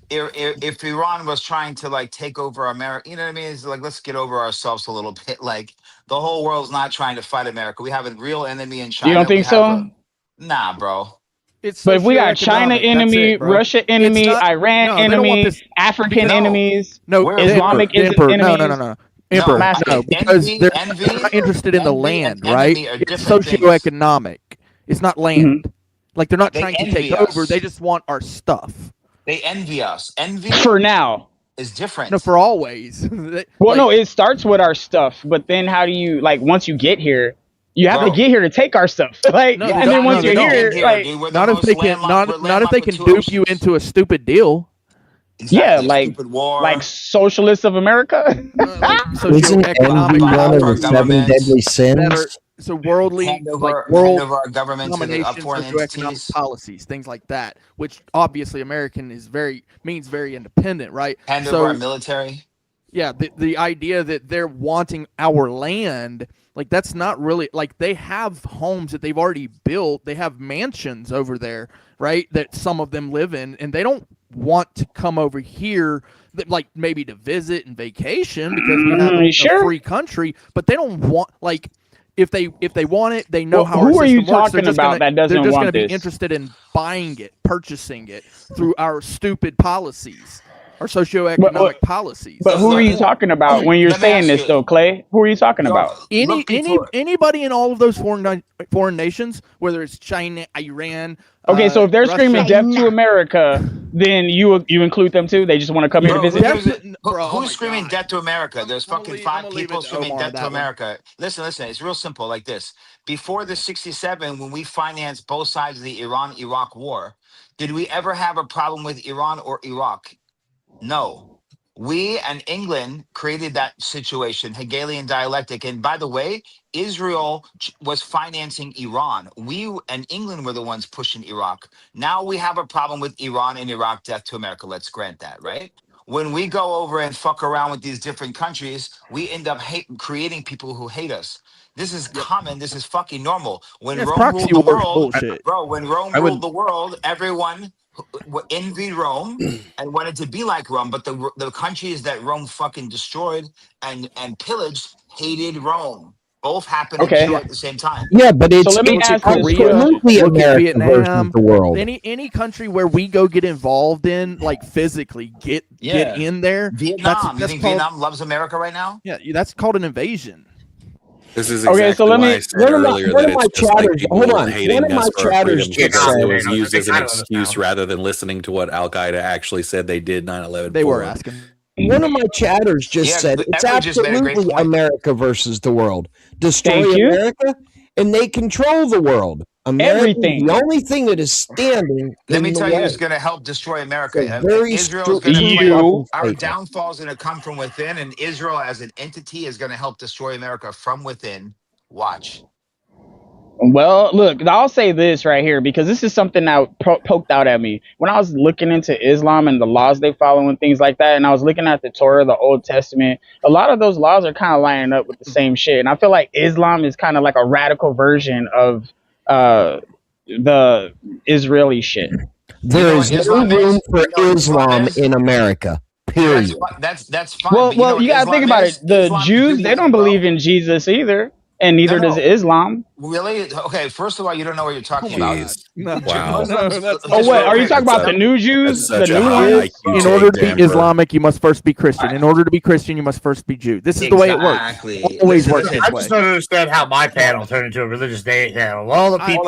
if Iran was trying to like take over America, you know what I mean? It's like, let's get over ourselves a little bit. Like the whole world's not trying to fight America. We have a real enemy in China. You don't think so? Nah, bro. But if we got China enemy, Russia enemy, Iran enemy, African enemies, Islamic enemies. No. Emperor, no, because they're not interested in the land, right? It's socioeconomic. It's not land. Like they're not trying to take over. They just want our stuff. They envy us. Envy for now is different. No, for always. Well, no, it starts with our stuff, but then how do you like once you get here? You have to get here to take our stuff. Like, and then once you're here, like, not if they can, not if they can dupe you into a stupid deal. Yeah, like Socialists of America. Isn't envy one of the 7 deadly sins? So worldly, world domination, socioeconomic policies, things like that. Which obviously American means very independent, right? Hand over our military. Yeah, the idea that they're wanting our land, like that's not really like they have homes that they've already built. They have mansions over there, right? That some of them live in, and they don't want to come over here, like maybe to visit and vacation because we have a free country. But they don't want like if they want it, they know how. Who are you talking about that doesn't want this? They're just going to be interested in buying it, purchasing it through our stupid policies. Our socioeconomic policies. But who are you talking about when you're saying this, though, Clay? Who are you talking about? Anybody in all of those foreign nations, whether it's China, Iran. Okay, so if they're Russia, screaming "Death to America," then you include them too. They just want to come here to visit. Who's screaming "Death to America"? There's fucking 5 people screaming "Death to America." Listen. It's real simple. Like this: before the '67, when we financed both sides of the Iran-Iraq war, did we ever have a problem with Iran or Iraq? No, we and England created that situation, Hegelian dialectic. And by the way, Israel was financing Iran. We and England were the ones pushing Iraq. Now we have a problem with Iran and Iraq, death to America. Let's grant that, right? When we go over and fuck around with these different countries, we end up creating people who hate us. This is common. This is fucking normal. When Rome ruled the world, bro, when Rome ruled the world, everyone envied Rome and wanted to be like Rome, but the countries that Rome fucking destroyed and pillaged hated Rome. Both happened at the same time. Yeah, but it's absolutely America versus the world. Any country where we go get involved in, like physically get in there. Vietnam. You think Vietnam loves America right now? Yeah, that's called an invasion. This is exactly why I said earlier that it's just like people hating us for our freedom because it was used as an excuse rather than listening to what Al-Qaeda actually said they did 9/11. They were asking. One of my chatters just said it's absolutely America versus the world. Destroy America, and they control the world. Everything. The only thing that is standing. Let me tell you, who's going to help destroy America. Israel is going to our downfall is going to come from within, and Israel as an entity is going to help destroy America from within. Watch. Well, look, I'll say this right here because this is something that poked out at me when I was looking into Islam and the laws they follow and things like that. And I was looking at the Torah, the Old Testament. A lot of those laws are kind of lining up with the same shit. And I feel like Islam is kind of like a radical version of the Israeli shit. There is no room for Islam in America. Period. That's fine. Well, you gotta think about it. The Jews, they don't believe in Jesus either. And neither does Islam. Really? Okay, first of all, you don't know what you're talking about. Wow. Oh, what? Are you talking about the new Jews? The new ones? In order to be Islamic, you must first be Christian. In order to be Christian, you must first be Jew. This is the way it works. It always works this way. I just don't understand how my panel turned into a religious day channel. All the people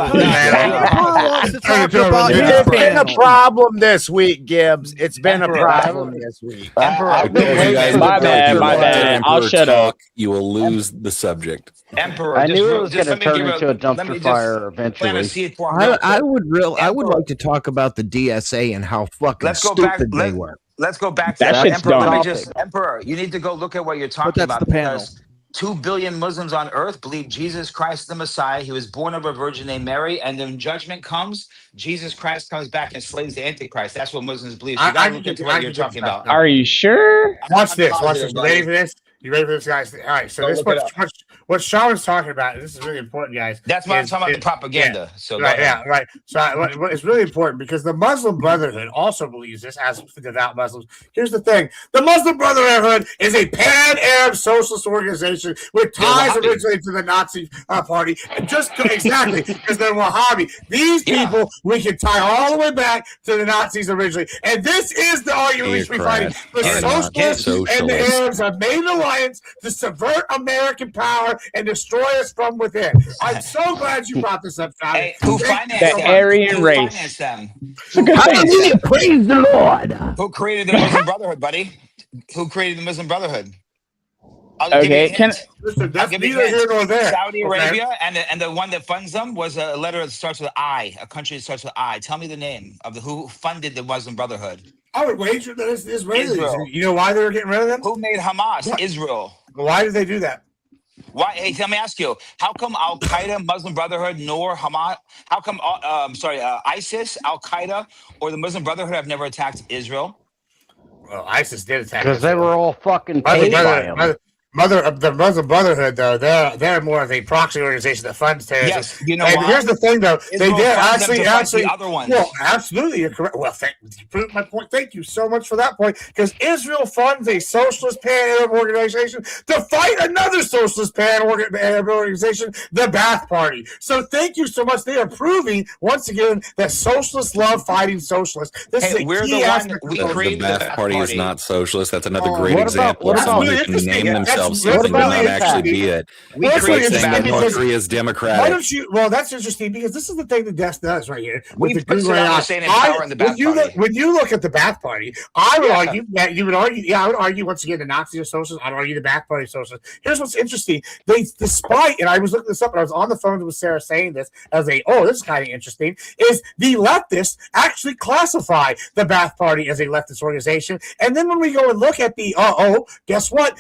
It's been a problem this week, Gibbs. It's been a problem this week. My bad. I'll shut up. You will lose the subject. Emperor, I knew it was going to turn into a dumpster fire eventually. I would like to talk about the DSA and how fucking stupid they were. Let's go back to that. Emperor, you need to go look at what you're talking about. Because 2 billion Muslims on earth believe Jesus Christ the Messiah. He was born of a virgin named Mary, and then judgment comes. Jesus Christ comes back and slays the Antichrist. That's what Muslims believe. So you gotta look into what you're talking about. Are you sure? Watch this. You ready for this? You ready for this, guys? All right. So this what Sean was talking about, this is really important, guys. That's why I'm talking about the propaganda. Yeah, So right, yeah, right. So it's really important because the Muslim Brotherhood also believes this, as the devout Muslims. Here's the thing: the Muslim Brotherhood is a pan-Arab socialist organization with ties originally to the Nazi party, and just exactly because they're Wahhabi. These people we can tie all the way back to the Nazis originally, and this is the argument we should be fighting. The socialists and the Arabs have made an alliance to subvert American power and destroy us from within. I'm so glad you brought this up, Charlie. Hey, who financed the Aryan race? Financed them? Hallelujah, praise the Lord. Who created the Muslim Brotherhood, buddy? Who created the Muslim Brotherhood? Okay, listen, that's neither here nor there. Saudi Arabia, and the one that funds them was a letter that starts with I, a country that starts with I. Tell me the name of who funded the Muslim Brotherhood. I would wager that it's Israelis. You know why they were getting rid of them? Who made Hamas? What? Israel. Why did they do that? Why? Hey, let me ask you. How come Al Qaeda, Muslim Brotherhood, nor Hamas? How come? ISIS, Al Qaeda, or the Muslim Brotherhood have never attacked Israel? Well, ISIS did attack because they were all fucking paid by them. The Muslim Brotherhood, though, they're more of a proxy organization that funds terrorism. Yes, you know and why? Here's the thing, though, Israel they did funds them to fight actually. the other ones. Well, absolutely, you're correct. Well, you proved my point. Thank you so much for that point, because Israel funds a socialist pan-Arab organization to fight another socialist pan-Arab organization, the Ba'ath Party. So thank you so much. They are proving once again that socialists love fighting socialists. This is a key aspect. The Ba'ath Party is not socialist. That's another great what example of someone who can name themselves something but not actually be it. That's like saying that North Korea is democratic. Why don't you? Well, that's interesting because this is the thing that Death does right here. We put Saddam Hussein in power in the Ba'ath Party. When you look at the Ba'ath Party, I would argue that you would argue. Yeah, I would argue once again the Nazis are socialists. I'd argue the Ba'ath Party is socialist. Here's what's interesting: despite, and I was looking this up, and I was on the phone with Sarah saying this as this is kind of interesting. Is the leftists actually classify the Ba'ath Party as a leftist organization? And then when we go and look at the guess what?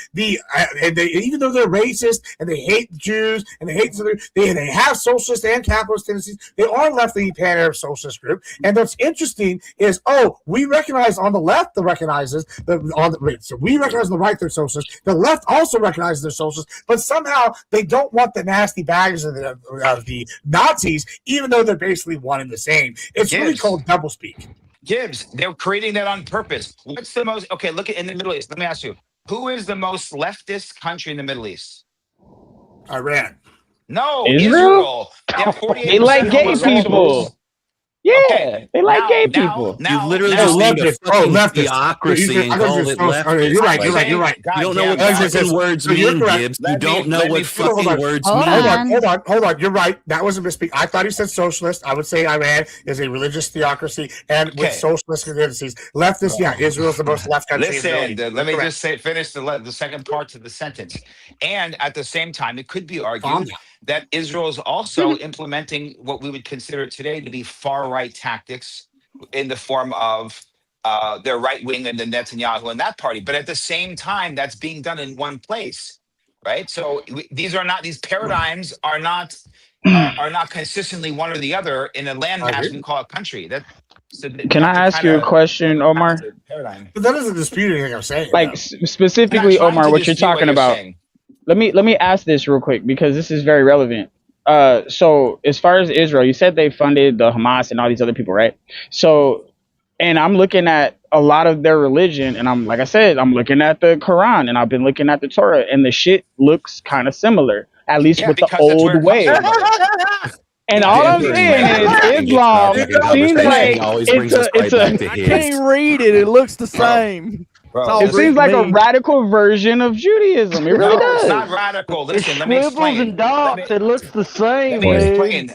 Even though they're racist and they hate the Jews and they hate they have socialist and capitalist tendencies, they are left-leaning pan-Arab socialist group. And what's interesting is we recognize on the left so we recognize on the right they're socialists. The left also recognizes they're socialists, but somehow they don't want the nasty baggage of the Nazis, even though they're basically one and the same. It's really called doublespeak. Gibbs, they're creating that on purpose. What's the most? Okay, look at in the Middle East. Let me ask you, who is the most leftist country in the Middle East? Iran. No, Israel. They like gay people. Yeah, they like gay people. You literally just named a fucking theocracy and called it leftist. You're right. You don't know what fucking words mean, Gibbs. You don't know what fucking words mean. Hold on. You're right. That was a misspeak. I thought he said socialist. I would say Iran is a religious theocracy and with socialist tendencies. Leftist, Israel's the most left country. Listen, let me just finish the second part of the sentence. And at the same time, it could be argued that Israel is also implementing what we would consider today to be far-right tactics in the form of their right wing and the Netanyahu and that party. But at the same time, that's being done in one place, right? So these paradigms are not consistently one or the other in a landmass we call a country. Can I ask you a question, Omar? But that doesn't dispute anything I'm saying. Like specifically, Omar, what you're talking about. Let me ask this real quick because this is very relevant. So as far as Israel, you said they funded the Hamas and all these other people, right? So, and I'm looking at a lot of their religion, and I'm looking at the Quran, and I've been looking at the Torah, and the shit looks kind of similar, at least with the old way. And all I'm saying is Islam seems like it's a. I can't read it. It looks the same. It seems like a radical version of Judaism. It really does. It's not radical. Listen, let me explain. And dots. It looks the same. Listen,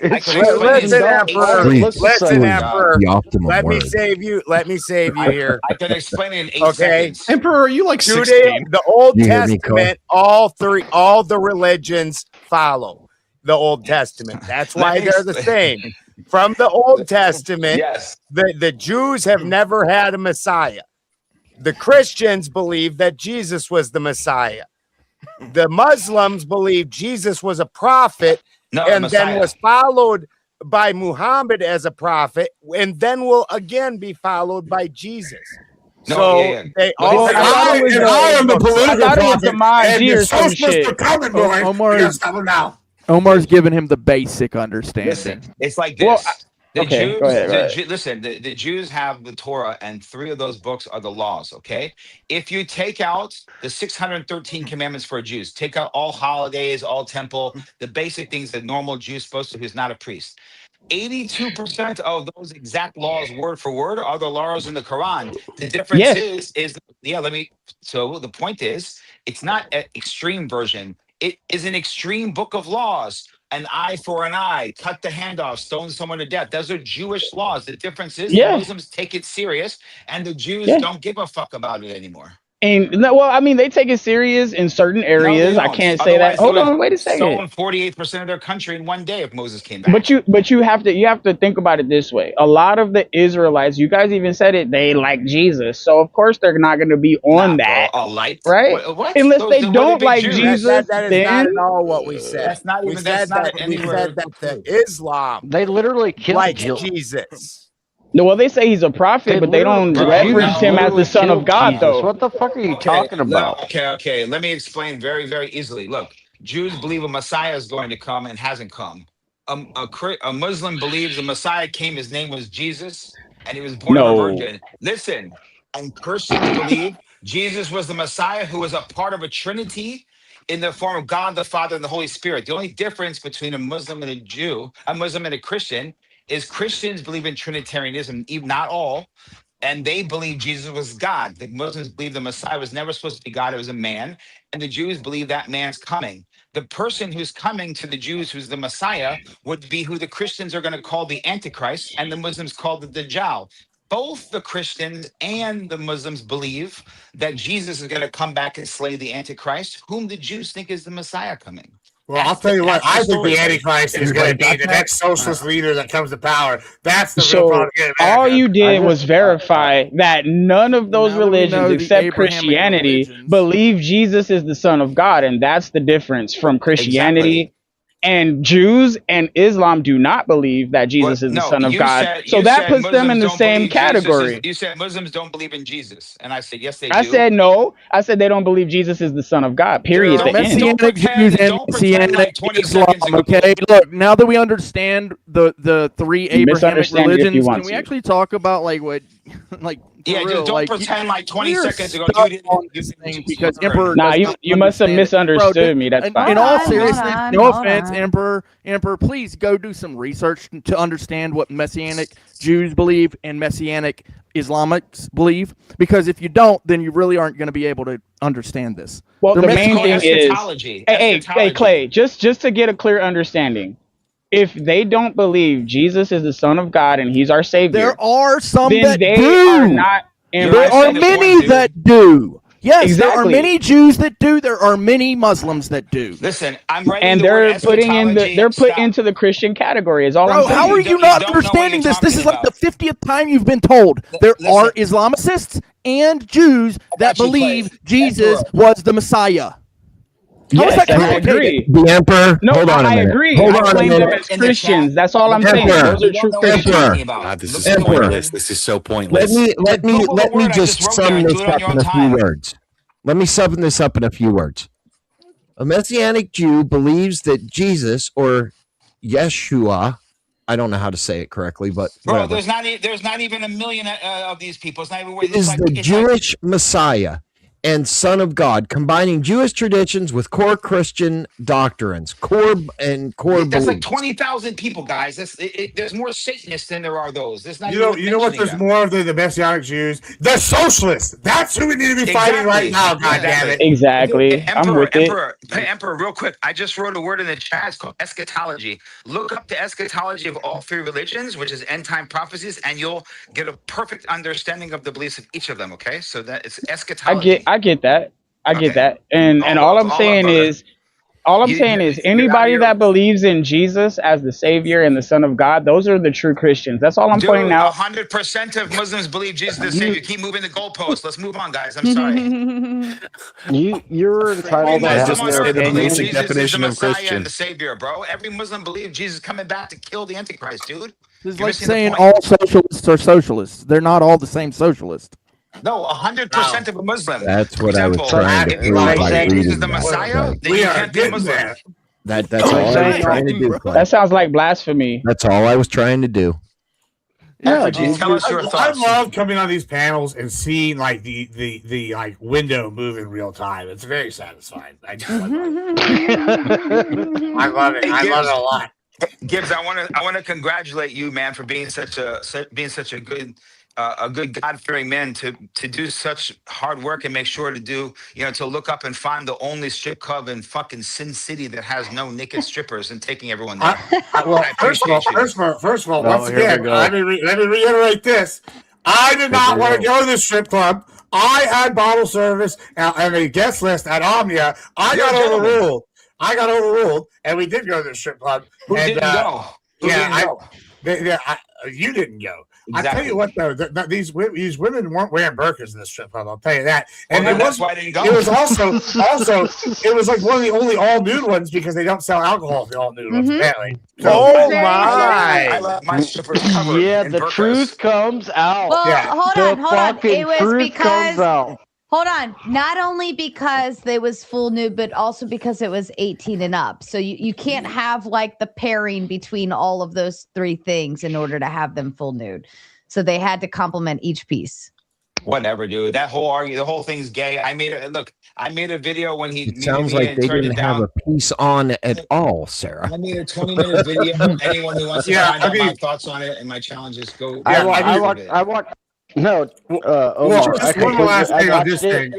Emperor. Let me save you. Let me save you here. I can explain it in 8 seconds. Emperor, are you like 16? The Old Testament, all the religions follow the Old Testament. That's why they're the same. From the Old Testament, the Jews have never had a Messiah. The Christians believe that Jesus was the Messiah. The Muslims believe Jesus was a prophet then was followed by Muhammad as a prophet and then will again be followed by Jesus. No, So yeah. they I thought it was I am the political I thought it was the prophet, Mahdi and or the some socialists shit. are coming, boys. You gotta stop them now. Omar's giving him the basic understanding. Listen, it's like this. Well, The okay, Jews, go ahead. listen, the Jews have the Torah, and 3 of those books are the laws. Okay, if you take out the 613 commandments for Jews, take out all holidays, all temple, the basic things that normal Jew's supposed to, who's not a priest. 82% of those exact laws, word for word, are the laws in the Quran. The difference Yes. is so the point is, it's not an extreme version. It is an extreme book of laws. An eye for an eye, cut the hand off, stone someone to death. Those are Jewish laws. The difference is the Muslims take it serious, and the Jews don't give a fuck about it anymore. And well, I mean, they take it serious in certain areas. I can't say that. Hold on, wait a second. Stolen 48% of their country in one day if Moses came back. But you have to think about it this way. A lot of the Israelites, you guys even said it, they like Jesus. So of course they're not going to be on that, right? What? Unless they don't like Jews. Jesus, that is then not at all what we said. That's not we even. said That's not that. We anywhere. said that the Islam They literally killed like Jesus. Jesus. No, well, they say he's a prophet, but they don't reference him as the son of God, though. What the fuck are you talking about? Okay. Let me explain very, very easily. Look, Jews believe a Messiah is going to come and hasn't come. A Muslim believes a Messiah came. His name was Jesus, and he was born of a virgin. Listen, and Christians believe Jesus was the Messiah who was a part of a Trinity in the form of God, the Father, and the Holy Spirit. The only difference between a Muslim and a Jew, a Muslim and a Christian, is Christians believe in Trinitarianism, even not all, and they believe Jesus was God. The Muslims believe the Messiah was never supposed to be God, it was a man, and the Jews believe that man's coming. The person who's coming to the Jews, who's the Messiah, would be who the Christians are going to call the Antichrist, and the Muslims call the Dajjal. Both the Christians and the Muslims believe that Jesus is going to come back and slay the Antichrist, whom the Jews think is the Messiah coming. Well, I'll tell you what, I think the Antichrist is going to be the next socialist leader that comes to power. That's the real problem. All you did was verify that none of those religions except Christianity believe Jesus is the Son of God, and that's the difference from Christianity. And Jews and Islam do not believe that Jesus is the Son of God. So that puts them in the same category. You said Muslims don't believe in Jesus. And I said, yes, they do. I said no. I said they don't believe Jesus is the Son of God. Period. The end. Messianic Jews and Messianic Islam. Okay, look. Now that we understand the 3 Abrahamic religions, can we actually talk about like what, like? Yeah, just don't pretend like 20 seconds ago you didn't because Emperor. Nah, you must have misunderstood me. That's fine. In all seriousness, no offense, Emperor, please go do some research to understand what Messianic Jews believe and Messianic Islamics believe. Because if you don't, then you really aren't going to be able to understand this. Well, the main thing is, hey, Clay, just to get a clear understanding. If they don't believe Jesus is the Son of God and He's our Savior, there are some then that they do. are not. There are many that do. Yes, Exactly. there are many Jews that do. There are many Muslims that do. Listen, I'm writing And they're put into the Christian category. Is all I'm saying. How are you not understanding this? This is like the 50th time you've been told there are Islamicists and Jews that believe Jesus was the Messiah. Yes, I agree. The Emperor. No, hold on a I minute. agree. Hold I on a claim them minute. as Christians. That's all I'm saying. Those are true Christians. This is pointless. This is so pointless. Let me just sum this up in a few words. Let me sum this up in a few words. A Messianic Jew believes that Jesus or Yeshua, I don't know how to say it correctly, but Bro, whatever, there's not even a million of these people. It's not even is the Jewish Messiah and Son of God, combining Jewish traditions with core Christian doctrines, core That's beliefs. like 20,000 people, guys. There's more Satanists than there are those. There's not You know what? There's more of the Messianic Jews. The socialists. That's who we need to be fighting right now. God damn it. Exactly. I'm with it. Emperor, real quick. I just wrote a word in the chat. It's called eschatology. Look up the eschatology of all 3 religions, which is end time prophecies, and you'll get a perfect understanding of the beliefs of each of them. Okay, so that it's eschatology. I get that. I get that. And all I'm saying is anybody that believes in Jesus as the Savior and the Son of God, those are the true Christians. That's all I'm pointing out. 100% of Muslims believe Jesus is the Savior. Keep moving the goalposts. Let's move on, guys. I'm sorry. You're entitled to have your The opinion. basic definition of Christian, the Savior, bro. Every Muslim believes Jesus is coming back to kill the Antichrist, dude. It's like saying all socialists are socialists. They're not all the same socialist. No, 100% of a Muslim. That's For what I was example, trying to if prove by Jesus reading is the that. Messiah, Right. then you can't be a Muslim. That's all I was trying to do. Clay. That sounds like blasphemy. That's all I was trying to do. Yeah, tell us your I thoughts. love coming on these panels and seeing like the like window move in real time. It's very satisfying. I just love it. I love it. I love it a lot. Gibbs, I want to congratulate you, man, for being such a good God-fearing man to do such hard work and make sure to do, to look up and find the only strip club in fucking Sin City that has no naked strippers and taking everyone there. I First of all, once again, let me reiterate this. I did not want to go to this strip club. I had bottle service and a guest list at Omnia. I got overruled, and we did go to the strip club. Who didn't go? You didn't go. Exactly. I tell you what, though, these women weren't wearing burqas in the strip club. I'll tell you that. And that's why I didn't go. It was also it was like one of the only all nude ones because they don't sell alcohol for the all nude ones. Apparently. So, I let my strippers covered. Yeah, in the burqas. truth comes out. Well, hold on. It was truth because comes out. hold on. Not only because they was full nude, but also because it was 18 and up. So you can't have like the pairing between all of those three things in order to have them full nude. So they had to complement each piece. Whatever, dude. That the whole thing's gay. I made a video when he. It sounds like they didn't have a piece on at all, Sarah. I made a 20-minute video. Anyone who wants to find out my thoughts on it and my challenges, go. I want. No. Just one more last thing on this thing.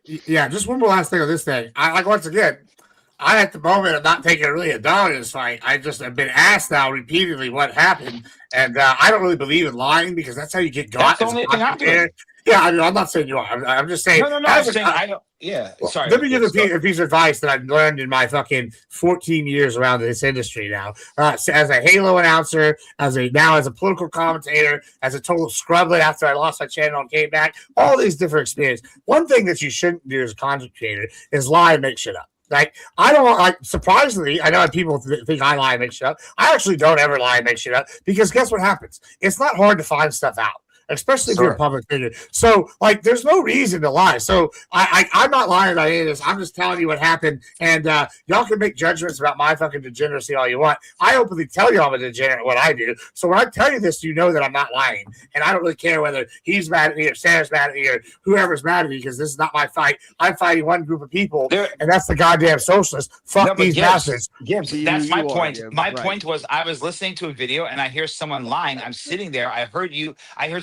Yeah, just one more last thing on this thing. Once again, I at the moment am not taking really a dog in this fight. I just have been asked now repeatedly what happened, and I don't really believe in lying because that's how you get got. That's the only thing I'm doing. Yeah, I'm not saying you are. I'm just saying. No. I'm saying I don't. Yeah, sorry. Let me give a piece of advice that I've learned in my fucking 14 years around this industry now. As a Halo announcer, as a political commentator, as a total scrublet after I lost my channel and came back, all these different experiences. One thing that you shouldn't do as a content creator is lie and make shit up. Like, I don't surprisingly, I know people think I lie and make shit up. I actually don't ever lie and make shit up because guess what happens? It's not hard to find stuff out. Especially if you're a public figure. So, there's no reason to lie. So, I'm not lying about any of this. I'm just telling you what happened. And y'all can make judgments about my fucking degeneracy all you want. I openly tell you I'm a degenerate what I do. So, when I tell you this, you know that I'm not lying. And I don't really care whether he's mad at me or Sarah's mad at me or whoever's mad at me because this is not my fight. I'm fighting one group of people, and that's the goddamn socialists. Fuck these bastards. Gibbs, that's my point. My point was I was listening to a video and I hear someone lying. I'm sitting there. I heard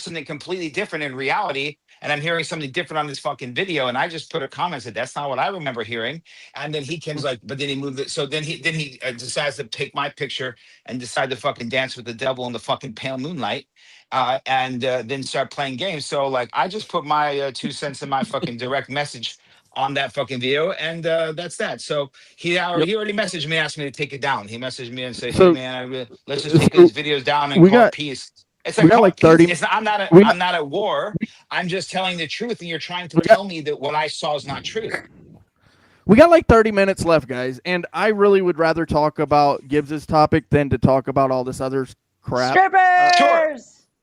something completely different in reality, and I'm hearing something different on this fucking video, and I just put a comment said that's not what I remember hearing, and then he comes but then he moved it, so then he decides to take my picture and decide to fucking dance with the devil in the fucking pale moonlight, and then start playing games. So I just put my 2 cents in my fucking direct message on that fucking video, and that's that. So he already messaged me, asked me to take it down. He messaged me and said, "Hey man, let's just take these videos down and call peace." It's we got 30. I'm not at war. I'm just telling the truth, and you're trying to tell me that what I saw is not true. We got 30 minutes left, guys, and I really would rather talk about Gibbs's topic than to talk about all this other crap. Strippers. Sure.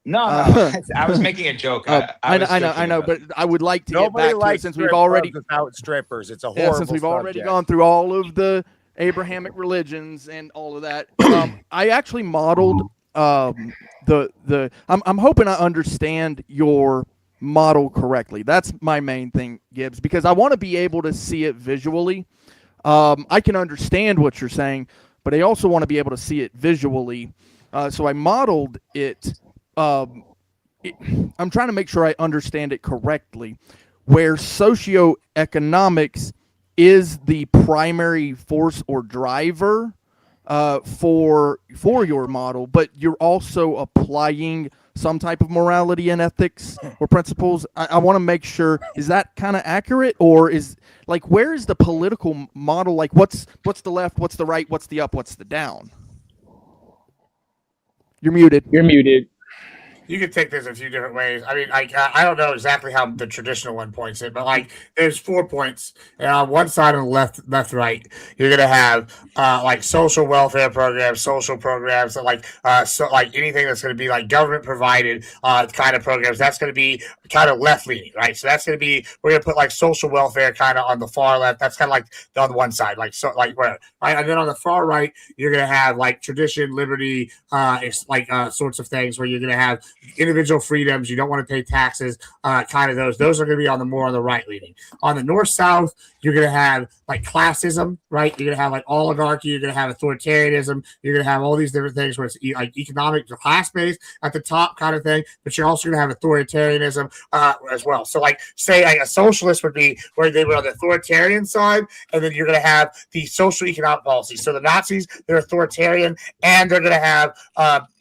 No, I was making a joke. I know, but I would like to Nobody get back to it since we've already without strippers. It's a horrible since we've already subject. gone through all of the Abrahamic religions and all of that. I actually modeled I'm hoping I understand your model correctly. That's my main thing, Gibbs, because I want to be able to see it visually. I can understand what you're saying, but I also want to be able to see it visually. So I modeled it. I'm trying to make sure I understand it correctly, where socioeconomics is the primary force or driver for your model, but you're also applying some type of morality and ethics or principles. I want to make sure, is that kind of accurate, or is where is the political model? What's the left, what's the right, what's the up, what's the down? You're muted. you could take this a few different ways. I mean, like I don't know exactly how the traditional one points it, but like there's 4 points, and on one side on the left, right, you're gonna have like social welfare programs, social programs, so like anything that's gonna be like government provided kind of programs. That's gonna be kind of left leaning, right? So that's gonna be we're gonna put like social welfare kind of on the far left. That's kind of like on one side, like so like where right, and then on the far right, you're gonna have like tradition, liberty, sorts of things where you're gonna have individual freedoms. You don't want to pay taxes, kind of those are going to be on the right leaning. On the north south, you're going to have like classism, right? You're going to have like oligarchy. You're going to have authoritarianism. You're going to have all these different things where it's like economic or class based at the top kind of thing. But you're also going to have authoritarianism as well. So like say like a socialist would be where they were on the authoritarian side, and then you're going to have the social economic policies. So the Nazis, they're authoritarian, and they're going to have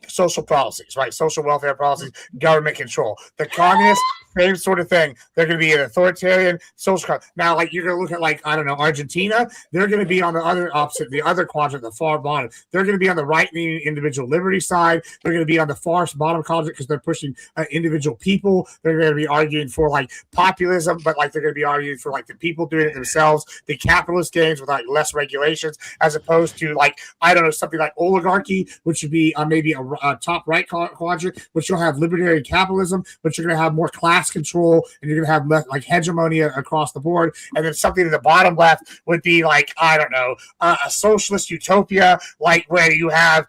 social policies, right? Social welfare policies, government control. The communists, same sort of thing. They're going to be an authoritarian social. Now, like you're going to look at like I don't know Argentina. They're going to be on the other opposite, the other quadrant, the far bottom. They're going to be on the right-leaning individual liberty side. They're going to be on the far bottom quadrant because they're pushing individual people. They're going to be arguing for like populism, but like they're going to be arguing for like the people doing it themselves, the capitalist gains with like less regulations, as opposed to like I don't know something like oligarchy, which would be maybe a top right quadrant, which you'll have libertarian capitalism, but you're going to have more class control, and you're going to have less, like hegemony across the board. And then something in the bottom left would be like I don't know a socialist utopia, like where you have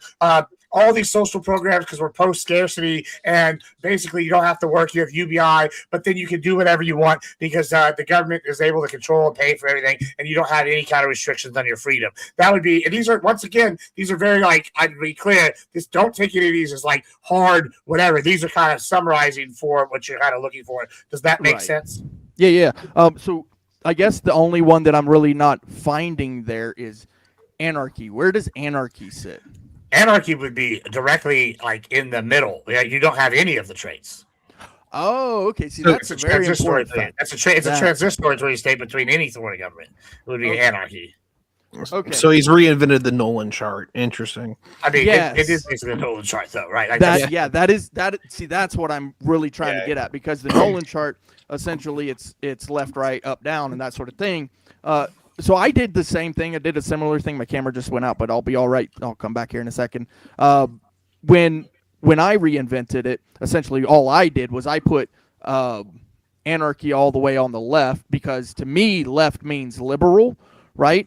all these social programs because we're post scarcity, and basically you don't have to work. You have UBI, but then you can do whatever you want because the government is able to control and pay for everything, and you don't have any kind of restrictions on your freedom. That would be, and these are once again, these are very like I'd be clear. This don't take any of these as like hard whatever. These are kind of summarizing for what you're kind of looking for. Does that make sense? Yeah. So I guess the only one that I'm really not finding there is anarchy. Where does anarchy sit? Anarchy would be directly like in the middle. Yeah, you don't have any of the traits. Oh, okay. See, that's a very important thing. It's a transitory state between any sort of government. It would be anarchy. Okay. So he's reinvented the Nolan chart. Interesting. I mean, it is basically a Nolan chart, though, right? Like See, that's what I'm really trying to get at, because the Nolan chart essentially it's left, right, up, down, and that sort of thing. So I did the same thing. I did a similar thing. My camera just went out, but I'll be all right. I'll come back here in a second. When I reinvented it, essentially all I did was I put anarchy all the way on the left, because to me, left means liberal, right?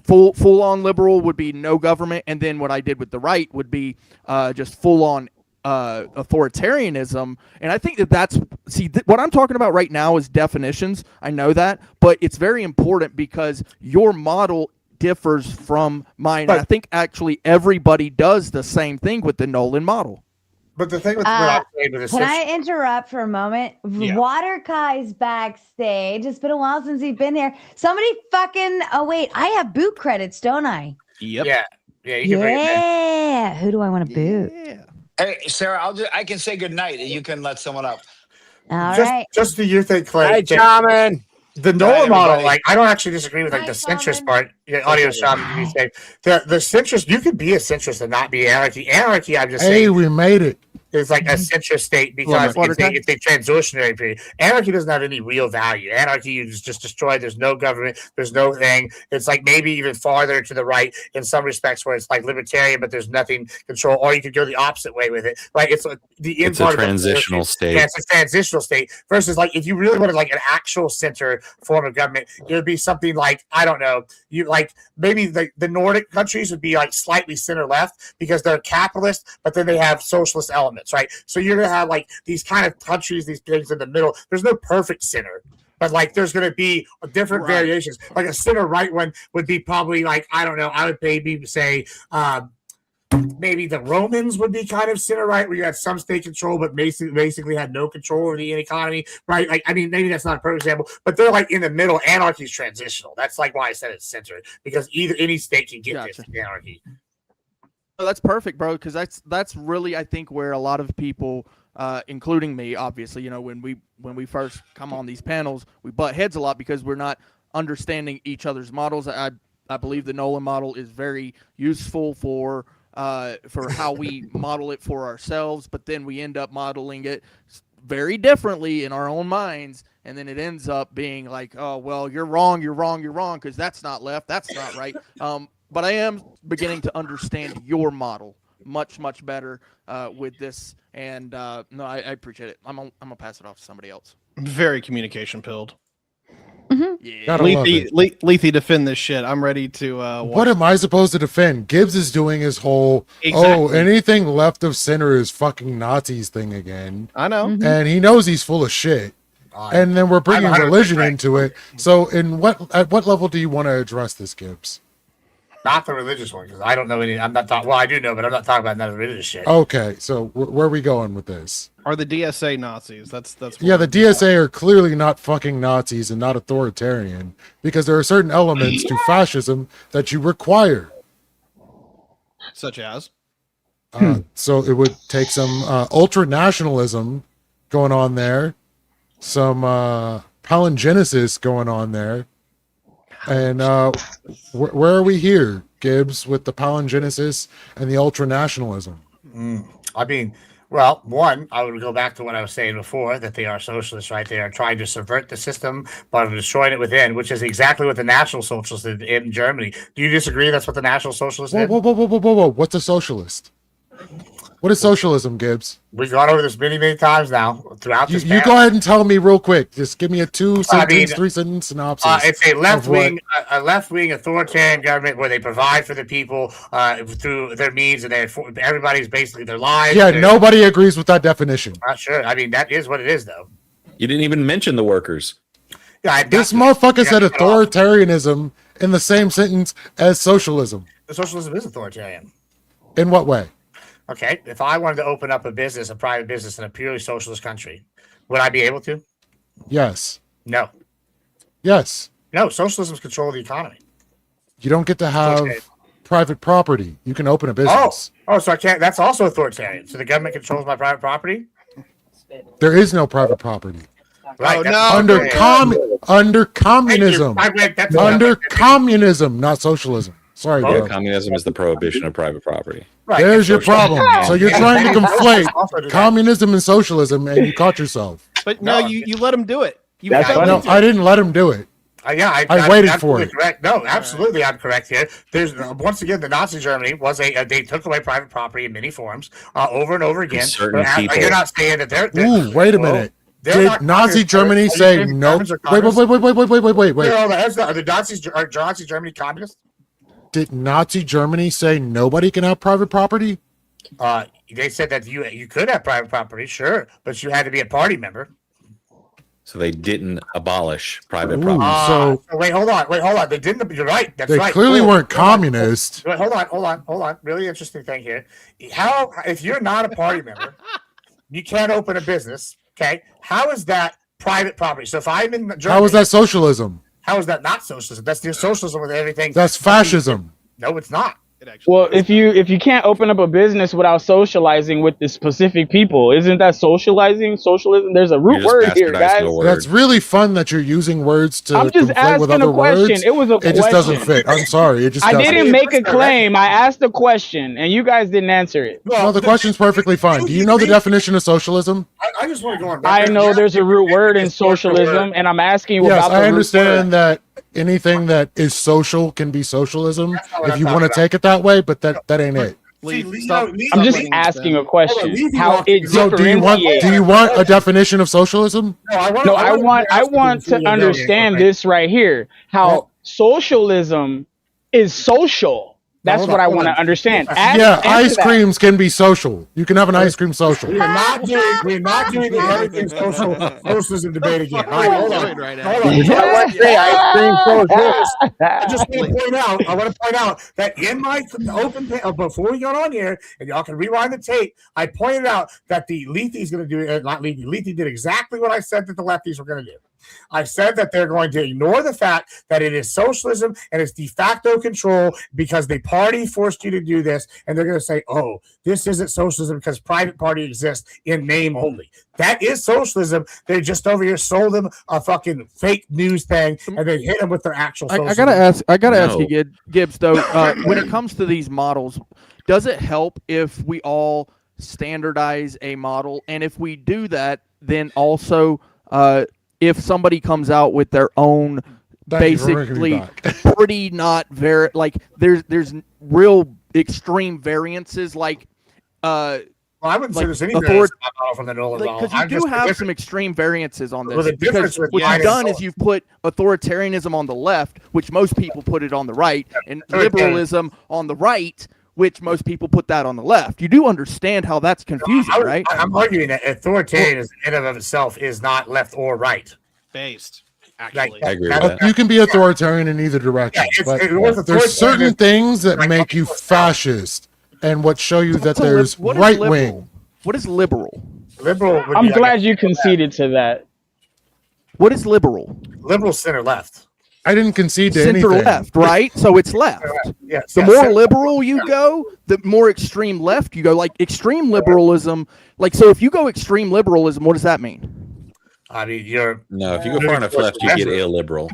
Full on liberal would be no government, and then what I did with the right would be just full on authoritarianism. And I think that's what I'm talking about right now is definitions. I know that, but it's very important because your model differs from mine. And I think actually everybody does the same thing with the Nolan model. But the thing with what I'm saying with can I interrupt for a moment? Yeah. Water Kai's backstage. It's been a while since he's been here. Somebody fucking wait, I have boot credits, don't I? Yep. Yeah, you can bring it in. Who do I want to boot? Yeah. Hey, Sarah, I can say goodnight and you can let someone up. All right. Just do your thing, Clay. Hi, Shaman. The Nolan model, like I don't actually disagree with like the centrist part. Yeah, audio Shaman, you say the centrist. You could be a centrist and not be anarchy. Anarchy, I'm just saying. Hey, we made it. It's like a centrist state because it's a transitionary period. Anarchy doesn't have any real value. Anarchy is just destroyed. There's no government. There's no thing. It's like maybe even farther to the right in some respects where it's like libertarian, but there's nothing control. Or you could go the opposite way with it. Like it's like it's a transitional state. Yeah, it's a transitional state versus like if you really wanted like an actual center form of government, it would be something like I don't know. You like maybe the Nordic countries would be like slightly center left because they're capitalist, but then they have socialist elements. Right, so you're gonna have like these kind of countries, these things in the middle. There's no perfect center, but like there's gonna be different variations. Like a center right one would be probably like I don't know. I would maybe say maybe the Romans would be kind of center right, where you had some state control, but basically had no control over the economy. Right, like I mean maybe that's not a perfect example, but they're like in the middle. Anarchy is transitional. That's like why I said it's center because any state can get this anarchy. Oh, that's perfect, bro, because that's really, I think, where a lot of people, including me, obviously, when we first come on these panels, we butt heads a lot because we're not understanding each other's models. I believe the Nolan model is very useful for for how we model it for ourselves, but then we end up modeling it very differently in our own minds, and then it ends up being like, oh, well, you're wrong, because that's not left, that's not right. But I am beginning to understand your model much better with this, and no, I appreciate it. I'm gonna pass it off to somebody else. Very communication pilled. Yeah. Lethy, defend this shit. I'm ready to watch. What am I supposed to defend? Gibbs is doing his whole Exactly. anything left of center is fucking Nazis thing again. I know. And he knows he's full of shit. And then we're bringing religion into it. So at what level do you want to address this, Gibbs? Not the religious one, because I don't know any. I'm not talking. Well, I do know, but I'm not talking about none of the religious shit. Okay, so where are we going with this? Are the DSA Nazis? That's Yeah, the DSA are clearly not fucking Nazis and not authoritarian, because there are certain elements to fascism that you require. Such as? So it would take some ultra-nationalism going on there, some palingenesis going on there, and where are we here, Gibbs, with the palingenesis and the ultra-nationalism? I mean, well, one, I would go back to what I was saying before, that they are socialists, right? They are trying to subvert the system by destroying it within, which is exactly what the National Socialists did in Germany. Do you disagree that's what the National Socialists did? Whoa. What's a socialist? What is socialism, Gibbs? We've gone over this many times now throughout this. You go ahead and tell me real quick. Just give me a 3-sentence synopsis. It's a left-wing authoritarian government where they provide for the people through their means, and everybody's basically their lives. Yeah, nobody agrees with that definition. Not sure. I mean, that is what it is, though. You didn't even mention the workers. Yeah, this motherfucker said authoritarianism in the same sentence as socialism. Socialism is authoritarian. In what way? Okay, if I wanted to open up a private business in a purely socialist country, would I be able to? Yes. No. Yes. No, socialism's control of the economy. You don't get to have private property. You can open a business. Oh, so I can't. That's also authoritarian. So the government controls my private property? There is no private property. Right. Under communism. Under communism, not socialism. Sorry, bro. Communism is the prohibition of private property. Right. There's your problem. So you're trying to conflate communism and socialism, and you caught yourself. But no, you let him do it. No, I didn't let him do it. I waited for it. Correct. No, absolutely, I'm correct here. There's once again, the Nazi Germany was they took away private property in many forms over and over again. Certain people. You're not saying that they're Ooh, wait a minute. Did Nazi Germany say no? Wait. Are the Nazi Germany communist? Did Nazi Germany say nobody can have private property? They said that you could have private property, sure, but you had to be a party member. So they didn't abolish private property. So wait, hold on. They didn't. You're right. That's right. They clearly weren't communist. Wait, hold on. Really interesting thing here. How if you're not a party member, you can't open a business. Okay, how is that private property? So if I'm in Germany, How is that socialism? How is that not socialism? That's the socialism with everything. That's fascism. No, it's not. Well, if you can't open up a business without socializing with the specific people, isn't that socializing? Socialism? There's a root word here, guys. That's really fun that you're using words to I'm just conflate with asking other a question. words. It was a It just doesn't fit. I'm sorry. It just I doesn't. didn't make a claim. I asked a question, and you guys didn't answer it. No, the question's perfectly fine. Do you know the definition of socialism? I just want to go on. I know there's a root word in socialism, and I'm asking you Yes, about the I root understand word. that anything that is social can be socialism if you want to take it that way, but that ain't it. I'm just asking a question. How it So do you want a definition of socialism? No, I want to understand this right here. How socialism is social. That's what I want to understand. Ice creams can be social. You can have an ice cream social. We're not doing the everything socialism debate again. All right, hold on. I just want to point out that in my open before we got on here, and y'all can rewind the tape, I pointed out that the Lethy's going to do not Lethy. Lethy did exactly what I said that the lefties were going to do. I said that they're going to ignore the fact that it is socialism and it's de facto control because the party forced you to do this, and they're going to say, oh, this isn't socialism because private party exists in name only. That is socialism. They just over here sold them a fucking fake news thing, and they hit them with their actual socialism. I gotta ask you, Gibbs, though, when it comes to these models, does it help if we all standardize a model? And if we do that, then also if somebody comes out with their own basically pretty not very like there's real extreme variances like well, I wouldn't say there's any from the middle because you do have some extreme variances on this. Because what you've done is you've put authoritarianism on the left, which most people put it on the right, and liberalism on the right, which most people put that on the left. You do understand how that's confusing, right? I'm arguing that authoritarianism in and of itself is not left or right. Based. Actually, I agree with that. You can be authoritarian in either direction, but there's certain things that make you fascist, and what show you that there's right wing. What is liberal? Liberal. I'm glad you conceded to that. What is liberal? Liberal center left. I didn't concede to center anything. left, right? So it's left. Yes, the more liberal you go, the more extreme left you go. Like extreme liberalism, like so if you go extreme liberalism, what does that mean? I mean, if you go far enough left, you get illiberal.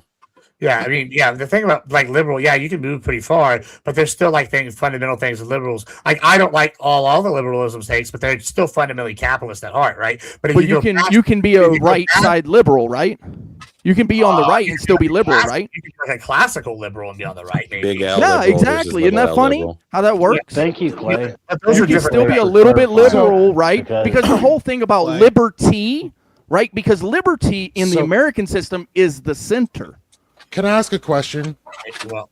Yeah, I mean, the thing about like liberal, you can move pretty far, but there's still like fundamental things with liberals. Like I don't like all the liberalism takes, but they're still fundamentally capitalist at heart, right? But you can be a right side liberal, right? You can be on the right and still be liberal, right? You can be like a classical liberal and be on the right, maybe. Big L yeah, exactly. Isn't that funny how that works? Thank you, Clay. You can still be a little bit liberal, right? Because the whole thing about liberty, right? Because liberty in the American system is the center. Can I ask a question? Well,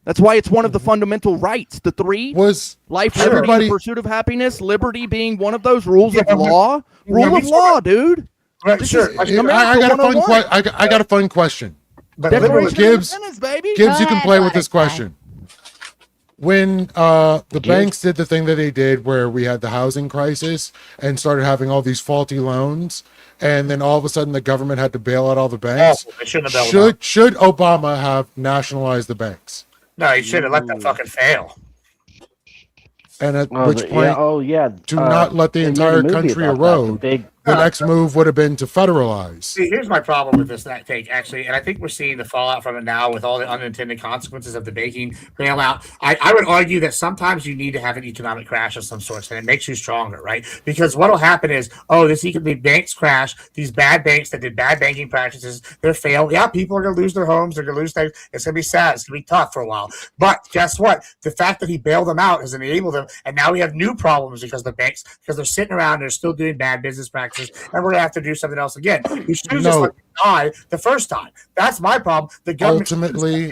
that's why it's one of the fundamental rights. The three was life, liberty, and the pursuit of happiness. Liberty being one of those rules of law. Rule of law, dude. Right, sure. I got a fun question. Gibbs, you can play with this question. When the banks did the thing that they did where we had the housing crisis and started having all these faulty loans, and then all of a sudden the government had to bail out all the banks, should Obama have nationalized the banks? No, he should have let them fucking fail. And at which point, do not let the entire country erode. The next move would have been to federalize. See, here's my problem with this take, actually, and I think we're seeing the fallout from it now with all the unintended consequences of the banking bailout. I would argue that sometimes you need to have an economic crash of some sort, and it makes you stronger, right? Because what will happen is, the banks crash, these bad banks that did bad banking practices, they're failed. Yeah, people are going to lose their homes, they're going to lose things. It's going to be sad, it's going to be tough for a while. But guess what? The fact that he bailed them out has enabled them, and now we have new problems because they're sitting around and they're still doing bad business practices. And we're gonna have to do something else again. You should have just let them die the first time. That's my problem. The government ultimately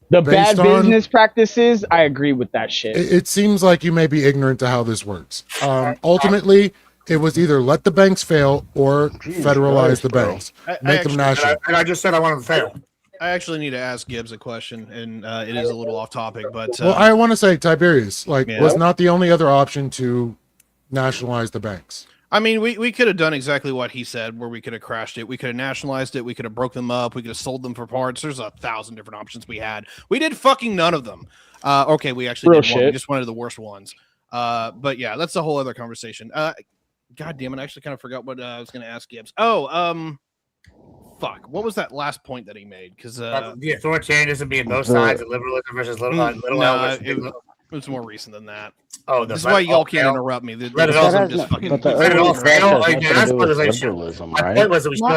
the bad business practices. I agree with that shit. It seems like you may be ignorant to how this works. Ultimately, it was either let the banks fail or federalize the banks, make them national. And I just said I want them to fail. I actually need to ask Gibbs a question, and it is a little off topic, but well, I want to say Tiberius was not the only other option to nationalize the banks. I mean, we could have done exactly what he said, where we could have crashed it. We could have nationalized it. We could have broke them up. We could have sold them for parts. There's 1,000 different options we had. We did fucking none of them. Okay, we actually did one. We just wanted the worst ones. But yeah, that's a whole other conversation. God damn it, I actually kind of forgot what I was going to ask Gibbs. Fuck. What was that last point that he made? Because the authoritarianism being both sides, and liberalism versus little L. It was more recent than that. Oh, this is why y'all can't interrupt me. My point was that we still let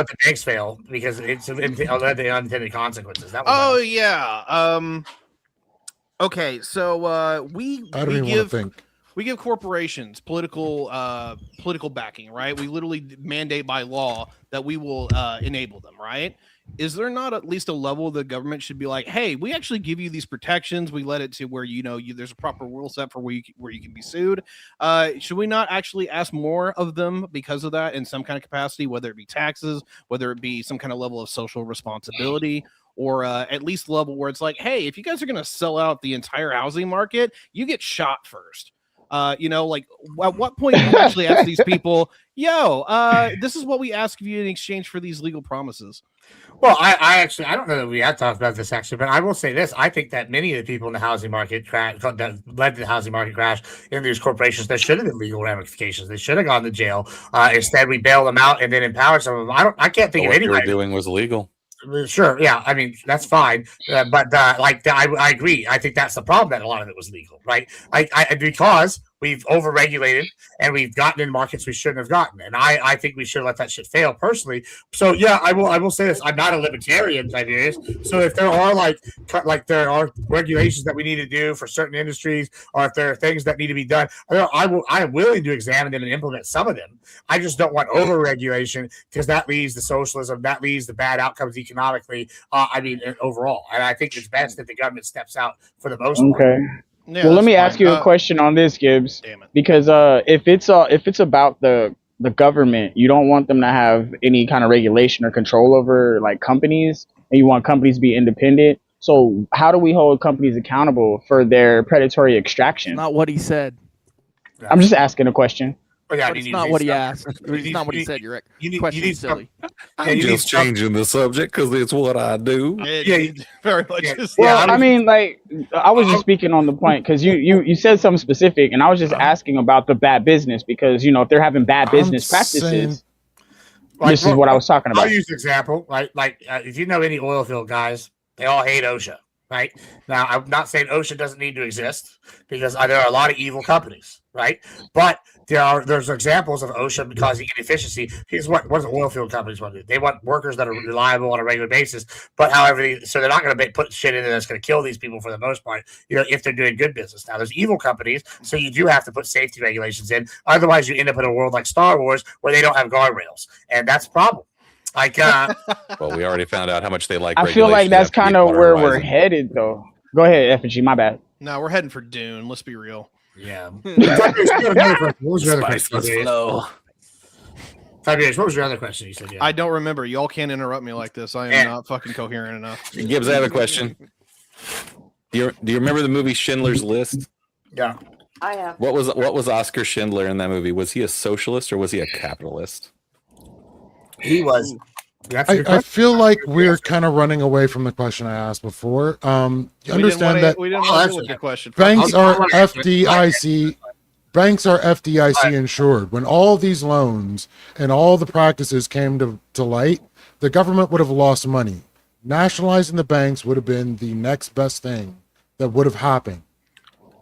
the banks fail because it's the unintended consequences. Okay, so we give corporations political backing, right? We literally mandate by law that we will enable them, right? Is there not at least a level the government should be like, hey, we actually give you these protections. We let it to where, there's a proper rule set for where you can be sued. Should we not actually ask more of them because of that in some kind of capacity, whether it be taxes, whether it be some kind of level of social responsibility, or at least level where it's like, hey, if you guys are going to sell out the entire housing market, you get shot first. At what point do you actually ask these people, this is what we ask of you in exchange for these legal promises? Well, I don't know that we have talked about this actually, but I will say this. I think that many of the people in the housing market that led to the housing market crash in these corporations, there should have been legal ramifications. They should have gone to jail. Instead, we bailed them out and then empowered some of them. I can't think of anybody. What they were doing was illegal. Sure, yeah. I mean, that's fine, but I agree. I think that's the problem, that a lot of it was legal, right? Because we've overregulated and we've gotten in markets we shouldn't have gotten, and I think we should let that shit fail personally. So yeah, I will say this: I'm not a libertarian, Tiberius. So if there are there are regulations that we need to do for certain industries, or if there are things that need to be done, I am willing to examine them and implement some of them. I just don't want overregulation, because that leads to socialism, that leads to bad outcomes economically. Overall, and I think it's best that the government steps out for the most part. Okay. Yeah, well, let me that's ask you fine. a question on this, Gibbs, because if it's about the government, you don't want them to have any kind of regulation or control over like companies, and you want companies to be independent. So how do we hold companies accountable for their predatory extraction? Not what he said. I'm just asking a question. But yeah, It's not what he asked. It's not what he said. Your question silly. I'm just changing the subject because it's what I do. Very much. Well, I mean, like, I was just speaking on the point because you said something specific, and I was just asking about the bad business, because if they're having bad business practices, this is what I was talking about. I'll use an example. If you know any oil field guys, they all hate OSHA. Right now, I'm not saying OSHA doesn't need to exist, because there are a lot of evil companies, right? But there's examples of OSHA causing inefficiency. Here's what the oil field companies want to do. They want workers that are reliable on a regular basis, but however, so they're not going to put shit in there that's going to kill these people for the most part, if they're doing good business. Now, there's evil companies, so you do have to put safety regulations in. Otherwise, you end up in a world like Star Wars where they don't have guardrails, and that's a problem. Well, we already found out how much they like. I feel like that's kind of where we're headed, though. Go ahead, Effigy. My bad. No, we're heading for Dune. Let's be real. Yeah. What was your other question? Tiberius, what was your other question? You said, yeah. I don't remember. Y'all can't interrupt me like this. I am not fucking coherent enough. Gibbs, I have a question. Do you remember the movie Schindler's List? Yeah. I have. What was Oscar Schindler in that movie? Was he a socialist or was he a capitalist? He was. I feel like we're kind of running away from the question I asked before. You understand that we didn't want to deal with your question. banks are FDIC. Banks are FDIC insured. When all these loans and all the practices came to light, the government would have lost money. Nationalizing the banks would have been the next best thing that would have happened.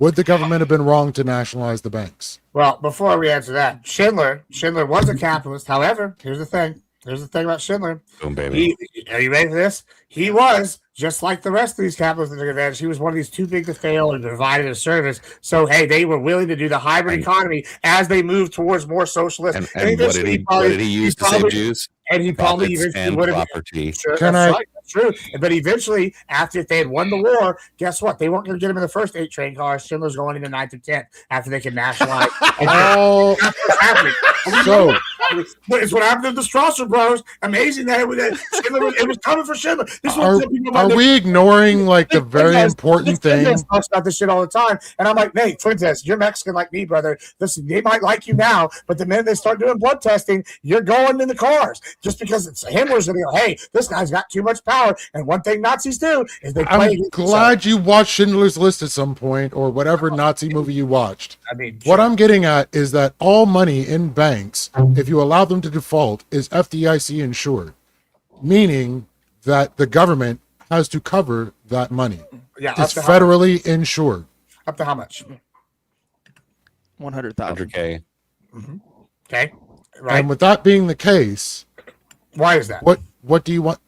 Would the government have been wrong to nationalize the banks? Well, before we answer that, Schindler was a capitalist. However, here's the thing about Schindler. Boom, baby. Are you ready for this? He was, just like the rest of these capitalists that took advantage, he was one of these too big to fail and provided a service. So, hey, they were willing to do the hybrid economy as they moved towards more socialist. And what did he use to save Jews? And he probably eventually would have. Property. Sure, that's true. But eventually, after they had won the war, guess what? They weren't going to get him in the first 8 train cars. Schindler's going into 9th and 10th after they could nationalize. Oh, that's what's happening. So it's what happened to the Strasser brothers. Amazing that it was coming for Schindler. Are we ignoring like the very important thing? Talks about this shit all the time, and I'm like, Nate, Fuentes, you're Mexican like me, brother. Listen, they might like you now, but the minute they start doing blood testing, you're going in the cars just because it's Himmler's. And hey, this guy's got too much power. And one thing Nazis do is they play. I'm glad you watched Schindler's List at some point, or whatever Nazi movie you watched. I mean, what I'm getting at is that all money in banks, if you allow them to default, is FDIC insured, meaning that the government has to cover that money. Yeah, it's federally insured. Up to how much? 100,000. 100K. Mm-hmm. Okay. Right. And with that being the case, why is that? What do you want?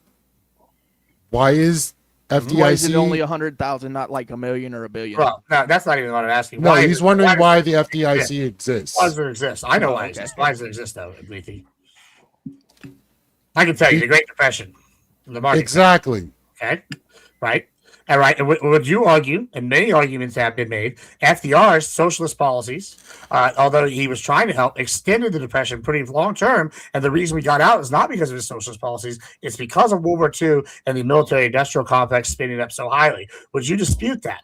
Why is FDIC? Why is it only 100,000, not like $1 million or $1 billion? Well, no, that's not even what I'm asking. No, he's wondering why the FDIC exists. Why does it exist? I know why it exists. Why does it exist, though, Lethy? I can tell you, the Great Depression. The market. Exactly. Okay. Right. All right. And would you argue, and many arguments have been made, FDR's socialist policies, although he was trying to help, extended the Depression pretty long term. And the reason we got out is not because of his socialist policies. It's because of World War II and the military-industrial complex spinning up so highly. Would you dispute that?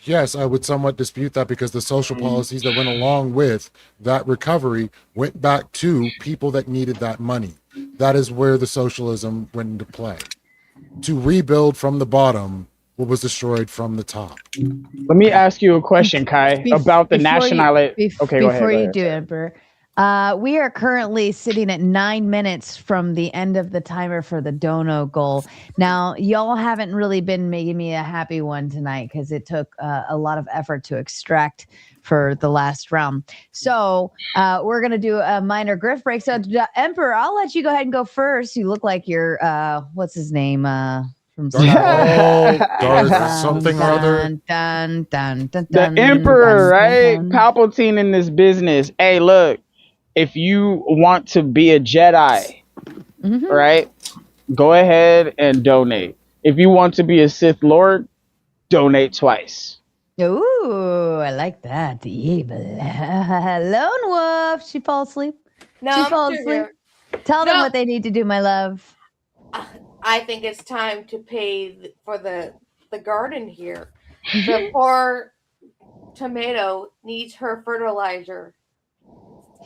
Yes, I would somewhat dispute that because the social policies that went along with that recovery went back to people that needed that money. That is where the socialism went into play. To rebuild from the bottom what was destroyed from the top. Let me ask you a question, Kai, about the nationality. Before you do, Emperor, We are currently sitting at 9 minutes from the end of the timer for the dono goal. Now, y'all haven't really been making me a happy one tonight because it took a lot of effort to extract for the last round. So we're going to do a minor grift break. So, Emperor, I'll let you go ahead and go first. You look like you're, what's his name? From something or other. The Emperor, right? Palpatine in this business. Hey, look. If you want to be a Jedi, right, go ahead and donate. If you want to be a Sith Lord, donate twice. Ooh, I like that. Lone Wolf. She falls asleep. No, she I'm falls still asleep. here. Tell them what they need to do, my love. I think it's time to pay for the garden here. The poor tomato needs her fertilizer.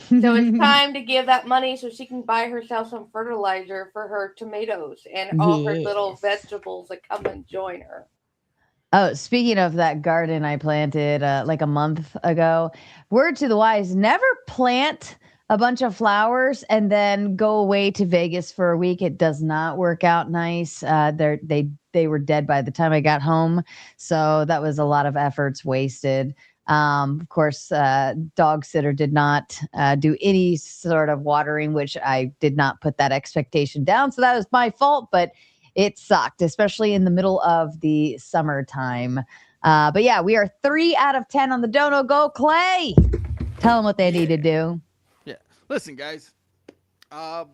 So it's time to give that money so she can buy herself some fertilizer for her tomatoes and all her little vegetables that come and join her. Oh, speaking of that garden I planted like a month ago, word to the wise, never plant a bunch of flowers and then go away to Vegas for a week. It does not work out nice. They were dead by the time I got home. So that was a lot of efforts wasted. Of course, dog sitter did not do any sort of watering, which I did not put that expectation down. So that was my fault, but it sucked, especially in the middle of the summertime. But yeah, we are 3 out of 10 on the Dono Go. Clay, tell them what they need to do. Yeah. Listen, guys, do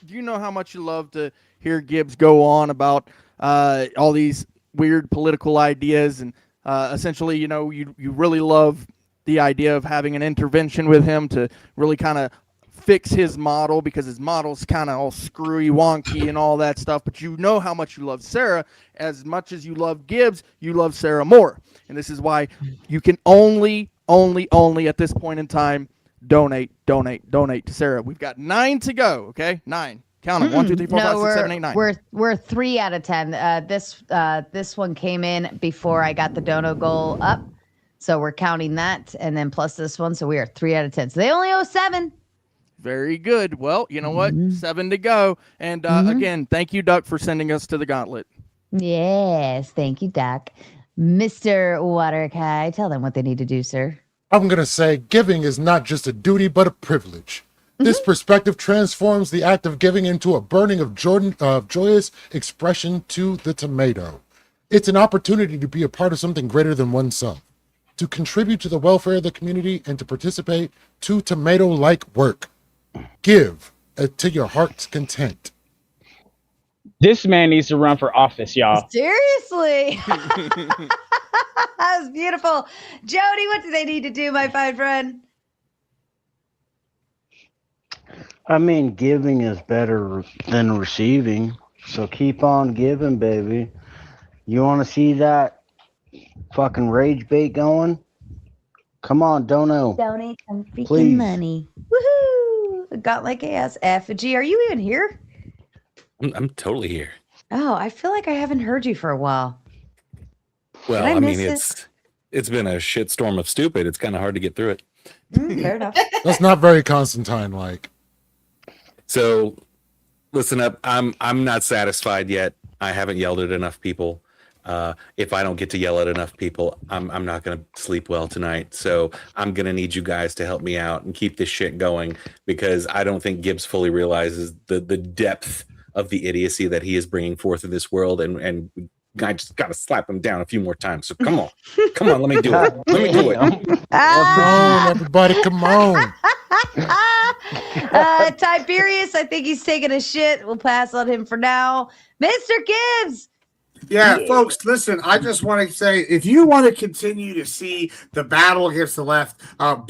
you know how much you love to hear Gibbs go on about all these weird political ideas and essentially, you know, you really love the idea of having an intervention with him to really kind of fix his model because his model's kind of all screwy, wonky, and all that stuff. But you know how much you love Sarah. As much as you love Gibbs, you love Sarah more. And this is why you can only at this point in time donate to Sarah. We've got 9 to go. Okay, 9. Count them. 1, 2, 3, 4, 5, 6, 7, 8, 9. We're 3 out of 10. This one came in before I got the Dono goal up, so we're counting that, and then plus this one, so we are 3 out of 10. So they only owe 7. Very good. Well, you know what? 7 to go. And again, thank you, Duck, for sending us to the gauntlet. Yes, thank you, Duck. Mr. Waterkai, tell them what they need to do, sir. I'm gonna say giving is not just a duty but a privilege. This perspective transforms the act of giving into a burning of joyous expression to the tomato. It's an opportunity to be a part of something greater than oneself, to contribute to the welfare of the community, and to participate to tomato-like work. Give to your heart's content. This man needs to run for office, y'all. Seriously. That was beautiful. Jody, what do they need to do, my fine friend? I mean, giving is better than receiving. So keep on giving, baby. You want to see that fucking rage bait going? Come on, Dono. Donate some freaking Please. money. Woohoo! Got like ass effigy. Are you even here? I'm totally here. Oh, I feel like I haven't heard you for a while. Well, Did I I miss mean, it? it's been a shitstorm of stupid. It's kind of hard to get through it. Fair enough. That's not very Constantine-like. So, listen up. I'm not satisfied yet. I haven't yelled at enough people. If I don't get to yell at enough people, I'm not going to sleep well tonight. So I'm going to need you guys to help me out and keep this shit going, because I don't think Gibbs fully realizes the depth of the idiocy that he is bringing forth in this world. And I just got to slap him down a few more times. So come on, let me do it. Let me do it. Come on, everybody, come on. Tiberius, I think he's taking a shit. We'll pass on him for now. Mr. Gibbs. Yeah, folks, listen, I just want to say, if you want to continue to see the battle against the left,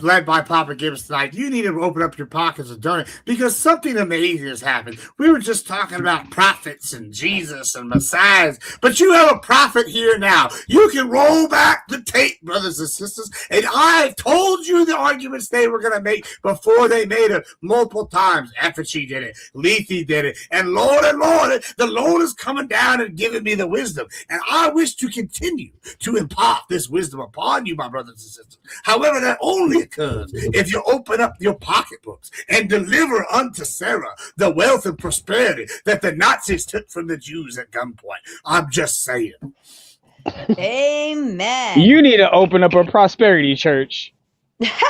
led by Papa Gibbs tonight, you need to open up your pockets and donate, because something amazing has happened. We were just talking about prophets and Jesus and messiahs, but you have a prophet here now. You can roll back the tape, brothers and sisters, and I told you the arguments they were going to make before they made it multiple times. Effigy did it, Lethe did it, and Lord, the Lord is coming down and giving me the wisdom wisdom, and I wish to continue to impart this wisdom upon you, my brothers and sisters. However, that only occurs if you open up your pocketbooks and deliver unto Sarah the wealth and prosperity that the Nazis took from the Jews at gunpoint. I'm just saying. Amen. You need to open up a prosperity church.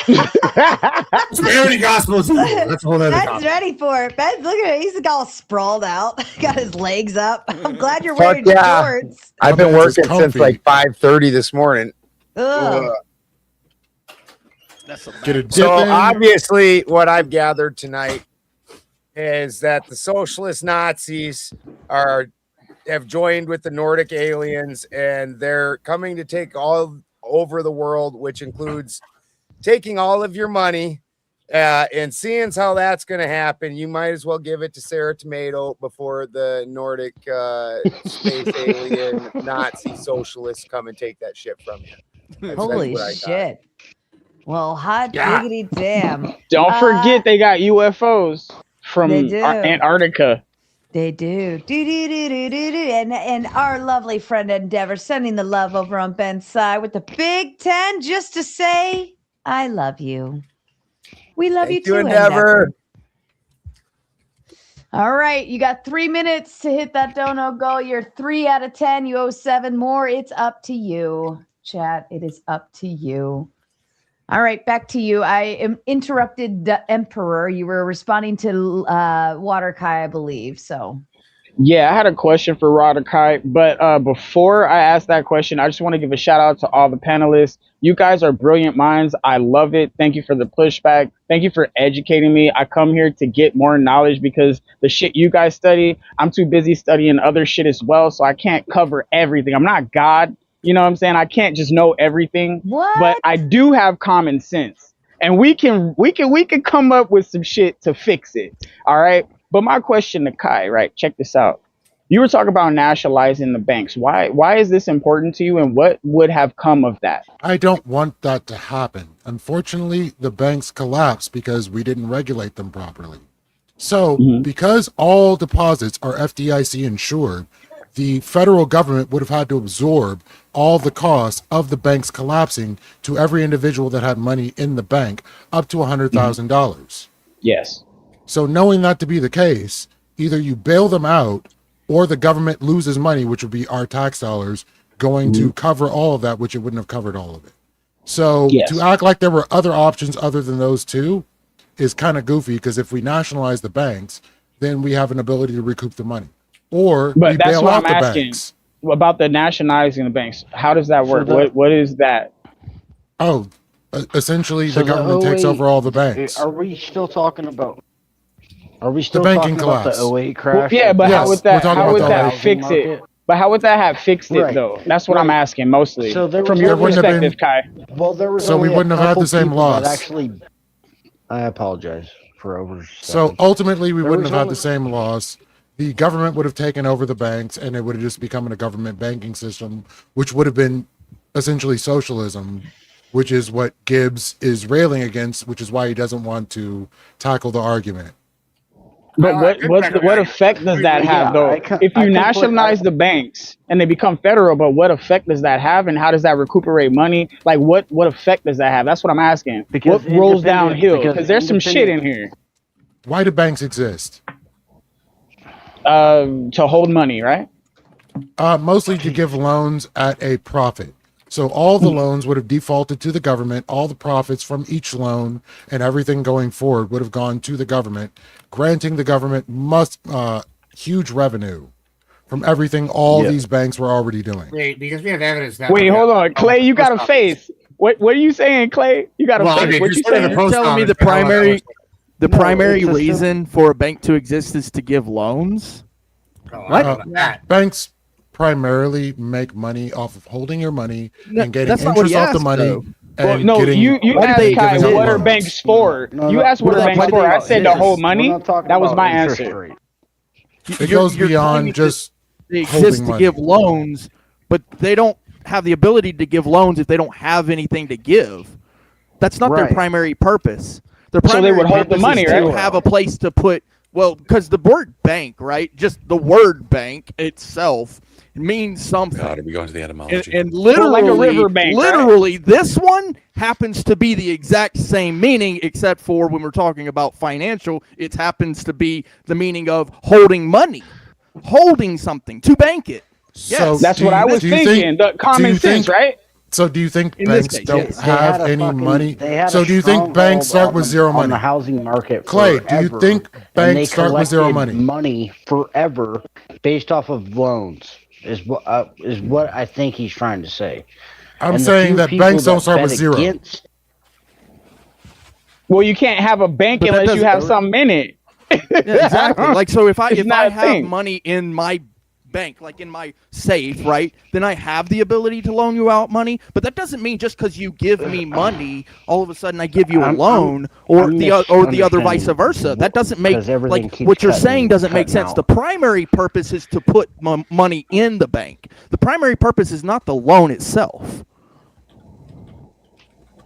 Prosperity gospel is evil. That's a whole other Ben's topic. ready for it. Ben, look at it. He's all sprawled out. Got his legs up. I'm glad you're Fuck wearing yeah. shorts. I've been It's working since comfy. like 5:30 this morning. Ugh. Get a dip So in. obviously, what I've gathered tonight is that the socialist Nazis have joined with the Nordic aliens, and they're coming to take all over the world, which includes taking all of your money. And seeing how that's going to happen, you might as well give it to Sarah Tomato before the Nordic space alien Nazi socialists come and take that shit from you. That's Holy what I got. shit. Well, hot Yeah. diggity damn. Don't forget they got UFOs from They do. Antarctica. They do. And our lovely friend Endeavor sending the love over on Ben's side with the Big 10 just to say, I love you. We love Thank you you, too, Endeavor. All right, you got 3 minutes to hit that dono goal. You're 3 out of 10. You owe 7 more. It's up to you, chat. It is up to you. All right, back to you. I am interrupted the Emperor. You were responding to Waterkai, I believe. So Yeah, I had a question for Radakai, but before I ask that question, I just want to give a shout out to all the panelists. You guys are brilliant minds. I love it. Thank you for the pushback. Thank you for educating me. I come here to get more knowledge because the shit you guys study, I'm too busy studying other shit as well, so I can't cover everything. I'm not God. You know what I'm saying? I can't just know everything. What? But I do have common sense. And we can come up with some shit to fix it. All right? But my question to Kai, right? Check this out. You were talking about nationalizing the banks. Why is this important to you, and what would have come of that? I don't want that to happen. Unfortunately, the banks collapsed because we didn't regulate them properly. So, because all deposits are FDIC insured, the federal government would have had to absorb all the costs of the banks collapsing to every individual that had money in the bank, up to $100,000. Yes. So knowing that to be the case, either you bail them out or the government loses money, which would be our tax dollars going to cover all of that, which it wouldn't have covered all of it. So to act like there were other options other than those two is kind of goofy, because if we nationalize the banks, then we have an ability to recoup the money. Or But we that's bail what out I'm the asking banks. about the nationalizing the banks. How does that work? the- What is that? Oh, essentially So the government takes 08 over all the banks. Are we still talking about? Are we The still banking talking about collapse. the 08 crash? Yeah, but Yes, how would we're that talking how about would the that housing fix it? market. But how would that have fixed it Right. though? That's what I'm Right. asking mostly. So there From was your There wouldn't have perspective, Kai. Well, there was So we only a wouldn't have had couple the same people that loss. Actually, I apologize for overstepping. So ultimately, we There wouldn't was have had only- the same loss. The government would have taken over the banks, and it would have just become a government banking system, which would have been essentially socialism, which is what Gibbs is railing against, which is why he doesn't want to tackle the argument. But what effect does that have though? If you nationalize the banks and they become federal, but what effect does that have, and how does that recuperate money? Like what effect does that have? That's what I'm asking. Because What rolls independent- downhill? because Because there's some shit in independent- here. Why do banks exist? To hold money, right? Mostly to give loans at a profit. So all the loans would have defaulted to the government. All the profits from each loan and everything going forward would have gone to the government, granting the government huge revenue from everything all these banks were already doing. Wait, because we have evidence that. Wait, hold on, Clay. You got a face. What are you saying, Clay? You got a Well, I face. mean, What you're you sort of saying? the You're telling me the primary it's a reason for a bank to exist is to give loans? What? Banks primarily make money off of holding your money and getting that's not what interest he off the asked, money. though. Well, And no, getting, you Why did asked they Kai, give out what are loans? banks for? No, You no, asked what we're are not banks talking for. I about said to interest. hold money. We're not talking That was about my interest answer. rate. it goes You're telling me beyond just they holding exist to money. give loans, but they don't have the ability to give loans if they don't have anything to give. That's not their Right. primary purpose. Their So they primary would hold the purpose money, is right? to have a place to put. Well, because the word bank, right? Just the word bank itself means something. God, are we going to the etymology? And literally, like a riverbank, literally, this one happens to be the exact same meaning, except for when we're talking about financial, it happens to be the meaning of holding money, holding something to bank it. So that's what I was thinking. The common sense, right? So do you think In this banks case, don't yes. have any money? So do you think banks start with zero on money? the housing market Clay, forever, do you think and they banks start with zero collected money? money forever based off of loans? Is what I think he's trying to say. I'm And the saying few that people banks don't start bet with zero. against- Well, you can't have a bank But that unless you doesn't- have something in it. Yeah, exactly. Like, so if I It's not a have thing. money in my bank, like in my safe, right, then I have the ability to loan you out money. But that doesn't mean just because you give me money, all of a sudden I give you a loan, or I'm the other vice misunderstanding versa. That doesn't make, 'cause everything like, keeps what you're saying doesn't make cutting sense. out. The primary purpose is to put money in the bank. The primary purpose is not the loan itself.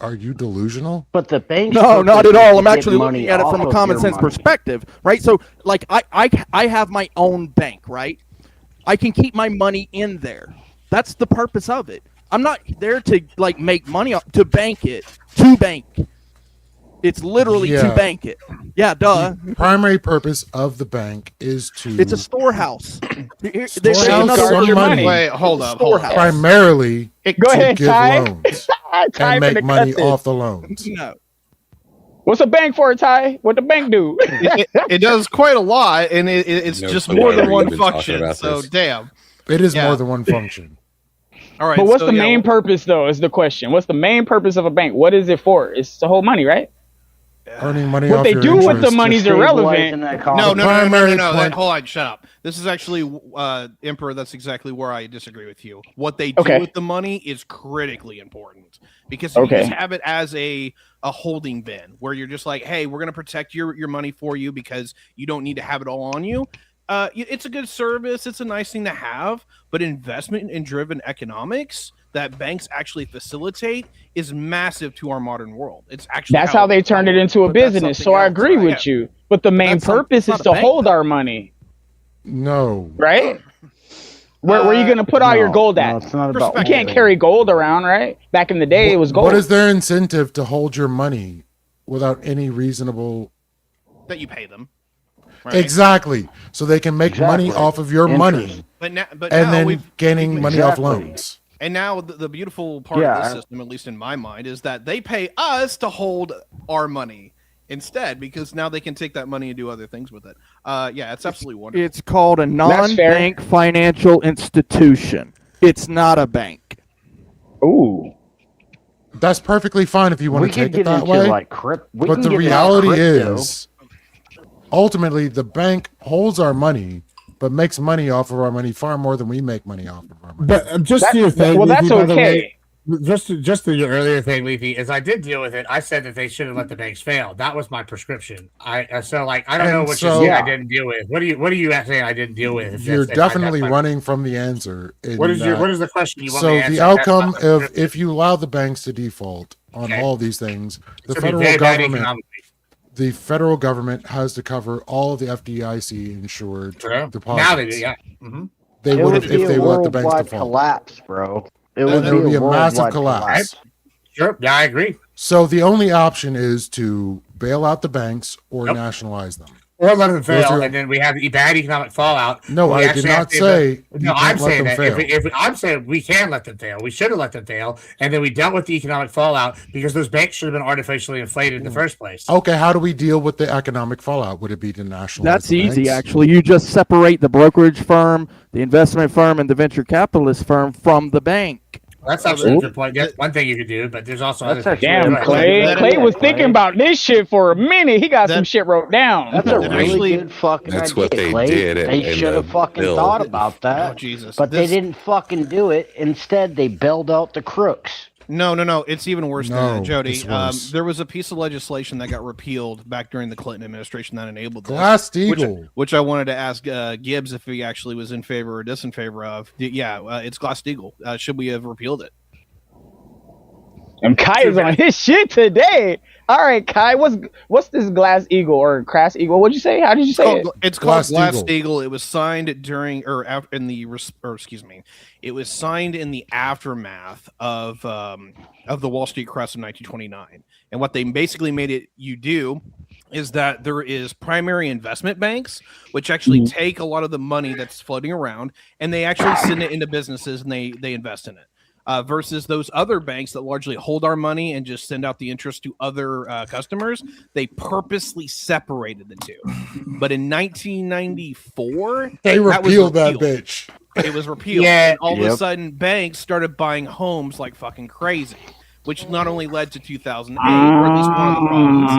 Are you delusional? But the bank. No, not at all. I'm actually looking at it from a common sense perspective, right? So, like, I have my own bank, right? I can keep my money in there. That's the purpose of it. I'm not there to like make money to bank it. To bank. It's literally to bank it. Yeah, duh. The primary purpose of the bank is to. It's a storehouse. There's Storehouse another some money. Wait, hold up. Hold up. Primarily Go to ahead, give Ty. loans Ty and make finna money cut this. off the loans. No. What's a bank for, Ty? What the bank do? It does quite a lot, and it's No just clue more why than we're one even talking function. about So, this. damn. It is Yeah. more than one function. All right. But what's so, the yeah, main purpose, though, is the question. What's the main purpose of a bank? What is it for? It's to hold money, right? Earning money What off they your do with interest. the money's irrelevant. No. Primary point- Hold on, shut up. This is actually, Emperor. That's exactly where I disagree with you. What they do Okay. with the money is critically important because if you Okay. just have it as a holding bin where you're just like, hey, we're gonna protect your money for you because you don't need to have it all on you. It's a good service. It's a nice thing to have, but investment in driven economics that banks actually facilitate is massive to our modern world. It's actually That's how they turned it into a But that's business. So something I else, agree right? with you. But the main that's some- purpose it's is not a to bank, hold though. our money, No. right? Where are you going to put all your No, gold no, at? it's not about You can't holding. carry gold around, right? Back in the day, it was gold. What is their incentive to hold your money without any reasonable? that you pay them. Right? Exactly. So they can make money Exactly. off of your money, Interest. But now, and then we've gaining money off Exactly. loans. And now the beautiful part Yeah, of this system, at least in my mind, is that they pay us to hold our money instead because now they can take that money and do other things with it. Yeah, it's absolutely wonderful. It's called a That's fair. non-bank financial institution. It's not a bank. Ooh. That's perfectly fine if you want We to could take get it that into way. like crypto. But the reality is, ultimately, the bank holds our money, but makes money off of our money far more than we make money off of our money. But just to your thing, well, that's Leafy, by the okay. way, just to your earlier thing, Leafy, is I did deal with it. I said that they shouldn't let the banks fail. That was my prescription. I don't know what you're saying I didn't deal with. What are you saying I didn't deal with? You're definitely running from the answer. What is the question you want So me to answer? the outcome of if you allow the banks to default on all these things, the It's gonna be federal very bad government, economically. the federal government has to cover all of the FDIC insured deposits. Now they do, yeah. Mm-hmm. They would have if they let the banks worldwide default. collapse, bro. It And would there would be a massive worldwide collapse. Sure, yeah, I agree. So the only option is to bail out the banks or Yep. nationalize them. Or let them Those fail, are- and then we have the bad economic fallout. No, We I did actually not have to- say you No, I'm can't let saying them that fail. I'm saying we can let them fail. We should have let them fail, and then we dealt with the economic fallout because those banks should have been artificially inflated in the first place. Okay, how do we deal with the economic fallout? Would it be to nationalize? That's the easy, banks? actually. You just separate the brokerage firm, the investment firm, and the venture capitalist firm from the bank. That's actually a good point. That's one thing you could do, but there's also other things. Damn, Go ahead. Clay. Clay was thinking about this shit for a minute. He got some shit wrote down. That's a really good fucking That's idea, what they Clay. did They in should have the fucking bill. thought about that. Oh, Jesus. But they didn't fucking do it. Instead, they bailed out the crooks. No. It's even worse than No, that, Jody. it's worse. There was a piece of legislation that got repealed back during the Clinton administration that enabled this. Glass-Steagall. Which I wanted to ask Gibbs if he actually was in favor or disfavor of. Yeah, it's Glass-Steagall. Should we have repealed it? And Kai is on his shit today. All right, Kai, what's this Glass Eagle or Crass Eagle? What'd you say? How did you say it? It's called Glass-Steagall. It was signed during it was signed in the aftermath of the Wall Street crash of 1929. And what they basically made you do is that there is primary investment banks, which actually take a lot of the money that's floating around, and they actually send it into businesses and they invest in it. Versus those other banks that largely hold our money and just send out the interest to other customers, they purposely separated the two. But in 1994, they repealed that bitch. It was repealed. Yeah. And all of a sudden, banks started buying homes like fucking crazy, which not only led to 2008, or at least one of the problems.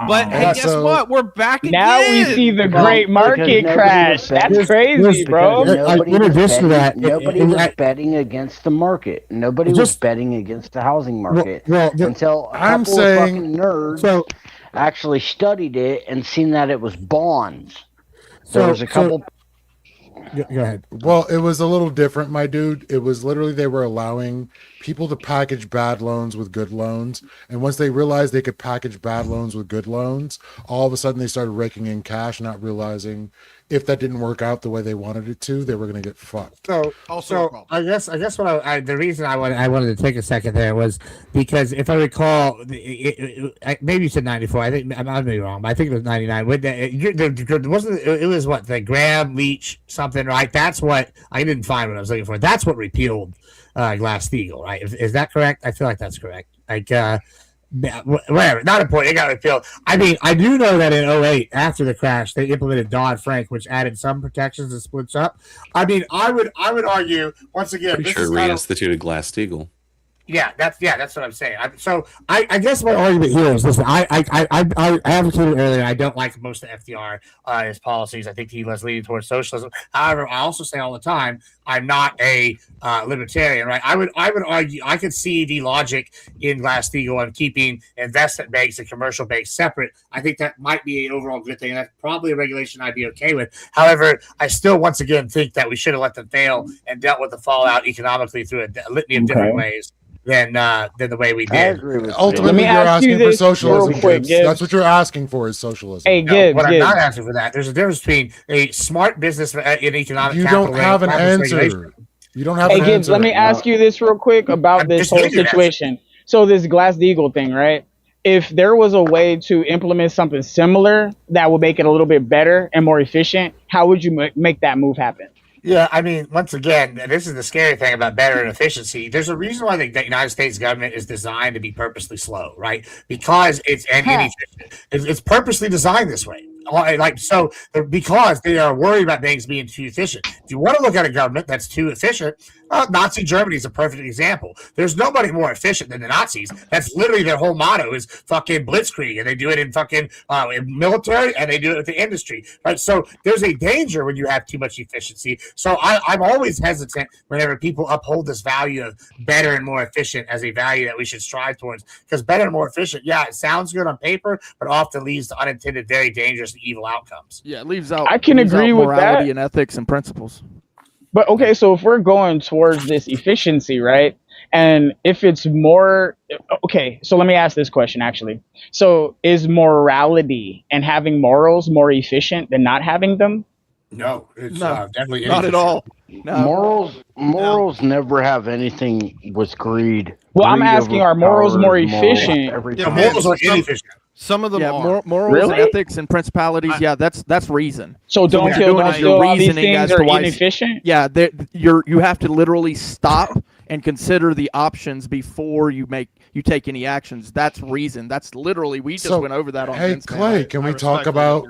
But hey, guess what? We're back again. Now we see the great market crash. That's crazy, bro. Nobody was betting against the market. Nobody was betting against the housing market until a couple of fucking nerds actually studied it and seen that it was bonds. There was a couple. Go ahead. Well, it was a little different, my dude. It was literally they were allowing people to package bad loans with good loans. And once they realized they could package bad loans with good loans, all of a sudden they started raking in cash, not realizing if that didn't work out the way they wanted it to, they were going to get fucked. So I guess what the reason I wanted to take a second there was because if I recall, maybe you said 94. I think I might be wrong, but I think it was 99. It was what the Graham Leach something, right? That's what I didn't find what I was looking for. That's what repealed Glass-Steagall, right? Is that correct? I feel like that's correct. Like whatever, not important. It got repealed. I mean, I do know that in 2008, after the crash, they implemented Dodd-Frank, which added some protections and splits up. I mean, I would argue once again. Pretty sure reinstituted Glass-Steagall. Yeah, that's what I'm saying. I guess my argument here is listen. I advocated earlier. I don't like most of FDR his policies. I think he was leaning towards socialism. However, I also say all the time I'm not a libertarian, right? I would argue I could see the logic in Glass-Steagall and keeping investment banks and commercial banks separate. I think that might be an overall good thing. That's probably a regulation I'd be okay with. However, I still once again think that we should have let them fail and dealt with the fallout economically through a litany of different ways than the way we did. Ultimately, you're asking for socialism. Quick, that's what you're asking for is socialism. Hey, Gibbs, I'm not asking for that. There's a difference between a smart business in economic. You don't have an answer. You don't have an Gibbs, answer. let me ask you this real quick about this whole situation. So this Glass-Steagall thing, right? If there was a way to implement something similar that would make it a little bit better and more efficient, how would you make that move happen? Yeah, I mean, once again, this is the scary thing about better and efficiency. There's a reason why the United States government is designed to be purposely slow, right? Because it's inefficient. It's purposely designed this way. Because they are worried about things being too efficient. If you want to look at a government that's too efficient, Nazi Germany is a perfect example. There's nobody more efficient than the Nazis. That's literally their whole motto is fucking blitzkrieg, and they do it in fucking military, and they do it with the industry, right? So there's a danger when you have too much efficiency. So I'm always hesitant whenever people uphold this value of better and more efficient as a value that we should strive towards, because better and more efficient, yeah, it sounds good on paper, but often leads to unintended, very dangerous and evil outcomes. Yeah, it leaves out. I can agree with morality that. and ethics and principles. But okay, so if we're going towards this efficiency, right? And if it's more, okay, so let me ask this question actually. So is morality and having morals more efficient than not having them? No, it's definitely not at all. No. Morals never have anything with greed. Well, I'm asking, are morals more efficient? Morals are inefficient. Some of them are. Morals, Really? ethics, and principalities. Yeah, that's reason. So don't what kill, you're doing don't is you're steal, all these reasoning things as to are why. inefficient? Yeah, you have to literally stop and consider the options before you take any actions. That's reason. That's literally we just went over that on. Hey, Vince, Clay, man. can we talk about?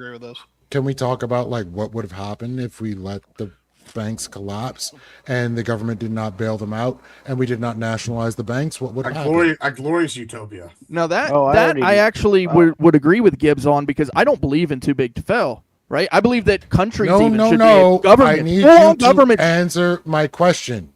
Can we talk about like what would have happened if we let the banks collapse and the government did not bail them out and we did not nationalize the banks? What would happen? A glorious utopia. No, I actually would agree with Gibbs on, because I don't believe in too big to fail. Right? I believe that countries should be government. I need you to answer my question.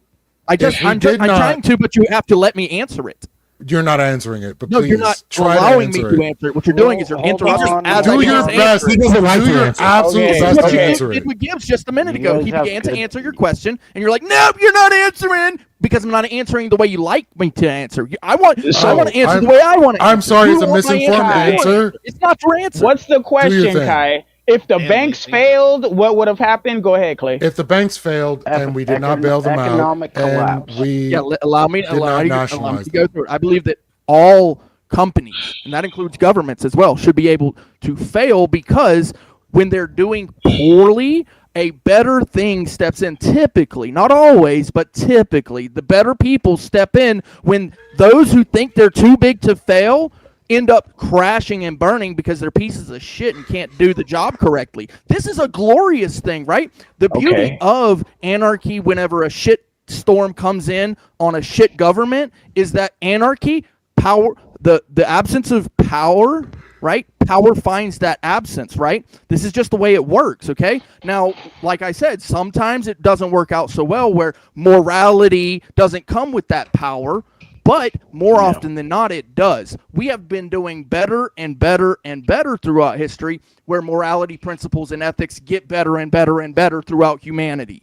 I'm trying to, but you have to let me answer it. You're not answering it, but No, please you're not try allowing to me answer to it. answer it. What you're doing is you're interrupting. as I Do your can't best. answer it. Do your absolute best to answer Did it. with Gibbs just a minute You ago. guys He have began to good- answer your question, and you're like, "Nope, you're not answering," because I'm not answering the way you like me to answer. I want to answer the way I want to. I'm sorry, You it's a don't want my misinformed answer. It's not your answer. What's the question, thing. Kai? If the banks failed, what would have happened? Go ahead, Clay. If the banks failed and we did not bail them out, economic and collapse. we allow me did to not allow me nationalize to go through it. I believe that all companies, and that includes governments as well, should be able to fail because when they're doing poorly, a better thing steps in. Typically, not always, but typically, the better people step in when those who think they're too big to fail end up crashing and burning because they're pieces of shit and can't do the job correctly. This is a glorious thing, right? The beauty of anarchy whenever a shit storm comes in on a shit government is that anarchy, power, the absence of power, right? Power finds that absence, right? This is just the way it works, okay? Now, like I said, sometimes it doesn't work out so well where morality doesn't come with that power, but more often than not, it does. We have been doing better and better and better throughout history where morality principles and ethics get better and better and better throughout humanity.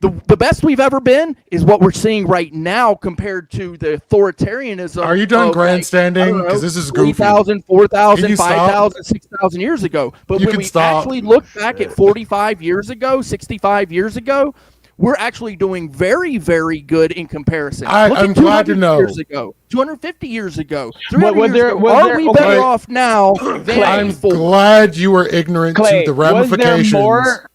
The best we've ever been is what we're seeing right now compared to the authoritarianism. Are you done grandstanding? Because this is goofy. 3,000, 4,000, 5,000, 6,000 years ago. But when we actually look back at 45 years ago, 65 years ago, we're actually doing very, very good in comparison. I'm glad to know. Years ago, 250 years ago, 300 Was years there- ago. was Are there- we okay. better off now than I'm before? glad you were ignorant Clay, to the ramifications.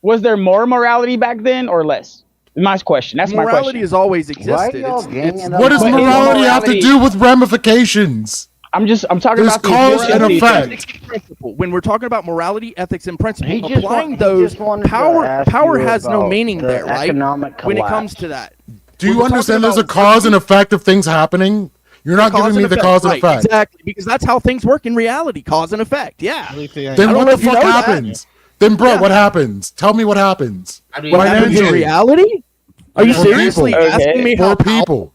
was there more morality back then or less? My question. That's my Morality question. has always existed. What does morality have to do with ramifications? I'm talking There's about the cause and efficiency thing. effect. Principle. When we're talking about morality, ethics, and principle, He just applying he those just wanted to power ask power you has no about meaning the there, right? economic When it collapse. comes to that. Do you We're talking understand there's a about cause and effect of things happening? You're not cause giving me and the effect, cause and right, effect. Exactly, because that's how things work in reality. Cause and effect. Yeah. Then I don't what know the if you fuck know that. happens? Then, bro, what happens? Tell me what happens. What happens in reality? Are you For seriously people. asking me how For people.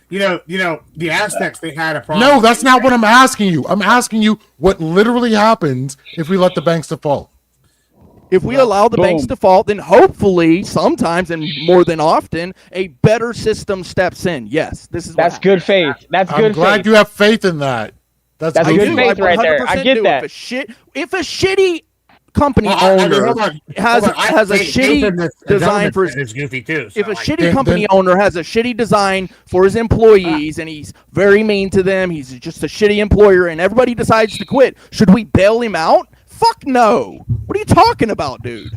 You know, the Aztecs, they had a problem. No, that's not what I'm asking you. I'm asking you what literally happens if we let the banks default. If we allow the banks to default, then hopefully, sometimes and more than often, a better system steps in. Yes, this is That's good faith. That's I'm good glad faith. you have faith in that. That's good goofy. faith right there. I 100% get do. that. If a shitty company Well, I mean, owner hold on. has Hold on. I has a think faith in shitty this design for government is goofy too. if a so, shitty company owner has a shitty design for his employees and he's very mean to them, he's just a shitty employer, and everybody decides to quit, should we bail him out? Fuck no. What are you talking about, dude?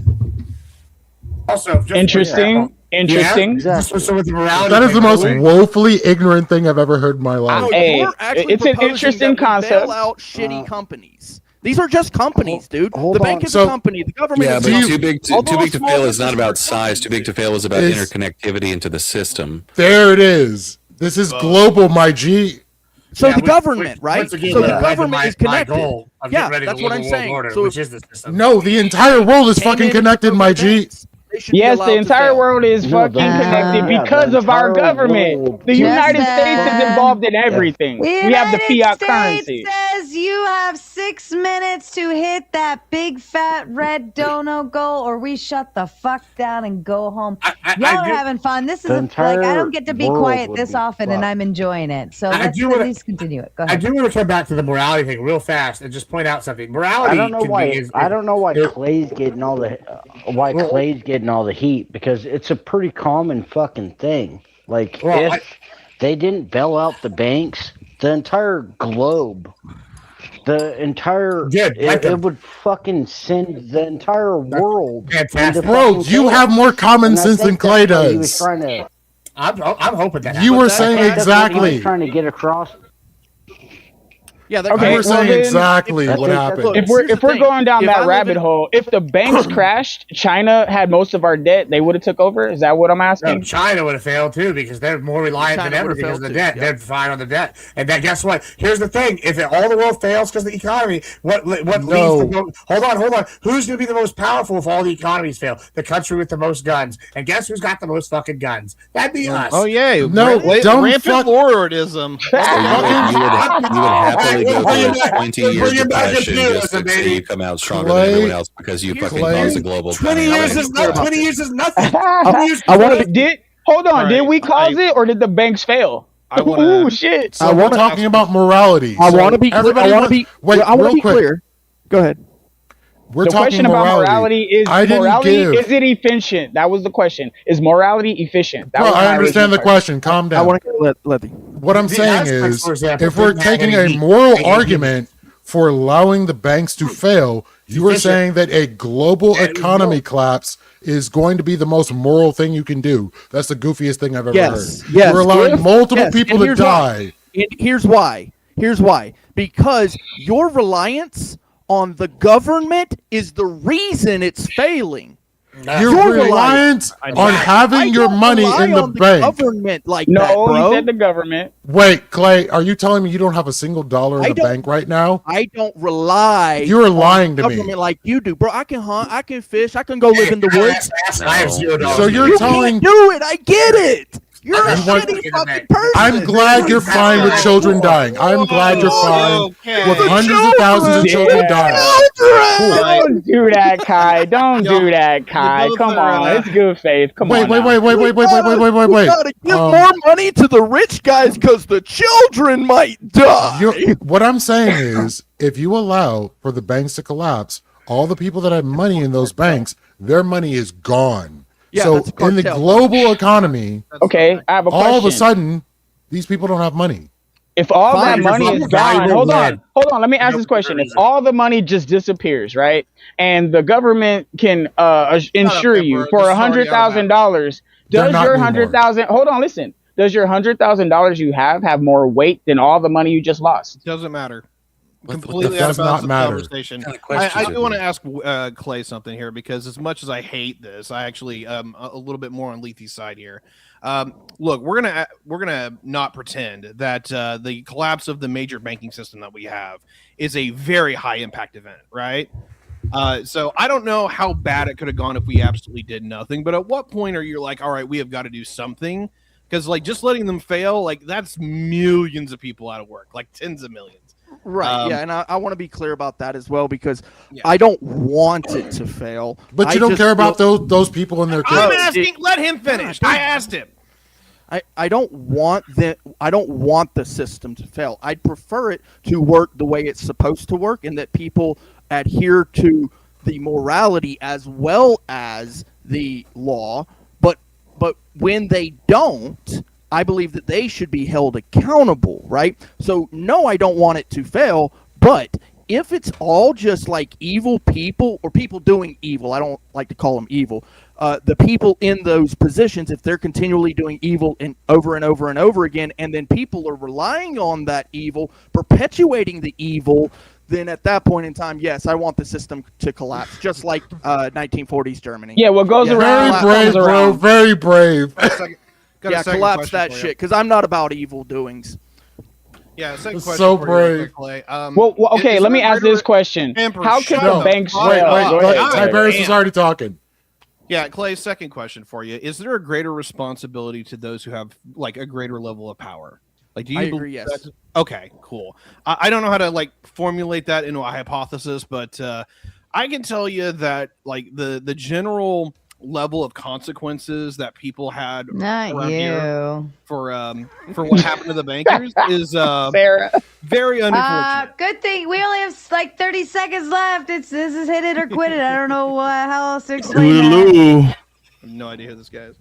Also, just Interesting. Interesting. So with the morality That is the thing, most really, woefully ignorant thing I've ever heard in my life. Hey, You're actually it's an proposing interesting that we concept. bail out shitty companies. These are just companies, dude. hold The bank on. is So- a company. The government Yeah, is but a too company. big to Although a fail small is not business about is a size. Too big to fail is about Is- interconnectivity into the system. There it is. This is global, my G. So Yeah, the which- government, which- right? once again, So the led to government is my connected. goal of Yeah, getting ready to that's what live I'm in the world saying. order, So which is the system. No, the entire world is Came fucking in connected, my from the G. banks. They should be Yes, allowed the to entire fail. world is fucking connected yeah, because the of our entire government. world. The United Justin. States is involved in everything. The We have the United fiat States currency. says you have 6 minutes to hit that big fat red dono goal, or we shut the fuck down and go home. Y'all are having fun. This is The like I entire don't get to be world quiet would this be often, and fucked. I'm enjoying it. So I let's do at wanna- least continue it. Go I ahead. do want to come back to the morality thing real fast and just point out something. Morality. I don't know can why. Be, is, I don't know why is- Clay's getting all the Clay's getting all the heat, because it's a pretty common fucking thing. Like, Well, if they didn't bail out the banks, the entire globe, the entire it would fucking send the entire world. Fantastic. Bro, into you chaos. have more common And I sense than think Clay that's what he was does. trying to. I'm hoping that You were happens. saying I think that's what he was exactly. trying to get across. Yeah, Okay, you were saying exactly what happened. If we're going down that rabbit hole, if the banks crashed, China had most of our debt, they would have took over. Is that what I'm asking? No, China would have failed too because they're more reliant than ever because of the debt. They're fine on the debt, and then guess what? Here's the thing: if all the world fails because of the economy, what leads to hold on? Who's going to be the most powerful if all the economies fail? The country with the most guns, and guess who's got the most fucking guns? That'd be us. Oh yeah, no, don't rampant lordism. You would happily go through a 20-year depression just to see you come out stronger than everyone else because you fucking caused a global 20 years is nothing. 20 years is nothing. Did we cause it or did the banks fail? Ooh, shit. So we're talking about morality. I want to be clear. I want to be. Wait, I want real to be quick. clear. Go ahead. We're the talking question about morality is is it efficient? That was the question. Is morality efficient? That Well, was I my understand the original question. Calm down. I want to let the. What I'm saying is, for example, if we're taking a moral argument for allowing the banks to fail, you were saying that a global economy collapse is going to be the most moral thing you can do. That's the goofiest thing I've ever heard. Yes. We're allowing multiple people to die. And here's why. Because your reliance on the government is the reason it's failing. You're reliant on having your money in the bank. Government like no, that, bro. he said the government. Wait, Clay, are you telling me you don't have a single dollar in the bank right now? I don't rely. You're lying to me. Government like you do, bro. I can hunt. I can fish. I can go live in the woods. I have $0. So you're telling can't do it. I get it. You're a shitty fucking person. I'm glad you're fine with children dying. I'm glad you're fine with hundreds of thousands of children dying. Don't do that, Kai. Don't do that, Kai. Come on, it's good faith. Come on. Wait. We gotta give more money to the rich guys because the children might die. What I'm saying is, if you allow for the banks to collapse, all the people that have money in those banks, their money is gone. Yeah, so in the global economy, okay, I have a question. All of a sudden, these people don't have money. If all that money is gone, hold on. Let me ask this question. If all the money just disappears, right, and the government can insure you for $100,000, does your $100,000? Hold on, listen. Does your $100,000 you have more weight than all the money you just lost? Doesn't matter. Completely does not matter. Conversation. I do want to ask Clay something here because as much as I hate this, I actually a little bit more on Lethe's side here. Look, we're gonna not pretend that the collapse of the major banking system that we have is a very high impact event, right? So I don't know how bad it could have gone if we absolutely did nothing. But at what point are you like, all right, we have got to do something? Because like just letting them fail, like that's millions of people out of work, like tens of millions. Right. Yeah, and I want to be clear about that as well because I don't want it to fail. But you don't care about those people and their kids. I'm asking. Let him finish. I asked him. I don't want the system to fail. I'd prefer it to work the way it's supposed to work, and that people adhere to the morality as well as the law. But when they don't, I believe that they should be held accountable, right? So, no, I don't want it to fail, but if it's all just like evil people or people doing evil, I don't like to call them evil, the people in those positions, if they're continually doing evil and over and over and over again, and then people are relying on that evil, perpetuating the evil, then at that point in time, yes, I want the system to collapse, just like 1940s Germany. Yeah, what goes around very brave, comes around. bro. Very brave. Collapse that shit, because I'm not about evil doings. Yeah, second question. So for you, brave. Clay. Okay, let me ask this question. How can the banks fail? Tiberius is already talking. Yeah, Clay, second question for you. Is there a greater responsibility to those who have like a greater level of power? Like, do you agree, yes. Okay, cool. I don't know how to like formulate that into a hypothesis, but I can tell you that like the general level of consequences that people had around here for what happened to the bankers is very unfortunate. Good thing we only have like 30 seconds left. This is hit it or quit it. I don't know how else to explain that. I have no idea who this guy is.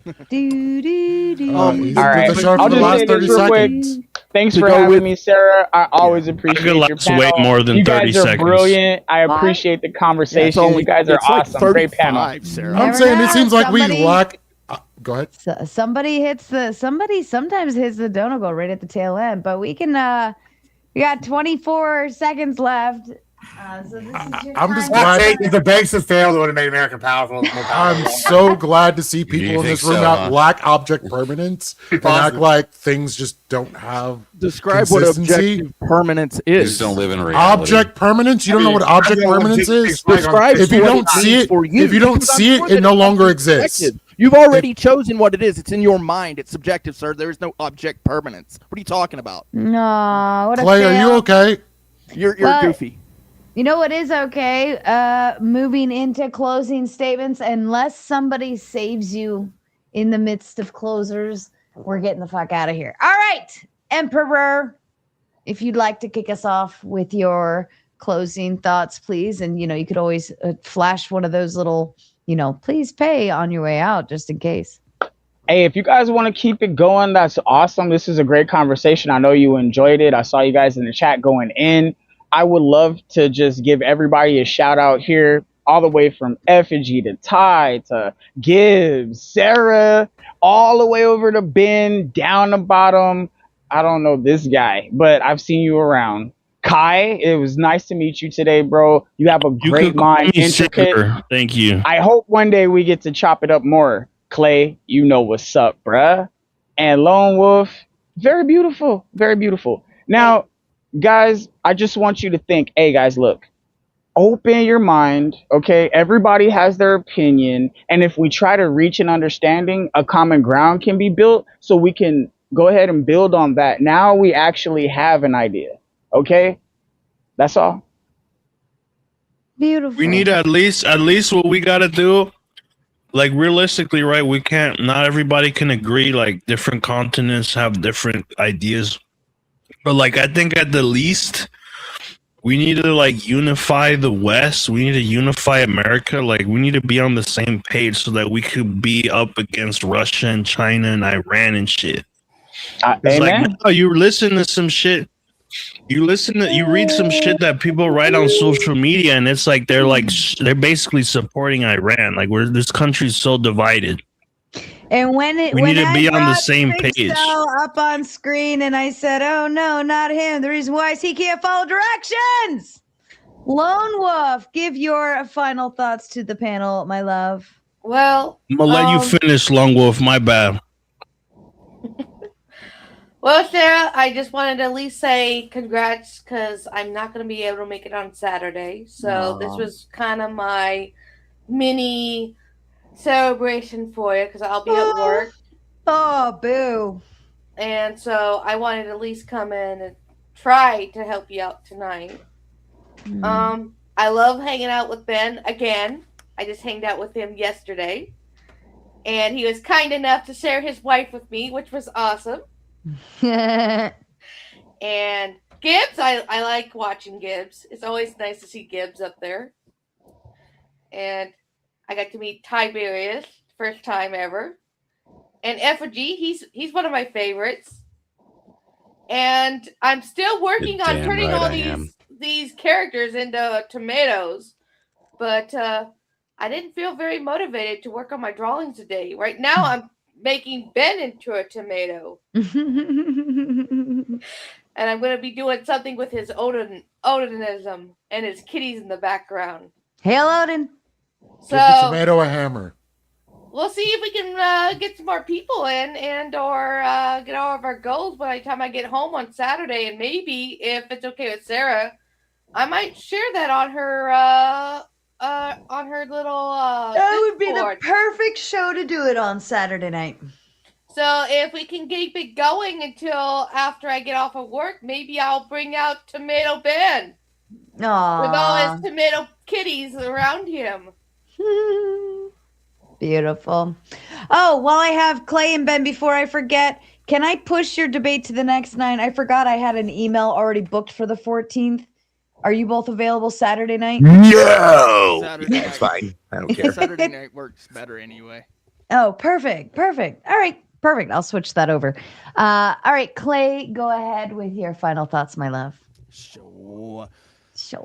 All right, I'll just say this real quick. Thanks for having me, Sarah. I always appreciate your panel. Way more than you 30 guys are seconds. Brilliant. I appreciate the conversation. You guys are awesome. Great panel. Sarah. I'm saying it seems like we lack. Go ahead. Somebody sometimes hits the donut goal right at the tail end, but we can We got 24 seconds left. So this is your I'm just time. glad if the banks had failed, it would have made America powerful. I'm so glad to see people in this room that lack object permanence and act like things just don't have Describe what consistency. objective permanence is. Just don't live in reality. Object permanence? You don't know what object permanence is? Describe if you don't see it, if you don't see it, it no longer exists. You've already chosen what it is. It's in your mind. It's subjective, sir. There is no object permanence. What are you talking about? No, what a Clay, fail. are you okay? You're Well, goofy. You know what is okay? Moving into closing statements, unless somebody saves you in the midst of closers, we're getting the fuck out of here. All right, Emperor, if you'd like to kick us off with your closing thoughts, please. And, you could always flash one of those little, please pay on your way out, just in case. Hey, if you guys want to keep it going, that's awesome. This is a great conversation. I know you enjoyed it. I saw you guys in the chat going in. I would love to just give everybody a shout out here, all the way from Effigy to Ty to Gibbs, Sarah, all the way over to Ben, down the bottom. I don't know this guy, but I've seen you around. Kai, it was nice to meet you today, bro. You have a great mind, intricate. Thank you. I hope one day we get to chop it up more. Clay, you know what's up, bruh. And Lone Wolf, very beautiful, very beautiful. Now, guys, I just want you to think, hey, guys, look, open your mind, okay? Everybody has their opinion. And if we try to reach an understanding, a common ground can be built so we can go ahead and build on that. Now we actually have an idea, okay? That's all. Beautiful. We need at least what we got to do. Like, realistically, right, not everybody can agree. Like, different continents have different ideas. But, like, I think at the least, we need to, like, unify the West. We need to unify America. Like, we need to be on the same page so that we could be up against Russia and China and Iran and shit. It's like, no, you listen to some shit. You read some shit that people write on social media, and it's like they're basically supporting Iran. Like, this country's so divided. And we need to be on the same page. Up on screen, and I said, "Oh no, not him! The reason why is he can't follow directions." Lone Wolf, give your final thoughts to the panel, my love. Well, I'm gonna let you finish, Lone Wolf. My bad. Well, Sarah, I just wanted to at least say congrats because I'm not going to be able to make it on Saturday. So this was kind of my mini celebration for you because I'll be at work. Oh, boo. And so I wanted to at least come in and try to help you out tonight. I love hanging out with Ben again. I just hanged out with him yesterday. And he was kind enough to share his wife with me, which was awesome. And Gibbs, I like watching Gibbs. It's always nice to see Gibbs up there. And I got to meet Tiberius, first time ever. And Effigy, he's one of my favorites. And I'm still working on turning all these characters into tomatoes. But I didn't feel very motivated to work on my drawings today. Right now I'm making Ben into a tomato. And I'm going to be doing something with his Odinism and his kitties in the background. Hail Odin. Give the tomato a hammer. We'll see if we can get some more people in and or get all of our goals by the time I get home on Saturday. And maybe, if it's okay with Sarah, I might share that on her little that would be the Discord. perfect show to do it on Saturday night. So if we can keep it going until after I get off of work, maybe I'll bring out Tomato Ben. Aww. With all his tomato kitties around him. Beautiful. Oh, while I have Clay and Ben, before I forget, can I push your debate to the next night? I forgot I had an email already booked for the 14th. Are you both available Saturday night? No. Saturday That's fine. I don't care. Saturday night works better anyway. Oh, perfect. Perfect. All right. Perfect. I'll switch that over. All right, Clay, go ahead with your final thoughts, my love. Sure.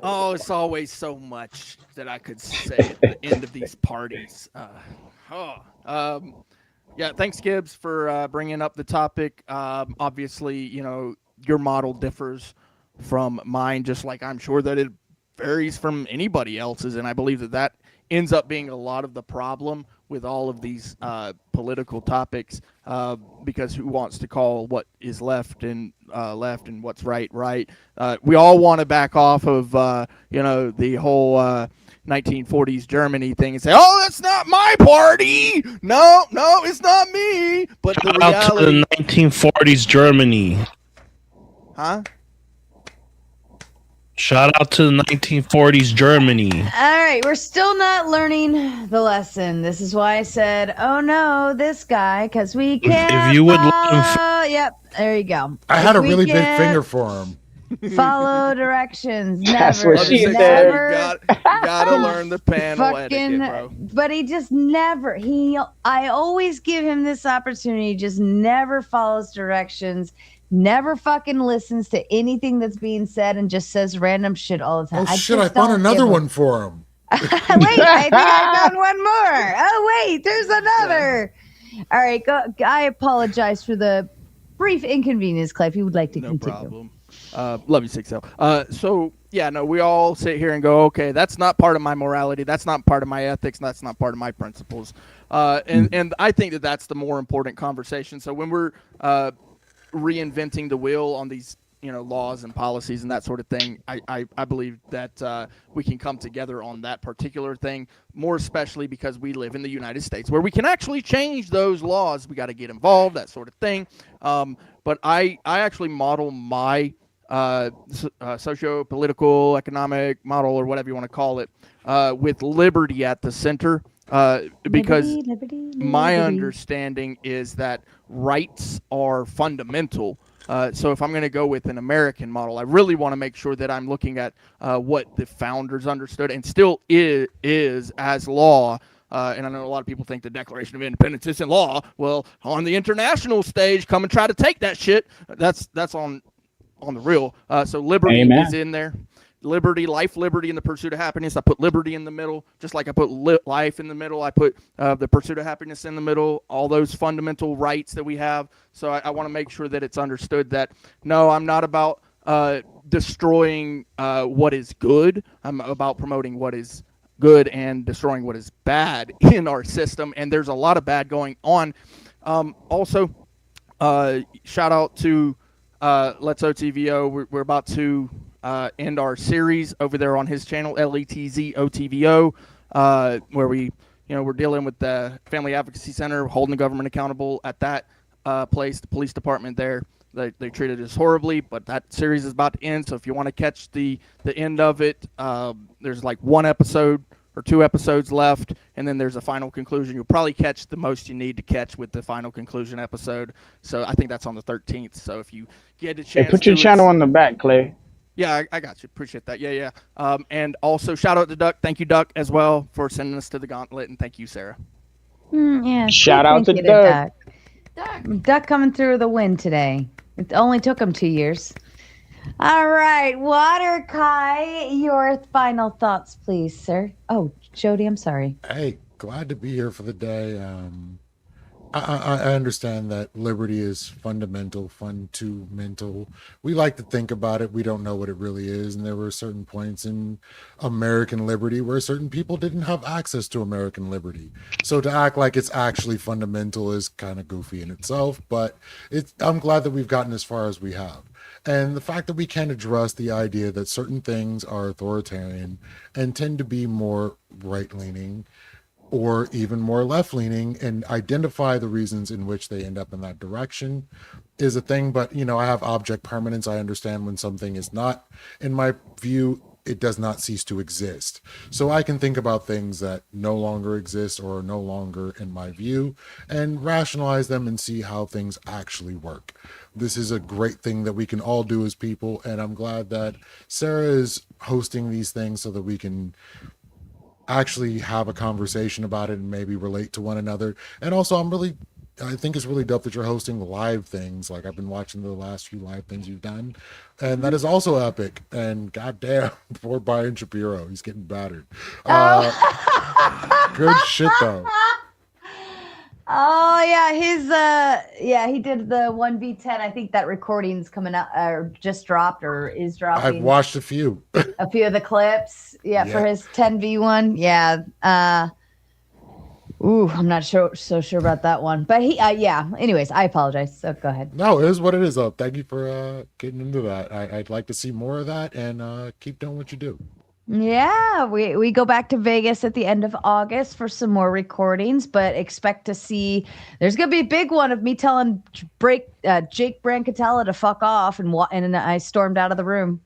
Oh, it's always so much that I could say at the end of these parties. Yeah, thanks, Gibbs, for bringing up the topic. Obviously, your model differs from mine, just like I'm sure that it varies from anybody else's. And I believe that that ends up being a lot of the problem with all of these political topics, because who wants to call what is left and what's right? We all want to back off of the whole 1940s Germany thing and say, "Oh, that's not my party. No, it's not me." But the Shout out to reality, the 1940s Germany. huh? Shout out to the 1940s Germany. All right, we're still not learning the lesson. This is why I said, "Oh no, this guy," because we can't. If you would let him yep, there you go. I had a really big finger for him. Follow directions. That's Never, what she never. You gotta learn the panel etiquette, bro. But he just never. I always give him this opportunity. Just never follows directions. Never fucking listens to anything that's being said and just says random shit all the time. Oh shit! I found another one for him. Wait, I think I found one more. Oh wait, there's another. All right, go. I apologize for the brief inconvenience, Clay. If you would like to continue. Problem. Love you, 6L. So yeah, no, we all sit here and go, okay, that's not part of my morality. That's not part of my ethics. That's not part of my principles. And I think that that's the more important conversation. So when we're reinventing the wheel on these laws and policies and that sort of thing, I believe that we can come together on that particular thing, more especially because we live in the United States where we can actually change those laws. We got to get involved, that sort of thing. But I actually model my socio-political economic model, or whatever you want to call it, with liberty at the center. Because my understanding is that rights are fundamental. So if I'm going to go with an American model, I really want to make sure that I'm looking at what the founders understood and still is as law. And I know a lot of people think the Declaration of Independence isn't law. Well, on the international stage, come and try to take that shit. That's on the real. So liberty is in there. Liberty, life, liberty, and the pursuit of happiness. I put liberty in the middle, just like I put life in the middle. I put the pursuit of happiness in the middle, all those fundamental rights that we have. So I want to make sure that it's understood that, no, I'm not about destroying what is good. I'm about promoting what is good and destroying what is bad in our system. And there's a lot of bad going on. Also, shout out to Let's OTVO. We're about to end our series over there on his channel, LETZ OTVO, where we're dealing with the Family Advocacy Center, holding the government accountable at that place, the police department there. They treated us horribly, but that series is about to end. So if you want to catch the end of it, there's like one episode or two episodes left, and then there's a final conclusion. You'll probably catch the most you need to catch with the final conclusion episode. So I think that's on the 13th. So if you get a chance, put your channel on the back, Clay. Yeah, I got you. Appreciate that. Yeah. And also shout out to Duck. Thank you, Duck, as well, for sending us to the gauntlet, and thank you, Sarah. Yeah. Shout out to Duck. Duck coming through with a win today. It only took him 2 years. All right, Water Kai, your final thoughts, please, sir. Oh, Jody, I'm sorry. Hey, glad to be here for the day. I understand that liberty is fundamental. We like to think about it. We don't know what it really is. And there were certain points in American liberty where certain people didn't have access to American liberty. So to act like it's actually fundamental is kind of goofy in itself, but I'm glad that we've gotten as far as we have. And the fact that we can address the idea that certain things are authoritarian and tend to be more right-leaning or even more left-leaning, and identify the reasons in which they end up in that direction is a thing. But, I have object permanence. I understand when something is not, in my view, it does not cease to exist. So I can think about things that no longer exist or are no longer in my view and rationalize them and see how things actually work. This is a great thing that we can all do as people, and I'm glad that Sarah is hosting these things so that we can actually have a conversation about it and maybe relate to one another. And also I think it's really dope that you're hosting live things. Like, I've been watching the last few live things you've done, and that is also epic. And goddamn, poor Brian Shapiro, he's getting battered. Good shit though. Oh yeah, he did the 1v10. I think that recording's coming out or just dropped or is dropping. I've watched a few. A few of the clips. Yeah, for his 10v1. Yeah. I'm not so sure about that one. But yeah. Anyways, I apologize. So go ahead. No, it is what it is. Thank you for getting into that. I'd like to see more of that and keep doing what you do. Yeah, we go back to Vegas at the end of August for some more recordings, but expect to see there's gonna be a big one of me telling Jake Brancatella to fuck off, and I stormed out of the room.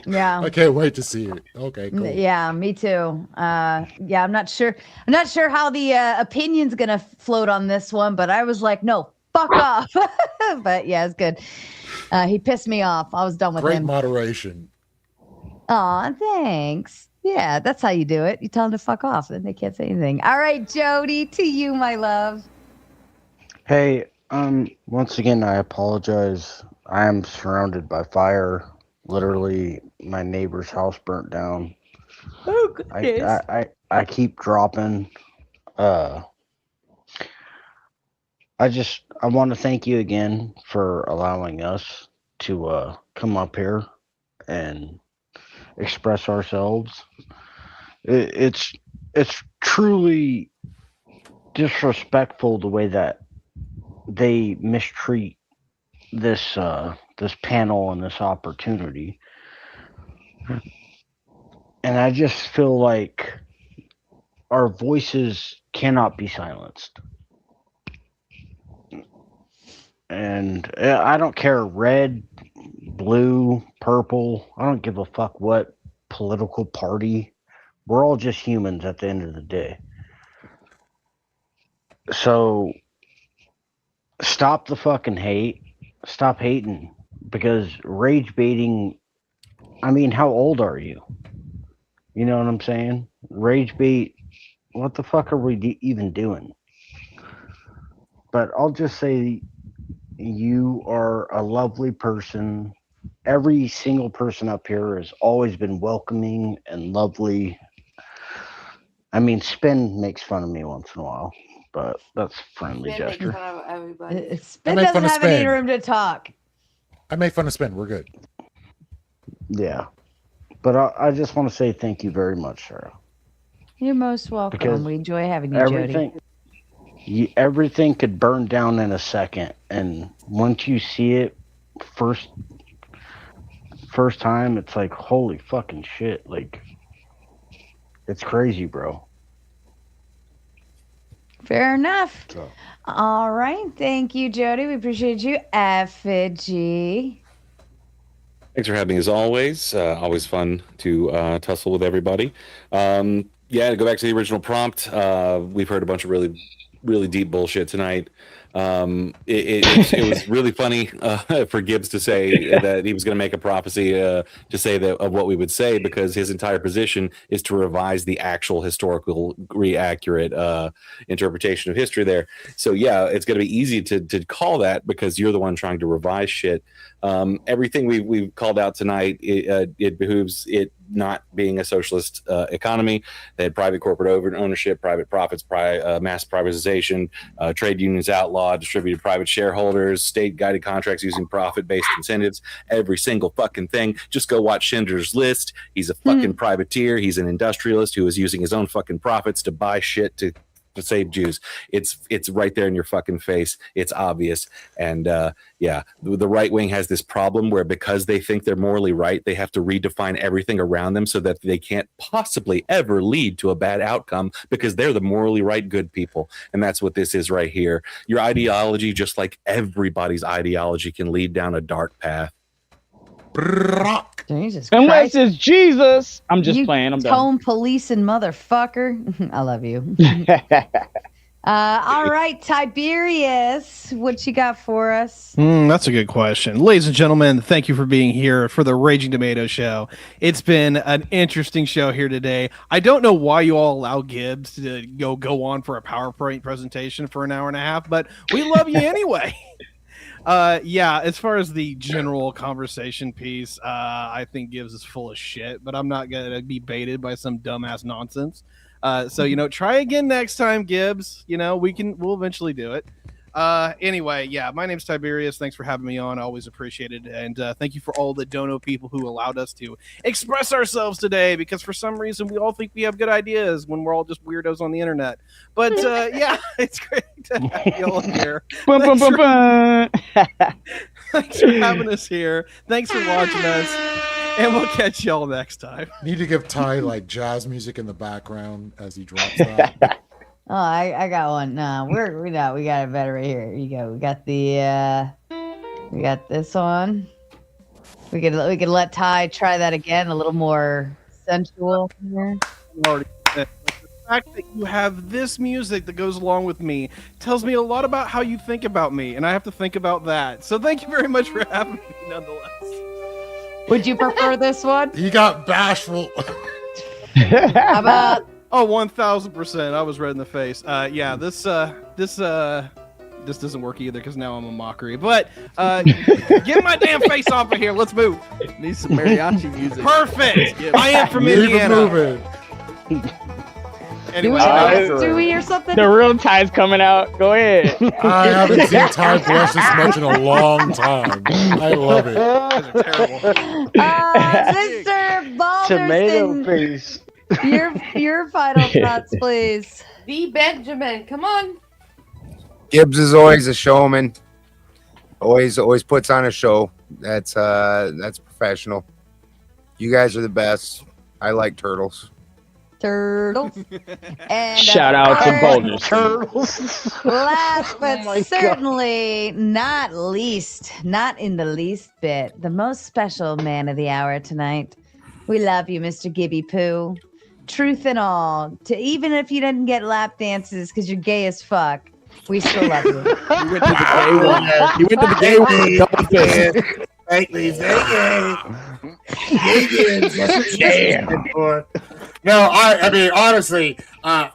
Yeah, I can't wait to see it. Okay, cool. Yeah, me too. Yeah, I'm not sure how the opinion's gonna float on this one, but I was like, no, fuck off. But yeah, it's good. He pissed me off. I was done with him. Great moderation. Aw, thanks. Yeah, that's how you do it. You tell them to fuck off, then they can't say anything. All right, Jody, to you, my love. Hey, once again, I apologize. I am surrounded by fire. Literally, my neighbor's house burnt down. Oh, goodness. I keep dropping. I want to thank you again for allowing us to come up here and express ourselves. It's truly disrespectful the way that they mistreat this panel and this opportunity, and I just feel like our voices cannot be silenced. And I don't care red, blue, purple. I don't give a fuck what political party. We're all just humans at the end of the day. So stop the fucking hate. Stop hating. Because rage baiting, I mean, how old are you? You know what I'm saying? Rage bait, what the fuck are we even doing? But I'll just say, you are a lovely person. Every single person up here has always been welcoming and lovely. I mean, Spin makes fun of me once in a while, but that's friendly Spin gesture. makes fun of everybody. Spin doesn't have any room to talk. I make fun of Spin. We're good. Yeah. But I just want to say thank you very much, Sarah. You're most welcome. Because we enjoy having you, everything, Jody. everything could burn down in a second, and once you see it first time, it's like, holy fucking shit. Like, it's crazy, bro. Fair enough. So. All right. Thank you, Jody. We appreciate you. Effigy. Thanks for having me as always. Always fun to tussle with everybody. Yeah, to go back to the original prompt, we've heard a bunch of really, really deep bullshit tonight. It was really funny for Gibbs to say that he was going to make a prophecy to say that of what we would say, because his entire position is to revise the actual historical accurate interpretation of history there. So yeah, it's going to be easy to call that because you're the one trying to revise shit. Everything we've called out tonight, it behooves it not being a socialist economy. They had private corporate ownership, private profits, mass privatization, trade unions outlawed, distributed private shareholders, state guided contracts using profit-based incentives, every single fucking thing. Just go watch Schindler's List. He's a fucking privateer. He's an industrialist who is using his own fucking profits to buy shit to save Jews. It's right there in your fucking face. It's obvious. And yeah, the right wing has this problem where because they think they're morally right, they have to redefine everything around them so that they can't possibly ever lead to a bad outcome because they're the morally right good people. And that's what this is right here. Your ideology, just like everybody's ideology, can lead down a dark path. Jesus Unless Christ. it's Jesus. I'm just playing. I'm done. Tone policing motherfucker. I love you. All right, Tiberius, what you got for us? That's a good question. Ladies and gentlemen, thank you for being here for the Raging Tomato Show. It's been an interesting show here today. I don't know why you all allow Gibbs to go on for a PowerPoint presentation for an hour and a half, but we love you anyway. Yeah, as far as the general conversation piece, I think Gibbs is full of shit, but I'm not going to be baited by some dumbass nonsense. So try again next time, Gibbs. We'll eventually do it. Anyway, yeah, my name's Tiberius. Thanks for having me on. I always appreciate it. And thank you for all the dono people who allowed us to express ourselves today, because for some reason we all think we have good ideas when we're all just weirdos on the internet. But yeah, it's great to have you all here. Thanks for having us here. Thanks for watching us. And we'll catch y'all next time. Need to give Ty like jazz music in the background as he drops that. Oh, I got one. No, we got it better right here. Here you go. We got we got this one. We could let Ty try that again, a little more sensual here. The fact that you have this music that goes along with me tells me a lot about how you think about me, and I have to think about that. So thank you very much for having me, nonetheless. Would you prefer this one? He got bashful. How about? Oh, 1,000%. I was red in the face. Yeah, this doesn't work either because now I'm a mockery. But get my damn face off of here. Let's move. Need some mariachi music. Perfect. I am from Indiana. Anyway, do we or something? The real Ty's coming out. Go ahead. I haven't seen Ty blush this much in a long time. I love it. Mr. Balderson, Tomato paste. Your final thoughts, please. The Benjamin, come on. Gibbs is always a showman. Always puts on a show. That's professional. You guys are the best. I like turtles. Turtles. And shout out to Boulders. Turtles. Last but certainly not least, not in the least bit, the most special man of the hour tonight. We love you, Mr. Gibby Poo. Truth and all. Even if you didn't get lap dances because you're gay as fuck, we still love you. You went to the gay one. You went to the gay one. Double fist. No, I mean, honestly,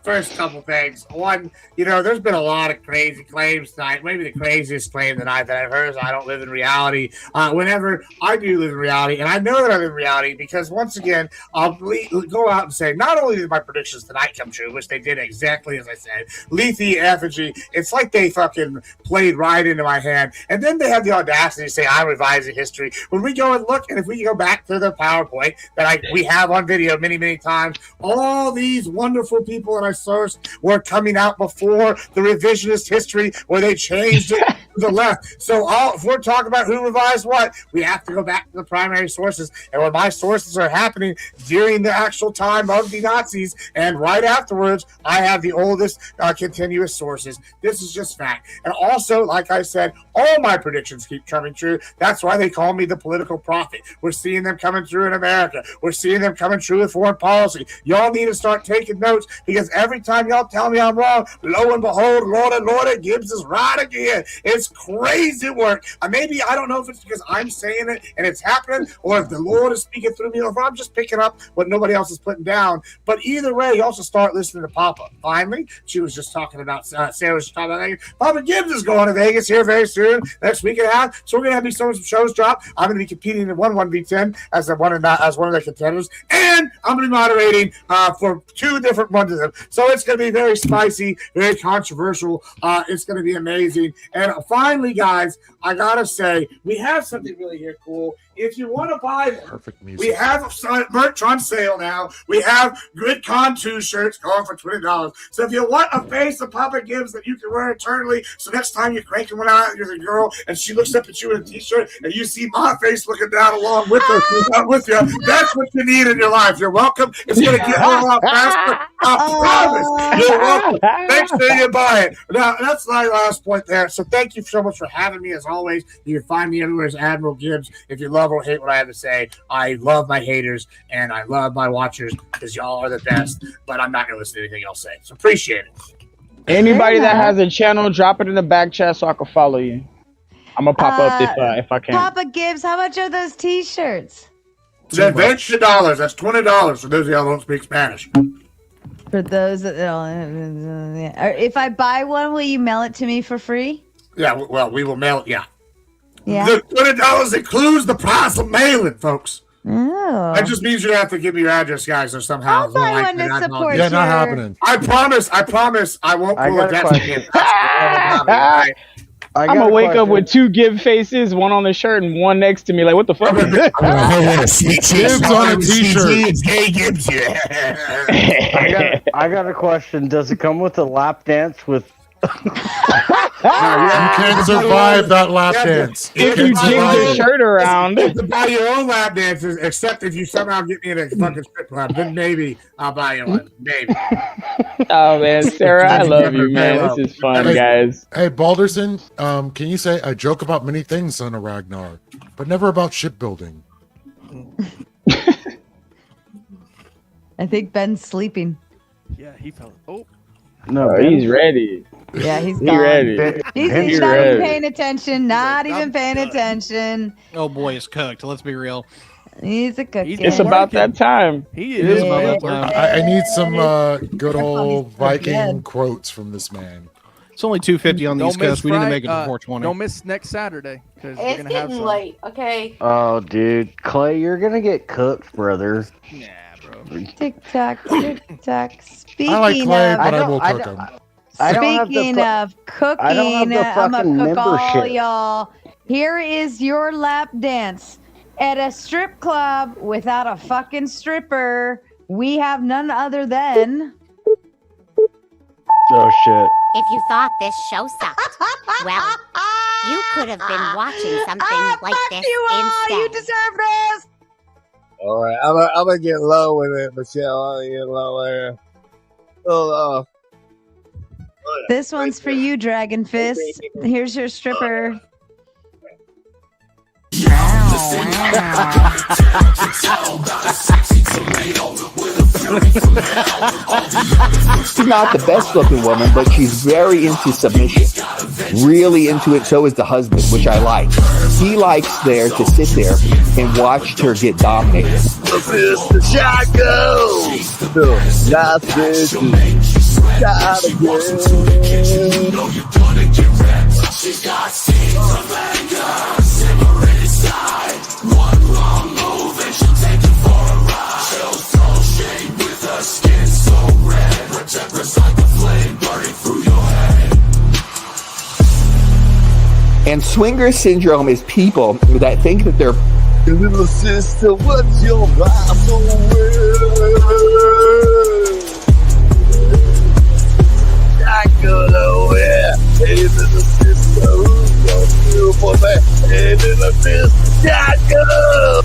first couple things. One, there's been a lot of crazy claims tonight. Maybe the craziest claim tonight that I've heard is I don't live in reality. Whenever I do live in reality, and I know that I live in reality because, once again, I'll go out and say, not only did my predictions tonight come true, which they did exactly as I said, Lethe, effigy, it's like they fucking played right into my hand. And then they have the audacity to say, I'm revising history. When we go and look, and if we go back to the PowerPoint that we have on video many, many times, all these wonderful people that I sourced were coming out before the revisionist history where they changed it to the left. So if we're talking about who revised what, we have to go back to the primary sources. And when my sources are happening during the actual time of the Nazis and right afterwards, I have the oldest continuous sources. This is just fact. And also, like I said, all my predictions keep coming true. That's why they call me the political prophet. We're seeing them coming through in America. We're seeing them coming true with foreign policy. Y'all need to start taking notes because every time y'all tell me I'm wrong, lo and behold, Lord, Gibbs is right again. It's crazy work. Maybe I don't know if it's because I'm saying it and it's happening, or if the Lord is speaking through me, or if I'm just picking up what nobody else is putting down. But either way, you also start listening to Papa. Finally, she was just talking about Sarah was talking about Vegas. Papa Gibbs is going to Vegas here very soon, next week and a half. So we're gonna have some shows drop. I'm gonna be competing in 1v10 as one of the contenders, and I'm gonna be moderating for 2 different ones of them. So it's going to be very spicy, very controversial. It's going to be amazing. And finally, guys, I got to say, we have something really here cool. If you want to buy them, perfect music. We have merch on sale now. We have GridCon 2 shirts going for $20. So if you want a face of Papa Gibbs that you can wear eternally, so next time you're cranking one out, you're the girl, and she looks up at you in a t-shirt, and you see my face looking down along with her, with you, that's what you need in your life. You're welcome. It's going to get a lot faster. I promise. You're welcome. Make sure you buy it. Now, that's my last point there. So thank you so much for having me, as always. You can find me everywhere as Admiral Gibbs. If you love or hate what I have to say, I love my haters and I love my watchers because y'all are the best, but I'm not going to listen to anything else say. So appreciate it. Anybody that has a channel, drop it in the back chat so I can follow you. I'm going to pop up if I can. Papa Gibbs, how much are those t-shirts? That's $20. That's $20 for those of y'all who don't speak Spanish. For those that if I buy one, will you mail it to me for free? Yeah, well, we will mail it. Yeah. Yeah. The $20 includes the price of mailing, folks. Oh, Oh. That just means you have to give me your address, guys, or somehow. I'll buy one to support Yeah, not happening. I promise I won't I pull a got a question. desk. I'm gonna wake up with two Gib faces, one on the shirt and one next to me. Like, what the fuck? Gibbs on a t-shirt. Gay Gibbs, I got a question. Does it come with a lap dance with? You can't survive that lap dance. If you jig the shirt around. You have to buy your own lap dances, except if you somehow get me in a fucking strip club. Then maybe I'll buy you one. Maybe. Oh man, Sarah, I love you, man. This is fun, guys. Hey, Balderson, can you say I joke about many things, son of Ragnar, but never about shipbuilding? I think Ben's sleeping. Yeah, he fell. Oh. No, he's ready. Yeah, he's He gone. ready. He's He not ready. even paying attention. Not even paying attention. Oh boy, it's cooked. Let's be real. He's a cookie. It's about that time. He It is about that time. I need some good old Viking quotes from this man. It's only 250 on the East Coast. We need to make it to 420. Don't miss next Saturday because we're It's gonna have getting some. late. Okay. Oh, dude, Clay, you're gonna get cooked, brother. Tick tock, tick tock. Speaking I like Clay, of, but I will cook him. I don't have the speaking fu- of cooking, I don't have the I'm fucking gonna cook all membership. y'all. Here is your lap dance at a strip club without a fucking stripper. We have none other than. Oh shit. If you thought this show sucked, well, you could have been watching something like this you all, instead. you deserve this. All right, I'm gonna get low with it, Michelle. I'm gonna get low there. Oh, This one's for you, Dragon Fist. Here's your stripper. She's not the best looking woman, but she's very into submission. Really into it. So is the husband, which I like. He likes there to sit there and watch her get dominated. Mr. Shaco! Not this. Gotta She's got seeds of anger simmering inside. One wrong move and she'll take you for a ride. She'll throw shade with her skin so red. Projectors like a flame burning through your head. And swinger syndrome is people that think that they're little sister, what's your Bible I go nowhere. Hey, little sister, who's your beautiful man? Hey, little sister, Shaco!